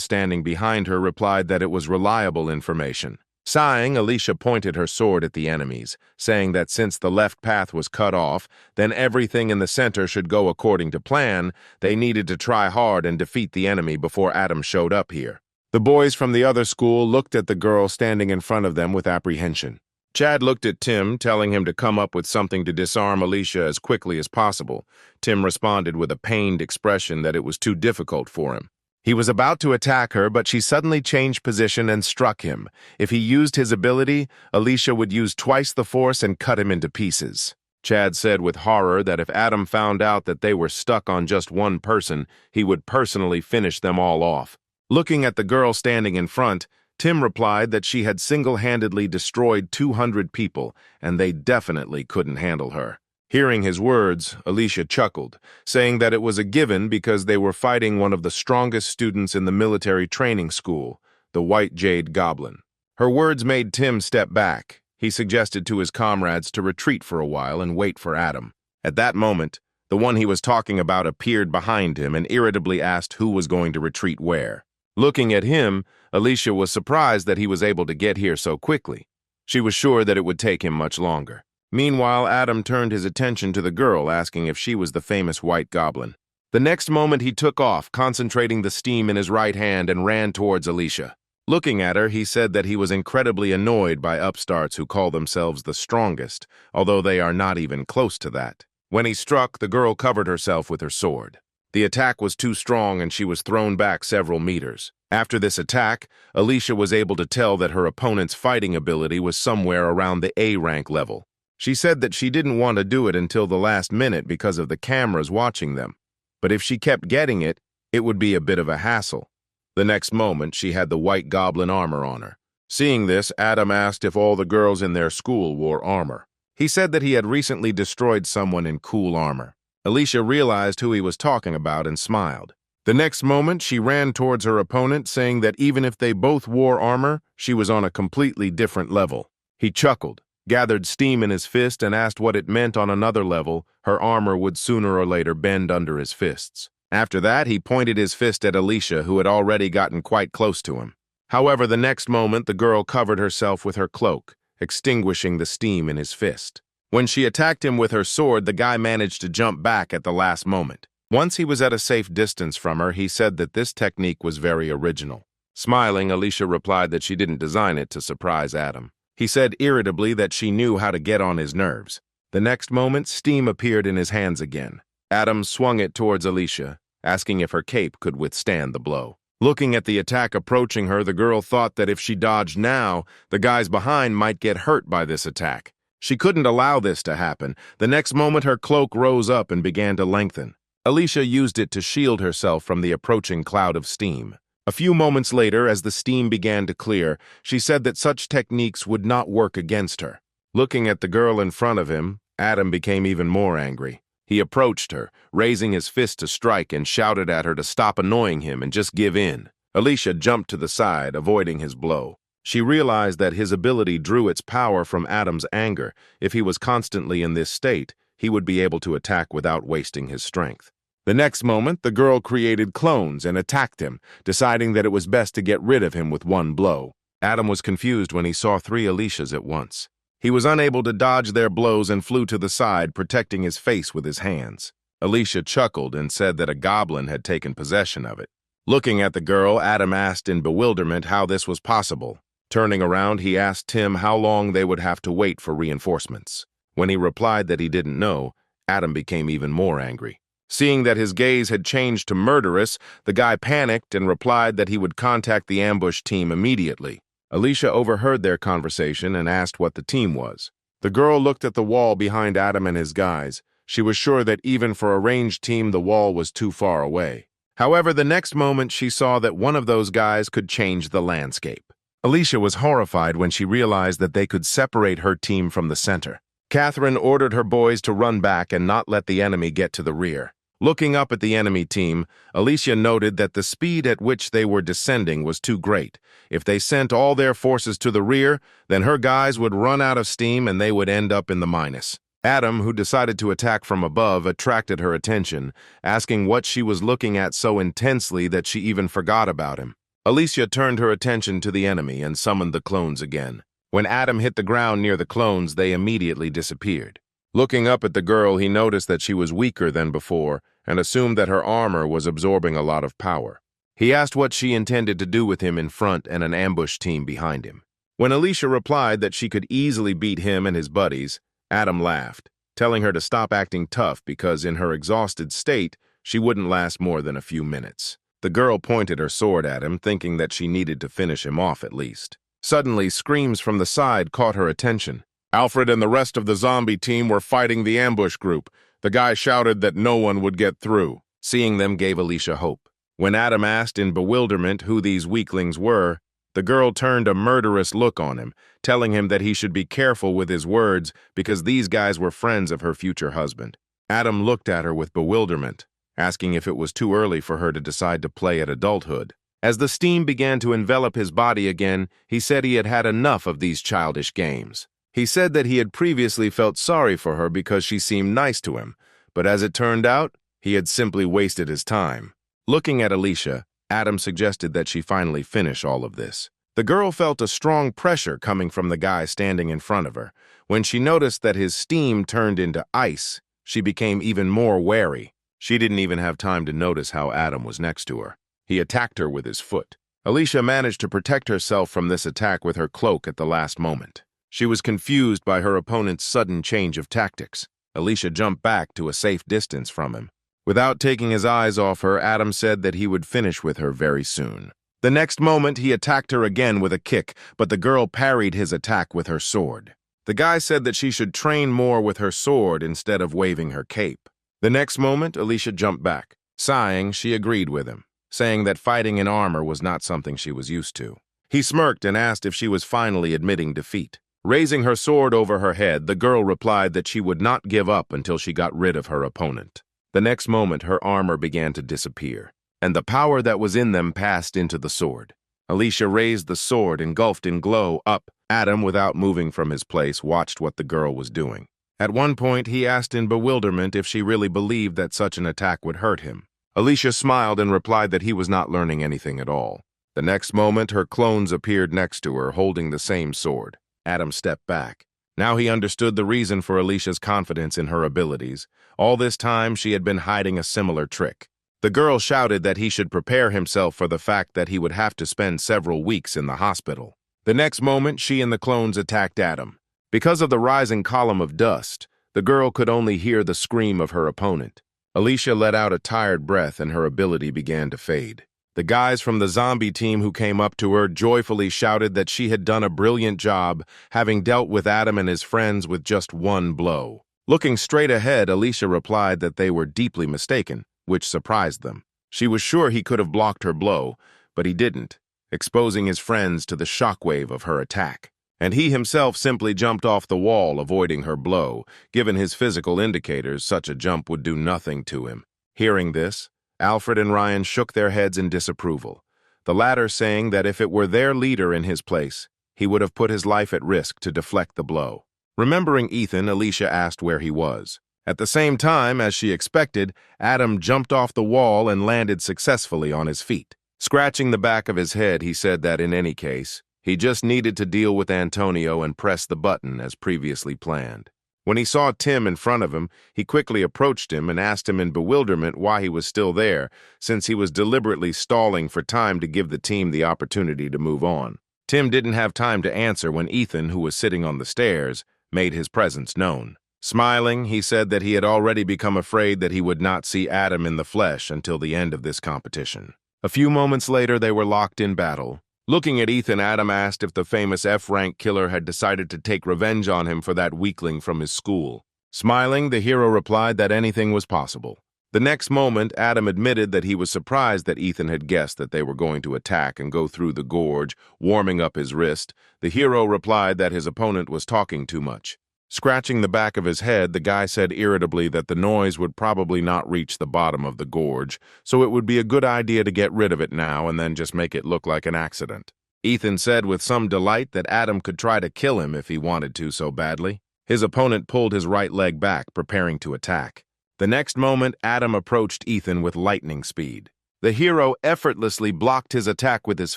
standing behind her, replied that it was reliable information. Sighing, Alicia pointed her sword at the enemies, saying that since the left path was cut off, then everything in the center should go according to plan. They needed to try hard and defeat the enemy before Adam showed up here. The boys from the other school looked at the girl standing in front of them with apprehension. Chad looked at Tim, telling him to come up with something to disarm Alicia as quickly as possible. Tim responded with a pained expression that it was too difficult for him. He was about to attack her, but she suddenly changed position and struck him. If he used his ability, Alicia would use twice the force and cut him into pieces. Chad said with horror that if Adam found out that they were stuck on just one person, he would personally finish them all off. Looking at the girl standing in front, Tim replied that she had single-handedly destroyed 200 people, and they definitely couldn't handle her. Hearing his words, Alicia chuckled, saying that it was a given because they were fighting one of the strongest students in the military training school, the White Jade Goblin. Her words made Tim step back. He suggested to his comrades to retreat for a while and wait for Adam. At that moment, the one he was talking about appeared behind him and irritably asked who was going to retreat where. Looking at him, Alicia was surprised that he was able to get here so quickly. She was sure that it would take him much longer. Meanwhile, Adam turned his attention to the girl, asking if she was the famous White Goblin. The next moment he took off, concentrating the steam in his right hand, and ran towards Alicia. Looking at her, he said that he was incredibly annoyed by upstarts who call themselves the strongest, although they are not even close to that. When he struck, the girl covered herself with her sword. The attack was too strong and she was thrown back several meters. After this attack, Alicia was able to tell that her opponent's fighting ability was somewhere around the A rank level. She said that she didn't want to do it until the last minute because of the cameras watching them. But if she kept getting it, it would be a bit of a hassle. The next moment, she had the White Goblin armor on her. Seeing this, Adam asked if all the girls in their school wore armor. He said that he had recently destroyed someone in cool armor. Alicia realized who he was talking about and smiled. The next moment, she ran towards her opponent, saying that even if they both wore armor, she was on a completely different level. He chuckled, gathered steam in his fist, and asked what it meant on another level. Her armor would sooner or later bend under his fists. After that, he pointed his fist at Alicia, who had already gotten quite close to him. However, the next moment, the girl covered herself with her cloak, extinguishing the steam in his fist. When she attacked him with her sword, the guy managed to jump back at the last moment. Once he was at a safe distance from her, he said that this technique was very original. Smiling, Alicia replied that she didn't design it to surprise Adam. He said irritably that she knew how to get on his nerves. The next moment, steam appeared in his hands again. Adam swung it towards Alicia, asking if her cape could withstand the blow. Looking at the attack approaching her, the girl thought that if she dodged now, the guys behind might get hurt by this attack. She couldn't allow this to happen. The next moment, her cloak rose up and began to lengthen. Alicia used it to shield herself from the approaching cloud of steam. A few moments later, as the steam began to clear, she said that such techniques would not work against her. Looking at the girl in front of him, Adam became even more angry. He approached her, raising his fist to strike, and shouted at her to stop annoying him and just give in. Alicia jumped to the side, avoiding his blow. She realized that his ability drew its power from Adam's anger. If he was constantly in this state, he would be able to attack without wasting his strength. The next moment, the girl created clones and attacked him, deciding that it was best to get rid of him with one blow. Adam was confused when he saw 3 Alicias at once. He was unable to dodge their blows and flew to the side, protecting his face with his hands. Alicia chuckled and said that a goblin had taken possession of it. Looking at the girl, Adam asked in bewilderment how this was possible. Turning around, he asked Tim how long they would have to wait for reinforcements. When he replied that he didn't know, Adam became even more angry. Seeing that his gaze had changed to murderous, the guy panicked and replied that he would contact the ambush team immediately. Alicia overheard their conversation and asked what the team was. The girl looked at the wall behind Adam and his guys. She was sure that even for a ranged team, the wall was too far away. However, the next moment she saw that one of those guys could change the landscape. Alicia was horrified when she realized that they could separate her team from the center. Catherine ordered her boys to run back and not let the enemy get to the rear. Looking up at the enemy team, Alicia noted that the speed at which they were descending was too great. If they sent all their forces to the rear, then her guys would run out of steam and they would end up in the minus. Adam, who decided to attack from above, attracted her attention, asking what she was looking at so intensely that she even forgot about him. Alicia turned her attention to the enemy and summoned the clones again. When Adam hit the ground near the clones, they immediately disappeared. Looking up at the girl, he noticed that she was weaker than before and assumed that her armor was absorbing a lot of power. He asked what she intended to do with him in front and an ambush team behind him. When Alicia replied that she could easily beat him and his buddies, Adam laughed, telling her to stop acting tough because in her exhausted state, she wouldn't last more than a few minutes. The girl pointed her sword at him, thinking that she needed to finish him off at least. Suddenly, screams from the side caught her attention. Alfred and the rest of the zombie team were fighting the ambush group. The guy shouted that no one would get through. Seeing them gave Alicia hope. When Adam asked in bewilderment who these weaklings were, the girl turned a murderous look on him, telling him that he should be careful with his words because these guys were friends of her future husband. Adam looked at her with bewilderment, asking if it was too early for her to decide to play at adulthood. As the steam began to envelop his body again, he said he had had enough of these childish games. He said that he had previously felt sorry for her because she seemed nice to him, but as it turned out, he had simply wasted his time. Looking at Alicia, Adam suggested that she finally finish all of this. The girl felt a strong pressure coming from the guy standing in front of her. When she noticed that his steam turned into ice, she became even more wary. She didn't even have time to notice how Adam was next to her. He attacked her with his foot. Alicia managed to protect herself from this attack with her cloak at the last moment. She was confused by her opponent's sudden change of tactics. Alicia jumped back to a safe distance from him. Without taking his eyes off her, Adam said that he would finish with her very soon. The next moment, he attacked her again with a kick, but the girl parried his attack with her sword. The guy said that she should train more with her sword instead of waving her cape. The next moment, Alicia jumped back. Sighing, she agreed with him, saying that fighting in armor was not something she was used to. He smirked and asked if she was finally admitting defeat. Raising her sword over her head, the girl replied that she would not give up until she got rid of her opponent. The next moment, her armor began to disappear, and the power that was in them passed into the sword. Alicia raised the sword, engulfed in glow, up. Adam, without moving from his place, watched what the girl was doing. At one point, he asked in bewilderment if she really believed that such an attack would hurt him. Alicia smiled and replied that he was not learning anything at all. The next moment, her clones appeared next to her, holding the same sword. Adam stepped back. Now he understood the reason for Alicia's confidence in her abilities. All this time, she had been hiding a similar trick. The girl shouted that he should prepare himself for the fact that he would have to spend several weeks in the hospital. The next moment, she and the clones attacked Adam. Because of the rising column of dust, the girl could only hear the scream of her opponent. Alicia let out a tired breath and her ability began to fade. The guys from the zombie team who came up to her joyfully shouted that she had done a brilliant job, having dealt with Adam and his friends with just one blow. Looking straight ahead, Alicia replied that they were deeply mistaken, which surprised them. She was sure he could have blocked her blow, but he didn't, exposing his friends to the shockwave of her attack. And he himself simply jumped off the wall, avoiding her blow. Given his physical indicators, such a jump would do nothing to him. Hearing this, Alfred and Ryan shook their heads in disapproval, the latter saying that if it were their leader in his place, he would have put his life at risk to deflect the blow. Remembering Ethan, Alicia asked where he was. At the same time, as she expected, Adam jumped off the wall and landed successfully on his feet. Scratching the back of his head, he said that in any case, he just needed to deal with Antonio and press the button as previously planned. When he saw Tim in front of him, he quickly approached him and asked him in bewilderment why he was still there, since he was deliberately stalling for time to give the team the opportunity to move on. Tim didn't have time to answer when Ethan, who was sitting on the stairs, made his presence known. Smiling, he said that he had already become afraid that he would not see Adam in the flesh until the end of this competition. A few moments later, they were locked in battle. Looking at Ethan, Adam asked if the famous F-rank killer had decided to take revenge on him for that weakling from his school. Smiling, the hero replied that anything was possible. The next moment, Adam admitted that he was surprised that Ethan had guessed that they were going to attack and go through the gorge, warming up his wrist. The hero replied that his opponent was talking too much. Scratching the back of his head, the guy said irritably that the noise would probably not reach the bottom of the gorge, so it would be a good idea to get rid of it now and then just make it look like an accident. Ethan said with some delight that Adam could try to kill him if he wanted to so badly. His opponent pulled his right leg back, preparing to attack. The next moment, Adam approached Ethan with lightning speed. The hero effortlessly blocked his attack with his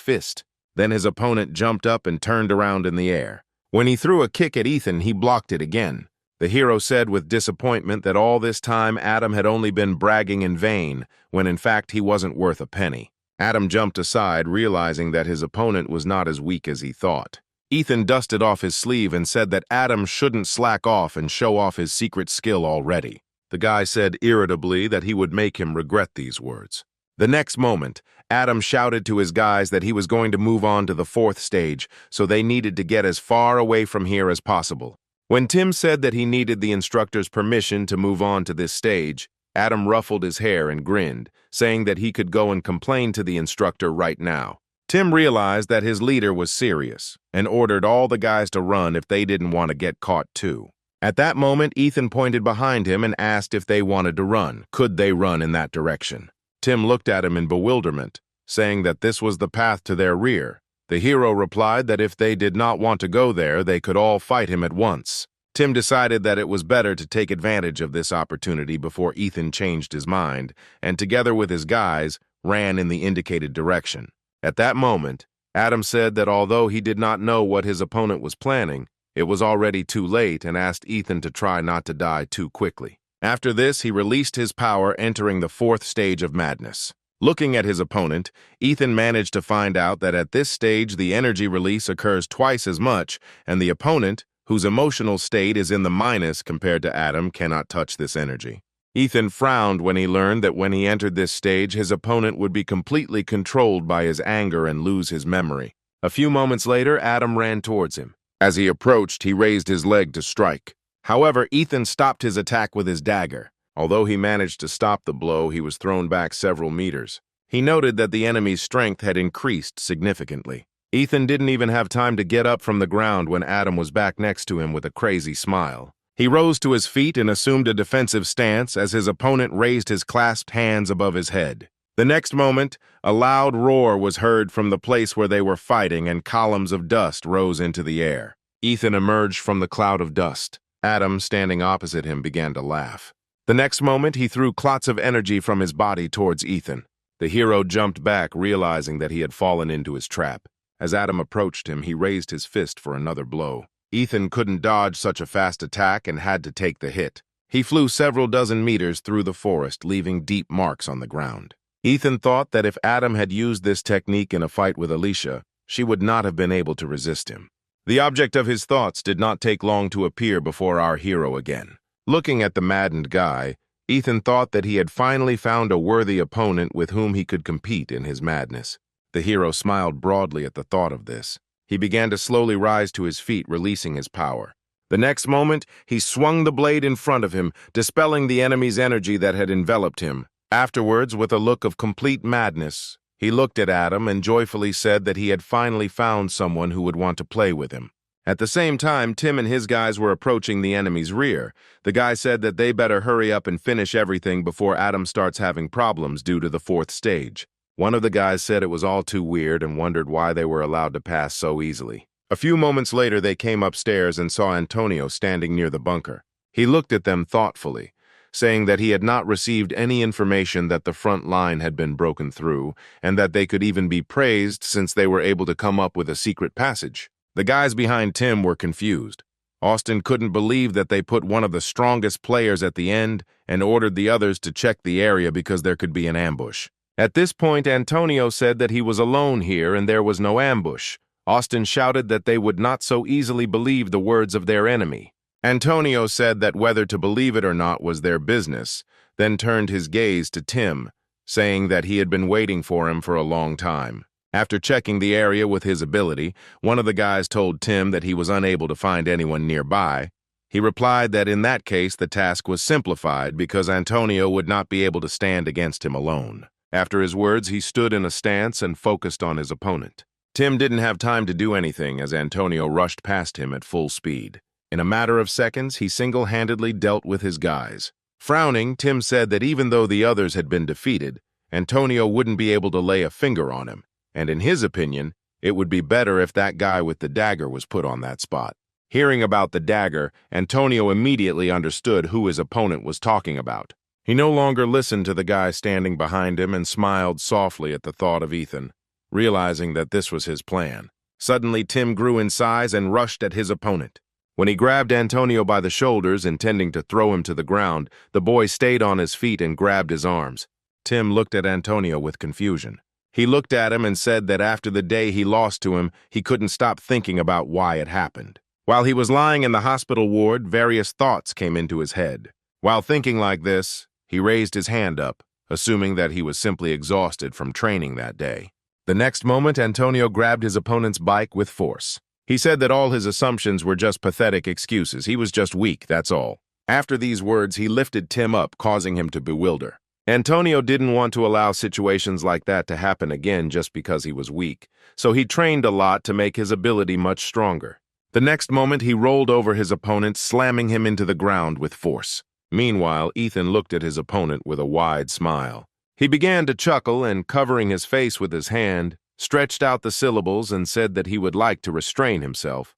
fist. Then his opponent jumped up and turned around in the air. When he threw a kick at Ethan, he blocked it again. The hero said with disappointment that all this time Adam had only been bragging in vain, when in fact he wasn't worth a penny. Adam jumped aside, realizing that his opponent was not as weak as he thought. Ethan dusted off his sleeve and said that Adam shouldn't slack off and show off his secret skill already. The guy said irritably that he would make him regret these words. The next moment, Adam shouted to his guys that he was going to move on to the 4th stage, so they needed to get as far away from here as possible. When Tim said that he needed the instructor's permission to move on to this stage, Adam ruffled his hair and grinned, saying that he could go and complain to the instructor right now. Tim realized that his leader was serious and ordered all the guys to run if they didn't want to get caught too. At that moment, Ethan pointed behind him and asked if they wanted to run. Could they run in that direction? Tim looked at him in bewilderment, saying that this was the path to their rear. The hero replied that if they did not want to go there, they could all fight him at once. Tim decided that it was better to take advantage of this opportunity before Ethan changed his mind, and together with his guys, ran in the indicated direction. At that moment, Adam said that although he did not know what his opponent was planning, it was already too late and asked Ethan to try not to die too quickly. After this, he released his power, entering the 4th stage of madness. Looking at his opponent, Ethan managed to find out that at this stage the energy release occurs twice as much, and the opponent, whose emotional state is in the minus compared to Adam, cannot touch this energy. Ethan frowned when he learned that when he entered this stage, his opponent would be completely controlled by his anger and lose his memory. A few moments later, Adam ran towards him. As he approached, he raised his leg to strike. However, Ethan stopped his attack with his dagger. Although he managed to stop the blow, he was thrown back several meters. He noted that the enemy's strength had increased significantly. Ethan didn't even have time to get up from the ground when Adam was back next to him with a crazy smile. He rose to his feet and assumed a defensive stance as his opponent raised his clasped hands above his head. The next moment, a loud roar was heard from the place where they were fighting and columns of dust rose into the air. Ethan emerged from the cloud of dust. Adam, standing opposite him, began to laugh. The next moment, he threw clots of energy from his body towards Ethan. The hero jumped back, realizing that he had fallen into his trap. As Adam approached him, he raised his fist for another blow. Ethan couldn't dodge such a fast attack and had to take the hit. He flew several dozen meters through the forest, leaving deep marks on the ground. Ethan thought that if Adam had used this technique in a fight with Alicia, she would not have been able to resist him. The object of his thoughts did not take long to appear before our hero again. Looking at the maddened guy, Ethan thought that he had finally found a worthy opponent with whom he could compete in his madness. The hero smiled broadly at the thought of this. He began to slowly rise to his feet, releasing his power. The next moment, he swung the blade in front of him, dispelling the enemy's energy that had enveloped him. Afterwards, with a look of complete madness, he looked at Adam and joyfully said that he had finally found someone who would want to play with him. At the same time, Tim and his guys were approaching the enemy's rear. The guy said that they better hurry up and finish everything before Adam starts having problems due to the 4th stage. One of the guys said it was all too weird and wondered why they were allowed to pass so easily. A few moments later, they came upstairs and saw Antonio standing near the bunker. He looked at them thoughtfully, saying that he had not received any information that the front line had been broken through, and that they could even be praised since they were able to come up with a secret passage. The guys behind Tim were confused. Austin couldn't believe that they put one of the strongest players at the end and ordered the others to check the area because there could be an ambush. At this point, Antonio said that he was alone here and there was no ambush. Austin shouted that they would not so easily believe the words of their enemy. Antonio said that whether to believe it or not was their business, then turned his gaze to Tim, saying that he had been waiting for him for a long time. After checking the area with his ability, one of the guys told Tim that he was unable to find anyone nearby. He replied that in that case the task was simplified because Antonio would not be able to stand against him alone. After his words, he stood in a stance and focused on his opponent. Tim didn't have time to do anything as Antonio rushed past him at full speed. In a matter of seconds, he single-handedly dealt with his guys. Frowning, Tim said that even though the others had been defeated, Antonio wouldn't be able to lay a finger on him, and in his opinion, it would be better if that guy with the dagger was put on that spot. Hearing about the dagger, Antonio immediately understood who his opponent was talking about. He no longer listened to the guy standing behind him and smiled softly at the thought of Ethan, realizing that this was his plan. Suddenly, Tim grew in size and rushed at his opponent. When he grabbed Antonio by the shoulders, intending to throw him to the ground, the boy stayed on his feet and grabbed his arms. Tim looked at Antonio with confusion. He looked at him and said that after the day he lost to him, he couldn't stop thinking about why it happened. While he was lying in the hospital ward, various thoughts came into his head. While thinking like this, he raised his hand up, assuming that he was simply exhausted from training that day. The next moment, Antonio grabbed his opponent's bike with force. He said that all his assumptions were just pathetic excuses. He was just weak, that's all. After these words, he lifted Tim up, causing him to bewilder. Antonio didn't want to allow situations like that to happen again just because he was weak, so he trained a lot to make his ability much stronger. The next moment, he rolled over his opponent, slamming him into the ground with force. Meanwhile, Ethan looked at his opponent with a wide smile. He began to chuckle and, covering his face with his hand, stretched out the syllables and said that he would like to restrain himself,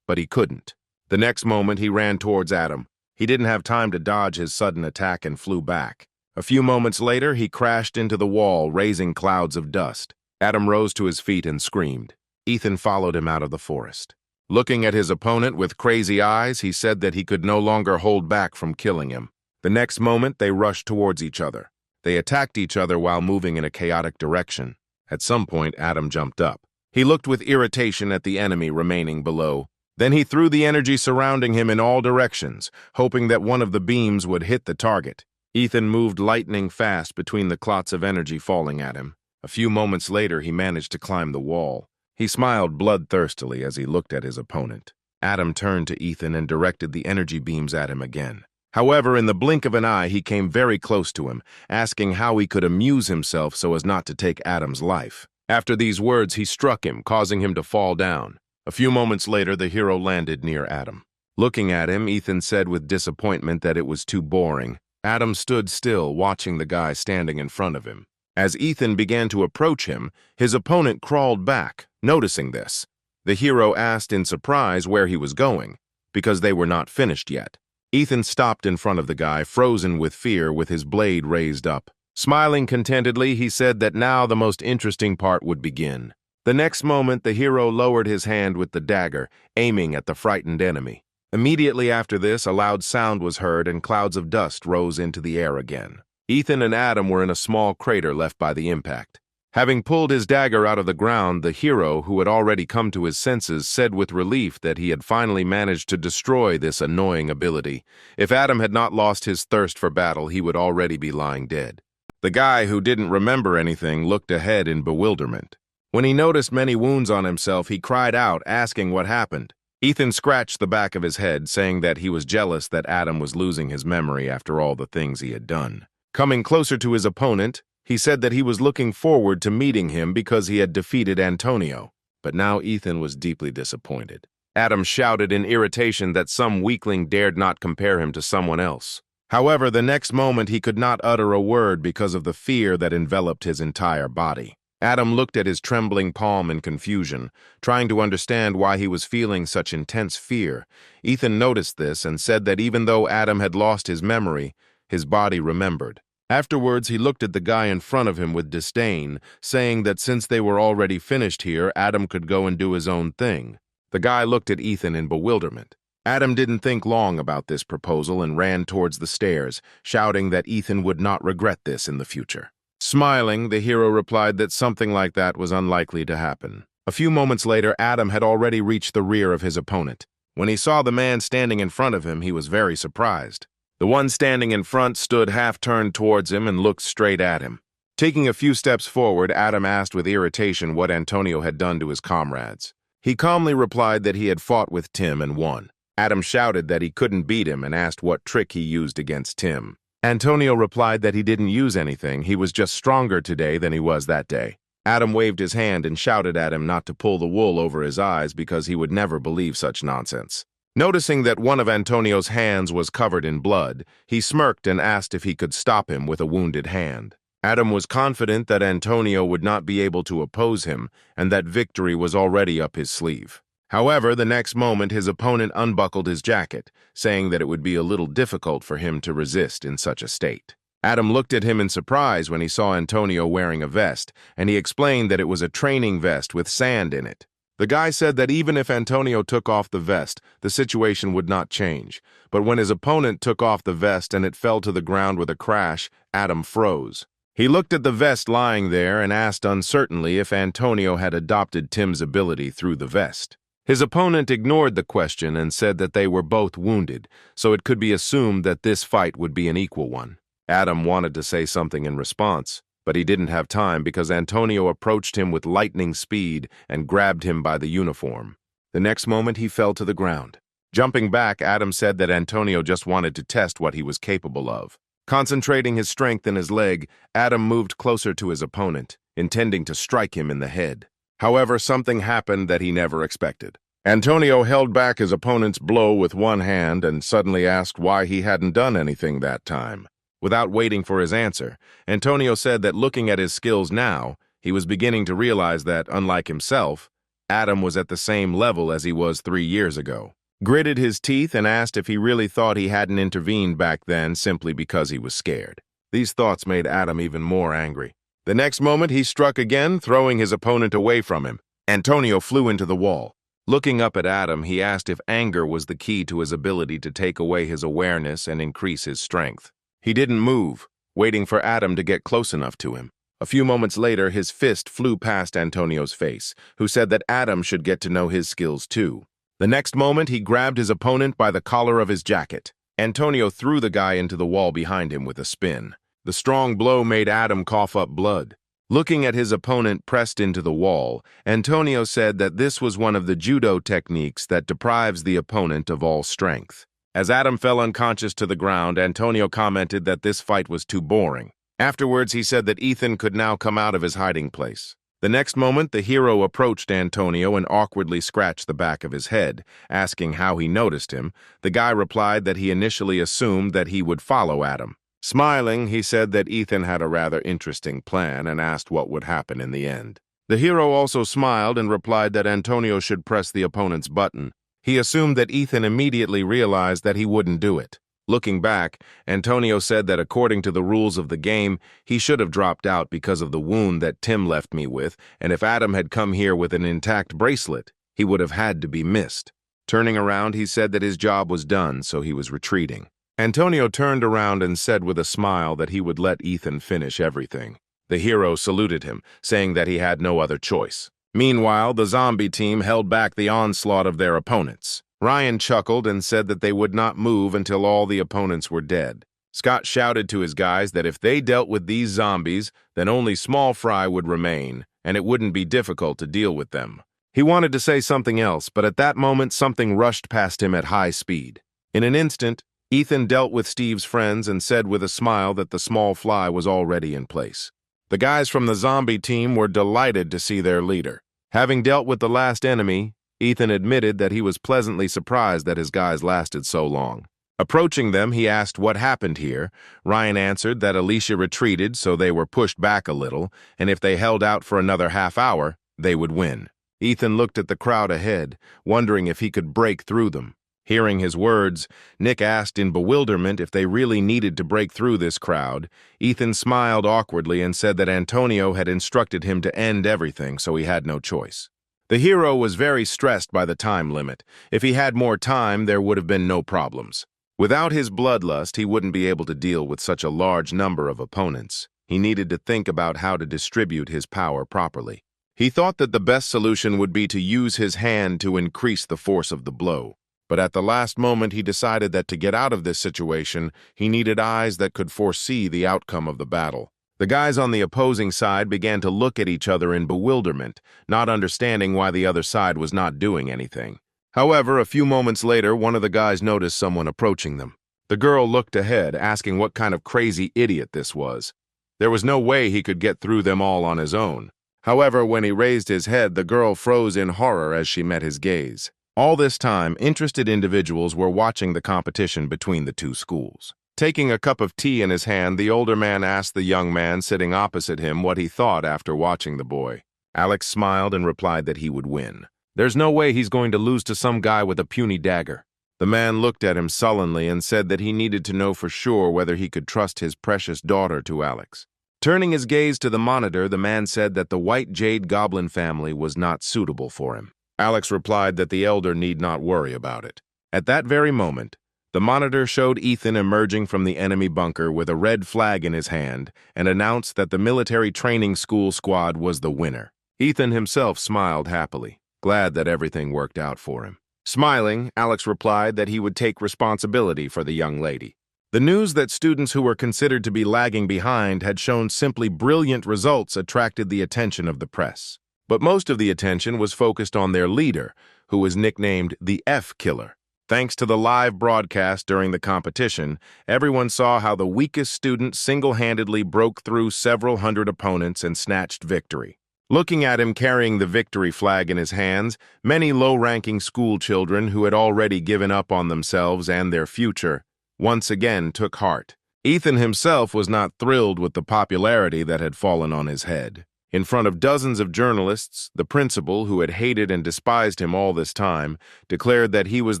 but he couldn't. The next moment, he ran towards Adam. He didn't have time to dodge his sudden attack and flew back. A few moments later, he crashed into the wall, raising clouds of dust. Adam rose to his feet and screamed. Ethan followed him out of the forest. Looking at his opponent with crazy eyes, he said that he could no longer hold back from killing him. The next moment, they rushed towards each other. They attacked each other while moving in a chaotic direction. At some point, Adam jumped up. He looked with irritation at the enemy remaining below. Then he threw the energy surrounding him in all directions, hoping that one of the beams would hit the target. Ethan moved lightning fast between the clots of energy falling at him. A few moments later, he managed to climb the wall. He smiled bloodthirstily as he looked at his opponent. Adam turned to Ethan and directed the energy beams at him again. However, in the blink of an eye, he came very close to him, asking how he could amuse himself so as not to take Adam's life. After these words, he struck him, causing him to fall down. A few moments later, the hero landed near Adam. Looking at him, Ethan said with disappointment that it was too boring. Adam stood still, watching the guy standing in front of him. As Ethan began to approach him, his opponent crawled back, noticing this. The hero asked in surprise where he was going, because they were not finished yet. Ethan stopped in front of the guy, frozen with fear, with his blade raised up. Smiling contentedly, he said that now the most interesting part would begin. The next moment, the hero lowered his hand with the dagger, aiming at the frightened enemy. Immediately after this, a loud sound was heard and clouds of dust rose into the air again. Ethan and Adam were in a small crater left by the impact. Having pulled his dagger out of the ground, the hero, who had already come to his senses, said with relief that he had finally managed to destroy this annoying ability. If Adam had not lost his thirst for battle, he would already be lying dead. The guy, who didn't remember anything, looked ahead in bewilderment. When he noticed many wounds on himself, he cried out, asking what happened. Ethan scratched the back of his head, saying that he was jealous that Adam was losing his memory after all the things he had done. Coming closer to his opponent, he said that he was looking forward to meeting him because he had defeated Antonio. But now Ethan was deeply disappointed. Adam shouted in irritation that some weakling dared not compare him to someone else. However, the next moment he could not utter a word because of the fear that enveloped his entire body. Adam looked at his trembling palm in confusion, trying to understand why he was feeling such intense fear. Ethan noticed this and said that even though Adam had lost his memory, his body remembered. Afterwards, he looked at the guy in front of him with disdain, saying that since they were already finished here, Adam could go and do his own thing. The guy looked at Ethan in bewilderment. Adam didn't think long about this proposal and ran towards the stairs, shouting that Ethan would not regret this in the future. Smiling, the hero replied that something like that was unlikely to happen. A few moments later, Adam had already reached the rear of his opponent. When he saw the man standing in front of him, he was very surprised. The one standing in front stood half-turned towards him and looked straight at him. Taking a few steps forward, Adam asked with irritation what Antonio had done to his comrades. He calmly replied that he had fought with Tim and won. Adam shouted that he couldn't beat him and asked what trick he used against Tim. Antonio replied that he didn't use anything, he was just stronger today than he was that day. Adam waved his hand and shouted at him not to pull the wool over his eyes because he would never believe such nonsense. Noticing that one of Antonio's hands was covered in blood, he smirked and asked if he could stop him with a wounded hand. Adam was confident that Antonio would not be able to oppose him and that victory was already up his sleeve. However, the next moment his opponent unbuckled his jacket, saying that it would be a little difficult for him to resist in such a state. Adam looked at him in surprise when he saw Antonio wearing a vest, and he explained that it was a training vest with sand in it. The guy said that even if Antonio took off the vest, the situation would not change. But when his opponent took off the vest and it fell to the ground with a crash, Adam froze. He looked at the vest lying there and asked uncertainly if Antonio had adopted Tim's ability through the vest. His opponent ignored the question and said that they were both wounded, so it could be assumed that this fight would be an equal one. Adam wanted to say something in response, but he didn't have time because Antonio approached him with lightning speed and grabbed him by the uniform. The next moment, he fell to the ground. Jumping back, Adam said that Antonio just wanted to test what he was capable of. Concentrating his strength in his leg, Adam moved closer to his opponent, intending to strike him in the head. However, something happened that he never expected. Antonio held back his opponent's blow with one hand and suddenly asked why he hadn't done anything that time. Without waiting for his answer, Antonio said that looking at his skills now, he was beginning to realize that, unlike himself, Adam was at the same level as he was 3 years ago. Gritted his teeth and asked if he really thought he hadn't intervened back then simply because he was scared. These thoughts made Adam even more angry. The next moment, he struck again, throwing his opponent away from him. Antonio flew into the wall. Looking up at Adam, he asked if anger was the key to his ability to take away his awareness and increase his strength. He didn't move, waiting for Adam to get close enough to him. A few moments later, his fist flew past Antonio's face, who said that Adam should get to know his skills too. The next moment, he grabbed his opponent by the collar of his jacket. Antonio threw the guy into the wall behind him with a spin. The strong blow made Adam cough up blood. Looking at his opponent pressed into the wall, Antonio said that this was one of the judo techniques that deprives the opponent of all strength. As Adam fell unconscious to the ground, Antonio commented that this fight was too boring. Afterwards, he said that Ethan could now come out of his hiding place. The next moment, the hero approached Antonio and awkwardly scratched the back of his head, asking how he noticed him. The guy replied that he initially assumed that he would follow Adam. Smiling, he said that Ethan had a rather interesting plan and asked what would happen in the end. The hero also smiled and replied that Antonio should press the opponent's button. He assumed that Ethan immediately realized that he wouldn't do it. Looking back, Antonio said that according to the rules of the game, he should have dropped out because of the wound that Tim left me with, and if Adam had come here with an intact bracelet, he would have had to be missed. Turning around, he said that his job was done, so he was retreating. Antonio turned around and said with a smile that he would let Ethan finish everything. The hero saluted him, saying that he had no other choice. Meanwhile, the zombie team held back the onslaught of their opponents. Ryan chuckled and said that they would not move until all the opponents were dead. Scott shouted to his guys that if they dealt with these zombies, then only small fry would remain, and it wouldn't be difficult to deal with them. He wanted to say something else, but at that moment something rushed past him at high speed. In an instant, Ethan dealt with Steve's friends and said with a smile that the small fly was already in place. The guys from the zombie team were delighted to see their leader. Having dealt with the last enemy, Ethan admitted that he was pleasantly surprised that his guys lasted so long. Approaching them, he asked what happened here. Ryan answered that Alicia retreated, so they were pushed back a little, and if they held out for another half hour, they would win. Ethan looked at the crowd ahead, wondering if he could break through them. Hearing his words, Nick asked in bewilderment if they really needed to break through this crowd. Ethan smiled awkwardly and said that Antonio had instructed him to end everything, so he had no choice. The hero was very stressed by the time limit. If he had more time, there would have been no problems. Without his bloodlust, he wouldn't be able to deal with such a large number of opponents. He needed to think about how to distribute his power properly. He thought that the best solution would be to use his hand to increase the force of the blow. But at the last moment, he decided that to get out of this situation, he needed eyes that could foresee the outcome of the battle. The guys on the opposing side began to look at each other in bewilderment, not understanding why the other side was not doing anything. However, a few moments later, one of the guys noticed someone approaching them. The girl looked ahead, asking what kind of crazy idiot this was. There was no way he could get through them all on his own. However, when he raised his head, the girl froze in horror as she met his gaze. All this time, interested individuals were watching the competition between the two schools. Taking a cup of tea in his hand, the older man asked the young man sitting opposite him what he thought after watching the boy. Alex smiled and replied that he would win. There's no way he's going to lose to some guy with a puny dagger. The man looked at him sullenly and said that he needed to know for sure whether he could trust his precious daughter to Alex. Turning his gaze to the monitor, the man said that the White Jade Goblin family was not suitable for him. Alex replied that the elder need not worry about it. At that very moment, The monitor showed Ethan emerging from the enemy bunker with a red flag in his hand and announced that the military training school squad was the winner. Ethan himself smiled happily, glad that everything worked out for him. Smiling, Alex replied that he would take responsibility for the young lady. The news that students who were considered to be lagging behind had shown simply brilliant results attracted the attention of the press. But most of the attention was focused on their leader, who was nicknamed the F-Killer. Thanks to the live broadcast during the competition, everyone saw how the weakest student single-handedly broke through several hundred opponents and snatched victory. Looking at him carrying the victory flag in his hands, many low-ranking school children who had already given up on themselves and their future once again took heart. Ethan himself was not thrilled with the popularity that had fallen on his head. In front of dozens of journalists, the principal, who had hated and despised him all this time, declared that he was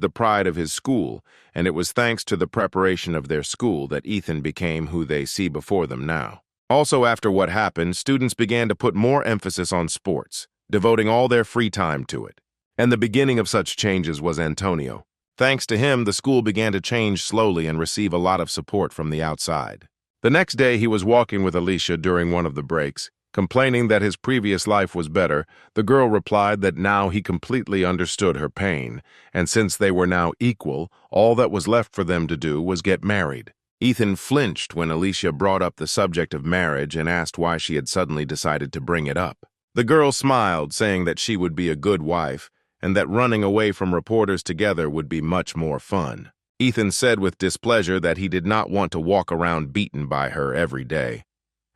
the pride of his school, and it was thanks to the preparation of their school that Ethan became who they see before them now. Also, after what happened, students began to put more emphasis on sports, devoting all their free time to it. And the beginning of such changes was Antonio. Thanks to him, the school began to change slowly and receive a lot of support from the outside. The next day, he was walking with Alicia during one of the breaks. Complaining that his previous life was better, the girl replied that now he completely understood her pain, and since they were now equal, all that was left for them to do was get married. Ethan flinched when Alicia brought up the subject of marriage and asked why she had suddenly decided to bring it up. The girl smiled, saying that she would be a good wife, and that running away from reporters together would be much more fun. Ethan said with displeasure that he did not want to walk around beaten by her every day.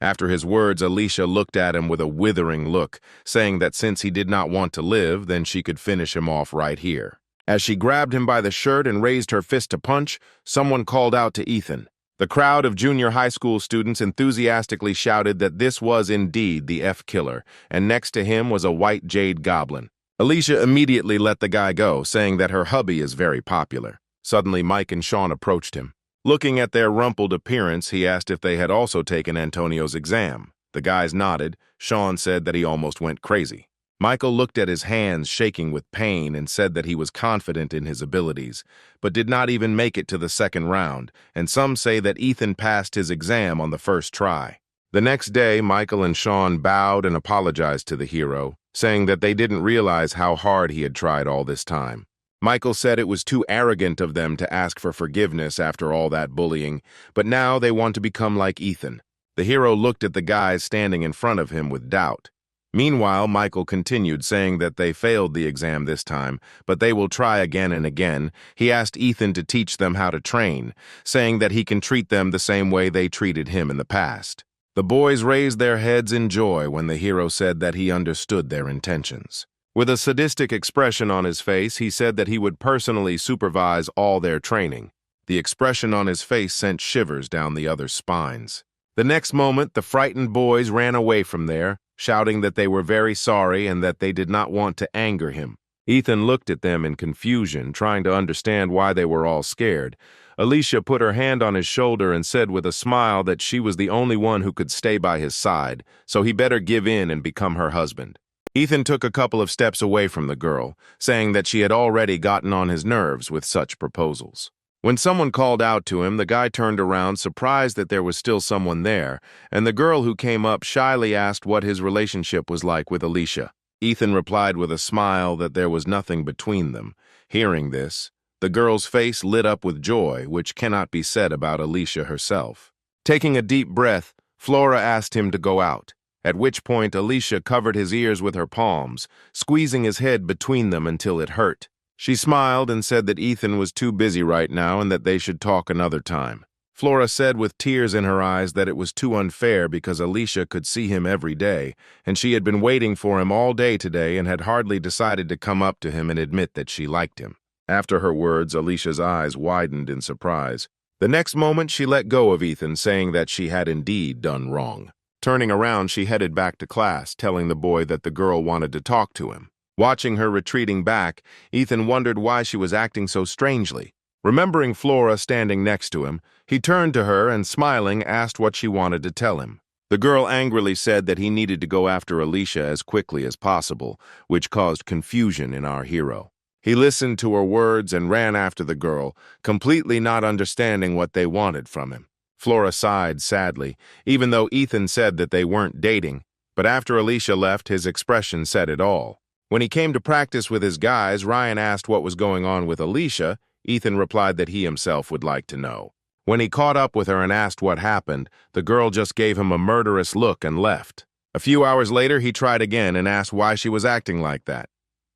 After his words, Alicia looked at him with a withering look, saying that since he did not want to live, then she could finish him off right here. As she grabbed him by the shirt and raised her fist to punch, someone called out to Ethan. The crowd of junior high school students enthusiastically shouted that this was indeed the F-Killer, and next to him was a white jade goblin. Alicia immediately let the guy go, saying that her hubby is very popular. Suddenly, Mike and Sean approached him. Looking at their rumpled appearance, he asked if they had also taken Antonio's exam. The guys nodded. Sean said that he almost went crazy. Michael looked at his hands shaking with pain and said that he was confident in his abilities, but did not even make it to the second round, and some say that Ethan passed his exam on the first try. The next day, Michael and Sean bowed and apologized to the hero, saying that they didn't realize how hard he had tried all this time. Michael said it was too arrogant of them to ask for forgiveness after all that bullying, but now they want to become like Ethan. The hero looked at the guys standing in front of him with doubt. Meanwhile, Michael continued, saying that they failed the exam this time, but they will try again and again. He asked Ethan to teach them how to train, saying that he can treat them the same way they treated him in the past. The boys raised their heads in joy when the hero said that he understood their intentions. With a sadistic expression on his face, he said that he would personally supervise all their training. The expression on his face sent shivers down the others' spines. The next moment, the frightened boys ran away from there, shouting that they were very sorry and that they did not want to anger him. Ethan looked at them in confusion, trying to understand why they were all scared. Alicia put her hand on his shoulder and said with a smile that she was the only one who could stay by his side, so he better give in and become her husband. Ethan took a couple of steps away from the girl, saying that she had already gotten on his nerves with such proposals. When someone called out to him, the guy turned around, surprised that there was still someone there, and the girl who came up shyly asked what his relationship was like with Alicia. Ethan replied with a smile that there was nothing between them. Hearing this, the girl's face lit up with joy, which cannot be said about Alicia herself. Taking a deep breath, Flora asked him to go out, at which point Alicia covered his ears with her palms, squeezing his head between them until it hurt. She smiled and said that Ethan was too busy right now and that they should talk another time. Flora said with tears in her eyes that it was too unfair because Alicia could see him every day, and she had been waiting for him all day today and had hardly decided to come up to him and admit that she liked him. After her words, Alicia's eyes widened in surprise. The next moment, she let go of Ethan, saying that she had indeed done wrong. Turning around, she headed back to class, telling the boy that the girl wanted to talk to him. Watching her retreating back, Ethan wondered why she was acting so strangely. Remembering Flora standing next to him, he turned to her and, smiling, asked what she wanted to tell him. The girl angrily said that he needed to go after Alicia as quickly as possible, which caused confusion in our hero. He listened to her words and ran after the girl, completely not understanding what they wanted from him. Flora sighed sadly, even though Ethan said that they weren't dating, but after Alicia left, his expression said it all. When he came to practice with his guys, Ryan asked what was going on with Alicia. Ethan replied that he himself would like to know. When he caught up with her and asked what happened, the girl just gave him a murderous look and left. A few hours later, he tried again and asked why she was acting like that.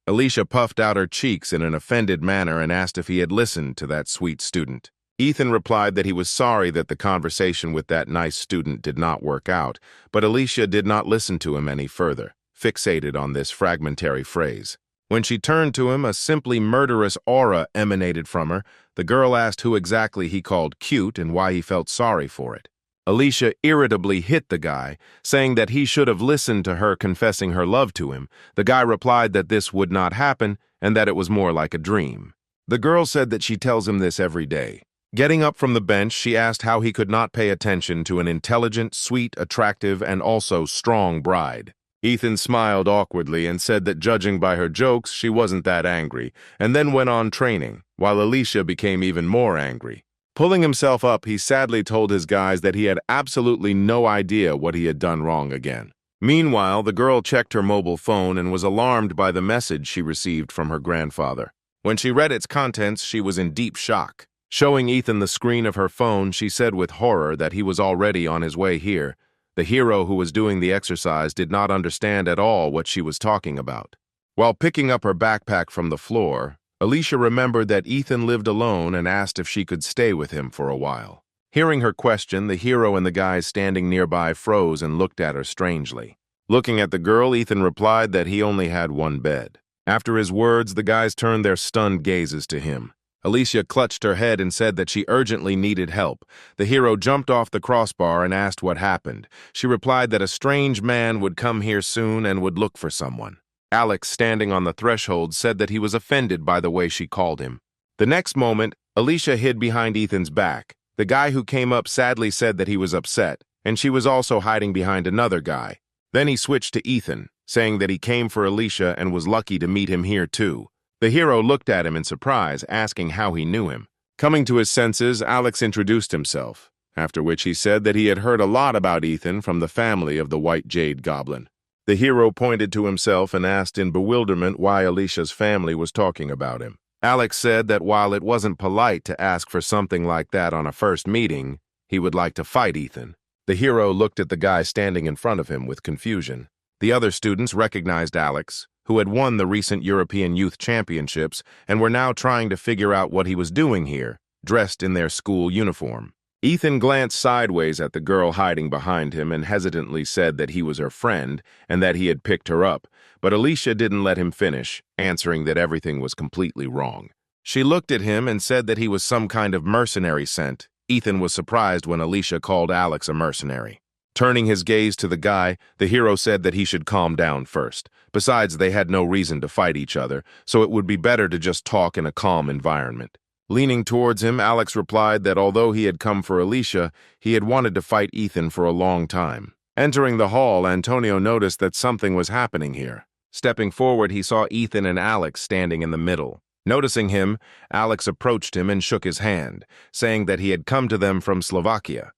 Alicia puffed out her cheeks in an offended manner and asked if he had listened to that sweet student. Ethan replied that he was sorry that the conversation with that nice student did not work out, but Alicia did not listen to him any further, fixated on this fragmentary phrase. When she turned to him, a simply murderous aura emanated from her. The girl asked who exactly he called cute and why he felt sorry for it. Alicia irritably hit the guy, saying that he should have listened to her confessing her love to him. The guy replied that this would not happen and that it was more like a dream. The girl said that she tells him this every day. Getting up from the bench, she asked how he could not pay attention to an intelligent, sweet, attractive, and also strong bride. Ethan smiled awkwardly and said that judging by her jokes, she wasn't that angry, and then went on training, while Alicia became even more angry. Pulling himself up, he sadly told his guys that he had absolutely no idea what he had done wrong again. Meanwhile, the girl checked her mobile phone and was alarmed by the message she received from her grandfather. When she read its contents, she was in deep shock. Showing Ethan the screen of her phone, she said with horror that he was already on his way here. The hero who was doing the exercise did not understand at all what she was talking about. While picking up her backpack from the floor, Alicia remembered that Ethan lived alone and asked if she could stay with him for a while. Hearing her question, the hero and the guys standing nearby froze and looked at her strangely. Looking at the girl, Ethan replied that he only had one bed. After his words, the guys turned their stunned gazes to him. Alicia clutched her head and said that she urgently needed help. The hero jumped off the crossbar and asked what happened. She replied that a strange man would come here soon and would look for someone. Alex, standing on the threshold, said that he was offended by the way she called him. The next moment, Alicia hid behind Ethan's back. The guy who came up sadly said that he was upset, and she was also hiding behind another guy. Then he switched to Ethan, saying that he came for Alicia and was lucky to meet him here too. The hero looked at him in surprise, asking how he knew him. Coming to his senses, Alex introduced himself, after which he said that he had heard a lot about Ethan from the family of the White Jade Goblin. The hero pointed to himself and asked in bewilderment why Alicia's family was talking about him. Alex said that while it wasn't polite to ask for something like that on a first meeting, he would like to fight Ethan. The hero looked at the guy standing in front of him with confusion. The other students recognized Alex, who had won the recent European Youth Championships and were now trying to figure out what he was doing here, dressed in their school uniform. Ethan glanced sideways at the girl hiding behind him and hesitantly said that he was her friend and that he had picked her up, but Alicia didn't let him finish, answering that everything was completely wrong. She looked at him and said that he was some kind of mercenary sent. Ethan was surprised when Alicia called Alex a mercenary. Turning his gaze to the guy, the hero said that he should calm down first. Besides, they had no reason to fight each other, so it would be better to just talk in a calm environment. Leaning towards him, Alex replied that although he had come for Alicia, he had wanted to fight Ethan for a long time. Entering the hall, Antonio noticed that something was happening here. Stepping forward, he saw Ethan and Alex standing in the middle. Noticing him, Alex approached him and shook his hand, saying that he had come to them from Slovakia.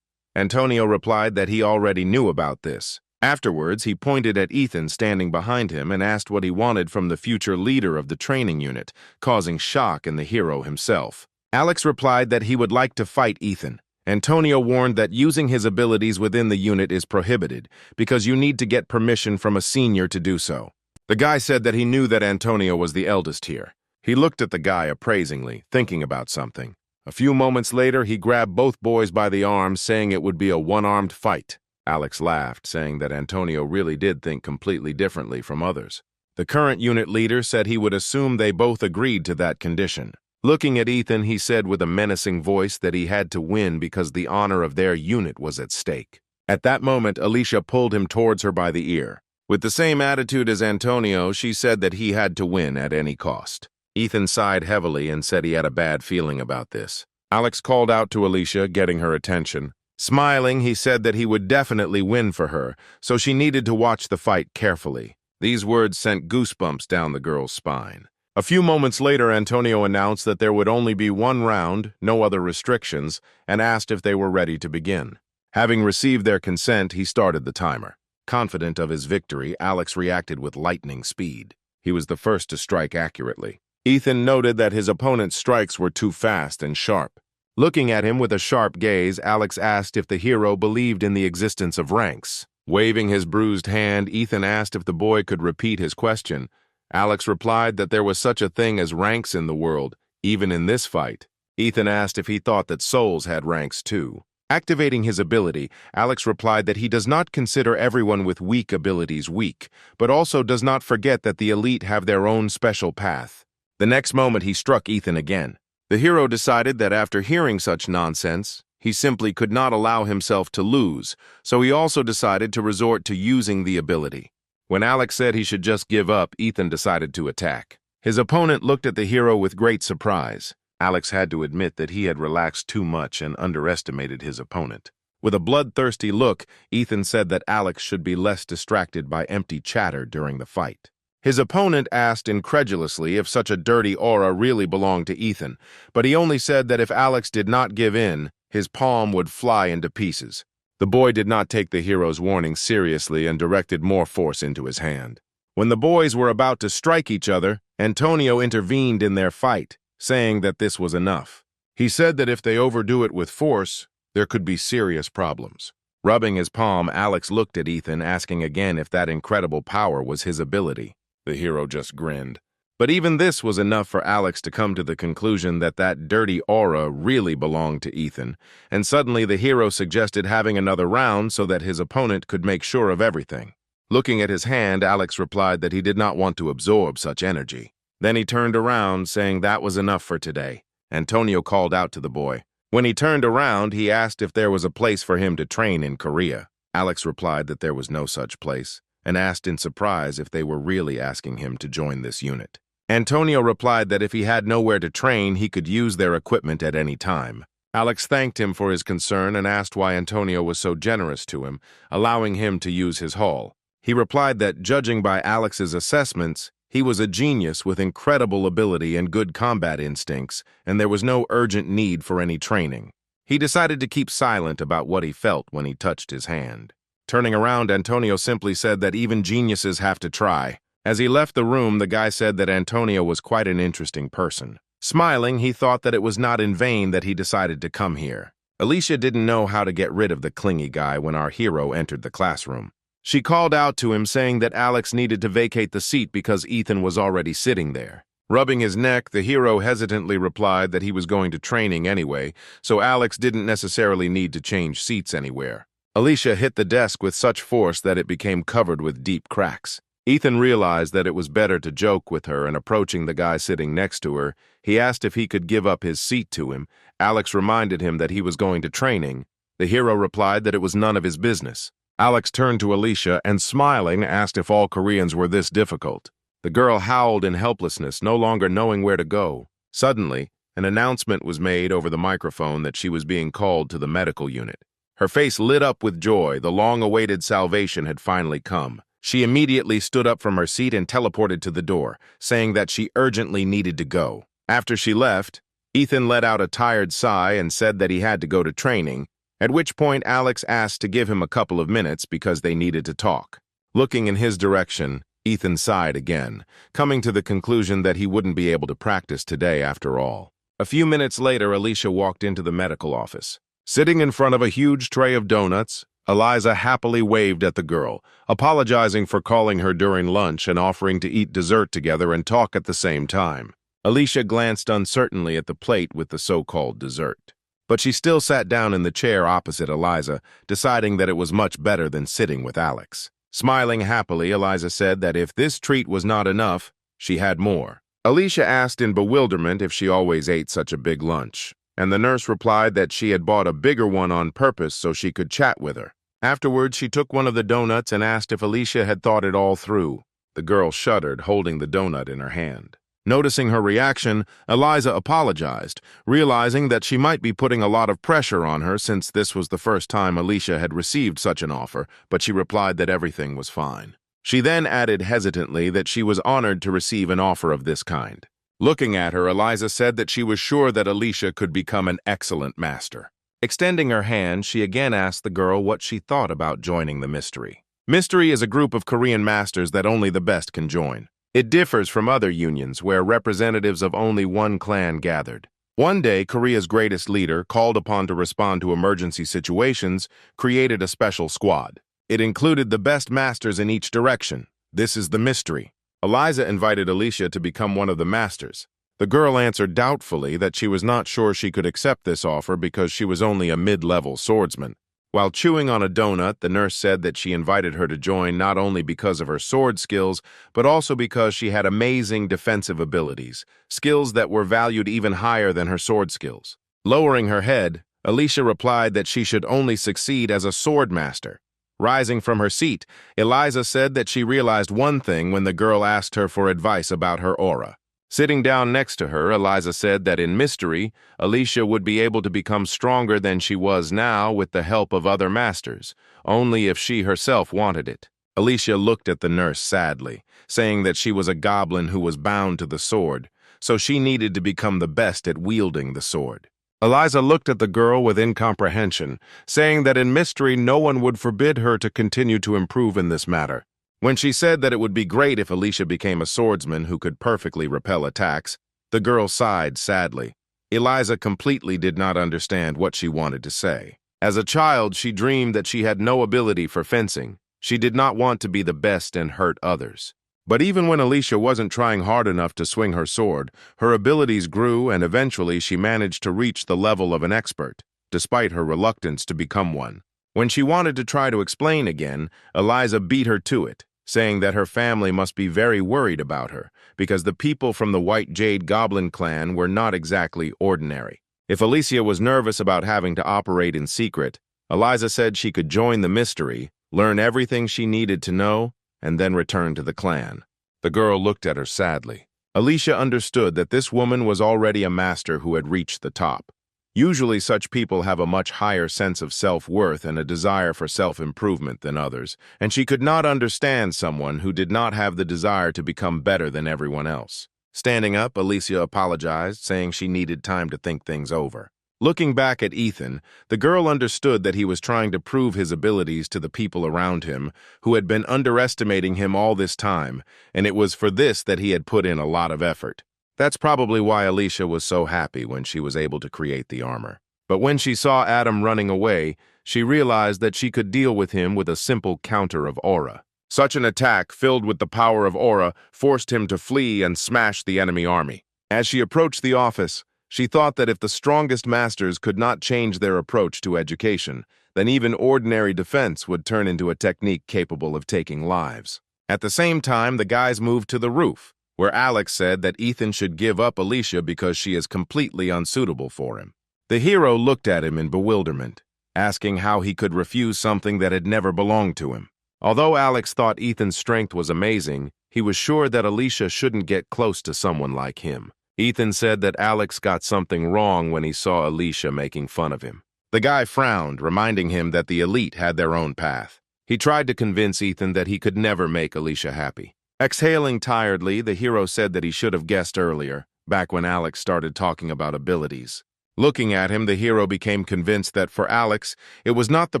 Antonio replied that he already knew about this. Afterwards, he pointed at Ethan standing behind him and asked what he wanted from the future leader of the training unit, causing shock in the hero himself. Alex replied that he would like to fight Ethan. Antonio warned that using his abilities within the unit is prohibited, because you need to get permission from a senior to do so. The guy said that he knew that Antonio was the eldest here. He looked at the guy appraisingly, thinking about something. A few moments later, he grabbed both boys by the arms, saying it would be a one-armed fight. Alex laughed, saying that Antonio really did think completely differently from others. The current unit leader said he would assume they both agreed to that condition. Looking at Ethan, he said with a menacing voice that he had to win because the honor of their unit was at stake. At that moment, Alicia pulled him towards her by the ear. With the same attitude as Antonio, she said that he had to win at any cost. Ethan sighed heavily and said he had a bad feeling about this. Alex called out to Alicia, getting her attention. Smiling, he said that he would definitely win for her, so she needed to watch the fight carefully. These words sent goosebumps down the girl's spine. A few moments later, Antonio announced that there would only be one round, no other restrictions, and asked if they were ready to begin. Having received their consent, he started the timer. Confident of his victory, Alex reacted with lightning speed. He was the first to strike accurately. Ethan noted that his opponent's strikes were too fast and sharp. Looking at him with a sharp gaze, Alex asked if the hero believed in the existence of ranks. Waving his bruised hand, Ethan asked if the boy could repeat his question. Alex replied that there was such a thing as ranks in the world, even in this fight. Ethan asked if he thought that souls had ranks too. Activating his ability, Alex replied that he does not consider everyone with weak abilities weak, but also does not forget that the elite have their own special path. The next moment, he struck Ethan again. The hero decided that after hearing such nonsense, he simply could not allow himself to lose, so he also decided to resort to using the ability. When Alex said he should just give up, Ethan decided to attack. His opponent looked at the hero with great surprise. Alex had to admit that he had relaxed too much and underestimated his opponent. With a bloodthirsty look, Ethan said that Alex should be less distracted by empty chatter during the fight. His opponent asked incredulously if such a dirty aura really belonged to Ethan, but he only said that if Alex did not give in, his palm would fly into pieces. The boy did not take the hero's warning seriously and directed more force into his hand. When the boys were about to strike each other, Antonio intervened in their fight, saying that this was enough. He said that if they overdo it with force, there could be serious problems. Rubbing his palm, Alex looked at Ethan, asking again if that incredible power was his ability. The hero just grinned. But even this was enough for Alex to come to the conclusion that that dirty aura really belonged to Ethan, and suddenly the hero suggested having another round so that his opponent could make sure of everything. Looking at his hand, Alex replied that he did not want to absorb such energy. Then he turned around, saying that was enough for today. Antonio called out to the boy. When he turned around, he asked if there was a place for him to train in Korea. Alex replied that there was no such place, and asked in surprise if they were really asking him to join this unit. Antonio replied that if he had nowhere to train, he could use their equipment at any time. Alex thanked him for his concern and asked why Antonio was so generous to him, allowing him to use his hall. He replied that, judging by Alex's assessments, he was a genius with incredible ability and good combat instincts, and there was no urgent need for any training. He decided to keep silent about what he felt when he touched his hand. Turning around, Antonio simply said that even geniuses have to try. As he left the room, the guy said that Antonio was quite an interesting person. Smiling, he thought that it was not in vain that he decided to come here. Alicia didn't know how to get rid of the clingy guy when our hero entered the classroom. She called out to him, saying that Alex needed to vacate the seat because Ethan was already sitting there. Rubbing his neck, the hero hesitantly replied that he was going to training anyway, so Alex didn't necessarily need to change seats anywhere. Alicia hit the desk with such force that it became covered with deep cracks. Ethan realized that it was better to joke with her, and approaching the guy sitting next to her, he asked if he could give up his seat to him. Alex reminded him that he was going to training. The hero replied that it was none of his business. Alex turned to Alicia and, smiling, asked if all Koreans were this difficult. The girl howled in helplessness, no longer knowing where to go. Suddenly, an announcement was made over the microphone that she was being called to the medical unit. Her face lit up with joy. The long-awaited salvation had finally come. She immediately stood up from her seat and teleported to the door, saying that she urgently needed to go. After she left, Ethan let out a tired sigh and said that he had to go to training, at which point Alex asked to give him a couple of minutes because they needed to talk. Looking in his direction, Ethan sighed again, coming to the conclusion that he wouldn't be able to practice today after all. A few minutes later, Alicia walked into the medical office. Sitting in front of a huge tray of donuts, Eliza happily waved at the girl, apologizing for calling her during lunch and offering to eat dessert together and talk at the same time. Alicia glanced uncertainly at the plate with the so-called dessert. But she still sat down in the chair opposite Eliza, deciding that it was much better than sitting with Alex. Smiling happily, Eliza said that if this treat was not enough, she had more. Alicia asked in bewilderment if she always ate such a big lunch, and the nurse replied that she had bought a bigger one on purpose so she could chat with her. Afterwards, she took one of the donuts and asked if Alicia had thought it all through. The girl shuddered, holding the donut in her hand. Noticing her reaction, Eliza apologized, realizing that she might be putting a lot of pressure on her since this was the first time Alicia had received such an offer, but she replied that everything was fine. She then added hesitantly that she was honored to receive an offer of this kind. Looking at her, Eliza said that she was sure that Alicia could become an excellent master. Extending her hand, she again asked the girl what she thought about joining the Mystery. Mystery is a group of Korean masters that only the best can join. It differs from other unions where representatives of only one clan gathered. One day, Korea's greatest leader, called upon to respond to emergency situations, created a special squad. It included the best masters in each direction. This is the Mystery. Eliza invited Alicia to become one of the masters. The girl answered doubtfully that she was not sure she could accept this offer because she was only a mid-level swordsman. While chewing on a donut, the nurse said that she invited her to join not only because of her sword skills, but also because she had amazing defensive abilities, skills that were valued even higher than her sword skills. Lowering her head, Alicia replied that she should only succeed as a sword master. Rising from her seat, Eliza said that she realized one thing when the girl asked her for advice about her aura. Sitting down next to her, Eliza said that in Mystery, Alicia would be able to become stronger than she was now with the help of other masters, only if she herself wanted it. Alicia looked at the nurse sadly, saying that she was a goblin who was bound to the sword, so she needed to become the best at wielding the sword. Eliza looked at the girl with incomprehension, saying that in Mystery no one would forbid her to continue to improve in this matter. When she said that it would be great if Alicia became a swordsman who could perfectly repel attacks, the girl sighed sadly. Eliza completely did not understand what she wanted to say. As a child, she dreamed that she had no ability for fencing. She did not want to be the best and hurt others. But even when Alicia wasn't trying hard enough to swing her sword, her abilities grew and eventually she managed to reach the level of an expert, despite her reluctance to become one. When she wanted to try to explain again, Eliza beat her to it, saying that her family must be very worried about her because the people from the White Jade Goblin clan were not exactly ordinary. If Alicia was nervous about having to operate in secret, Eliza said she could join the Mystery, learn everything she needed to know, and then return to the clan. The girl looked at her sadly. Alicia understood that this woman was already a master who had reached the top. Usually such people have a much higher sense of self-worth and a desire for self-improvement than others, and she could not understand someone who did not have the desire to become better than everyone else. Standing up, Alicia apologized, saying she needed time to think things over. Looking back at Ethan, the girl understood that he was trying to prove his abilities to the people around him, who had been underestimating him all this time, and it was for this that he had put in a lot of effort. That's probably why Alicia was so happy when she was able to create the armor. But when she saw Adam running away, she realized that she could deal with him with a simple counter of aura. Such an attack, filled with the power of aura, forced him to flee and smash the enemy army. As she approached the office, she thought that if the strongest masters could not change their approach to education, then even ordinary defense would turn into a technique capable of taking lives. At the same time, the guys moved to the roof, where Alex said that Ethan should give up Alicia because she is completely unsuitable for him. The hero looked at him in bewilderment, asking how he could refuse something that had never belonged to him. Although Alex thought Ethan's strength was amazing, he was sure that Alicia shouldn't get close to someone like him. Ethan said that Alex got something wrong when he saw Alicia making fun of him. The guy frowned, reminding him that the elite had their own path. He tried to convince Ethan that he could never make Alicia happy. Exhaling tiredly, the hero said that he should have guessed earlier, back when Alex started talking about abilities. Looking at him, the hero became convinced that for Alex, it was not the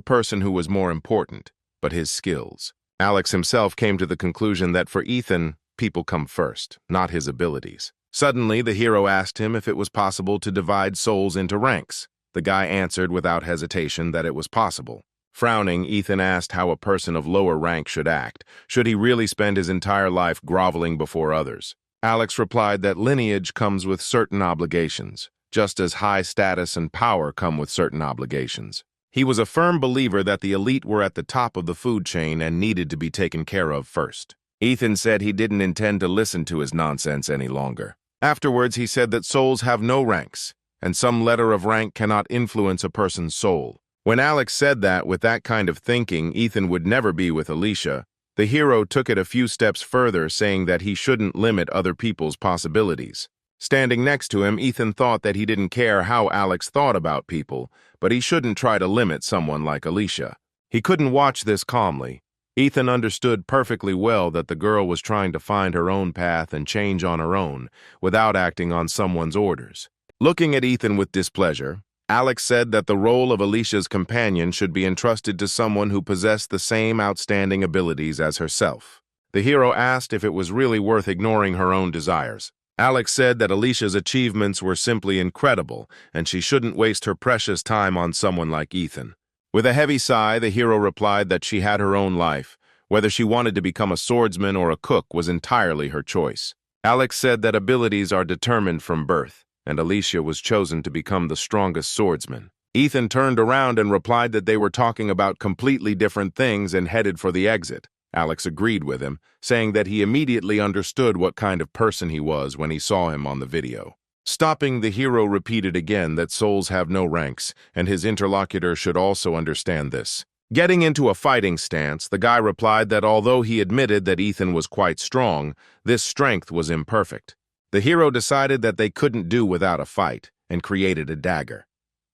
person who was more important, but his skills. Alex himself came to the conclusion that for Ethan, people come first, not his abilities. Suddenly, the hero asked him if it was possible to divide souls into ranks. The guy answered without hesitation that it was possible. Frowning, Ethan asked how a person of lower rank should act. Should he really spend his entire life groveling before others? Alex replied that lineage comes with certain obligations, just as high status and power come with certain obligations. He was a firm believer that the elite were at the top of the food chain and needed to be taken care of first. Ethan said he didn't intend to listen to his nonsense any longer. Afterwards, he said that souls have no ranks, and some letter of rank cannot influence a person's soul. When Alex said that with that kind of thinking, Ethan would never be with Alicia, the hero took it a few steps further, saying that he shouldn't limit other people's possibilities. Standing next to him, Ethan thought that he didn't care how Alex thought about people, but he shouldn't try to limit someone like Alicia. He couldn't watch this calmly. Ethan understood perfectly well that the girl was trying to find her own path and change on her own without acting on someone's orders. Looking at Ethan with displeasure, Alex said that the role of Alicia's companion should be entrusted to someone who possessed the same outstanding abilities as herself. The hero asked if it was really worth ignoring her own desires. Alex said that Alicia's achievements were simply incredible, and she shouldn't waste her precious time on someone like Ethan. With a heavy sigh, the hero replied that she had her own life. Whether she wanted to become a swordsman or a cook was entirely her choice. Alex said that abilities are determined from birth, and Alicia was chosen to become the strongest swordsman. Ethan turned around and replied that they were talking about completely different things and headed for the exit. Alex agreed with him, saying that he immediately understood what kind of person he was when he saw him on the video. Stopping, the hero repeated again that souls have no ranks, and his interlocutor should also understand this. Getting into a fighting stance, the guy replied that although he admitted that Ethan was quite strong, this strength was imperfect. The hero decided that they couldn't do without a fight, and created a dagger.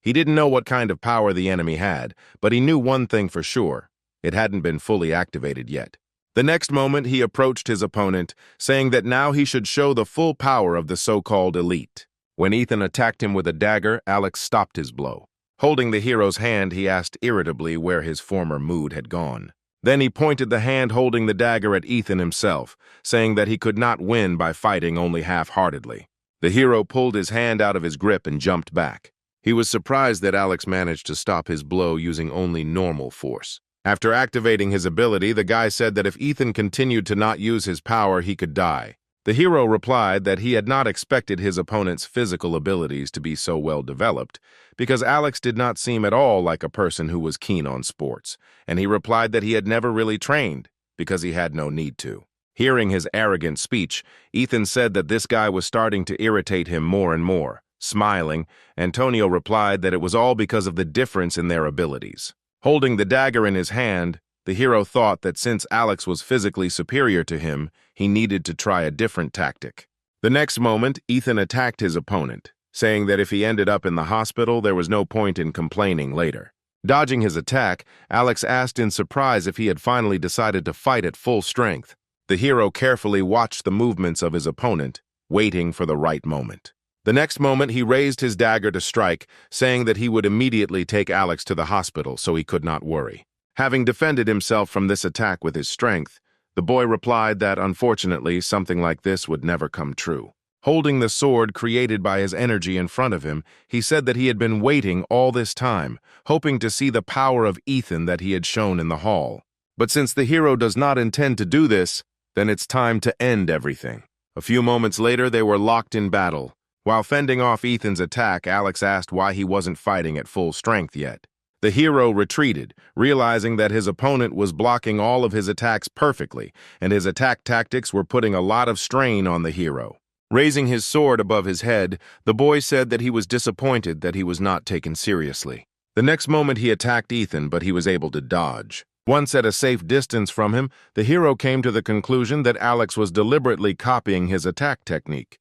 He didn't know what kind of power the enemy had, but he knew one thing for sure. It hadn't been fully activated yet. The next moment, he approached his opponent, saying that now he should show the full power of the so-called elite. When Ethan attacked him with a dagger, Alex stopped his blow. Holding the hero's hand, he asked irritably where his former mood had gone. Then he pointed the hand holding the dagger at Ethan himself, saying that he could not win by fighting only half-heartedly. The hero pulled his hand out of his grip and jumped back. He was surprised that Alex managed to stop his blow using only normal force. After activating his ability, the guy said that if Ethan continued to not use his power, he could die. The hero replied that he had not expected his opponent's physical abilities to be so well developed, because Alex did not seem at all like a person who was keen on sports, and he replied that he had never really trained, because he had no need to. Hearing his arrogant speech, Ethan said that this guy was starting to irritate him more and more. Smiling, Antonio replied that it was all because of the difference in their abilities. Holding the dagger in his hand, the hero thought that since Alex was physically superior to him, he needed to try a different tactic. The next moment, Ethan attacked his opponent, saying that if he ended up in the hospital, there was no point in complaining later. Dodging his attack, Alex asked in surprise if he had finally decided to fight at full strength. The hero carefully watched the movements of his opponent, waiting for the right moment. The next moment, he raised his dagger to strike, saying that he would immediately take Alex to the hospital so he could not worry. Having defended himself from this attack with his strength, the boy replied that, unfortunately, something like this would never come true. Holding the sword created by his energy in front of him, he said that he had been waiting all this time, hoping to see the power of Ethan that he had shown in the hall. But since the hero does not intend to do this, then it's time to end everything. A few moments later, they were locked in battle. While fending off Ethan's attack, Alex asked why he wasn't fighting at full strength yet. The hero retreated, realizing that his opponent was blocking all of his attacks perfectly, and his attack tactics were putting a lot of strain on the hero. Raising his sword above his head, the boy said that he was disappointed that he was not taken seriously. The next moment he attacked Ethan, but he was able to dodge. Once at a safe distance from him, the hero came to the conclusion that Alex was deliberately copying his attack technique.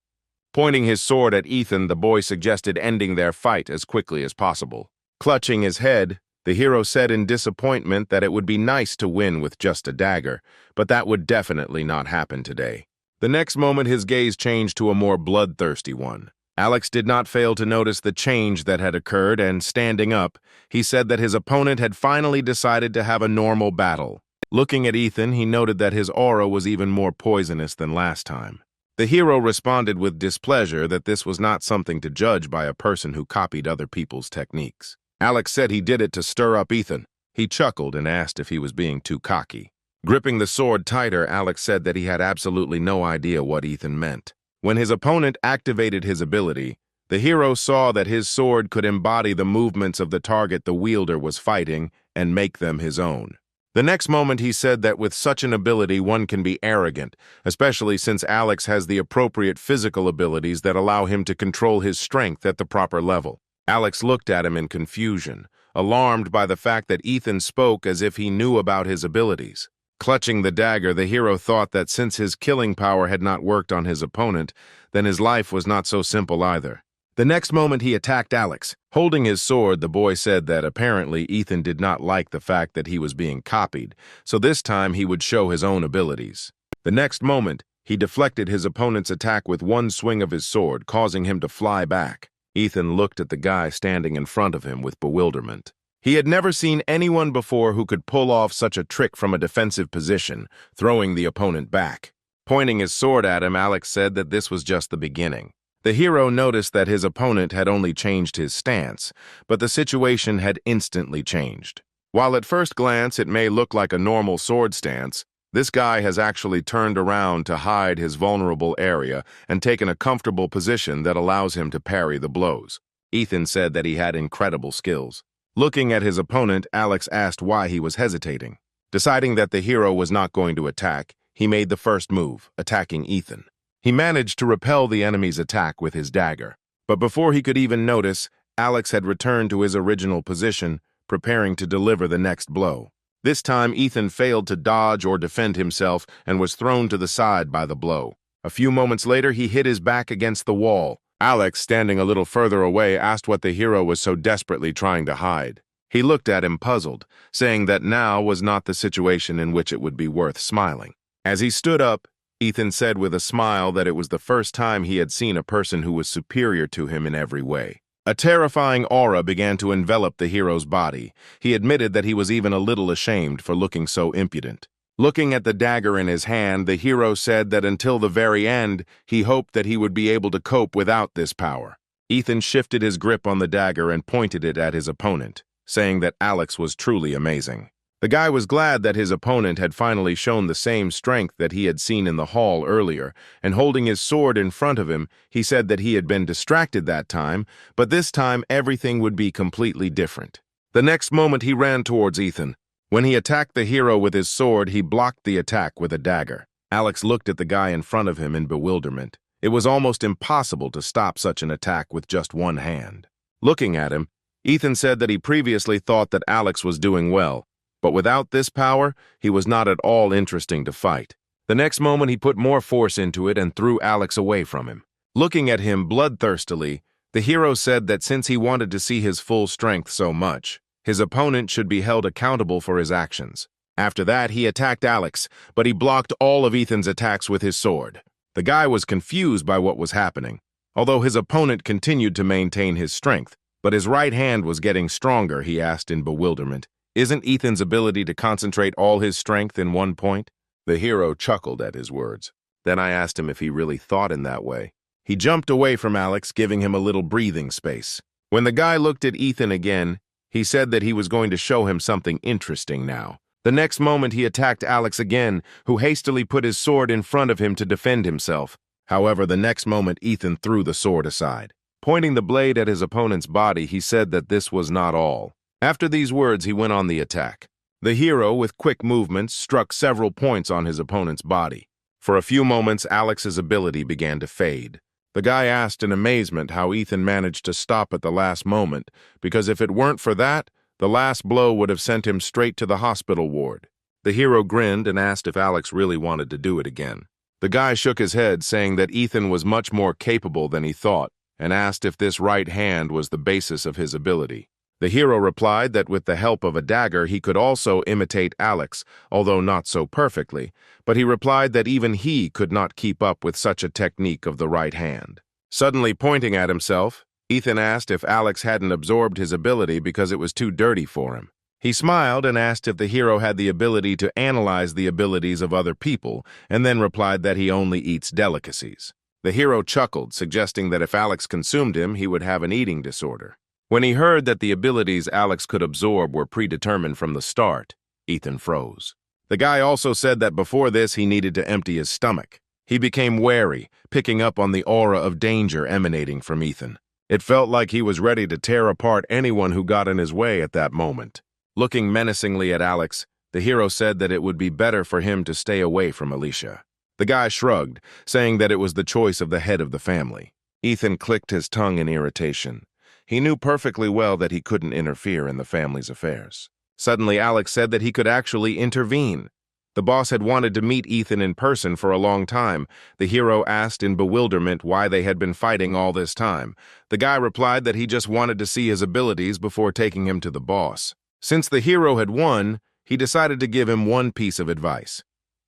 Pointing his sword at Ethan, the boy suggested ending their fight as quickly as possible. Clutching his head, the hero said in disappointment that it would be nice to win with just a dagger, but that would definitely not happen today. The next moment, his gaze changed to a more bloodthirsty one. Alex did not fail to notice the change that had occurred, and standing up, he said that his opponent had finally decided to have a normal battle. Looking at Ethan, he noted that his aura was even more poisonous than last time. The hero responded with displeasure that this was not something to judge by a person who copied other people's techniques. Alex said he did it to stir up Ethan. He chuckled and asked if he was being too cocky. Gripping the sword tighter, Alex said that he had absolutely no idea what Ethan meant. When his opponent activated his ability, the hero saw that his sword could embody the movements of the target the wielder was fighting and make them his own. The next moment, he said that with such an ability, one can be arrogant, especially since Alex has the appropriate physical abilities that allow him to control his strength at the proper level. Alex looked at him in confusion, alarmed by the fact that Ethan spoke as if he knew about his abilities. Clutching the dagger, the hero thought that since his killing power had not worked on his opponent, then his life was not so simple either. The next moment he attacked Alex. Holding his sword, the boy said that apparently Ethan did not like the fact that he was being copied, so this time he would show his own abilities. The next moment, he deflected his opponent's attack with one swing of his sword, causing him to fly back. Ethan looked at the guy standing in front of him with bewilderment. He had never seen anyone before who could pull off such a trick from a defensive position, throwing the opponent back. Pointing his sword at him, Alex said that this was just the beginning. The hero noticed that his opponent had only changed his stance, but the situation had instantly changed. While at first glance it may look like a normal sword stance, this guy has actually turned around to hide his vulnerable area and taken a comfortable position that allows him to parry the blows. Ethan said that he had incredible skills. Looking at his opponent, Alex asked why he was hesitating. Deciding that the hero was not going to attack, he made the first move, attacking Ethan. He managed to repel the enemy's attack with his dagger. But before he could even notice, Alex had returned to his original position, preparing to deliver the next blow. This time, Ethan failed to dodge or defend himself and was thrown to the side by the blow. A few moments later, he hit his back against the wall. Alex, standing a little further away, asked what the hero was so desperately trying to hide. He looked at him puzzled, saying that now was not the situation in which it would be worth smiling. As he stood up, Ethan said with a smile that it was the first time he had seen a person who was superior to him in every way. A terrifying aura began to envelop the hero's body. He admitted that he was even a little ashamed for looking so impudent. Looking at the dagger in his hand, the hero said that until the very end, he hoped that he would be able to cope without this power. Ethan shifted his grip on the dagger and pointed it at his opponent, saying that Alex was truly amazing. The guy was glad that his opponent had finally shown the same strength that he had seen in the hall earlier, and holding his sword in front of him, he said that he had been distracted that time, but this time everything would be completely different. The next moment he ran towards Ethan. When he attacked the hero with his sword, he blocked the attack with a dagger. Alex looked at the guy in front of him in bewilderment. It was almost impossible to stop such an attack with just one hand. Looking at him, Ethan said that he previously thought that Alex was doing well, but without this power, he was not at all interesting to fight. The next moment, he put more force into it and threw Alex away from him. Looking at him bloodthirstily, the hero said that since he wanted to see his full strength so much, his opponent should be held accountable for his actions. After that, he attacked Alex, but he blocked all of Ethan's attacks with his sword. The guy was confused by what was happening, although his opponent continued to maintain his strength, but his right hand was getting stronger, he asked in bewilderment. Isn't Ethan's ability to concentrate all his strength in one point? The hero chuckled at his words. Then I asked him if he really thought in that way. He jumped away from Alex, giving him a little breathing space. When the guy looked at Ethan again, he said that he was going to show him something interesting now. The next moment he attacked Alex again, who hastily put his sword in front of him to defend himself. However, the next moment Ethan threw the sword aside. Pointing the blade at his opponent's body, he said that this was not all. After these words, he went on the attack. The hero, with quick movements, struck several points on his opponent's body. For a few moments, Alex's ability began to fade. The guy asked in amazement how Ethan managed to stop at the last moment, because if it weren't for that, the last blow would have sent him straight to the hospital ward. The hero grinned and asked if Alex really wanted to do it again. The guy shook his head, saying that Ethan was much more capable than he thought, and asked if this right hand was the basis of his ability. The hero replied that with the help of a dagger he could also imitate Alex, although not so perfectly, but he replied that even he could not keep up with such a technique of the right hand. Suddenly pointing at himself, Ethan asked if Alex hadn't absorbed his ability because it was too dirty for him. He smiled and asked if the hero had the ability to analyze the abilities of other people, and then replied that he only eats delicacies. The hero chuckled, suggesting that if Alex consumed him, he would have an eating disorder. When he heard that the abilities Alex could absorb were predetermined from the start, Ethan froze. The guy also said that before this he needed to empty his stomach. He became wary, picking up on the aura of danger emanating from Ethan. It felt like he was ready to tear apart anyone who got in his way at that moment. Looking menacingly at Alex, the hero said that it would be better for him to stay away from Alicia. The guy shrugged, saying that it was the choice of the head of the family. Ethan clicked his tongue in irritation. He knew perfectly well that he couldn't interfere in the family's affairs. Suddenly, Alex said that he could actually intervene. The boss had wanted to meet Ethan in person for a long time. The hero asked in bewilderment why they had been fighting all this time. The guy replied that he just wanted to see his abilities before taking him to the boss. Since the hero had won, he decided to give him one piece of advice.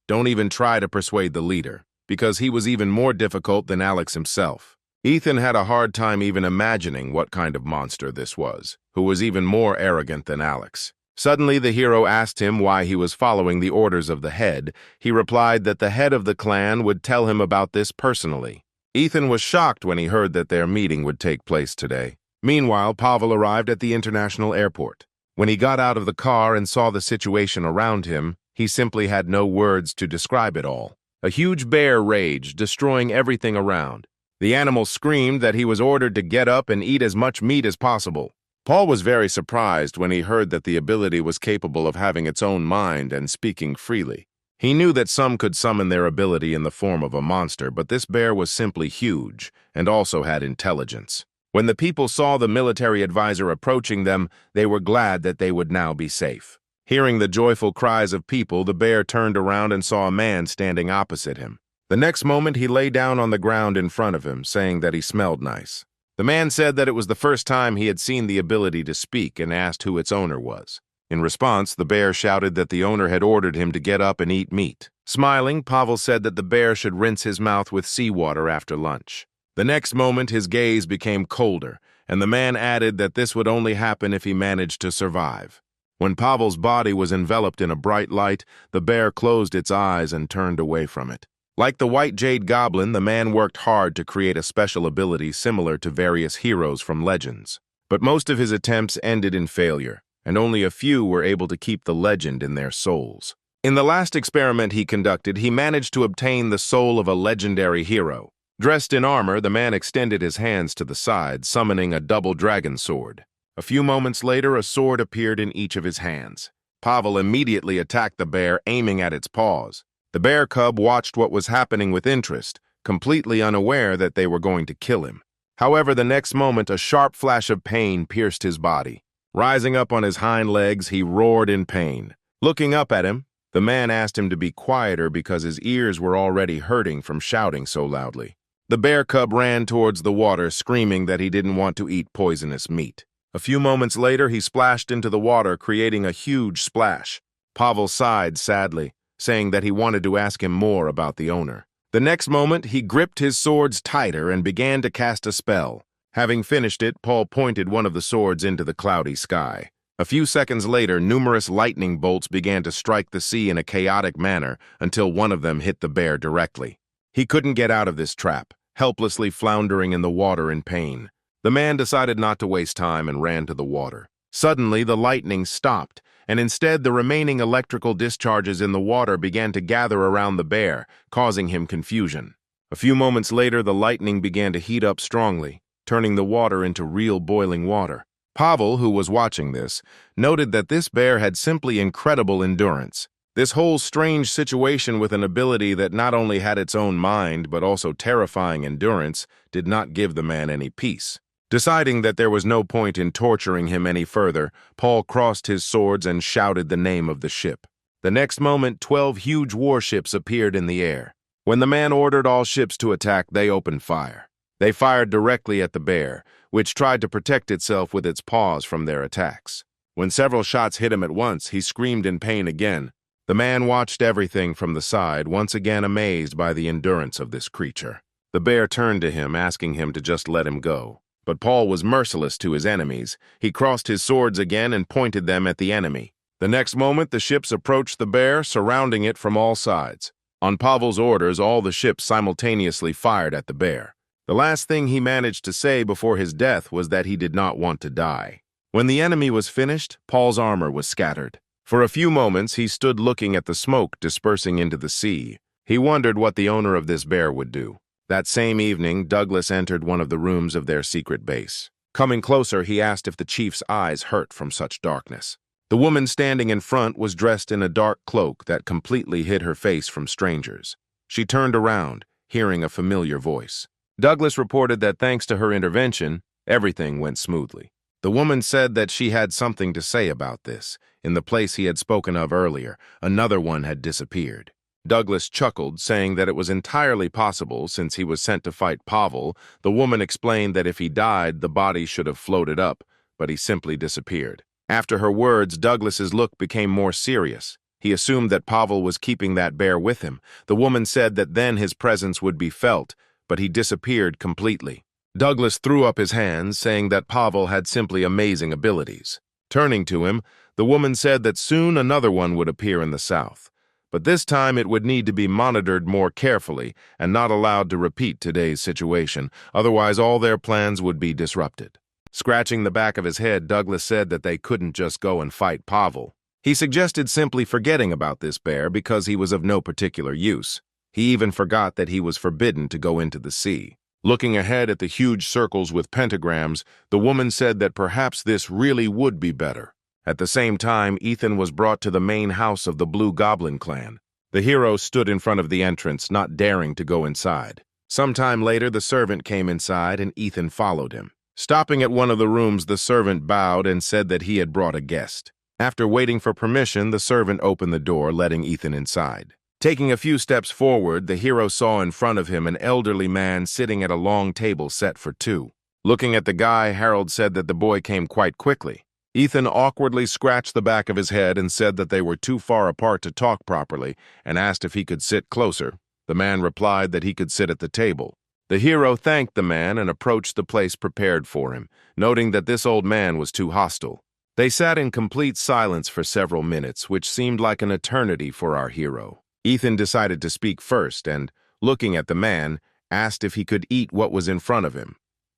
Don't even try to persuade the leader, because he was even more difficult than Alex himself. Ethan had a hard time even imagining what kind of monster this was, who was even more arrogant than Alex. Suddenly, the hero asked him why he was following the orders of the head. He replied that the head of the clan would tell him about this personally. Ethan was shocked when he heard that their meeting would take place today. Meanwhile, Pavel arrived at the international airport. When he got out of the car and saw the situation around him, he simply had no words to describe it all. A huge bear raged, destroying everything around. The animal screamed that he was ordered to get up and eat as much meat as possible. Paul was very surprised when he heard that the ability was capable of having its own mind and speaking freely. He knew that some could summon their ability in the form of a monster, but this bear was simply huge and also had intelligence. When the people saw the military advisor approaching them, they were glad that they would now be safe. Hearing the joyful cries of people, the bear turned around and saw a man standing opposite him. The next moment, he lay down on the ground in front of him, saying that he smelled nice. The man said that it was the first time he had seen the ability to speak and asked who its owner was. In response, the bear shouted that the owner had ordered him to get up and eat meat. Smiling, Pavel said that the bear should rinse his mouth with seawater after lunch. The next moment, his gaze became colder, and the man added that this would only happen if he managed to survive. When Pavel's body was enveloped in a bright light, the bear closed its eyes and turned away from it. Like the White Jade Goblin, the man worked hard to create a special ability similar to various heroes from legends. But most of his attempts ended in failure, and only a few were able to keep the legend in their souls. In the last experiment he conducted, he managed to obtain the soul of a legendary hero. Dressed in armor, the man extended his hands to the side, summoning a double dragon sword. A few moments later, a sword appeared in each of his hands. Pavel immediately attacked the bear, aiming at its paws. The bear cub watched what was happening with interest, completely unaware that they were going to kill him. However, the next moment, a sharp flash of pain pierced his body. Rising up on his hind legs, he roared in pain. Looking up at him, the man asked him to be quieter because his ears were already hurting from shouting so loudly. The bear cub ran towards the water, screaming that he didn't want to eat poisonous meat. A few moments later, he splashed into the water, creating a huge splash. Pavel sighed sadly, saying that he wanted to ask him more about the owner. The next moment, he gripped his swords tighter and began to cast a spell. Having finished it, Paul pointed one of the swords into the cloudy sky. A few seconds later, numerous lightning bolts began to strike the sea in a chaotic manner until one of them hit the bear directly. He couldn't get out of this trap, helplessly floundering in the water in pain. The man decided not to waste time and ran to the water. Suddenly, the lightning stopped, and instead the remaining electrical discharges in the water began to gather around the bear, causing him confusion. A few moments later, the lightning began to heat up strongly, turning the water into real boiling water. Pavel, who was watching this, noted that this bear had simply incredible endurance. This whole strange situation with an ability that not only had its own mind but also terrifying endurance did not give the man any peace. Deciding that there was no point in torturing him any further, Paul crossed his swords and shouted the name of the ship. The next moment, 12 huge warships appeared in the air. When the man ordered all ships to attack, they opened fire. They fired directly at the bear, which tried to protect itself with its paws from their attacks. When several shots hit him at once, he screamed in pain again. The man watched everything from the side, once again amazed by the endurance of this creature. The bear turned to him, asking him to just let him go. But Paul was merciless to his enemies. He crossed his swords again and pointed them at the enemy. The next moment, the ships approached the bear, surrounding it from all sides. On Pavel's orders, all the ships simultaneously fired at the bear. The last thing he managed to say before his death was that he did not want to die. When the enemy was finished, Paul's armor was scattered. For a few moments, he stood looking at the smoke dispersing into the sea. He wondered what the owner of this bear would do. That same evening, Douglas entered one of the rooms of their secret base. Coming closer, he asked if the chief's eyes hurt from such darkness. The woman standing in front was dressed in a dark cloak that completely hid her face from strangers. She turned around, hearing a familiar voice. Douglas reported that thanks to her intervention, everything went smoothly. The woman said that she had something to say about this. In the place he had spoken of earlier, another one had disappeared. Douglas chuckled, saying that it was entirely possible since he was sent to fight Pavel. The woman explained that if he died, the body should have floated up, but he simply disappeared. After her words, Douglas's look became more serious. He assumed that Pavel was keeping that bear with him. The woman said that then his presence would be felt, but he disappeared completely. Douglas threw up his hands, saying that Pavel had simply amazing abilities. Turning to him, the woman said that soon another one would appear in the south. But this time it would need to be monitored more carefully and not allowed to repeat today's situation, otherwise all their plans would be disrupted. Scratching the back of his head, Douglas said that they couldn't just go and fight Pavel. He suggested simply forgetting about this bear because he was of no particular use. He even forgot that he was forbidden to go into the sea. Looking ahead at the huge circles with pentagrams, the woman said that perhaps this really would be better. At the same time, Ethan was brought to the main house of the Blue Goblin clan. The hero stood in front of the entrance, not daring to go inside. Sometime later, the servant came inside and Ethan followed him. Stopping at one of the rooms, the servant bowed and said that he had brought a guest. After waiting for permission, the servant opened the door, letting Ethan inside. Taking a few steps forward, the hero saw in front of him an elderly man sitting at a long table set for two. Looking at the guy, Harold said that the boy came quite quickly. Ethan awkwardly scratched the back of his head and said that they were too far apart to talk properly and asked if he could sit closer. The man replied that he could sit at the table. The hero thanked the man and approached the place prepared for him, noting that this old man was too hostile. They sat in complete silence for several minutes, which seemed like an eternity for our hero. Ethan decided to speak first and, looking at the man, asked if he could eat what was in front of him.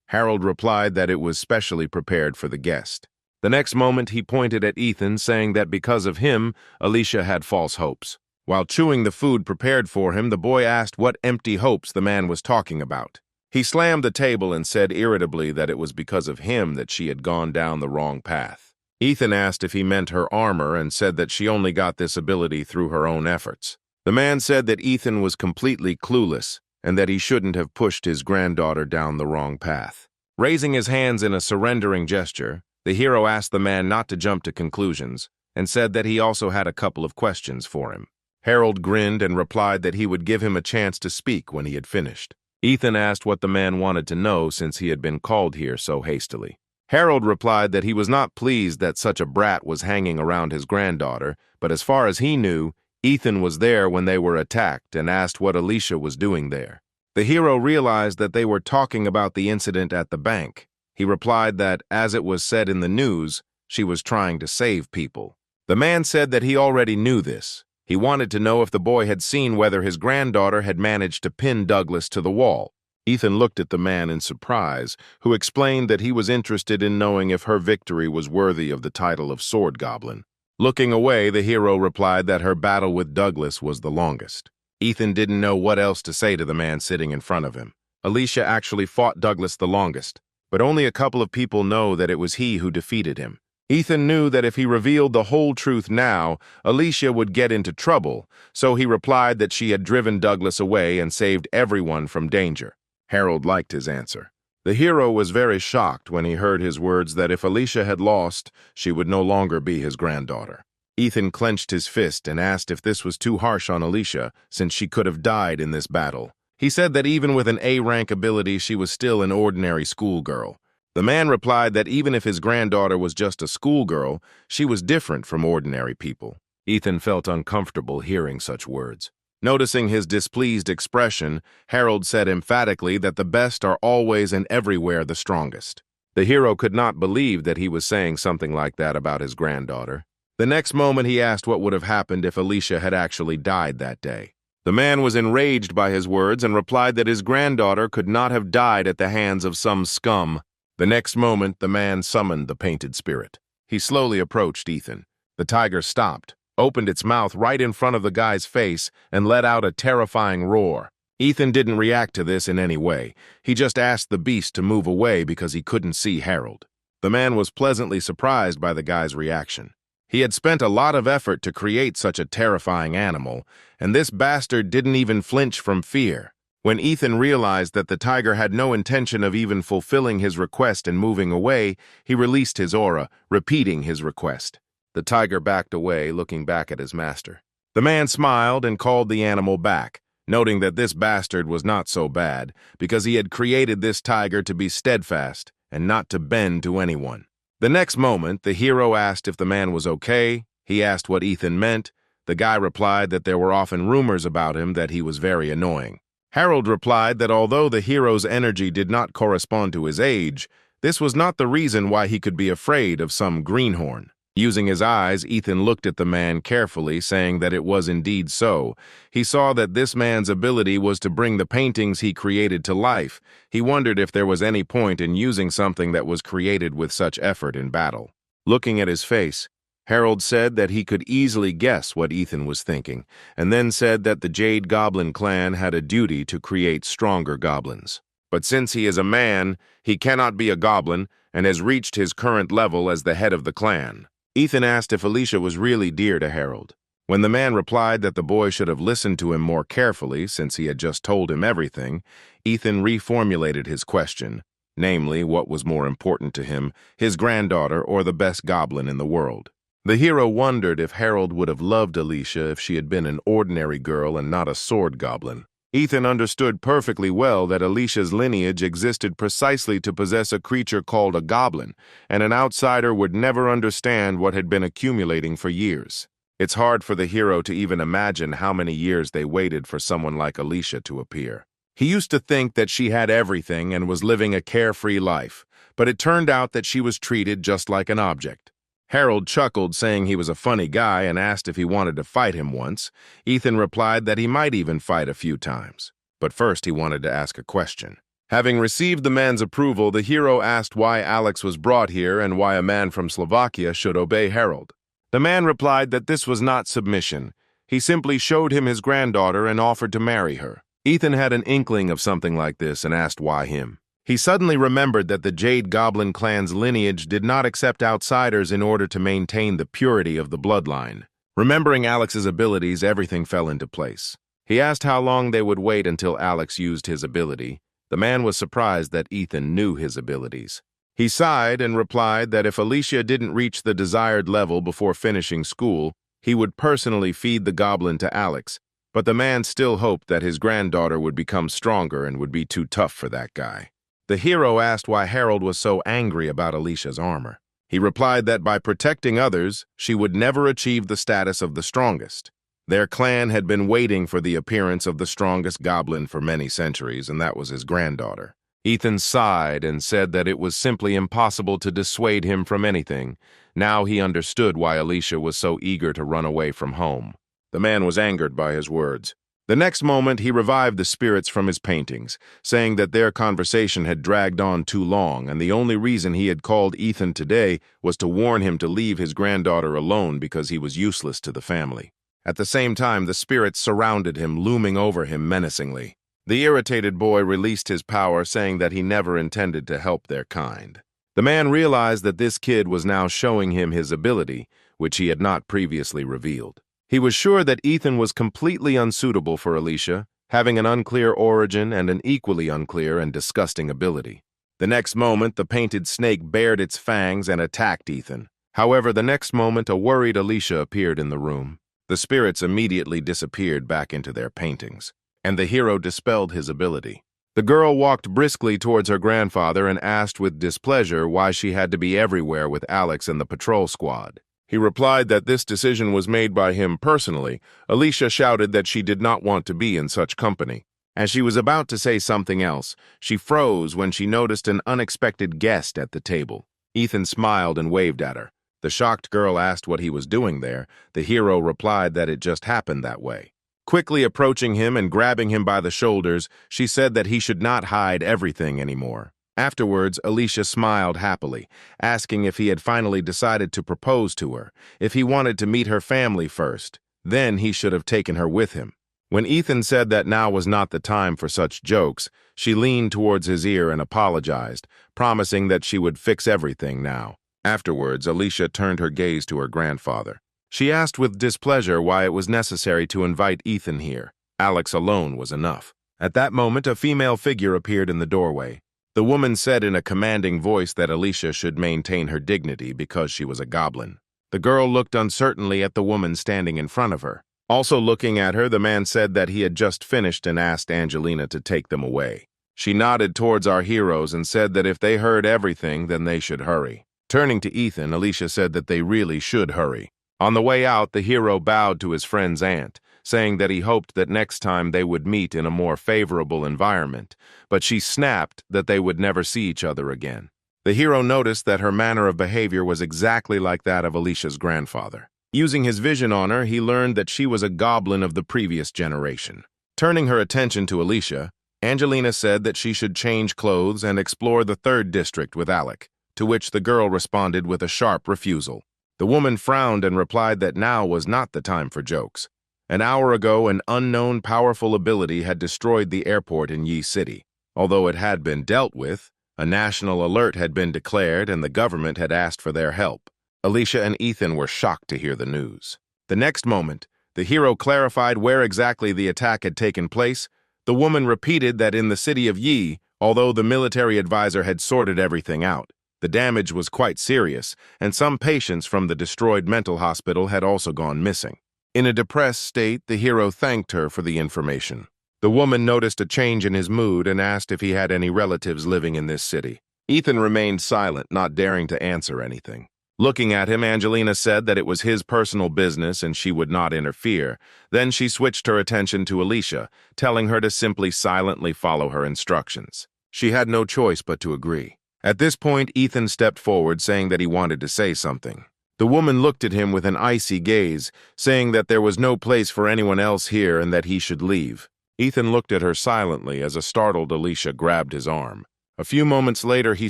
Harold replied that it was specially prepared for the guest. The next moment, he pointed at Ethan, saying that because of him, Alicia had false hopes. While chewing the food prepared for him, the boy asked what empty hopes the man was talking about. He slammed the table and said irritably that it was because of him that she had gone down the wrong path. Ethan asked if he meant her armor and said that she only got this ability through her own efforts. The man said that Ethan was completely clueless and that he shouldn't have pushed his granddaughter down the wrong path. Raising his hands in a surrendering gesture, the hero asked the man not to jump to conclusions and said that he also had a couple of questions for him. Harold grinned and replied that he would give him a chance to speak when he had finished. Ethan asked what the man wanted to know since he had been called here so hastily. Harold replied that he was not pleased that such a brat was hanging around his granddaughter, but as far as he knew, Ethan was there when they were attacked and asked what Alicia was doing there. The hero realized that they were talking about the incident at the bank. He replied that, as it was said in the news, she was trying to save people. The man said that he already knew this. He wanted to know if the boy had seen whether his granddaughter had managed to pin Douglas to the wall. Ethan looked at the man in surprise, who explained that he was interested in knowing if her victory was worthy of the title of Sword Goblin. Looking away, the hero replied that her battle with Douglas was the longest. Ethan didn't know what else to say to the man sitting in front of him. Alicia actually fought Douglas the longest, but only a couple of people know that it was he who defeated him. Ethan knew that if he revealed the whole truth now, Alicia would get into trouble, so he replied that she had driven Douglas away and saved everyone from danger. Harold liked his answer. The hero was very shocked when he heard his words that if Alicia had lost, she would no longer be his granddaughter. Ethan clenched his fist and asked if this was too harsh on Alicia, since she could have died in this battle. He said that even with an A-rank ability, she was still an ordinary schoolgirl. The man replied that even if his granddaughter was just a schoolgirl, she was different from ordinary people. Ethan felt uncomfortable hearing such words. Noticing his displeased expression, Harold said emphatically that the best are always and everywhere the strongest. The hero could not believe that he was saying something like that about his granddaughter. The next moment he asked what would have happened if Alicia had actually died that day. The man was enraged by his words and replied that his granddaughter could not have died at the hands of some scum. The next moment, the man summoned the painted spirit. He slowly approached Ethan. The tiger stopped, opened its mouth right in front of the guy's face, and let out a terrifying roar. Ethan didn't react to this in any way. He just asked the beast to move away because he couldn't see Harold. The man was pleasantly surprised by the guy's reaction. He had spent a lot of effort to create such a terrifying animal, and this bastard didn't even flinch from fear. When Ethan realized that the tiger had no intention of even fulfilling his request and moving away, he released his aura, repeating his request. The tiger backed away, looking back at his master. The man smiled and called the animal back, noting that this bastard was not so bad, because he had created this tiger to be steadfast and not to bend to anyone. The next moment, the hero asked if the man was okay. He asked what Ethan meant. The guy replied that there were often rumors about him that he was very annoying. Harold replied that although the hero's energy did not correspond to his age, this was not the reason why he could be afraid of some greenhorn. Using his eyes, Ethan looked at the man carefully, saying that it was indeed so. He saw that this man's ability was to bring the paintings he created to life. He wondered if there was any point in using something that was created with such effort in battle. Looking at his face, Harold said that he could easily guess what Ethan was thinking, and then said that the Jade Goblin clan had a duty to create stronger goblins. But since he is a man, he cannot be a goblin and has reached his current level as the head of the clan. Ethan asked if Alicia was really dear to Harold. When the man replied that the boy should have listened to him more carefully since he had just told him everything, Ethan reformulated his question, namely, what was more important to him, his granddaughter or the best goblin in the world. The hero wondered if Harold would have loved Alicia if she had been an ordinary girl and not a sword goblin. Ethan understood perfectly well that Alicia's lineage existed precisely to possess a creature called a goblin, and an outsider would never understand what had been accumulating for years. It's hard for the hero to even imagine how many years they waited for someone like Alicia to appear. He used to think that she had everything and was living a carefree life, but it turned out that she was treated just like an object. Harold chuckled, saying he was a funny guy, and asked if he wanted to fight him once. Ethan replied that he might even fight a few times. But first he wanted to ask a question. Having received the man's approval, the hero asked why Alex was brought here and why a man from Slovakia should obey Harold. The man replied that this was not submission. He simply showed him his granddaughter and offered to marry her. Ethan had an inkling of something like this and asked why him. He suddenly remembered that the Jade Goblin clan's lineage did not accept outsiders in order to maintain the purity of the bloodline. Remembering Alex's abilities, everything fell into place. He asked how long they would wait until Alex used his ability. The man was surprised that Ethan knew his abilities. He sighed and replied that if Alicia didn't reach the desired level before finishing school, he would personally feed the goblin to Alex, but the man still hoped that his granddaughter would become stronger and would be too tough for that guy. The hero asked why Harold was so angry about Alicia's armor. He replied that by protecting others, she would never achieve the status of the strongest. Their clan had been waiting for the appearance of the strongest goblin for many centuries, and that was his granddaughter. Ethan sighed and said that it was simply impossible to dissuade him from anything. Now he understood why Alicia was so eager to run away from home. The man was angered by his words. The next moment, he revived the spirits from his paintings, saying that their conversation had dragged on too long, and the only reason he had called Ethan today was to warn him to leave his granddaughter alone because he was useless to the family. At the same time, the spirits surrounded him, looming over him menacingly. The irritated boy released his power, saying that he never intended to help their kind. The man realized that this kid was now showing him his ability, which he had not previously revealed. He was sure that Ethan was completely unsuitable for Alicia, having an unclear origin and an equally unclear and disgusting ability. The next moment, the painted snake bared its fangs and attacked Ethan. However, the next moment, a worried Alicia appeared in the room. The spirits immediately disappeared back into their paintings, and the hero dispelled his ability. The girl walked briskly towards her grandfather and asked with displeasure why she had to be everywhere with Alex and the patrol squad. He replied that this decision was made by him personally. Alicia shouted that she did not want to be in such company. As she was about to say something else, she froze when she noticed an unexpected guest at the table. Ethan smiled and waved at her. The shocked girl asked what he was doing there. The hero replied that it just happened that way. Quickly approaching him and grabbing him by the shoulders, she said that he should not hide everything anymore. Afterwards, Alicia smiled happily, asking if he had finally decided to propose to her, if he wanted to meet her family first. Then he should have taken her with him. When Ethan said that now was not the time for such jokes, she leaned towards his ear and apologized, promising that she would fix everything now. Afterwards, Alicia turned her gaze to her grandfather. She asked with displeasure why it was necessary to invite Ethan here. Alex alone was enough. At that moment, a female figure appeared in the doorway. The woman said in a commanding voice that Alicia should maintain her dignity because she was a goblin. The girl looked uncertainly at the woman standing in front of her. Also looking at her, the man said that he had just finished and asked Angelina to take them away. She nodded towards our heroes and said that if they heard everything, then they should hurry. Turning to Ethan, Alicia said that they really should hurry. On the way out, the hero bowed to his friend's aunt, saying that he hoped that next time they would meet in a more favorable environment, but she snapped that they would never see each other again. The hero noticed that her manner of behavior was exactly like that of Alicia's grandfather. Using his vision on her, he learned that she was a goblin of the previous generation. Turning her attention to Alicia, Angelina said that she should change clothes and explore the 3rd district with Alec, to which the girl responded with a sharp refusal. The woman frowned and replied that now was not the time for jokes. An hour ago, an unknown powerful ability had destroyed the airport in Yi City. Although it had been dealt with, a national alert had been declared and the government had asked for their help. Alicia and Ethan were shocked to hear the news. The next moment, the hero clarified where exactly the attack had taken place. The woman repeated that in the city of Yi, although the military advisor had sorted everything out, the damage was quite serious, and some patients from the destroyed mental hospital had also gone missing. In a depressed state, the hero thanked her for the information. The woman noticed a change in his mood and asked if he had any relatives living in this city. Ethan remained silent, not daring to answer anything. Looking at him, Angelina said that it was his personal business and she would not interfere. Then she switched her attention to Alicia, telling her to simply silently follow her instructions. She had no choice but to agree. At this point, Ethan stepped forward, saying that he wanted to say something. The woman looked at him with an icy gaze, saying that there was no place for anyone else here and that he should leave. Ethan looked at her silently as a startled Alicia grabbed his arm. A few moments later, he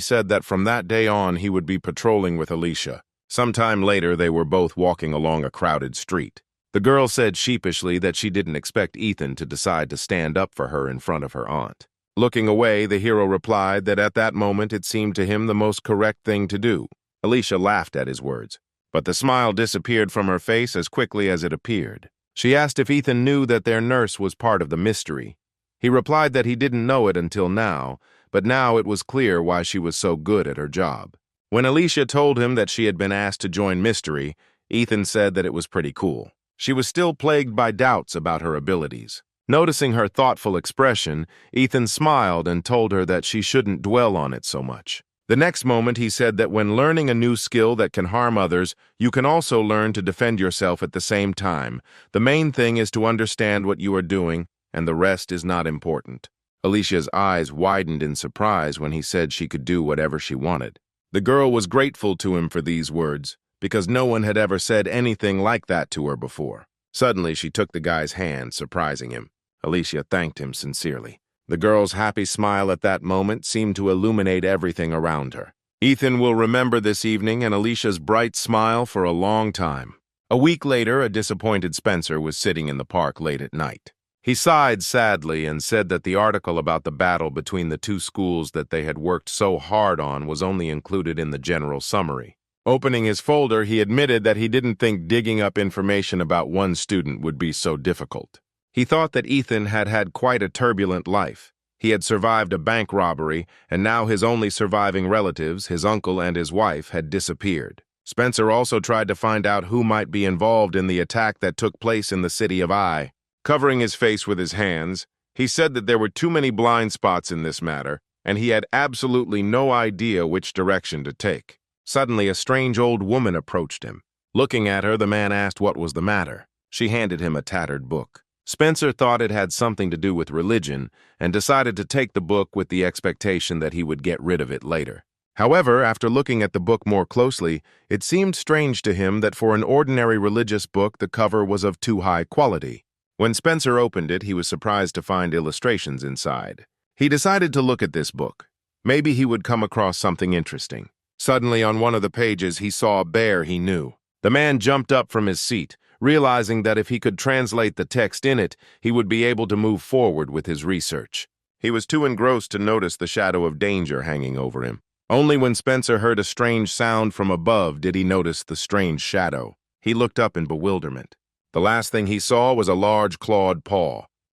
said that from that day on, he would be patrolling with Alicia. Sometime later, they were both walking along a crowded street. The girl said sheepishly that she didn't expect Ethan to decide to stand up for her in front of her aunt. Looking away, the hero replied that at that moment it seemed to him the most correct thing to do. Alicia laughed at his words, but the smile disappeared from her face as quickly as it appeared. She asked if Ethan knew that their nurse was part of the mystery. He replied that he didn't know it until now, but now it was clear why she was so good at her job. When Alicia told him that she had been asked to join Mystery, Ethan said that it was pretty cool. She was still plagued by doubts about her abilities. Noticing her thoughtful expression, Ethan smiled and told her that she shouldn't dwell on it so much. The next moment, he said that when learning a new skill that can harm others, you can also learn to defend yourself at the same time. The main thing is to understand what you are doing, and the rest is not important. Alicia's eyes widened in surprise when he said she could do whatever she wanted. The girl was grateful to him for these words, because no one had ever said anything like that to her before. Suddenly, she took the guy's hand, surprising him. Alicia thanked him sincerely. The girl's happy smile at that moment seemed to illuminate everything around her. Ethan will remember this evening and Alicia's bright smile for a long time. A week later, a disappointed Spencer was sitting in the park late at night. He sighed sadly and said that the article about the battle between the two schools that they had worked so hard on was only included in the general summary. Opening his folder, he admitted that he didn't think digging up information about one student would be so difficult. He thought that Ethan had had quite a turbulent life. He had survived a bank robbery, and now his only surviving relatives, his uncle and his wife, had disappeared. Spencer also tried to find out who might be involved in the attack that took place in the city of I. Covering his face with his hands, he said that there were too many blind spots in this matter, and he had absolutely no idea which direction to take. Suddenly, a strange old woman approached him. Looking at her, the man asked what was the matter. She handed him a tattered book. Spencer thought it had something to do with religion and decided to take the book with the expectation that he would get rid of it later. However, after looking at the book more closely, it seemed strange to him that for an ordinary religious book, the cover was of too high quality. When Spencer opened it, he was surprised to find illustrations inside. He decided to look at this book. Maybe he would come across something interesting. Suddenly, on one of the pages, he saw a bear he knew. The man jumped up from his seat, realizing that if he could translate the text in it, he would be able to move forward with his research. He was too engrossed to notice the shadow of danger hanging over him. Only when Spencer heard a strange sound from above did he notice the strange shadow. He looked up in bewilderment. The last thing he saw was a large clawed paw.